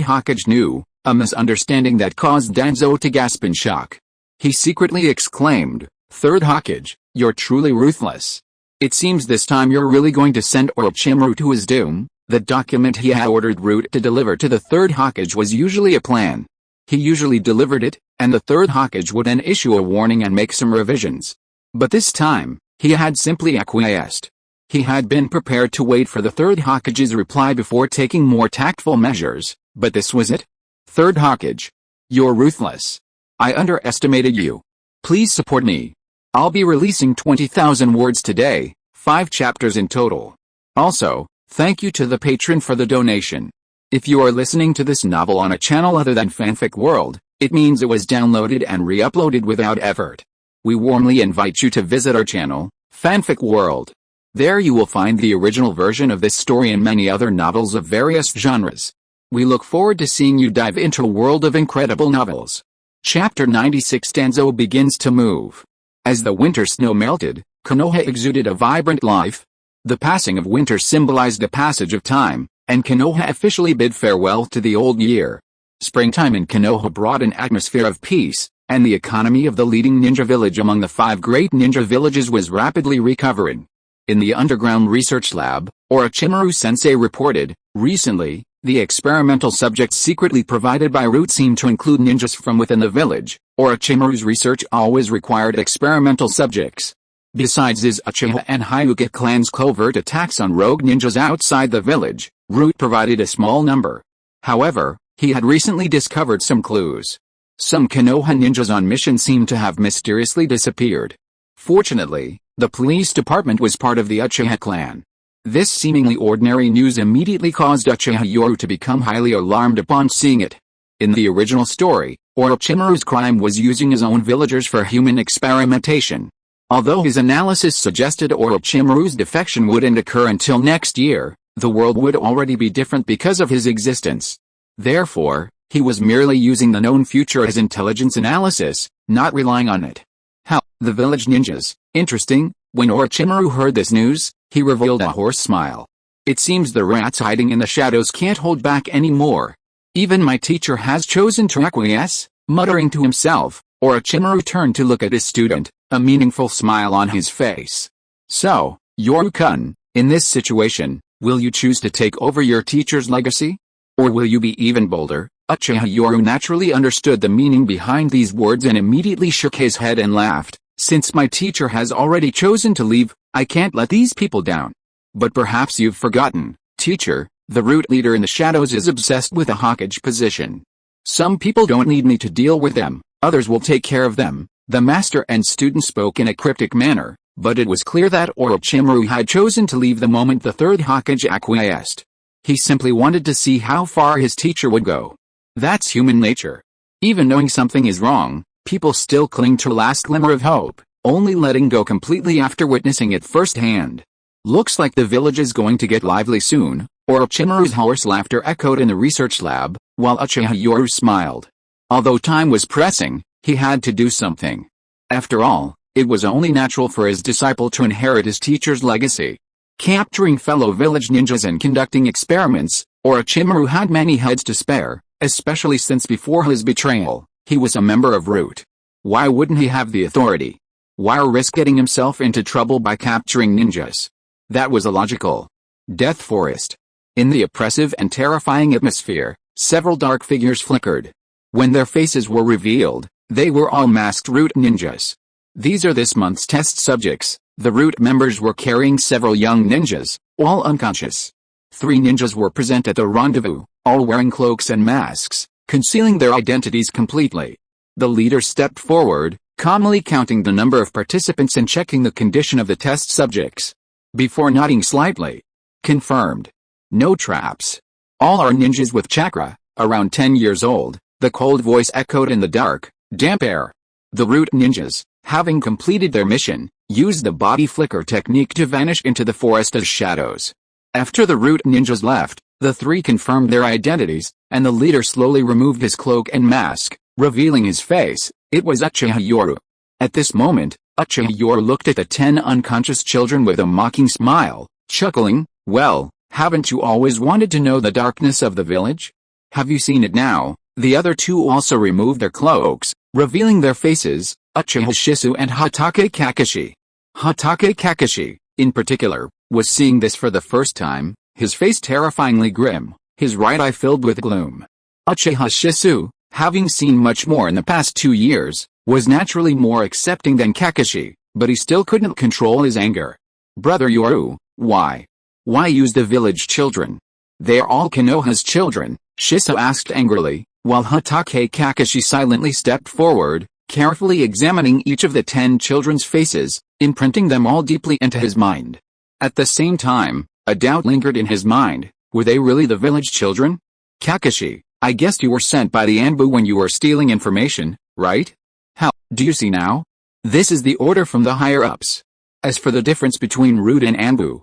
Hokage knew, a misunderstanding that caused Danzo to gasp in shock. He secretly exclaimed, "Third Hokage, you're truly ruthless. It seems this time you're really going to send Orochimaru to his doom." The document he had ordered Root to deliver to the Third Hokage was usually a plan. He usually delivered it, and the Third Hokage would then issue a warning and make some revisions. But this time, he had simply acquiesced. He had been prepared to wait for the Third Hokage's reply before taking more tactful measures, but this was it? "Third Hokage. You're ruthless. I underestimated you. Please support me. I'll be releasing 20,000 words today, 5 chapters in total. Also, thank you to the patron for the donation. If you are listening to this novel on a channel other than Fanfic World, it means it was downloaded and re-uploaded without effort. We warmly invite you to visit our channel, Fanfic World. There you will find the original version of this story and many other novels of various genres. We look forward to seeing you dive into a world of incredible novels. Chapter 96. Danzo begins to move. As the winter snow melted, Konoha exuded a vibrant life. The passing of winter symbolized the passage of time, and Konoha officially bid farewell to the old year. Springtime in Konoha brought an atmosphere of peace, and the economy of the leading ninja village among the 5 great ninja villages was rapidly recovering. In the underground research lab, Orochimaru-sensei reported, recently, the experimental subjects secretly provided by Root seemed to include ninjas from within the village. Orochimaru's research always required experimental subjects. Besides his Uchiha and Hyuga clans' covert attacks on rogue ninjas outside the village, Root provided a small number. However, he had recently discovered some clues. Some Konoha ninjas on mission seemed to have mysteriously disappeared. Fortunately, the police department was part of the Uchiha clan. This seemingly ordinary news immediately caused Uchiha Yoru to become highly alarmed upon seeing it. In the original story, Orochimaru's crime was using his own villagers for human experimentation. Although his analysis suggested Orochimaru's defection wouldn't occur until next year, the world would already be different because of his existence. Therefore, he was merely using the known future as intelligence analysis, not relying on it. How, the village ninjas, interesting. When Orochimaru heard this news, he revealed a hoarse smile. It seems the rats hiding in the shadows can't hold back anymore. Even my teacher has chosen to acquiesce. Muttering to himself, Orochimaru turned to look at his student, a meaningful smile on his face. "So, Yoru-kun, in this situation, will you choose to take over your teacher's legacy? Or will you be even bolder?" Uchiha Yoru naturally understood the meaning behind these words and immediately shook his head and laughed. "Since my teacher has already chosen to leave, I can't let these people down. But perhaps you've forgotten, teacher, the Root leader in the shadows is obsessed with a Hokage position. Some people don't need me to deal with them, others will take care of them." The master and student spoke in a cryptic manner, but it was clear that Orochimaru had chosen to leave the moment the Third Hokage acquiesced. He simply wanted to see how far his teacher would go. That's human nature. Even knowing something is wrong, people still cling to a last glimmer of hope, only letting go completely after witnessing it firsthand. "Looks like the village is going to get lively soon." Orochimaru's hoarse laughter echoed in the research lab, while Uchiha Yoru smiled. Although time was pressing, he had to do something. After all, it was only natural for his disciple to inherit his teacher's legacy. Capturing fellow village ninjas and conducting experiments, Orochimaru had many heads to spare, especially since before his betrayal, he was a member of Root. Why wouldn't he have the authority? Why risk getting himself into trouble by capturing ninjas? That was illogical. Death Forest. In the oppressive and terrifying atmosphere, several dark figures flickered. When their faces were revealed, they were all masked Root ninjas. "These are this month's test subjects," The Root members were carrying several young ninjas, all unconscious. 3 ninjas were present at the rendezvous, all wearing cloaks and masks, concealing their identities completely. The leader stepped forward, calmly counting the number of participants and checking the condition of the test subjects. Before nodding slightly. Confirmed. No traps. All are ninjas with chakra, around 10 years old, the cold voice echoed in the dark, damp air. The Root ninjas, having completed their mission, used the body flicker technique to vanish into the forest as shadows. After the Root ninjas left, the 3 confirmed their identities, and the leader slowly removed his cloak and mask, revealing his face. It was Uchiha Yoru. At this moment, Uchiha Yoru looked at the 10 unconscious children with a mocking smile, chuckling, "Well, haven't you always wanted to know the darkness of the village? Have you seen it now?" The other 2 also removed their cloaks, revealing their faces, Uchiha Shisui and Hatake Kakashi. Hatake Kakashi, in particular, was seeing this for the first time, his face terrifyingly grim, his right eye filled with gloom. Uchiha Shisui, having seen much more in the past 2 years, was naturally more accepting than Kakashi, but he still couldn't control his anger. "Brother Yoru, why? Why use the village children? They are all Konoha's children," Shisui asked angrily, while Hatake Kakashi silently stepped forward, carefully examining each of the 10 children's faces, imprinting them all deeply into his mind. At the same time, a doubt lingered in his mind. Were they really the village children? "Kakashi, I guess you were sent by the Anbu when you were stealing information, right? How do you see now? This is the order from the higher-ups. As for the difference between Root and Anbu,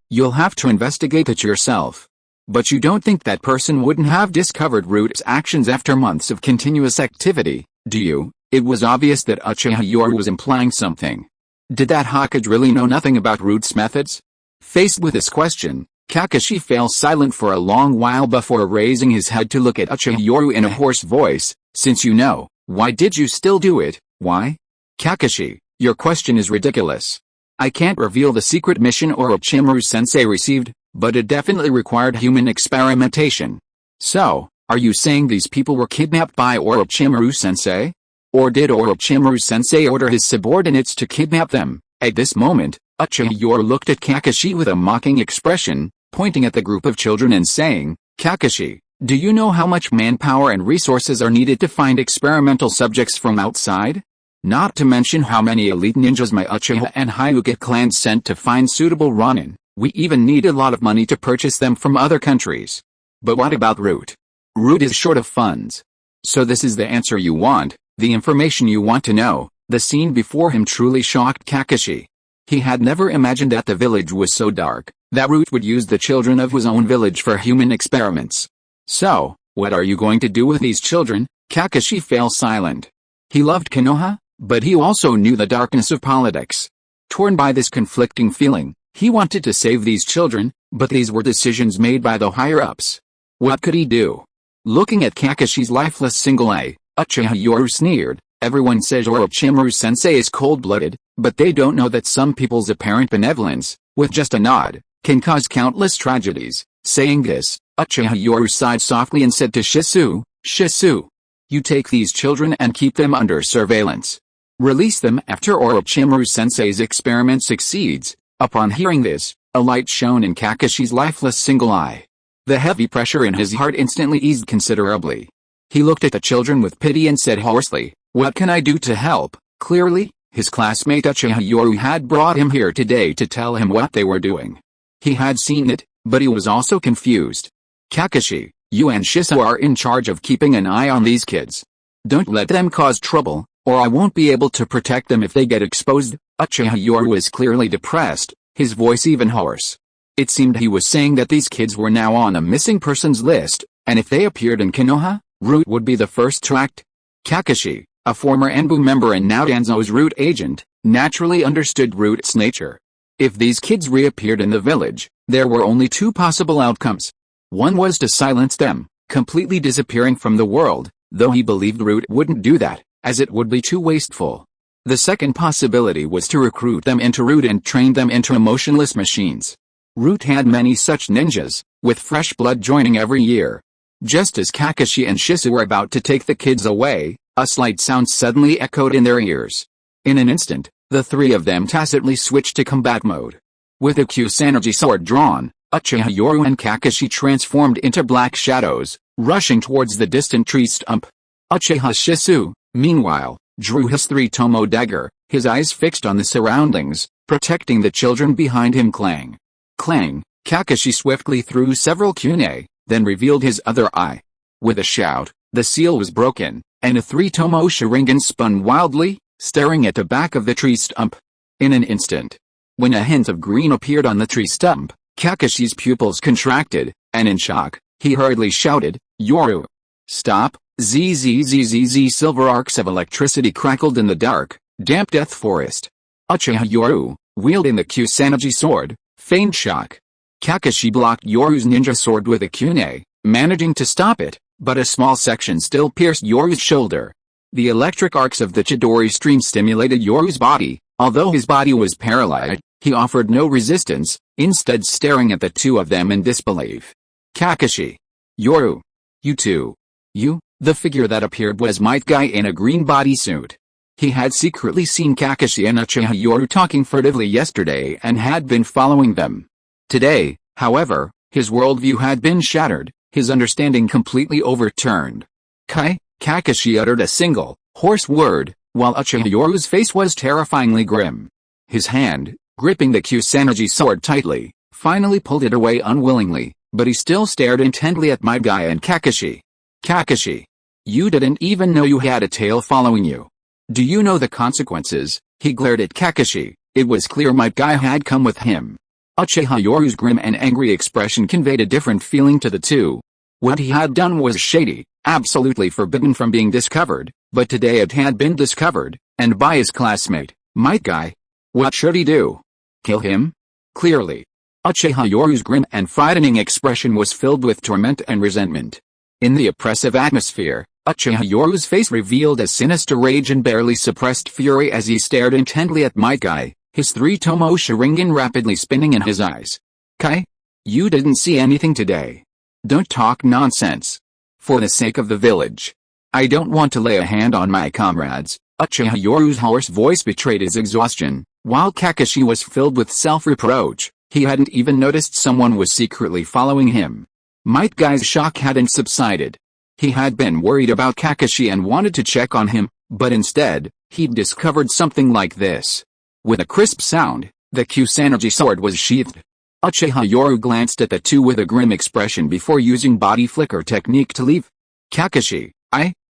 you'll have to investigate it yourself. But you don't think that person wouldn't have discovered Root's actions after months of continuous activity, do you?" It was obvious that Uchiha Yoru was implying something. Did that Hokage really know nothing about Root's methods? Faced with this question, Kakashi fell silent for a long while before raising his head to look at Uchiha Yoru in a hoarse voice. "Since you know, why did you still do it? Why?" "Kakashi, your question is ridiculous. I can't reveal the secret mission Orochimaru-sensei received, but it definitely required human experimentation." "So, are you saying these people were kidnapped by Orochimaru-sensei? Or did Orochimaru-sensei order his subordinates to kidnap them?" At this moment, Uchiha Yoru looked at Kakashi with a mocking expression, pointing at the group of children and saying, "Kakashi, do you know how much manpower and resources are needed to find experimental subjects from outside? Not to mention how many elite ninjas my Uchiha and Hyuga clans sent to find suitable Ronin. We even need a lot of money to purchase them from other countries. But what about Root? Root is short of funds. So this is the answer you want, the information you want to know." The scene before him truly shocked Kakashi. He had never imagined that the village was so dark, that Root would use the children of his own village for human experiments. "So, what are you going to do with these children?" Kakashi fell silent. He loved Konoha, but he also knew the darkness of politics. Torn by this conflicting feeling, he wanted to save these children, but these were decisions made by the higher-ups. What could he do? Looking at Kakashi's lifeless single eye, Uchiha Yoru sneered. "Everyone says Orochimaru-sensei is cold-blooded, but they don't know that some people's apparent benevolence, with just a nod, can cause countless tragedies." Saying this, Uchiha Yoru sighed softly and said to Shisui, "Shisui, you take these children and keep them under surveillance. Release them after Orochimaru-sensei's experiment succeeds." Upon hearing this, a light shone in Kakashi's lifeless single eye. The heavy pressure in his heart instantly eased considerably. He looked at the children with pity and said hoarsely, "What can I do to help?" Clearly, his classmate Uchiha Yoru had brought him here today to tell him what they were doing. He had seen it, but he was also confused. "Kakashi, you and Shisui are in charge of keeping an eye on these kids. Don't let them cause trouble, or I won't be able to protect them if they get exposed." Uchiha Yoru was clearly depressed, his voice even hoarse. It seemed he was saying that these kids were now on a missing persons list, and if they appeared in Konoha, Root would be the first to act. Kakashi, a former Anbu member and now Danzo's Root agent, naturally understood Root's nature. If these kids reappeared in the village, there were only 2 possible outcomes. One was to silence them, completely disappearing from the world, though he believed Root wouldn't do that, as it would be too wasteful. The second possibility was to recruit them into Root and train them into emotionless machines. Root had many such ninjas, with fresh blood joining every year. Just as Kakashi and Shisui were about to take the kids away, a slight sound suddenly echoed in their ears. In an instant, The three of them tacitly switched to combat mode. With a Kusanagi sword drawn, Uchiha Yoru and Kakashi transformed into black shadows, rushing towards the distant tree stump. Uchiha Shisui, meanwhile, drew his three-tomo dagger, his eyes fixed on the surroundings, protecting the children behind him. Clang! Clang! Kakashi swiftly threw several kunai, then revealed his other eye. With a shout, the seal was broken, and a three-tomo Sharingan spun wildly, staring at the back of the tree stump. In an instant, when a hint of green appeared on the tree stump, Kakashi's pupils contracted, and in shock, he hurriedly shouted, "Yoru! Stop!" Zzzzzzz. Silver arcs of electricity crackled in the dark, damp death forest. Uchiha Yoru, wielding the Kusanagi sword, feigned shock. Kakashi blocked Yoru's ninja sword with a kunai, managing to stop it, but a small section still pierced Yoru's shoulder. The electric arcs of the Chidori stream stimulated Yoru's body. Although his body was paralyzed, he offered no resistance, instead staring at the two of them in disbelief. Kakashi. Yoru. You two. You? The figure that appeared was Might Guy in a green bodysuit. He had secretly seen Kakashi and Uchiha Yoru talking furtively yesterday and had been following them. Today, however, his worldview had been shattered, his understanding completely overturned. Kakashi uttered a single, hoarse word, while Uchiha Yoru's face was terrifyingly grim. His hand, gripping the Kusanagi sword tightly, finally pulled it away unwillingly, but he still stared intently at Might Guy and Kakashi. Kakashi. You didn't even know you had a tail following you. Do you know the consequences? He glared at Kakashi. It was clear Might Guy had come with him. Uchiha Yoru's grim and angry expression conveyed a different feeling to the two. What he had done was shady, absolutely forbidden from being discovered, but today it had been discovered, and by his classmate, Might Guy. What should he do? Kill him? Clearly. Uchiha Yoru's grim and frightening expression was filled with torment and resentment. In the oppressive atmosphere, Uchiha Yoru's face revealed a sinister rage and barely suppressed fury as he stared intently at Might Guy, his three-tomo Sharingan rapidly spinning in his eyes. Kai? You didn't see anything today. Don't talk nonsense. For the sake of the village. I don't want to lay a hand on my comrades. Uchiha Yoru's hoarse voice betrayed his exhaustion, while Kakashi was filled with self-reproach. He hadn't even noticed someone was secretly following him. Might Guy's shock hadn't subsided. He had been worried about Kakashi and wanted to check on him, but instead, he'd discovered something like this. With a crisp sound, the Kusanagi sword was sheathed. Uchiha Yoru glanced at the two with a grim expression before using body flicker technique to leave. Kakashi,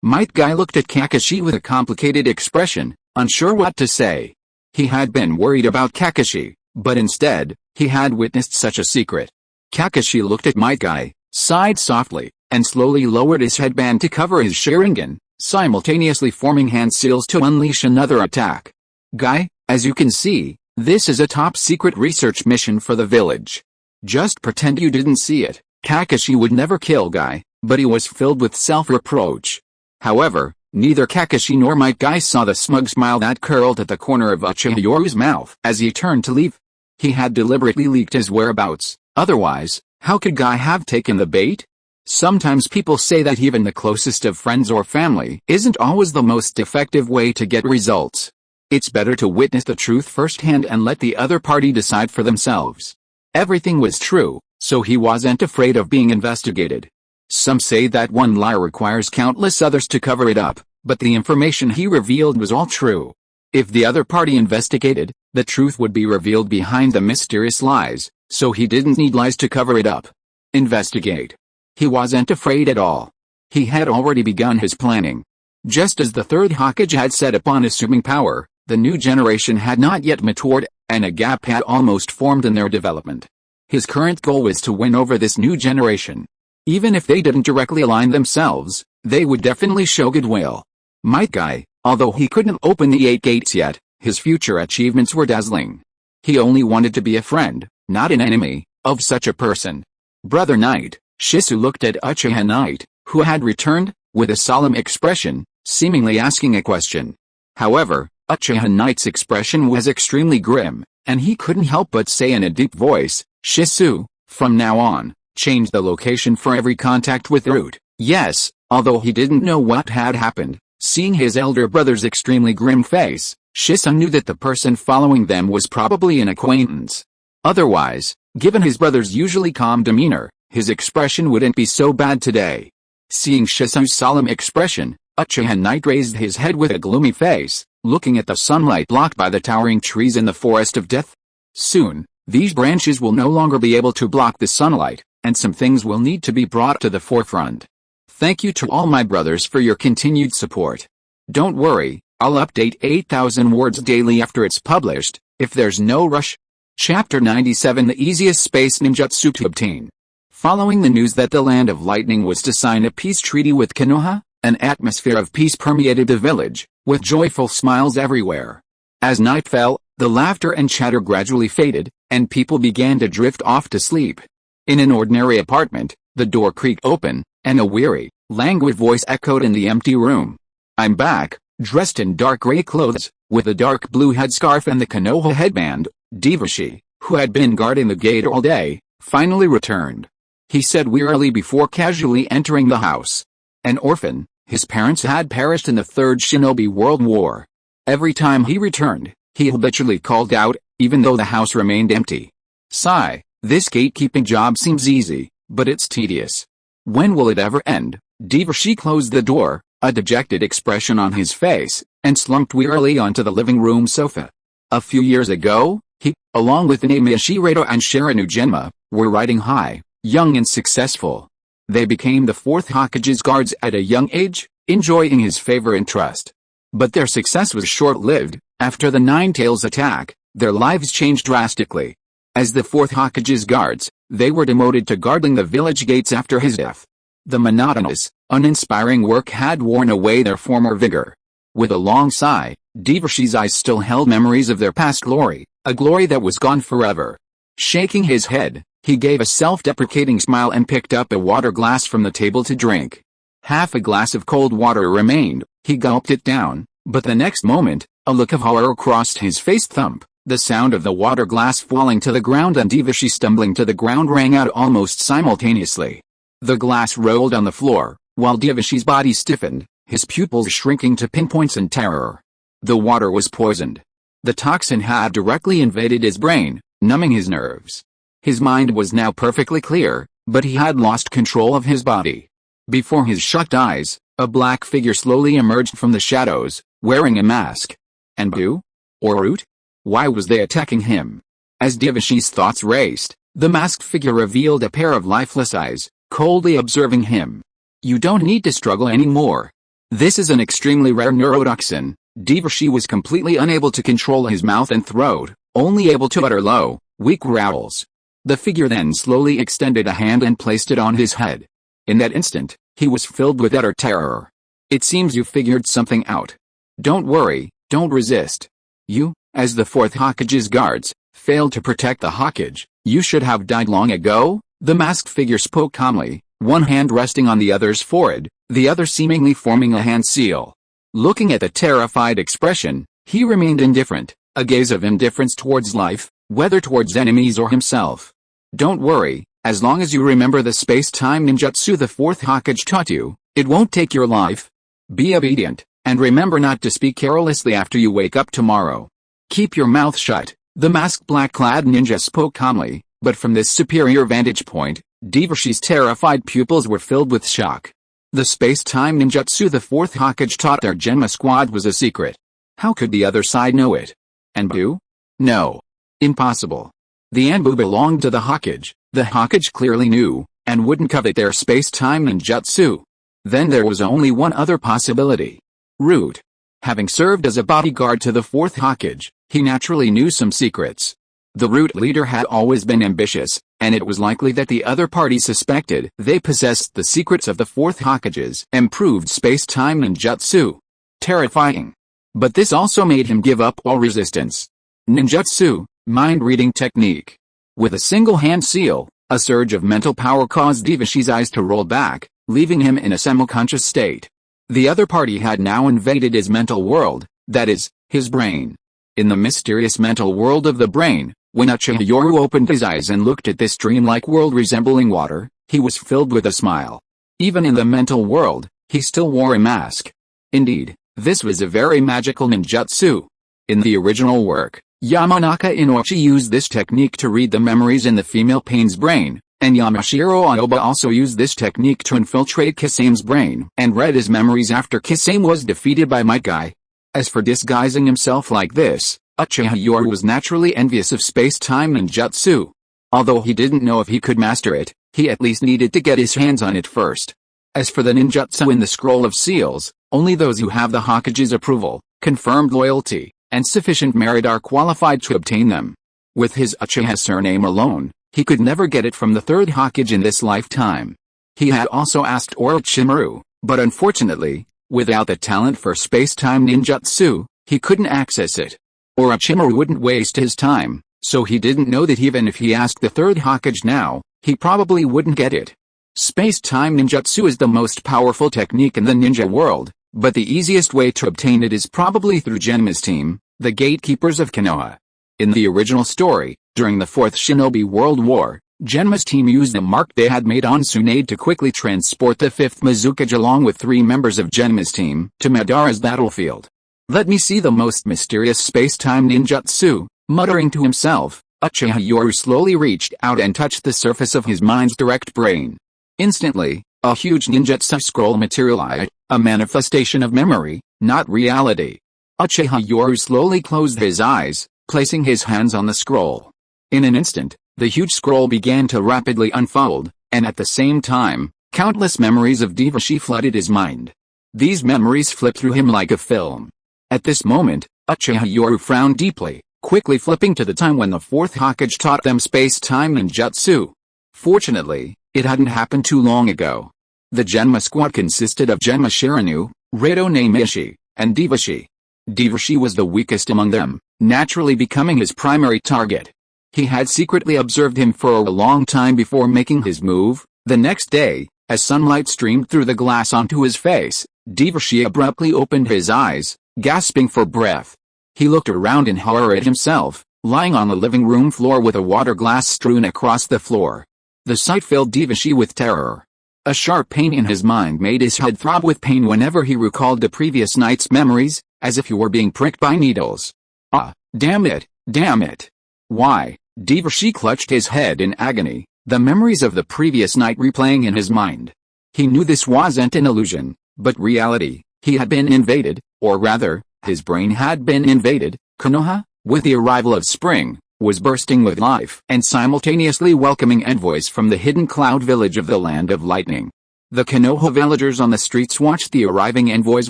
Might Guy looked at Kakashi with a complicated expression, unsure what to say. He had been worried about Kakashi, but instead, he had witnessed such a secret. Kakashi looked at Might Guy, sighed softly, and slowly lowered his headband to cover his Sharingan, simultaneously forming hand seals to unleash another attack. Guy, as you can see, this is a top-secret research mission for the village. Just pretend you didn't see it. Kakashi would never kill Guy, but he was filled with self-reproach. However, neither Kakashi nor Might Guy saw the smug smile that curled at the corner of Uchiha Yoru's mouth as he turned to leave. He had deliberately leaked his whereabouts, otherwise, how could Guy have taken the bait? Sometimes people say that even the closest of friends or family isn't always the most effective way to get results. It's better to witness the truth firsthand and let the other party decide for themselves. Everything was true, so he wasn't afraid of being investigated. Some say that one lie requires countless others to cover it up, but the information he revealed was all true. If the other party investigated, the truth would be revealed behind the mysterious lies, so he didn't need lies to cover it up. Investigate. He wasn't afraid at all. He had already begun his planning. Just as the Third Hokage had set upon assuming power, the new generation had not yet matured, and a gap had almost formed in their development. His current goal was to win over this new generation. Even if they didn't directly align themselves, they would definitely show goodwill. Might Guy, although he couldn't open the 8 gates yet, his future achievements were dazzling. He only wanted to be a friend, not an enemy, of such a person. Brother Knight, Shisui looked at Uchiha Knight, who had returned, with a solemn expression, seemingly asking a question. However, Uchiha Knight's expression was extremely grim, and he couldn't help but say in a deep voice, Shisui, from now on, change the location for every contact with Root. Yes, although he didn't know what had happened, seeing his elder brother's extremely grim face, Shisui knew that the person following them was probably an acquaintance. Otherwise, given his brother's usually calm demeanor, his expression wouldn't be so bad today. Seeing Shisui's solemn expression, Uchiha Knight raised his head with a gloomy face, looking at the sunlight blocked by the towering trees in the forest of death. Soon, these branches will no longer be able to block the sunlight, and some things will need to be brought to the forefront. Thank you to all my brothers for your continued support. Don't worry, I'll update 8,000 words daily after it's published, if there's no rush. Chapter 97 The easiest space ninjutsu to obtain. Following the news that the Land of Lightning was to sign a peace treaty with Konoha, an atmosphere of peace permeated the village, with joyful smiles everywhere. As night fell, the laughter and chatter gradually faded, and people began to drift off to sleep. In an ordinary apartment, the door creaked open, and a weary, languid voice echoed in the empty room. I'm back, dressed in dark gray clothes, with a dark blue headscarf and the Konoha headband. Devishi, who had been guarding the gate all day, finally returned. He said wearily before casually entering the house. An orphan, his parents had perished in the Third Shinobi World War. Every time he returned, he habitually called out, even though the house remained empty. Sigh, this gatekeeping job seems easy, but it's tedious. When will it ever end? Devishi closed the door, a dejected expression on his face, and slumped wearily onto the living room sofa. A few years ago, he, along with Naomi Shirado and Shiranu Genma, were riding high, young and successful. They became the Fourth Hokage's guards at a young age, enjoying his favor and trust. But their success was short-lived. After the Nine Tails attack, their lives changed drastically. As the Fourth Hokage's guards, they were demoted to guarding the village gates after his death. The monotonous, uninspiring work had worn away their former vigor. With a long sigh, Devishi's eyes still held memories of their past glory, a glory that was gone forever. Shaking his head, he gave a self-deprecating smile and picked up a water glass from the table to drink. Half a glass of cold water remained. He gulped it down, but the next moment, a look of horror crossed his face. Thump, the sound of the water glass falling to the ground and Devishi stumbling to the ground rang out almost simultaneously. The glass rolled on the floor, while Devishi's body stiffened, his pupils shrinking to pinpoints in terror. The water was poisoned. The toxin had directly invaded his brain, numbing his nerves. His mind was now perfectly clear, but he had lost control of his body. Before his shut eyes, a black figure slowly emerged from the shadows, wearing a mask. Anbu? Or Root? Why was they attacking him? As Devishi's thoughts raced, the masked figure revealed a pair of lifeless eyes, coldly observing him. You don't need to struggle anymore. This is an extremely rare neurotoxin. Devishi was completely unable to control his mouth and throat, only able to utter low, weak growls. The figure then slowly extended a hand and placed it on his head. In that instant, he was filled with utter terror. It seems you figured something out. Don't worry, don't resist. You, as the Fourth Hokage's guards, failed to protect the Hokage. You should have died long ago, the masked figure spoke calmly, one hand resting on the other's forehead, the other seemingly forming a hand seal. Looking at the terrified expression, he remained indifferent, a gaze of indifference towards life, whether towards enemies or himself. Don't worry, as long as you remember the space-time ninjutsu the Fourth Hokage taught you, it won't take your life. Be obedient, and remember not to speak carelessly after you wake up tomorrow. Keep your mouth shut, the masked black-clad ninja spoke calmly, but from this superior vantage point, Devishi's terrified pupils were filled with shock. The space-time ninjutsu the Fourth Hokage taught their Genma squad was a secret. How could the other side know it? Anbu? No. Impossible. The Anbu belonged to the Hokage. The Hokage clearly knew, and wouldn't covet their space-time ninjutsu. Then there was only one other possibility. Root. Having served as a bodyguard to the Fourth Hokage, he naturally knew some secrets. The Root leader had always been ambitious, and it was likely that the other party suspected they possessed the secrets of the Fourth Hokage's improved space-time ninjutsu. Terrifying. But this also made him give up all resistance. Ninjutsu, mind-reading technique. With a single hand seal, a surge of mental power caused Devishi's eyes to roll back, leaving him in a semi-conscious state. The other party had now invaded his mental world, that is, his brain. In the mysterious mental world of the brain, when Uchiha Yoru opened his eyes and looked at this dreamlike world resembling water, he was filled with a smile. Even in the mental world, he still wore a mask. Indeed, this was a very magical ninjutsu. In the original work, Yamanaka Inoue used this technique to read the memories in the female pain's brain, and Yamashiro Aoba also used this technique to infiltrate Kisame's brain and read his memories after Kisame was defeated by Might Guy. As for disguising himself like this, Uchiha Yoru was naturally envious of space-time ninjutsu. Although he didn't know if he could master it, he at least needed to get his hands on it first. As for the ninjutsu in the Scroll of Seals, only those who have the Hokage's approval, confirmed loyalty, and sufficient merit are qualified to obtain them. With his Uchiha surname alone, he could never get it from the Third Hokage in this lifetime. He had also asked Orochimaru, but unfortunately, without the talent for space-time ninjutsu, he couldn't access it. Orochimaru wouldn't waste his time, so he didn't know that even if he asked the Third Hokage now, he probably wouldn't get it. Space-time ninjutsu is the most powerful technique in the ninja world, but the easiest way to obtain it is probably through Genma's team, the gatekeepers of Konoha. In the original story, during the Fourth Shinobi World War, Genma's team used the mark they had made on Tsunade to quickly transport the 5th Mizukage along with 3 members of Genma's team to Madara's battlefield. "Let me see the most mysterious space-time ninjutsu," muttering to himself, Uchiha Yoru slowly reached out and touched the surface of his mind's direct brain. Instantly, a huge ninjutsu scroll materialized, a manifestation of memory, not reality. Uchiha Yoru slowly closed his eyes, placing his hands on the scroll. In an instant, the huge scroll began to rapidly unfold, and at the same time, countless memories of devices flooded his mind. These memories flipped through him like a film. At this moment, Uchiha Yoru frowned deeply, quickly flipping to the time when the 4th Hokage taught them space-time ninjutsu. Fortunately, it hadn't happened too long ago. The Genma squad consisted of Genma Shirinu, Redo Namishi, and Devashi. Devashi was the weakest among them, naturally becoming his primary target. He had secretly observed him for a long time before making his move. The next day, as sunlight streamed through the glass onto his face, Devashi abruptly opened his eyes, gasping for breath. He looked around in horror at himself, lying on the living room floor with a water glass strewn across the floor. The sight filled Devashi with terror. A sharp pain in his mind made his head throb with pain whenever he recalled the previous night's memories, as if he were being pricked by needles. Ah, damn it, damn it. Why? Devashi clutched his head in agony, the memories of the previous night replaying in his mind. He knew this wasn't an illusion, but reality. He had been invaded, or rather, his brain had been invaded. Konoha, with the arrival of spring, was bursting with life and simultaneously welcoming envoys from the hidden cloud village of the Land of Lightning. The Konoha villagers on the streets watched the arriving envoys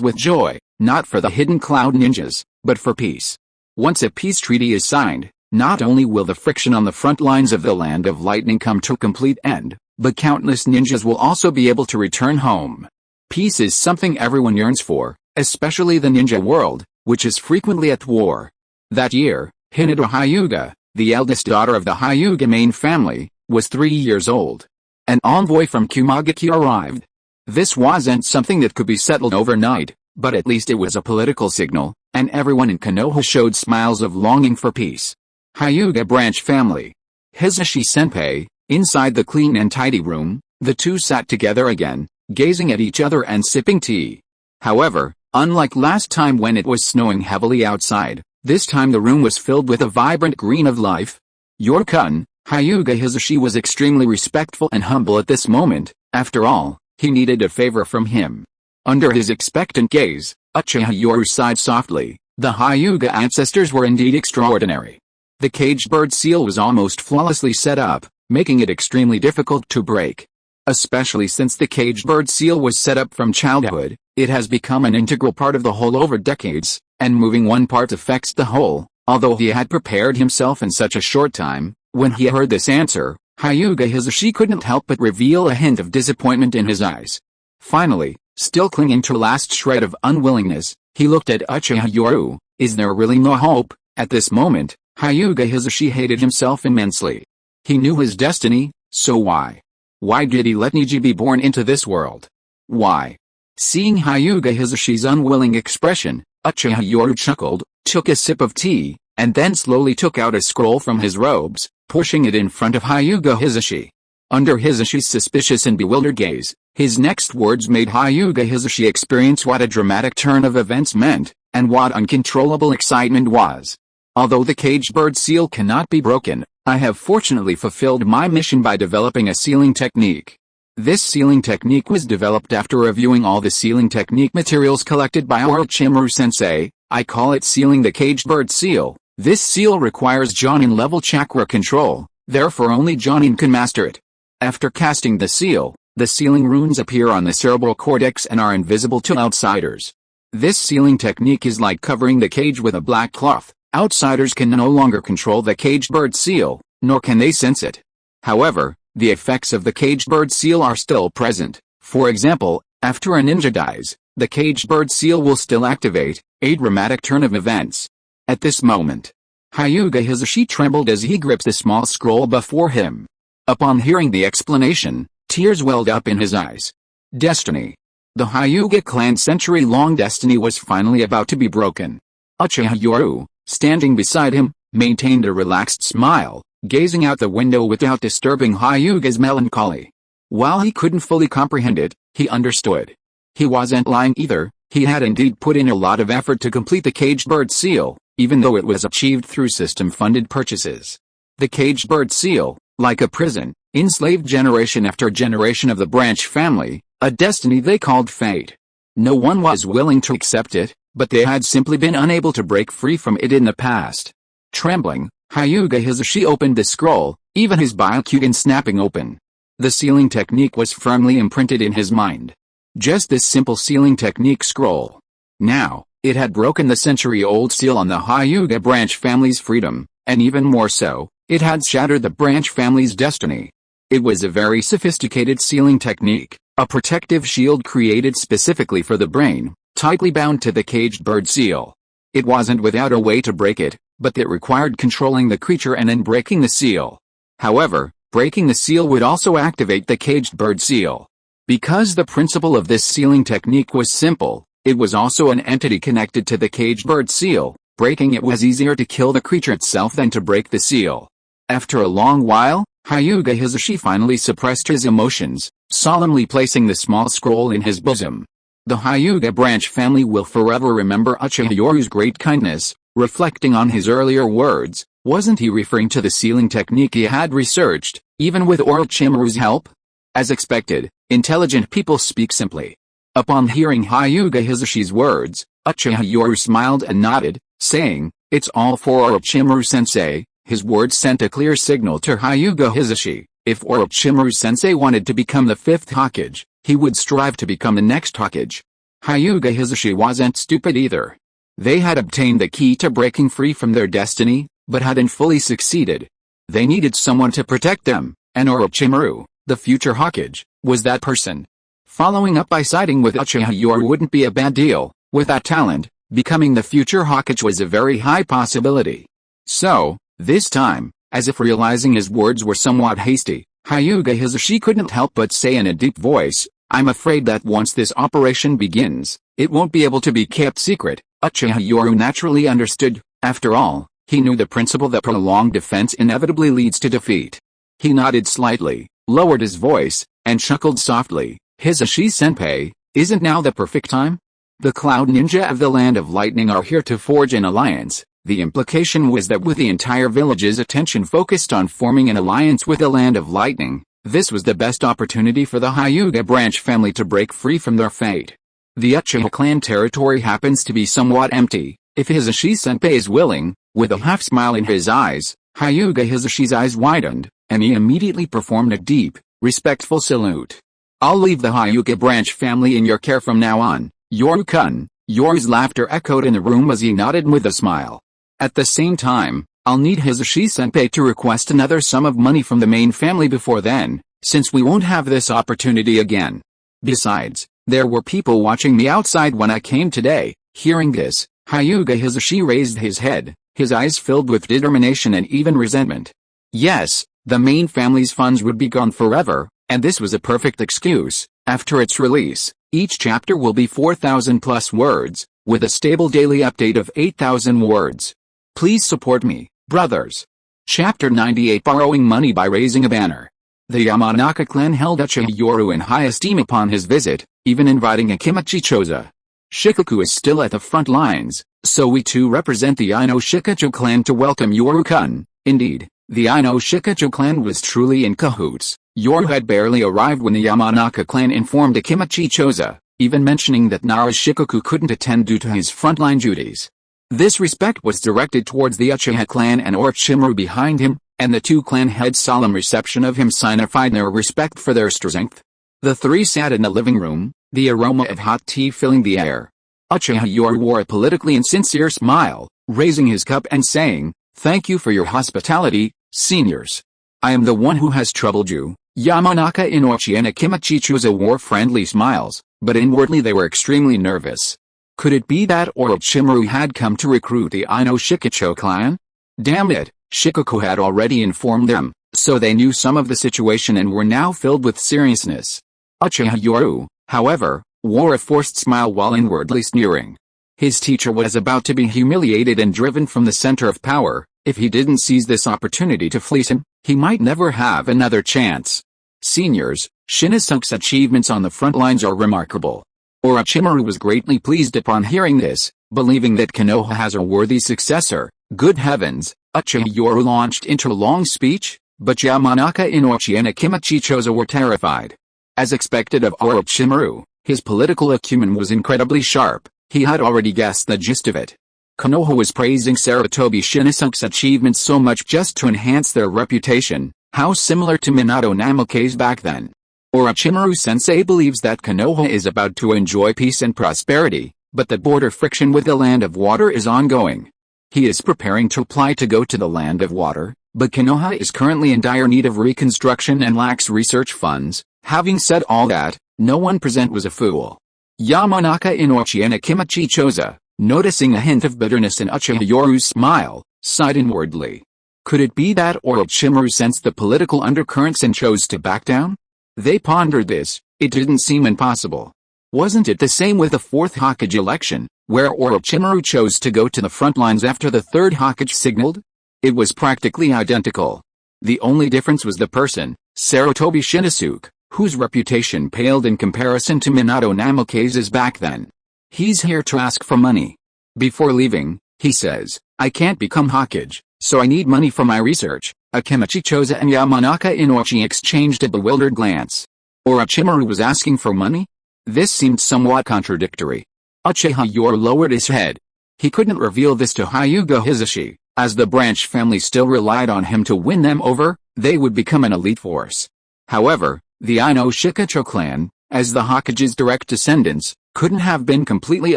with joy, not for the hidden cloud ninjas, but for peace. Once a peace treaty is signed, not only will the friction on the front lines of the Land of Lightning come to a complete end, but countless ninjas will also be able to return home. Peace is something everyone yearns for, especially the ninja world, which is frequently at war. That year, Hinata Hyuga, the eldest daughter of the Hyuga main family, was 3 years old. An envoy from Kumagaki arrived. This wasn't something that could be settled overnight, but at least it was a political signal, and everyone in Konoha showed smiles of longing for peace. Hyuga branch family. Hisashi-senpai, inside the clean and tidy room, the two sat together again, gazing at each other and sipping tea. However, unlike last time when it was snowing heavily outside, this time the room was filled with a vibrant green of life. Yorkun, Hyuga Hisashi was extremely respectful and humble at this moment. After all, he needed a favor from him. Under his expectant gaze, Uchiha Yoru sighed softly. The Hyuga ancestors were indeed extraordinary. The caged bird seal was almost flawlessly set up, making it extremely difficult to break. Especially since the caged bird seal was set up from childhood, it has become an integral part of the whole over decades, and moving one part affects the whole. Although he had prepared himself in such a short time, when he heard this answer, Hyuga Hisashi couldn't help but reveal a hint of disappointment in his eyes. Finally, still clinging to a last shred of unwillingness, he looked at Uchiha Yoru. Is there really no hope? At this moment, Hyuga Hisashi hated himself immensely. He knew his destiny, so why? Why did he let Niji be born into this world? Why? Seeing Hyuga Hisashi's unwilling expression, Uchiha Yoru chuckled, took a sip of tea, and then slowly took out a scroll from his robes, pushing it in front of Hyuga Hisashi. Under Hisashi's suspicious and bewildered gaze, His next words made Hyuga Hisashi experience what a dramatic turn of events meant, and what uncontrollable excitement was. Although the caged bird seal cannot be broken, I have fortunately fulfilled my mission by developing a sealing technique. This sealing technique was developed after reviewing all the sealing technique materials collected by Orochimaru sensei. I call it sealing the caged bird seal. This seal requires Jonin level chakra control, therefore only Jonin can master it. After casting the seal, the sealing runes appear on the cerebral cortex and are invisible to outsiders. This sealing technique is like covering the cage with a black cloth. Outsiders can no longer control the caged bird seal, nor can they sense it. However, the effects of the caged bird seal are still present. For example, after a ninja dies, the caged bird seal will still activate, a dramatic turn of events. At this moment, Hyuga Hisashi trembled as he gripped the small scroll before him. Upon hearing the explanation, tears welled up in his eyes. Destiny. The Hyuga clan's century-long destiny was finally about to be broken. Uchiha Yoru, standing beside him, maintained a relaxed smile, gazing out the window without disturbing Hyuga's melancholy. While he couldn't fully comprehend it, he understood. He wasn't lying either, he had indeed put in a lot of effort to complete the caged bird seal, even though it was achieved through system-funded purchases. The caged bird seal, like a prison, enslaved generation after generation of the branch family, a destiny they called fate. No one was willing to accept it, but they had simply been unable to break free from it in the past. Trembling, Hyuga Hisashi opened the scroll, even his Byakugan snapping open. The sealing technique was firmly imprinted in his mind. Just this simple sealing technique scroll. Now, it had broken the century-old seal on the Hyuga branch family's freedom, and even more so, it had shattered the branch family's destiny. It was a very sophisticated sealing technique, a protective shield created specifically for the brain, tightly bound to the caged bird seal. It wasn't without a way to break it, but it required controlling the creature and then breaking the seal. However, breaking the seal would also activate the caged bird seal. Because the principle of this sealing technique was simple, it was also an entity connected to the caged bird seal. Breaking it was easier to kill the creature itself than to break the seal. After a long while, Hyuga Hisashi finally suppressed his emotions, solemnly placing the small scroll in his bosom. The Hyuga branch family will forever remember Uchiha Yoru's great kindness. Reflecting on his earlier words, wasn't he referring to the sealing technique he had researched, even with Orochimaru's help? As expected, intelligent people speak simply. Upon hearing Hyuga Hisashi's words, Uchiha Yoru smiled and nodded, saying, "It's all for Orochimaru-sensei." His words sent a clear signal to Hyuga Hisashi. If Orochimaru-sensei wanted to become the fifth Hokage, he would strive to become the next Hokage. Hyuga Hisashi wasn't stupid either. They had obtained the key to breaking free from their destiny, but hadn't fully succeeded. They needed someone to protect them, and Orochimaru, the future Hokage, was that person. Following up by siding with Uchiha Yoru wouldn't be a bad deal. With that talent, becoming the future Hokage was a very high possibility. So, this time, as if realizing his words were somewhat hasty, Hyuga Hisashi couldn't help but say in a deep voice, "I'm afraid that once this operation begins, it won't be able to be kept secret." Uchiha Yoru naturally understood. After all, he knew the principle that prolonged defense inevitably leads to defeat. He nodded slightly, lowered his voice, and chuckled softly. "Hisashi-senpai, isn't now the perfect time? The Cloud Ninja of the Land of Lightning are here to forge an alliance." The implication was that with the entire village's attention focused on forming an alliance with the Land of Lightning, this was the best opportunity for the Hyuga branch family to break free from their fate. The Uchiha clan territory happens to be somewhat empty. If Hisashi-senpai is willing, with a half-smile in his eyes, Hyuga Hisashi's eyes widened, and he immediately performed a deep, respectful salute. "I'll leave the Hyuga branch family in your care from now on, Yoru-kun." Yoru's laughter echoed in the room as he nodded with a smile. "At the same time, I'll need Hisashi-senpai to request another sum of money from the main family before then, since we won't have this opportunity again. Besides, there were people watching me outside when I came today." Hearing this, Hyuga Hisashi raised his head, his eyes filled with determination and even resentment. Yes, the main family's funds would be gone forever, and this was a perfect excuse. After its release, each chapter will be 4,000 plus words, with a stable daily update of 8,000 words. Please support me, brothers. Chapter 98, Borrowing Money by Raising a Banner. The Yamanaka clan held Uchiha Yoru in high esteem upon his visit, even inviting Akimachi Choza. Shikoku is still at the front lines, so we too represent the Ino Shikacho clan to welcome Yoru-kun. Indeed, the Ino Shikacho clan was truly in cahoots. Yoru had barely arrived when the Yamanaka clan informed Akimachi Choza, even mentioning that Nara Shikoku couldn't attend due to his frontline duties. This respect was directed towards the Uchiha clan and Orochimaru behind him, and the two clan heads' solemn reception of him signified their respect for their strength. The three sat in the living room, the aroma of hot tea filling the air. Uchiha Yoru wore a politically insincere smile, raising his cup and saying, "Thank you for your hospitality, seniors. I am the one who has troubled you." Yamanaka Inochi and Akimachi Choza wore friendly smiles, but inwardly they were extremely nervous. Could it be that Orochimaru had come to recruit the Ino Shikacho clan? Damn it, Shikoku had already informed them, so they knew some of the situation and were now filled with seriousness. Uchiha Yoru, however, wore a forced smile while inwardly sneering. His teacher was about to be humiliated and driven from the center of power. If he didn't seize this opportunity to fleece him, he might never have another chance. Seniors, Shinosuke's achievements on the front lines are remarkable. Orochimaru was greatly pleased upon hearing this, believing that Konoha has a worthy successor. Good heavens, Uchiha Yoru launched into a long speech, but Yamanaka Inochi and Akimachi Choza were terrified. As expected of Orochimaru, his political acumen was incredibly sharp. He had already guessed the gist of it. Konoha was praising Sarutobi Shinosuke's achievements so much just to enhance their reputation. How similar to Minato Namoke's back then. Orochimaru-sensei believes that Konoha is about to enjoy peace and prosperity, but the border friction with the Land of Water is ongoing. He is preparing to apply to go to the Land of Water, but Konoha is currently in dire need of reconstruction and lacks research funds. Having said all that, no one present was a fool. Yamanaka Inochi and Akimachi Choza, noticing a hint of bitterness in Uchiha Yoru's smile, sighed inwardly. Could it be that Orochimaru sensed the political undercurrents and chose to back down? They pondered this. It didn't seem impossible. Wasn't it the same with the Fourth Hokage election, where Orochimaru chose to go to the front lines after the Third Hokage signaled? It was practically identical. The only difference was the person, Sarutobi Shinosuke, whose reputation paled in comparison to Minato Namoke's back then. He's here to ask for money. Before leaving, he says, "I can't become Hokage, so I need money for my research." Akimachi Choza and Yamanaka Inochi exchanged a bewildered glance. Orochimaru was asking for money? This seemed somewhat contradictory. Uchiha Yoru lowered his head. He couldn't reveal this to Hyuga Hisashi, as the branch family still relied on him to win them over. They would become an elite force. However, the Ino Shikacho clan, as the Hokage's direct descendants, couldn't have been completely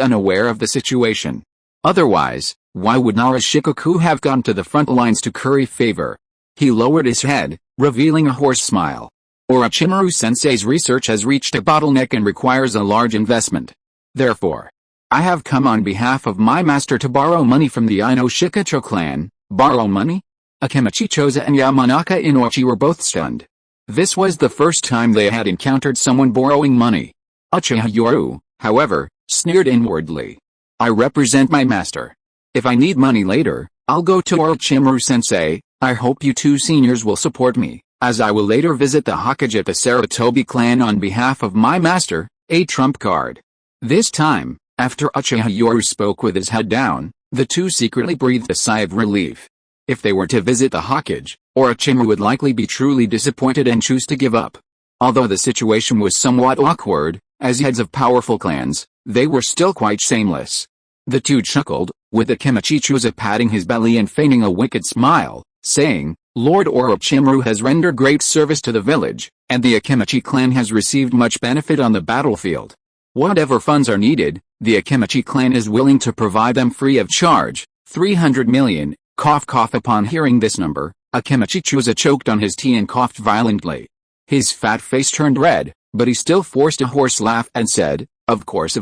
unaware of the situation. Otherwise, why would Nara Shikoku have gone to the front lines to curry favor? He lowered his head, revealing a hoarse smile. Orochimaru-sensei's research has reached a bottleneck and requires a large investment. Therefore, I have come on behalf of my master to borrow money from the Ino Shikacho clan. Borrow money? Akimachi Choza and Yamanaka Inochi were both stunned. This was the first time they had encountered someone borrowing money. Uchiha Yoru, however, sneered inwardly. I represent my master. If I need money later, I'll go to Orochimaru-sensei. I hope you two seniors will support me, as I will later visit the Hokage at the Sarutobi clan on behalf of my master, a trump card. This time, after Uchiha Yoru spoke with his head down, the two secretly breathed a sigh of relief. If they were to visit the Hokage, Orochimaru would likely be truly disappointed and choose to give up. Although the situation was somewhat awkward, as heads of powerful clans, they were still quite shameless. The two chuckled, with Akimachi Choza patting his belly and feigning a wicked smile, saying, Lord Orochimaru has rendered great service to the village, and the Akimachi clan has received much benefit on the battlefield. Whatever funds are needed, the Akimachi clan is willing to provide them free of charge. 300 million, cough cough. Upon hearing this number, Akimachi Choza choked on his tea and coughed violently. His fat face turned red, but he still forced a hoarse laugh and said, of course,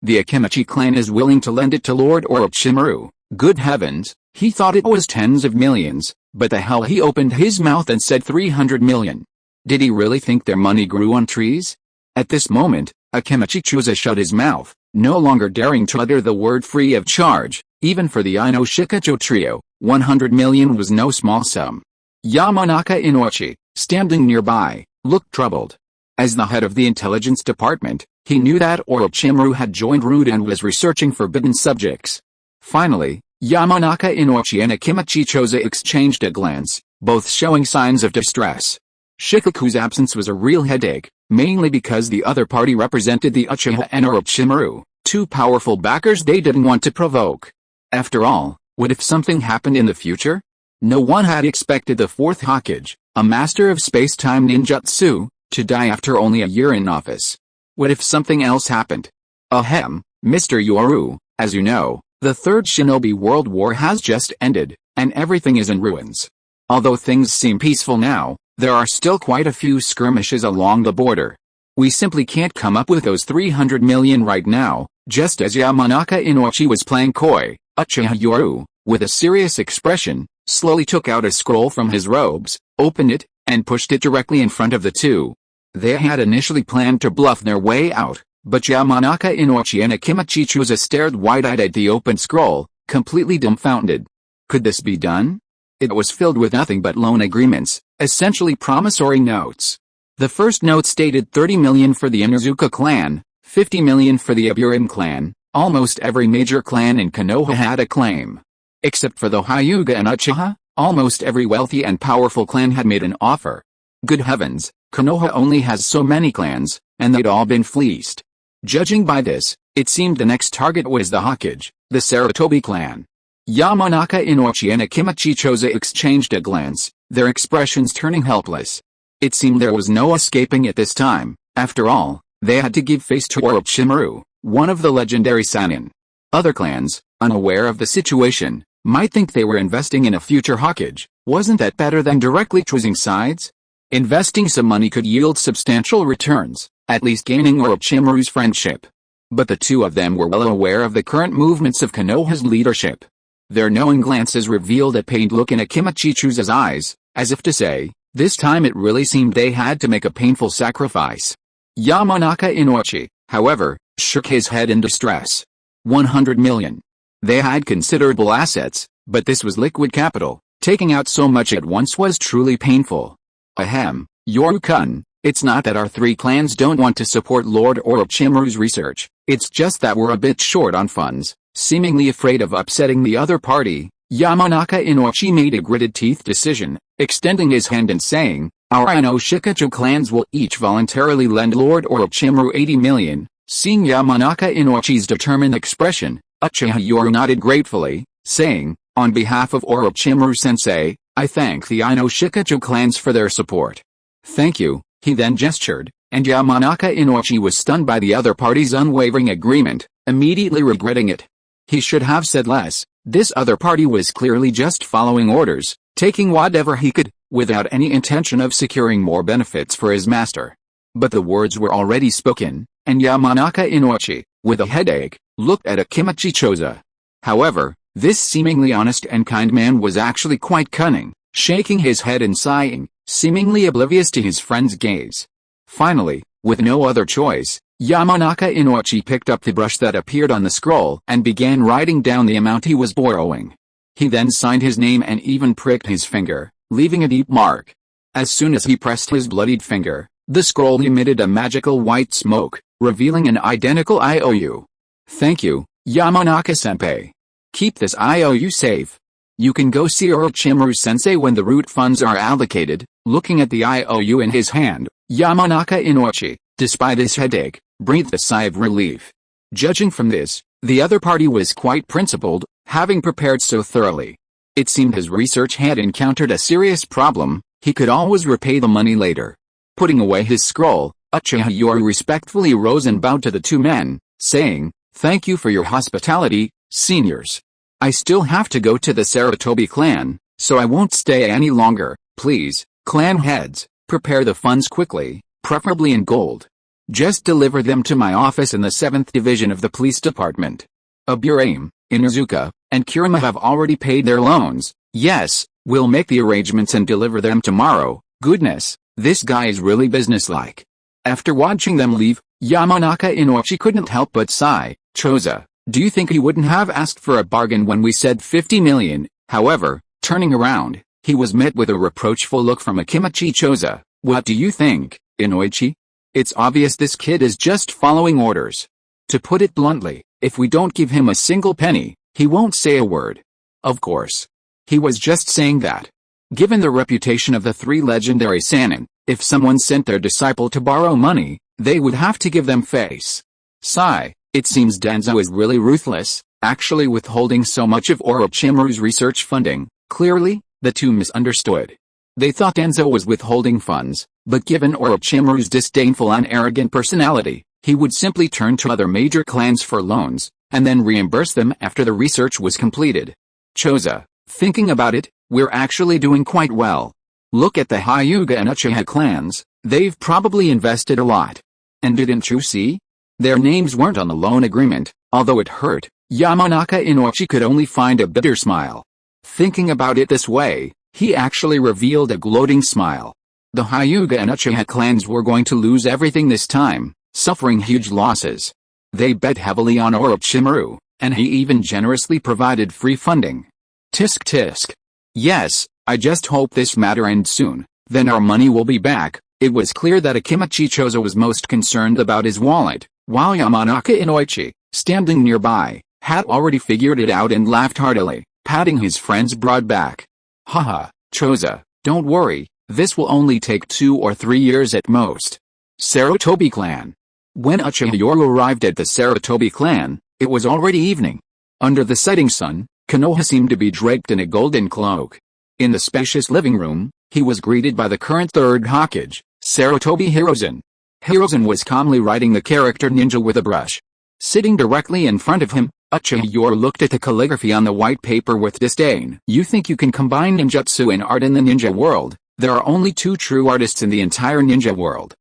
the Akimachi clan is willing to lend it to Lord Orochimaru. Good heavens, he thought it was tens of millions, but the hell, he opened his mouth and said 300 million. Did he really think their money grew on trees? At this moment, Akimachi Choza shut his mouth, no longer daring to utter the word free of charge. Even for the Ino Shikacho trio, 100 million was no small sum. Yamanaka Inochi, standing nearby, looked troubled. As the head of the intelligence department, he knew that Orochimaru had joined Rude and was researching forbidden subjects. Finally, Yamanaka Inochi and Akimachi Choza exchanged a glance, both showing signs of distress. Shikaku's absence was a real headache, mainly because the other party represented the Uchiha and Orochimaru, two powerful backers they didn't want to provoke. After all, what if something happened in the future? No one had expected the Fourth Hokage, a master of space-time ninjutsu, to die after only a year in office. What if something else happened? Ahem, Mr. Yoru, as you know, the Third Shinobi World War has just ended, and everything is in ruins. Although things seem peaceful now, there are still quite a few skirmishes along the border. We simply can't come up with those 300 million right now. Just as Yamanaka Inochi was playing coy, Uchiha Yoru, with a serious expression, slowly took out a scroll from his robes, opened it, and pushed it directly in front of the two. They had initially planned to bluff their way out, but Yamanaka Inochi and Akimachi Choza stared wide-eyed at the open scroll, completely dumbfounded. Could this be done? It was filled with nothing but loan agreements, essentially promissory notes. The first note stated 30 million for the Inuzuka clan, 50 million for the Aburin clan. Almost every major clan in Konoha had a claim. Except for the Hyuga and Uchiha, almost every wealthy and powerful clan had made an offer. Good heavens, Konoha only has so many clans, and they'd all been fleeced. Judging by this, it seemed the next target was the Hokage, the Sarutobi clan. Yamanaka Inochi and Akimachi Choza exchanged a glance, their expressions turning helpless. It seemed there was no escaping it this time. After all, they had to give face to Orochimaru, one of the legendary Sannin. Other clans, unaware of the situation, might think they were investing in a future Hokage. Wasn't that better than directly choosing sides? Investing some money could yield substantial returns, at least gaining Orochimaru's friendship. But the two of them were well aware of the current movements of Konoha's leadership. Their knowing glances revealed a pained look in Akimachi Choza's eyes, as if to say, this time it really seemed they had to make a painful sacrifice. Yamanaka Inochi, however, shook his head in distress. 100 million. They had considerable assets, but this was liquid capital. Taking out so much at once was truly painful. Ahem, Yoru-kun, it's not that our three clans don't want to support Lord Orochimaru's research, it's just that we're a bit short on funds. Seemingly afraid of upsetting the other party, Yamanaka Inochi made a gritted teeth decision, extending his hand and saying, our Ino-Shikachu clans will each voluntarily lend Lord Orochimaru 80 million. Seeing Yamanaka Inochi's determined expression, Uchiha Yoru nodded gratefully, saying, on behalf of Orochimaru-sensei, I thank the Ino-Shikachu clans for their support. Thank you, he then gestured, and Yamanaka Inochi was stunned by the other party's unwavering agreement, immediately regretting it. He should have said less. This other party was clearly just following orders, taking whatever he could, without any intention of securing more benefits for his master. But the words were already spoken, and Yamanaka Inochi, with a headache, looked at Akimachi Choza. However, this seemingly honest and kind man was actually quite cunning, shaking his head and sighing, seemingly oblivious to his friend's gaze. Finally, with no other choice, Yamanaka Inochi picked up the brush that appeared on the scroll and began writing down the amount he was borrowing. He then signed his name and even pricked his finger, leaving a deep mark. As soon as he pressed his bloodied finger, the scroll emitted a magical white smoke, revealing an identical IOU. Thank you, Yamanaka-senpai. Keep this IOU safe. You can go see Orochimaru-sensei when the root funds are allocated. Looking at the IOU in his hand, Yamanaka Inochi, despite his headache, breathed a sigh of relief. Judging from this, the other party was quite principled, having prepared so thoroughly. It seemed his research had encountered a serious problem. He could always repay the money later. Putting away his scroll, Uchiha Yoru respectfully rose and bowed to the two men, saying, thank you for your hospitality, seniors. I still have to go to the Sarutobi clan, so I won't stay any longer. Please, clan heads, prepare the funds quickly, preferably in gold. Just deliver them to my office in the 7th Division of the Police Department. Aburame, Inuzuka, and Kirima have already paid their loans. Yes, we'll make the arrangements and deliver them tomorrow. Goodness, this guy is really businesslike. After watching them leave, Yamanaka Inochi couldn't help but sigh. Choza, do you think he wouldn't have asked for a bargain when we said 50 million? However, turning around, He was met with a reproachful look from Akimichi Choza. What do you think, Inoichi? It's obvious this kid is just following orders. To put it bluntly, if we don't give him a single penny, he won't say a word. Of course. He was just saying that. Given the reputation of the three legendary Sannin, if someone sent their disciple to borrow money, they would have to give them face. Sigh, it seems Denzo is really ruthless, actually withholding so much of Orochimaru's research funding. Clearly, the two misunderstood. They thought Denzo was withholding funds, but given Orochimaru's disdainful and arrogant personality, he would simply turn to other major clans for loans, and then reimburse them after the research was completed. Choza, thinking about it, we're actually doing quite well. Look at the Hyuga and Uchiha clans, they've probably invested a lot. And didn't you see? Their names weren't on the loan agreement, although it hurt. Yamanaka Inoichi could only find a bitter smile. Thinking about it this way, he actually revealed a gloating smile. The Hyuga and Uchiha clans were going to lose everything this time, suffering huge losses. They bet heavily on Orochimaru, and he even generously provided free funding. Tisk tisk. Yes, I just hope this matter ends soon, then our money will be back. It was clear that Akimichi Choza was most concerned about his wallet, while Yamanaka Inoichi, standing nearby, had already figured it out and laughed heartily, patting his friend's broad back. Haha, Choza, don't worry, this will only take 2 or 3 years at most. Sarutobi clan. When Uchiha Yoru arrived at the Sarutobi clan, it was already evening. Under the setting sun, Konoha seemed to be draped in a golden cloak. In the spacious living room, he was greeted by the current Third Hokage, Sarutobi Hiruzen. Hiruzen was calmly writing the character ninja with a brush. Sitting directly in front of him, Uchiha Yoru looked at the calligraphy on the white paper with disdain. You think you can combine ninjutsu and art in the ninja world? There are only 2 true artists in the entire ninja world.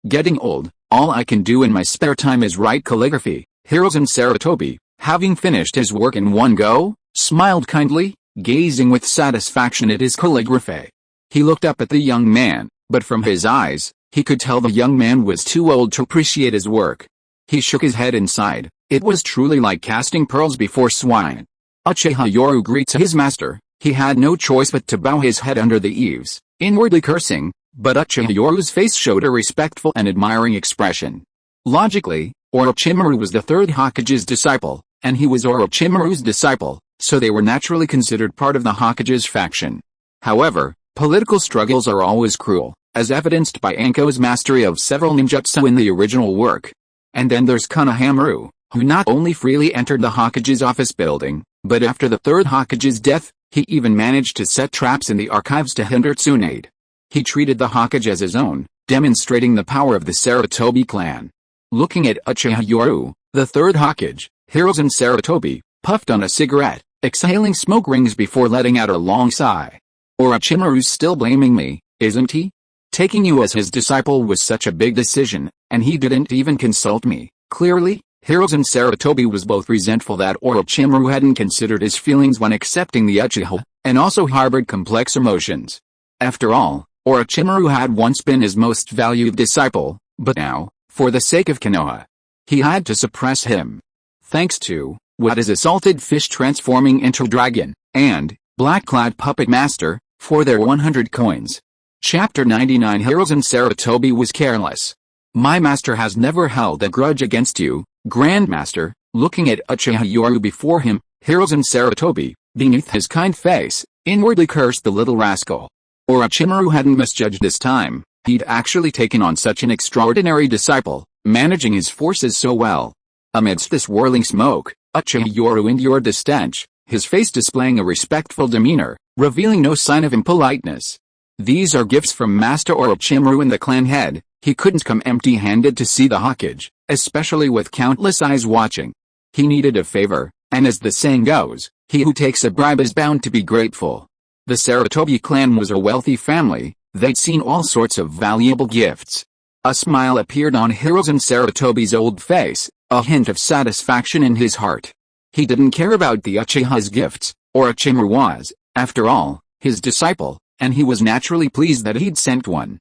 Getting old, all I can do in my spare time is write calligraphy. Hiruzen Sarutobi, having finished his work in one go, smiled kindly, gazing with satisfaction at his calligraphy. He looked up at the young man, but from his eyes, he could tell the young man was too old to appreciate his work. He shook his head and sighed. It was truly like casting pearls before swine. Uchiha Yoru greets his master. He had no choice but to bow his head under the eaves, inwardly cursing, but Uchiha Yoru's face showed a respectful and admiring expression. Logically, Orochimaru was the Third Hokage's disciple, and he was Orochimaru's disciple, so they were naturally considered part of the Hokage's faction. However, political struggles are always cruel, as evidenced by Anko's mastery of several ninjutsu in the original work. And then there's Konohamaru, who not only freely entered the Hokage's office building, but after the Third Hokage's death, he even managed to set traps in the archives to hinder Tsunade. He treated the Hokage as his own, demonstrating the power of the Sarutobi clan. Looking at Uchiha Yoru, the Third Hokage, Hiruzen Sarutobi, puffed on a cigarette, exhaling smoke rings before letting out a long sigh. Orochimaru's still blaming me, isn't he? Taking you as his disciple was such a big decision, and he didn't even consult me. Clearly, Hiruzen Sarutobi was both resentful that Orochimaru hadn't considered his feelings when accepting the Uchiha, and also harbored complex emotions. After all, Orochimaru had once been his most valued disciple, but now, for the sake of Konoha, he had to suppress him. Thanks to, what is a salted fish transforming into dragon, and, black-clad puppet master, for their 100 coins. Chapter 99 Hiruzen Sarutobi was careless. My master has never held a grudge against you, Grandmaster. Looking at Uchiha Yoru before him, Hiruzen Sarutobi, beneath his kind face, inwardly cursed the little rascal. Orochimaru hadn't misjudged this time. He'd actually taken on such an extraordinary disciple, managing his forces so well. Amidst this whirling smoke, Uchiha Yoru endured the stench, his face displaying a respectful demeanor, revealing no sign of impoliteness. These are gifts from Master Orochimaru and the clan head. He couldn't come empty-handed to see the Hokage, especially with countless eyes watching. He needed a favor, and as the saying goes, he who takes a bribe is bound to be grateful. The Sarutobi clan was a wealthy family. They'd seen all sorts of valuable gifts. A smile appeared on Hiruzen Sarutobi's old face, a hint of satisfaction in his heart. He didn't care about the Uchiha's gifts. Orochimaru was, after all, his disciple, and he was naturally pleased that he'd sent one.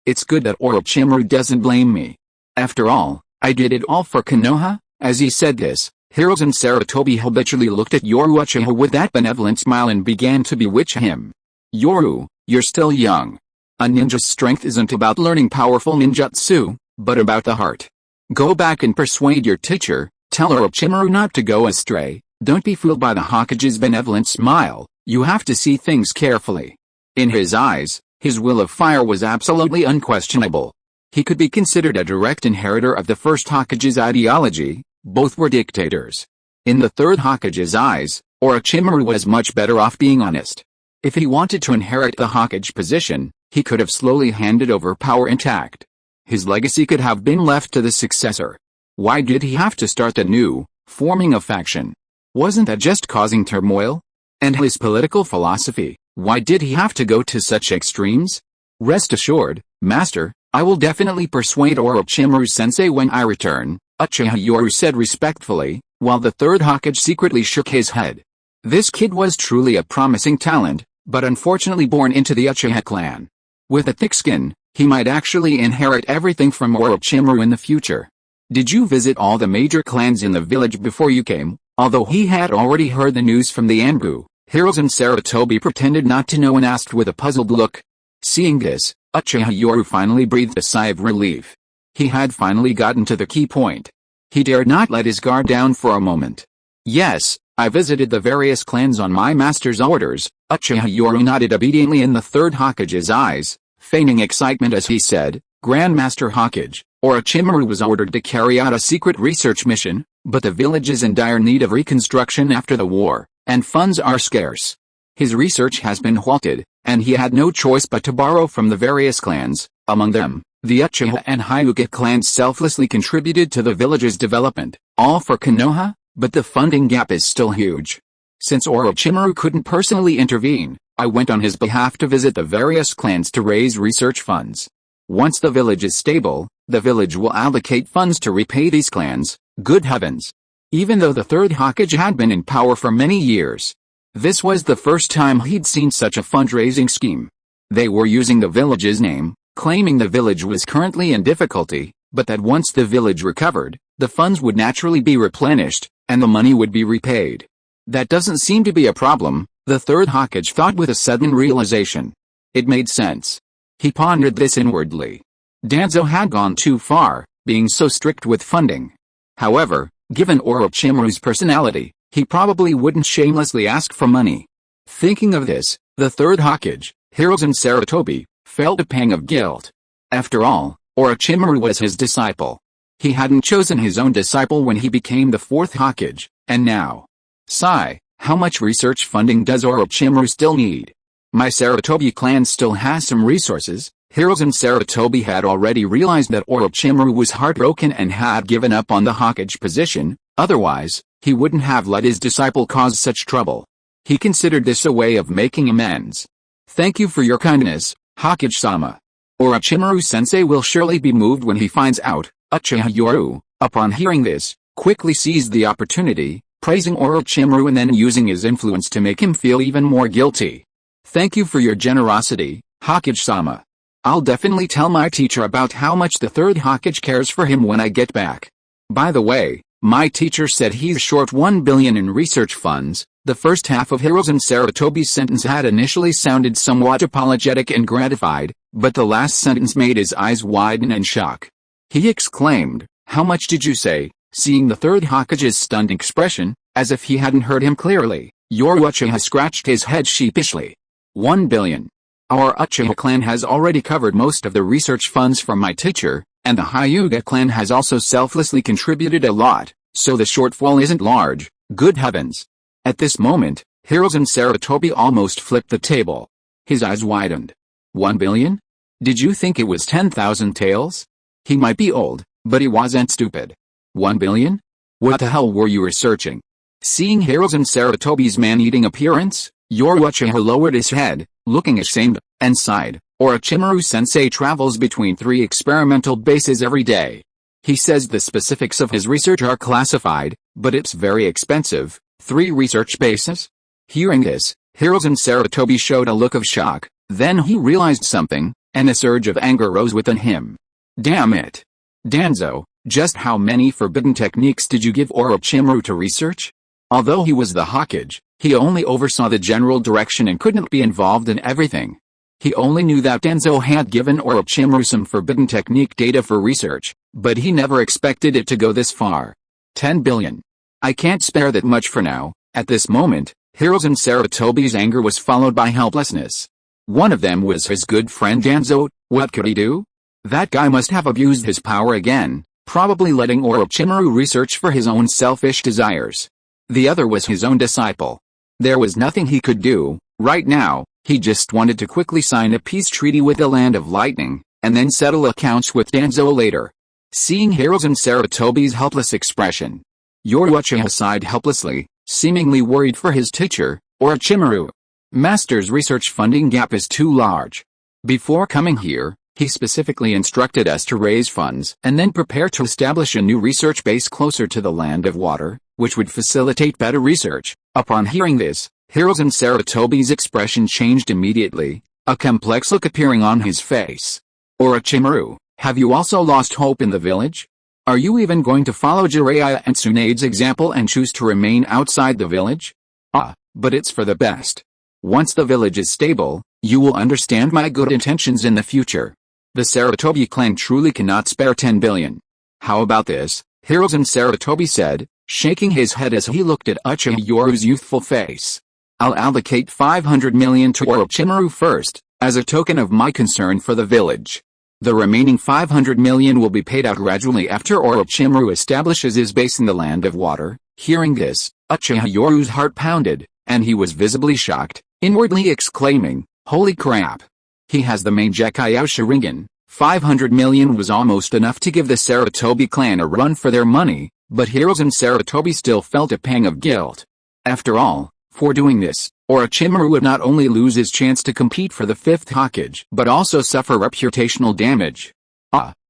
It's good that Orochimaru doesn't blame me. After all, I did it all for Konoha. As he said this, Hiruzen Sarutobi habitually looked at Yoru Uchiha with that benevolent smile and began to bewitch him. Yoru, you're still young. A ninja's strength isn't about learning powerful ninjutsu, but about the heart. Go back and persuade your teacher, tell Orochimaru not to go astray, don't be fooled by the Hokage's benevolent smile, you have to see things carefully. In his eyes, his will of fire was absolutely unquestionable. He could be considered a direct inheritor of the first Hokage's ideology, both were dictators. In the third Hokage's eyes, Orochimaru was much better off being honest. If he wanted to inherit the Hokage position, he could have slowly handed over power intact. His legacy could have been left to the successor. Why did he have to start anew, forming a faction? Wasn't that just causing turmoil? And his political philosophy, why did he have to go to such extremes? Rest assured, Master, I will definitely persuade Orochimaru-sensei when I return, Uchiha Yoru said respectfully, while the third Hokage secretly shook his head. This kid was truly a promising talent, but unfortunately born into the Uchiha clan. With a thick skin, he might actually inherit everything from Orochimaru in the future. Did you visit all the major clans in the village before you came? Although he had already heard the news from the Anbu, Hiruzen Sarutobi pretended not to know and asked with a puzzled look. Seeing this, Uchiha Yoru finally breathed a sigh of relief. He had finally gotten to the key point. He dared not let his guard down for a moment. Yes, I visited the various clans on my master's orders, Uchiha Yoru nodded obediently in the third Hokage's eyes, feigning excitement as he said, Grandmaster Hokage, Orochimaru was ordered to carry out a secret research mission, but the village is in dire need of reconstruction after the war, and funds are scarce. His research has been halted, and he had no choice but to borrow from the various clans. Among them, the Uchiha and Hyuga clans selflessly contributed to the village's development, all for Konoha, but the funding gap is still huge. Since Orochimaru couldn't personally intervene, I went on his behalf to visit the various clans to raise research funds. Once the village is stable, the village will allocate funds to repay these clans. Good heavens! Even though the third Hokage had been in power for many years, this was the first time he'd seen such a fundraising scheme. They were using the village's name, claiming the village was currently in difficulty, but that once the village recovered, the funds would naturally be replenished, and the money would be repaid. That doesn't seem to be a problem, the third Hokage thought with a sudden realization. It made sense. He pondered this inwardly. Danzo had gone too far, being so strict with funding. However, given Orochimaru's personality, he probably wouldn't shamelessly ask for money. Thinking of this, the third Hokage, Hiruzen Sarutobi, felt a pang of guilt. After all, Orochimaru was his disciple. He hadn't chosen his own disciple when he became the fourth Hokage, and now. Sigh, how much research funding does Orochimaru still need? My Sarutobi clan still has some resources. Hiruzen Sarutobi had already realized that Orochimaru was heartbroken and had given up on the Hokage position, otherwise, he wouldn't have let his disciple cause such trouble. He considered this a way of making amends. Thank you for your kindness, Hokage-sama. Orochimaru-sensei will surely be moved when he finds out. Uchiha Yoru, upon hearing this, quickly seized the opportunity, praising Orochimaru and then using his influence to make him feel even more guilty. Thank you for your generosity, Hokage-sama. I'll definitely tell my teacher about how much the third Hokage cares for him when I get back. By the way, my teacher said he's short 1 billion in research funds. The first half of Hiruzen Sarutobi's sentence had initially sounded somewhat apologetic and gratified, but the last sentence made his eyes widen in shock. He exclaimed, "How much did you say?" Seeing the third Hokage's stunned expression, as if he hadn't heard him clearly, Yoru Uchiha scratched his head sheepishly. 1 billion. Our Uchiha clan has already covered most of the research funds from my teacher, and the Hyuga clan has also selflessly contributed a lot, so the shortfall isn't large. Good heavens. At this moment, Hiruzen Sarutobi almost flipped the table. His eyes widened. 1 billion? Did you think it was 10,000 taels? He might be old, but he wasn't stupid. 1 billion? What the hell were you researching? Seeing Hiruzen Sarutobi's man-eating appearance, Yoru Uchiha lowered his head, looking ashamed, and sighed. Orochimaru-sensei travels between 3 experimental bases every day. He says the specifics of his research are classified, but it's very expensive. 3 research bases? Hearing this, Hiruzen Sarutobi showed a look of shock, then he realized something, and a surge of anger rose within him. Damn it! Danzo, Just how many forbidden techniques did you give Orochimaru to research? Although he was the Hokage, he only oversaw the general direction and couldn't be involved in everything. He only knew that Denzo had given Orochimaru some forbidden technique data for research, but he never expected it to go this far. 10 billion. I can't spare that much for now. At this moment, Hiruzen Sarutobi's anger was followed by helplessness. One of them was his good friend Danzo. What could he do? That guy must have abused his power again, probably letting Orochimaru research for his own selfish desires. The other was his own disciple. There was nothing he could do. Right now, he just wanted to quickly sign a peace treaty with the Land of Lightning, and then settle accounts with Danzo later. Seeing Hiruzen Sarutobi's helpless expression, Uchiha sighed helplessly, seemingly worried for his teacher, Orochimaru. Master's research funding gap is too large. Before coming here, he specifically instructed us to raise funds and then prepare to establish a new research base closer to the Land of Water, which would facilitate better research. Upon hearing this, Hiruzen Sarutobi's expression changed immediately, a complex look appearing on his face. Orochimaru, have you also lost hope in the village? Are you even going to follow Jiraiya and Tsunade's example and choose to remain outside the village? But it's for the best. Once the village is stable, you will understand my good intentions in the future. The Sarutobi clan truly cannot spare 10 billion. How about this? Hiruzen Sarutobi said, shaking his head as he looked at Uchiha Yoru's youthful face. I'll allocate 500 million to Orochimaru first, as a token of my concern for the village. The remaining 500 million will be paid out gradually after Orochimaru establishes his base in the Land of Water. Hearing this, Uchiha Yoru's heart pounded, and he was visibly shocked, inwardly exclaiming, holy crap! He has the main Decay Sharingan. 500 million was almost enough to give the Sarutobi clan a run for their money, but Hiruzen Sarutobi still felt a pang of guilt. After all, for doing this, Orochimaru would not only lose his chance to compete for the 5th Hokage, but also suffer reputational damage.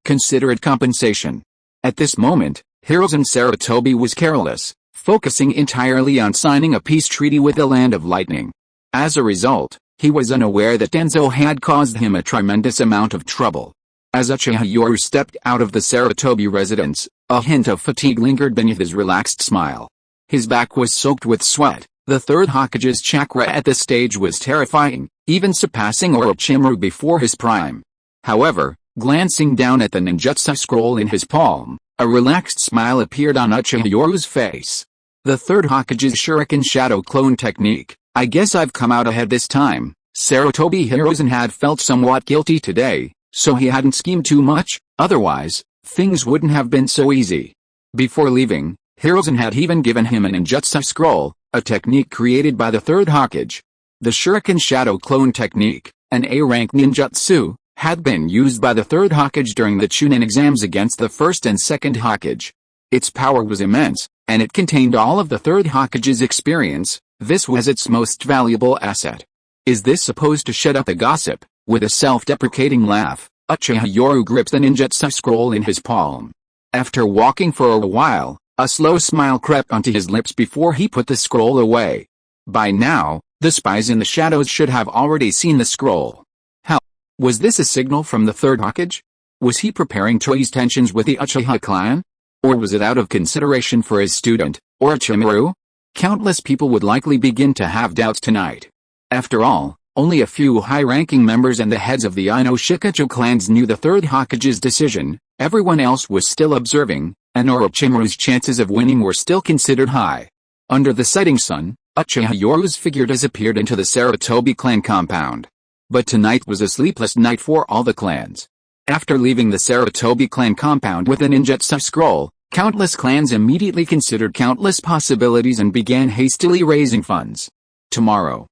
Consider it compensation. At this moment, Hiruzen Sarutobi was careless, focusing entirely on signing a peace treaty with the Land of Lightning. As a result, he was unaware that Danzo had caused him a tremendous amount of trouble. As Uchiha Yoru stepped out of the Sarutobi residence, a hint of fatigue lingered beneath his relaxed smile. His back was soaked with sweat. The 3rd Hokage's chakra at this stage was terrifying, even surpassing Orochimaru before his prime. However, glancing down at the ninjutsu scroll in his palm, a relaxed smile appeared on Uchiha Yoru's face. The 3rd Hokage's Shuriken Shadow Clone technique. I guess I've come out ahead this time. Sarutobi Hiruzen had felt somewhat guilty today, so he hadn't schemed too much, otherwise, things wouldn't have been so easy. Before leaving, Hiruzen had even given him a ninjutsu scroll, a technique created by the 3rd Hokage. The Shuriken Shadow Clone technique, an A-rank ninjutsu, had been used by the 3rd Hokage during the Chunin exams against the 1st and 2nd Hokage. Its power was immense, and it contained all of the 3rd Hokage's experience. This was its most valuable asset. Is this supposed to shut up the gossip? With a self-deprecating laugh, Uchiha Yoru gripped the ninjutsu scroll in his palm. After walking for a while, a slow smile crept onto his lips before he put the scroll away. By now, the spies in the shadows should have already seen the scroll. How? Was this a signal from the 3rd Hokage? Was he preparing to ease tensions with the Uchiha clan? Or was it out of consideration for his student, Orochimaru? Countless people would likely begin to have doubts tonight. After all, only a few high-ranking members and the heads of the Ino Shikachu clans knew the 3rd Hokage's decision. Everyone else was still observing, and Orochimaru's chances of winning were still considered high. Under the setting sun, Uchiha Yoru's figure disappeared into the Sarutobi clan compound. But tonight was a sleepless night for all the clans. After leaving the Sarutobi clan compound with a ninjutsu scroll, countless clans immediately considered countless possibilities and began hastily raising funds. Tomorrow,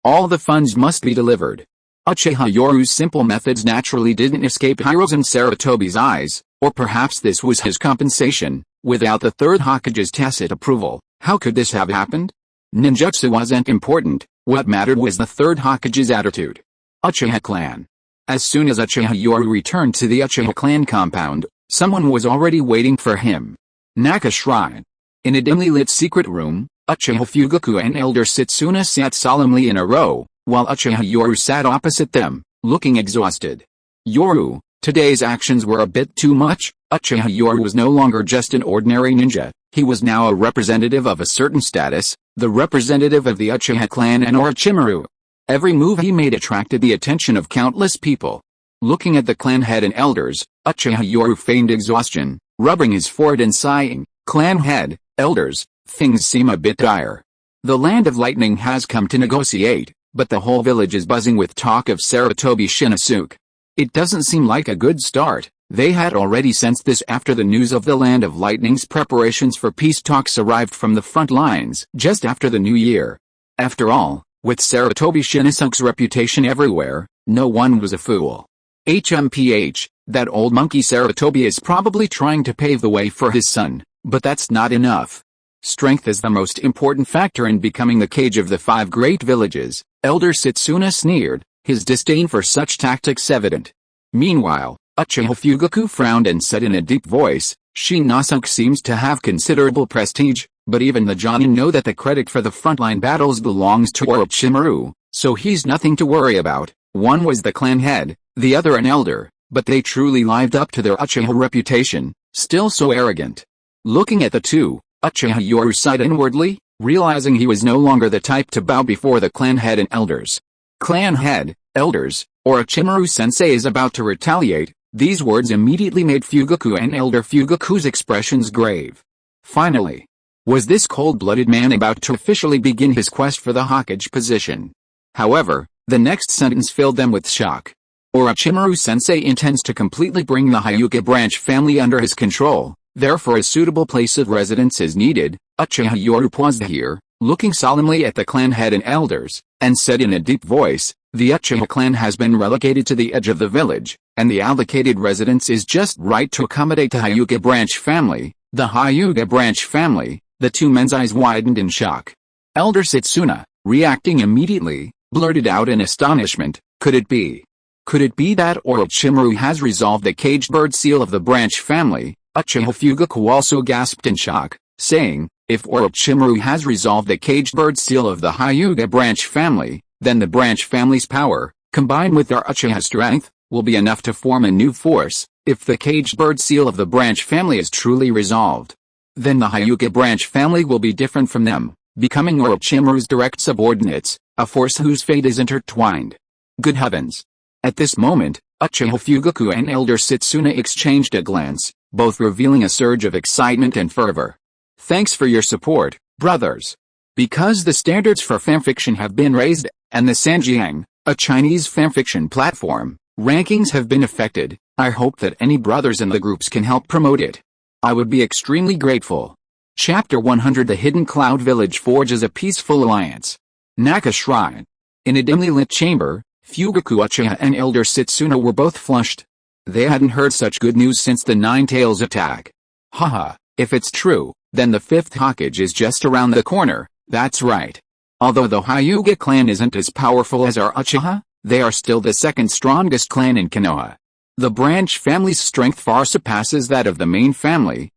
all the funds must be delivered. Uchiha Yoru's simple methods naturally didn't escape Hiruzen Sarutobi's eyes, or perhaps this was his compensation. Without the 3rd Hokage's tacit approval, how could this have happened? Ninjutsu wasn't important, what mattered was the 3rd Hokage's attitude. Uchiha clan. As soon as Uchiha Yoru returned to the Uchiha clan compound, someone was already waiting for him. Naka Shrine. In a dimly lit secret room, Uchiha Fugaku and Elder Setsuna sat solemnly in a row, while Uchiha Yoru sat opposite them, looking exhausted. Yoru, Today's actions were a bit too much. Uchiha Yoru was no longer just an ordinary ninja, he was now a representative of a certain status, the representative of the Uchiha clan and Orochimaru. Every move he made attracted the attention of countless people. Looking at the clan head and elders, Uchiha Yoru feigned exhaustion, rubbing his forehead and sighing. Clan head, elders, things seem a bit dire. The land of lightning has come to negotiate, but the whole village is buzzing with talk of Sarutobi Shinosuke. It doesn't seem like a good start. They had already sensed this after the news of the Land of Lightning's preparations for peace talks arrived from the front lines just after the new year. After all, with Sarutobi Shinosuke's reputation everywhere, no one was a fool. That old monkey Sarutobi is probably trying to pave the way for his son, but that's not enough. Strength is the most important factor in becoming the Kage of the 5 great villages, Elder Setsuna sneered, his disdain for such tactics evident. Meanwhile, Uchiha Fugaku frowned and said in a deep voice, Shinosuke seems to have considerable prestige, but even the Jonin know that the credit for the frontline battles belongs to Orochimaru, so he's nothing to worry about. One was the clan head, the other an elder, but they truly lived up to their Uchiha reputation, still so arrogant. Looking at the two, Uchiha Yoru sighed inwardly, realizing he was no longer the type to bow before the clan head and elders. Clan head, elders, Orochimaru-sensei is about to retaliate. These words immediately made Fugaku and Elder Fugaku's expressions grave. Finally, was this cold-blooded man about to officially begin his quest for the Hokage position? However, the next sentence filled them with shock. Orochimaru-sensei intends to completely bring the Hyuga branch family under his control, therefore a suitable place of residence is needed. Uchiha Yoru paused here, looking solemnly at the clan head and elders, and said in a deep voice, the Uchiha clan has been relegated to the edge of the village, and the allocated residence is just right to accommodate the Hyuga branch family. The Hyuga branch family. The two men's eyes widened in shock. Elder Setsuna, reacting immediately, blurted out in astonishment, could it be? Could it be that Orochimaru has resolved the caged bird seal of the branch family? Uchiha Fugaku also gasped in shock, saying, if Orochimaru has resolved the caged bird seal of the Hyuga branch family, then the branch family's power, combined with their Uchiha strength, will be enough to form a new force. If the caged bird seal of the branch family is truly resolved, then the Hyuga branch family will be different from them, becoming Orochimaru's direct subordinates, a force whose fate is intertwined. Good heavens! At this moment, Uchiha Fugaku and Elder Setsuna exchanged a glance, both revealing a surge of excitement and fervor. Thanks for your support, brothers. Because the standards for fanfiction have been raised, and the Sanjiang, a Chinese fanfiction platform, rankings have been affected, I hope that any brothers in the groups can help promote it. I would be extremely grateful. Chapter 100 The Hidden Cloud Village forges a peaceful alliance. Naka Shrine. In a dimly lit chamber, Fugaku Uchiha and Elder Setsuna were both flushed. They hadn't heard such good news since the Nine Tails attack. Haha, if it's true, then the 5th Hokage is just around the corner, that's right. Although the Hyuga clan isn't as powerful as our Uchiha, they are still the second strongest clan in Konoha. The branch family's strength far surpasses that of the main family.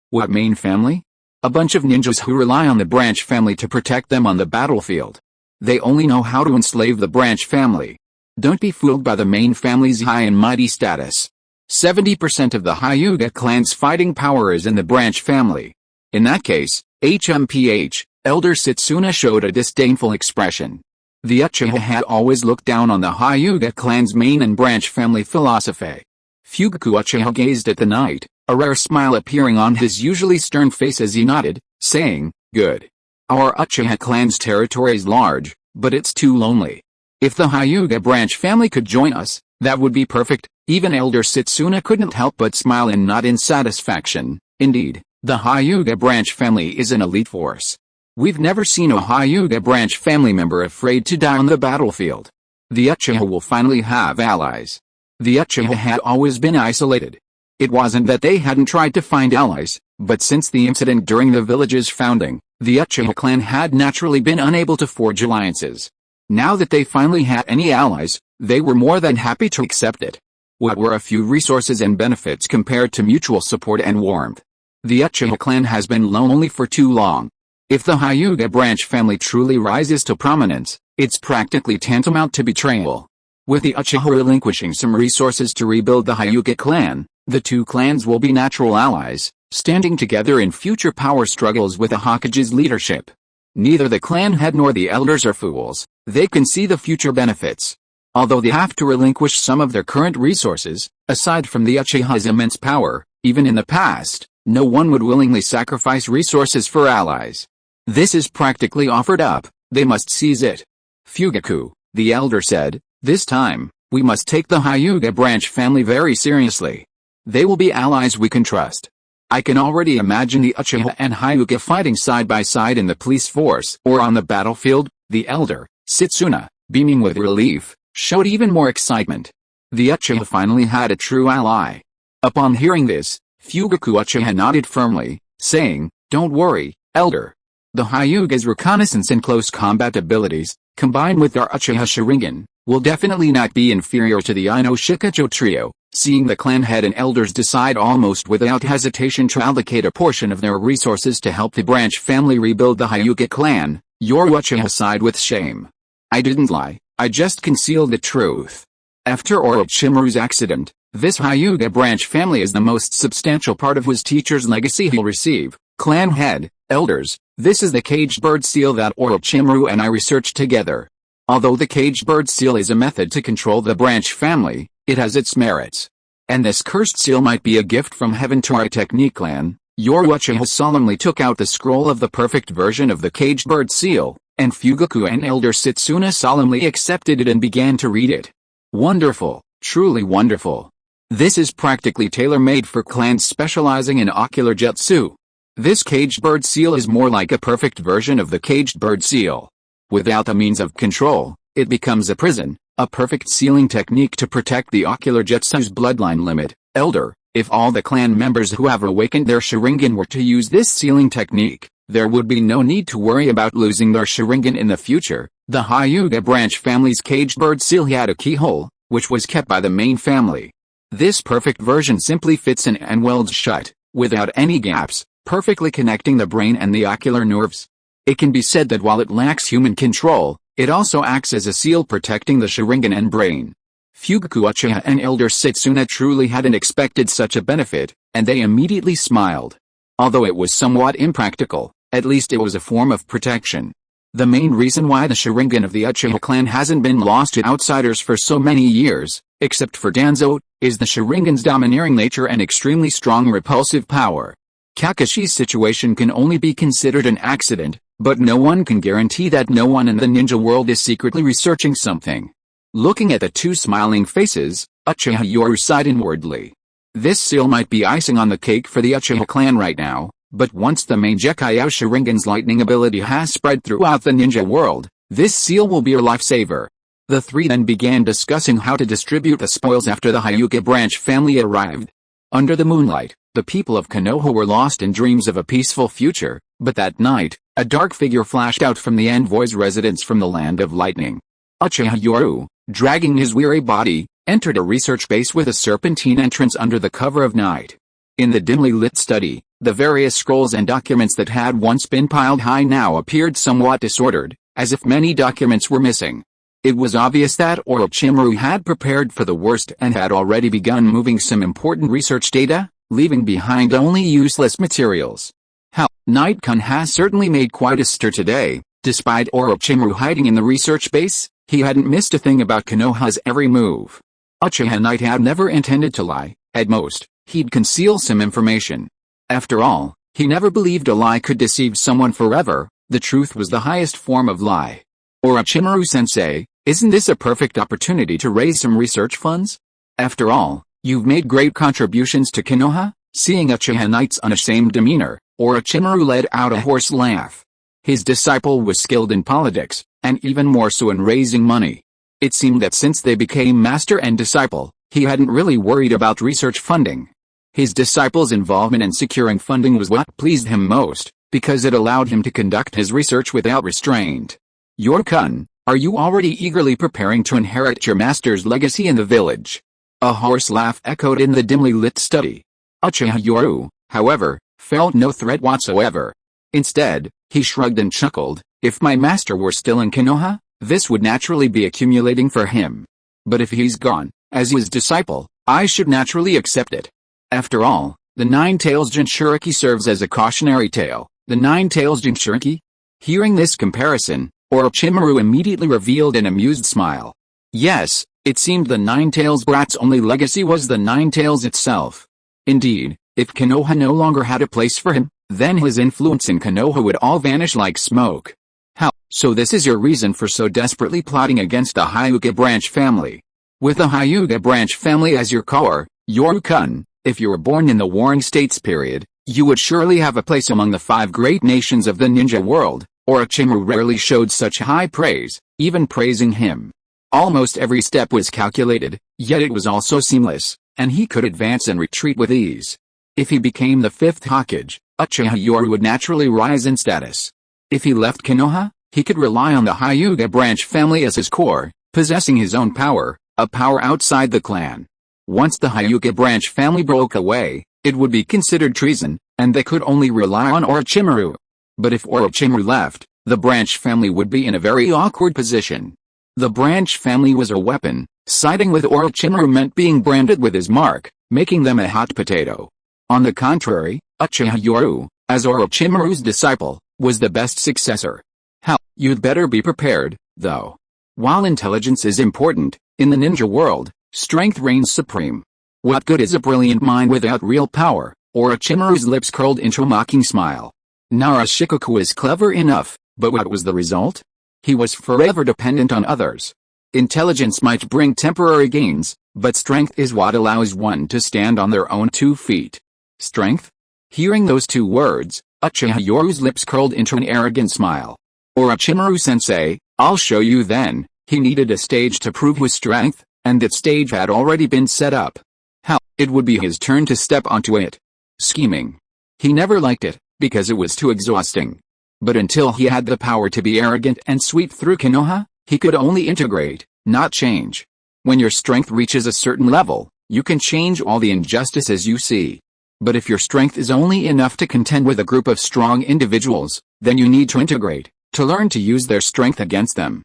What main family? A bunch of ninjas who rely on the branch family to protect them on the battlefield. They only know how to enslave the branch family. Don't be fooled by the main family's high and mighty status. 70% of the Hyuga clan's fighting power is in the branch family. In that case, Elder Setsuna showed a disdainful expression. The Uchiha had always looked down on the Hyuga clan's main and branch family philosophy. Fugaku Uchiha gazed at the knight, a rare smile appearing on his usually stern face as he nodded, saying, good. Our Uchiha clan's territory is large, but it's too lonely. If the Hyuga branch family could join us, that would be perfect. Even Elder Setsuna couldn't help but smile and nod in satisfaction. Indeed, the Hyuga branch family is an elite force. We've never seen a Hyuga branch family member afraid to die on the battlefield. The Uchiha will finally have allies. The Uchiha had always been isolated. It wasn't that they hadn't tried to find allies, but since the incident during the village's founding, the Uchiha clan had naturally been unable to forge alliances. Now that they finally had any allies, they were more than happy to accept it. What were a few resources and benefits compared to mutual support and warmth? The Uchiha clan has been lonely for too long. If the Hyuga branch family truly rises to prominence, it's practically tantamount to betrayal. With the Uchiha relinquishing some resources to rebuild the Hyuga clan, the two clans will be natural allies, standing together in future power struggles with the Hokage's leadership. Neither the clan head nor the elders are fools, they can see the future benefits. Although they have to relinquish some of their current resources, aside from the Uchiha's immense power, even in the past, no one would willingly sacrifice resources for allies. This is practically offered up, they must seize it. Fugaku, the elder said, this time, we must take the Hyuga branch family very seriously. They will be allies we can trust. I can already imagine the Uchiha and Hyuga fighting side by side in the police force or on the battlefield. The elder, Setsuna, beaming with relief, showed even more excitement. The Uchiha finally had a true ally. Upon hearing this, Fugaku Uchiha nodded firmly, saying, don't worry, elder. The Hyuga's reconnaissance and close combat abilities, combined with our Uchiha Sharingan, will definitely not be inferior to the Ino Shikacho trio. Seeing the clan head and elders decide almost without hesitation to allocate a portion of their resources to help the branch family rebuild the Hyuga clan, Yoru Uchiha sighed with shame. I didn't lie, I just concealed the truth. After Orochimaru's accident, this Hyuga branch family is the most substantial part of his teacher's legacy he'll receive. Clan head, elders, this is the caged bird seal that Orochimaru and I researched together. Although the caged bird seal is a method to control the branch family, it has its merits. And this cursed seal might be a gift from heaven to our technique clan. Yoru Uchiha solemnly took out the scroll of the perfect version of the caged bird seal, and Fugaku and Elder Setsuna solemnly accepted it and began to read it. Wonderful, truly wonderful. This is practically tailor-made for clans specializing in ocular jutsu. This caged bird seal is more like a perfect version of the caged bird seal. Without the means of control, it becomes a prison, a perfect sealing technique to protect the ocular jutsu's bloodline limit. Elder, if all the clan members who have awakened their Sharingan were to use this sealing technique, there would be no need to worry about losing their Sharingan in the future. The Hyuga branch family's caged bird seal had a keyhole, which was kept by the main family. This perfect version simply fits in and welds shut, without any gaps, perfectly connecting the brain and the ocular nerves. It can be said that while it lacks human control, it also acts as a seal protecting the Sharingan and brain. Fugaku Uchiha and Elder Setsuna truly hadn't expected such a benefit, and they immediately smiled. Although it was somewhat impractical, at least it was a form of protection. The main reason why the Sharingan of the Uchiha clan hasn't been lost to outsiders for so many years, except for Danzo, is the Sharingan's domineering nature and extremely strong repulsive power. Kakashi's situation can only be considered an accident, but no one can guarantee that no one in the ninja world is secretly researching something. Looking at the two smiling faces, Uchiha Yoru sighed inwardly. This seal might be icing on the cake for the Uchiha clan right now, but once the main Gekkai Sharingan's lightning ability has spread throughout the ninja world, this seal will be a lifesaver. The three then began discussing how to distribute the spoils after the Hyuga branch family arrived. Under the moonlight, the people of Konoha were lost in dreams of a peaceful future, but that night, a dark figure flashed out from the envoy's residence from the land of lightning. Uchiha Yoru, dragging his weary body, entered a research base with a serpentine entrance under the cover of night. In the dimly lit study, the various scrolls and documents that had once been piled high now appeared somewhat disordered, as if many documents were missing. It was obvious that Orochimaru had prepared for the worst and had already begun moving some important research data, leaving behind only useless materials. Hell, Night-kun has certainly made quite a stir today. Despite Orochimaru hiding in the research base, he hadn't missed a thing about Konoha's every move. Uchiha Knight had never intended to lie. At most, he'd conceal some information. After all, he never believed a lie could deceive someone forever. The truth was the highest form of lie. Orochimaru-sensei, isn't this a perfect opportunity to raise some research funds? After all, you've made great contributions to Konoha. Seeing Uchiha Knight's unashamed demeanor, Orochimaru let out a hoarse laugh. His disciple was skilled in politics, and even more so in raising money. It seemed that since they became master and disciple, he hadn't really worried about research funding. His disciple's involvement in securing funding was what pleased him most, because it allowed him to conduct his research without restraint. Yoru-kun, are you already eagerly preparing to inherit your master's legacy in the village? A hoarse laugh echoed in the dimly lit study. Uchiha Yoru, however, felt no threat whatsoever. Instead, he shrugged and chuckled. If my master were still in Konoha, this would naturally be accumulating for him. But if he's gone, as his disciple, I should naturally accept it. After all, the Nine Tails Jinchuriki serves as a cautionary tale. The Nine Tails Jinchuriki? Hearing this comparison, Orochimaru immediately revealed an amused smile. Yes, it seemed the Nine Tails brat's only legacy was the Nine Tails itself. Indeed, if Konoha no longer had a place for him, then his influence in Konoha would all vanish like smoke. How? So this is your reason for so desperately plotting against the Hyuga branch family. With the Hyuga branch family as your core, Yoru-kun, if you were born in the Warring States period, you would surely have a place among the 5 great nations of the ninja world. Orochimaru rarely showed such high praise, even praising him. Almost every step was calculated, yet it was also seamless, and he could advance and retreat with ease. If he became the 5th Hokage, Uchiha Yoru would naturally rise in status. If he left Konoha, he could rely on the Hyuga branch family as his core, possessing his own power, a power outside the clan. Once the Hyuga branch family broke away, it would be considered treason, and they could only rely on Orochimaru. But if Orochimaru left, the branch family would be in a very awkward position. The branch family was a weapon. Siding with Orochimaru meant being branded with his mark, making them a hot potato. On the contrary, Uchiha Yoru, as Orochimaru's disciple, was the best successor. How? You'd better be prepared, though. While intelligence is important, in the ninja world, strength reigns supreme. What good is a brilliant mind without real power? Orochimaru's lips curled into a mocking smile. Narashikoku was clever enough, but what was the result? He was forever dependent on others. Intelligence might bring temporary gains, but strength is what allows one to stand on their own 2 feet. Strength? Hearing those 2 words, Uchiha Yoru's lips curled into an arrogant smile. Orochimaru-sensei, I'll show you then. He needed a stage to prove his strength, and that stage had already been set up. How? It would be his turn to step onto it. Scheming. He never liked it, because it was too exhausting. But until he had the power to be arrogant and sweep through Konoha, he could only integrate, not change. When your strength reaches a certain level, you can change all the injustices you see. But if your strength is only enough to contend with a group of strong individuals, then you need to integrate, to learn to use their strength against them.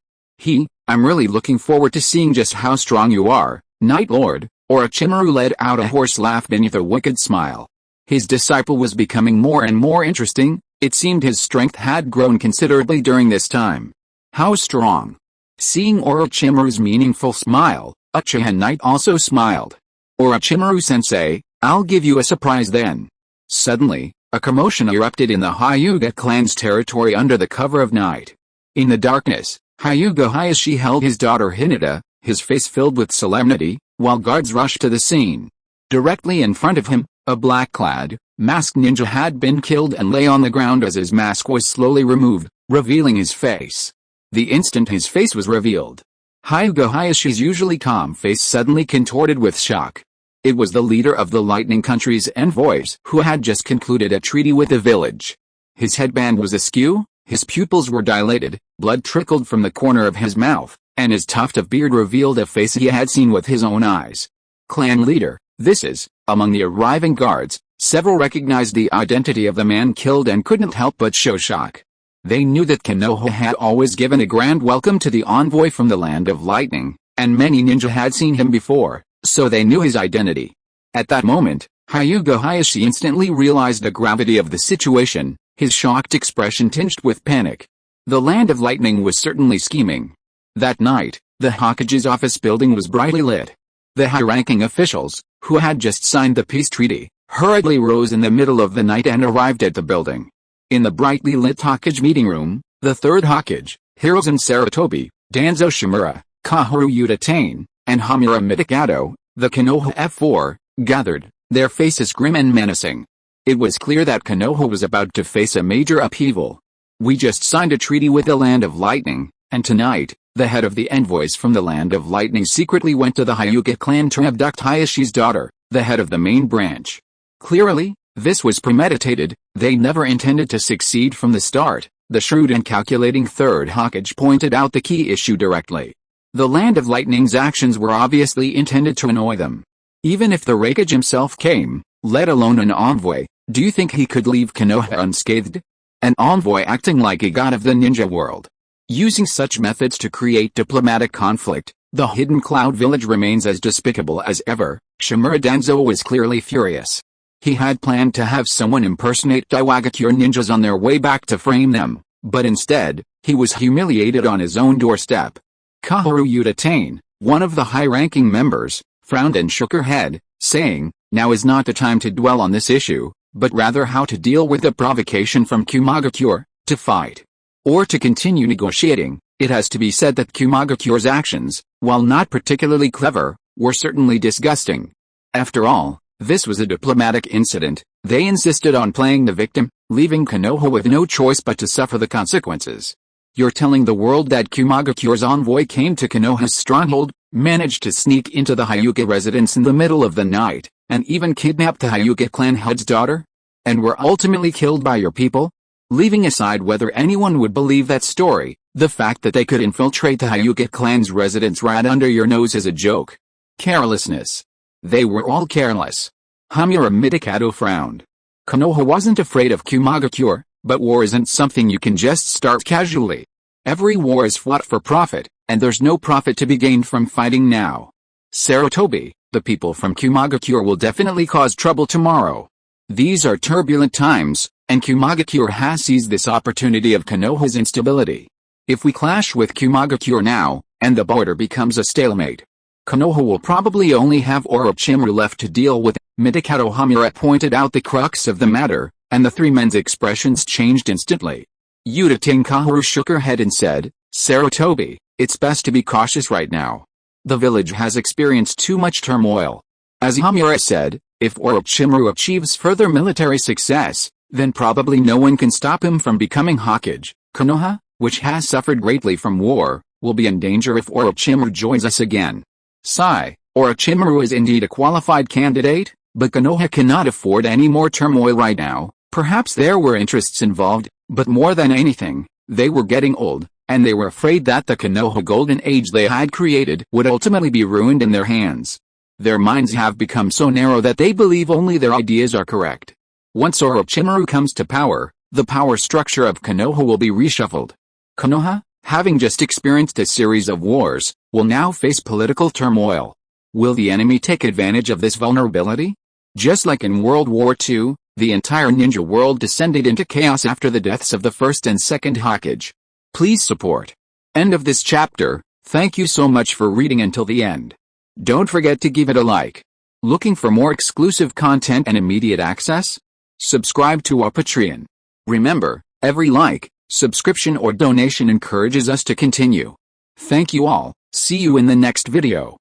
I'm really looking forward to seeing just how strong you are, Night Lord. Orochimaru let out a hoarse laugh beneath a wicked smile. His disciple was becoming more and more interesting. It seemed his strength had grown considerably during this time. How strong? Seeing Orochimaru's meaningful smile, Uchiha Knight also smiled. Orochimaru-sensei, I'll give you a surprise then. Suddenly, a commotion erupted in the Hyuga clan's territory under the cover of night. In the darkness, Hyuga Hayashi held his daughter Hinata, his face filled with solemnity, while guards rushed to the scene. Directly in front of him, a black-clad, masked ninja had been killed and lay on the ground as his mask was slowly removed, revealing his face. The instant his face was revealed, Hyuga Hayashi's usually calm face suddenly contorted with shock. It was the leader of the Lightning Country's envoys who had just concluded a treaty with the village. His headband was askew, his pupils were dilated, blood trickled from the corner of his mouth, and his tuft of beard revealed a face he had seen with his own eyes. Clan leader, this is. Among the arriving guards, several recognized the identity of the man killed and couldn't help but show shock. They knew that Konoha had always given a grand welcome to the envoy from the Land of Lightning, and many ninja had seen him before, so they knew his identity. At that moment, Hyuga Hayashi instantly realized the gravity of the situation, his shocked expression tinged with panic. The Land of Lightning was certainly scheming. That night, the Hokage's office building was brightly lit. The high-ranking officials, who had just signed the peace treaty, hurriedly rose in the middle of the night and arrived at the building. In the brightly lit Hokage meeting room, the Third Hokage, Hiruzen Sarutobi, Danzo Shimura, Kahoru Utatane, and Hamura Mitagato, the Konoha F4, gathered, their faces grim and menacing. It was clear that Konoha was about to face a major upheaval. We just signed a treaty with the Land of Lightning, and tonight, the head of the envoys from the Land of Lightning secretly went to the Hyuga clan to abduct Hayashi's daughter, the head of the main branch. Clearly, this was premeditated. They never intended to succeed from the start. The shrewd and calculating Third Hokage pointed out the key issue directly. The Land of Lightning's actions were obviously intended to annoy them. Even if the Raikage himself came, let alone an envoy, do you think he could leave Konoha unscathed? An envoy acting like a god of the ninja world. Using such methods to create diplomatic conflict, The Hidden Cloud Village remains as despicable as ever. Shimura Danzo was clearly furious. He had planned to have someone impersonate Iwagakure ninjas on their way back to frame them, but instead, he was humiliated on his own doorstep. Kaoru Uchiha, one of the high-ranking members, frowned and shook her head, saying, "Now is not the time to dwell on this issue, but rather how to deal with the provocation from Kumagakure, to fight. Or to continue negotiating." It has to be said that Kumagakure's actions, while not particularly clever, were certainly disgusting. After all, this was a diplomatic incident. They insisted on playing the victim, leaving Konoha with no choice but to suffer the consequences. You're telling the world that Kumagakure's envoy came to Konoha's stronghold, managed to sneak into the Hyuga residence in the middle of the night, and even kidnapped the Hyuga clan head's daughter? And were ultimately killed by your people? Leaving aside whether anyone would believe that story, the fact that they could infiltrate the Hyuga clan's residence right under your nose is a joke. Carelessness. They were all careless. Hamura Mitakato frowned. Konoha wasn't afraid of Kumagakure, but war isn't something you can just start casually. Every war is fought for profit, and there's no profit to be gained from fighting now. Sarutobi, the people from Kumagakure will definitely cause trouble tomorrow. These are turbulent times, and Kumagakure has seized this opportunity of Konoha's instability. If we clash with Kumagakure now, and the border becomes a stalemate, Konoha will probably only have Orochimaru left to deal with. Mitakato Hamura pointed out the crux of the matter, and the three men's expressions changed instantly. Uchiha Kaoru shook her head and said, "Sarutobi, it's best to be cautious right now. The village has experienced too much turmoil." As Hamura said, if Orochimaru achieves further military success, then probably no one can stop him from becoming Hokage. Konoha, which has suffered greatly from war, will be in danger if Orochimaru joins us again. Sigh, Orochimaru is indeed a qualified candidate, but Konoha cannot afford any more turmoil right now. Perhaps there were interests involved, but more than anything, they were getting old, and they were afraid that the Konoha golden age they had created would ultimately be ruined in their hands. Their minds have become so narrow that they believe only their ideas are correct. Once Orochimaru comes to power, the power structure of Konoha will be reshuffled. Konoha, having just experienced a series of wars, will now face political turmoil. Will the enemy take advantage of this vulnerability? Just like in World War II, the entire ninja world descended into chaos after the deaths of the first and second Hokage. Please support. End of this chapter. Thank you so much for reading until the end. Don't forget to give it a like. Looking for more exclusive content and immediate access? Subscribe to our Patreon. Remember, every like, subscription or donation encourages us to continue. Thank you all. See you in the next video.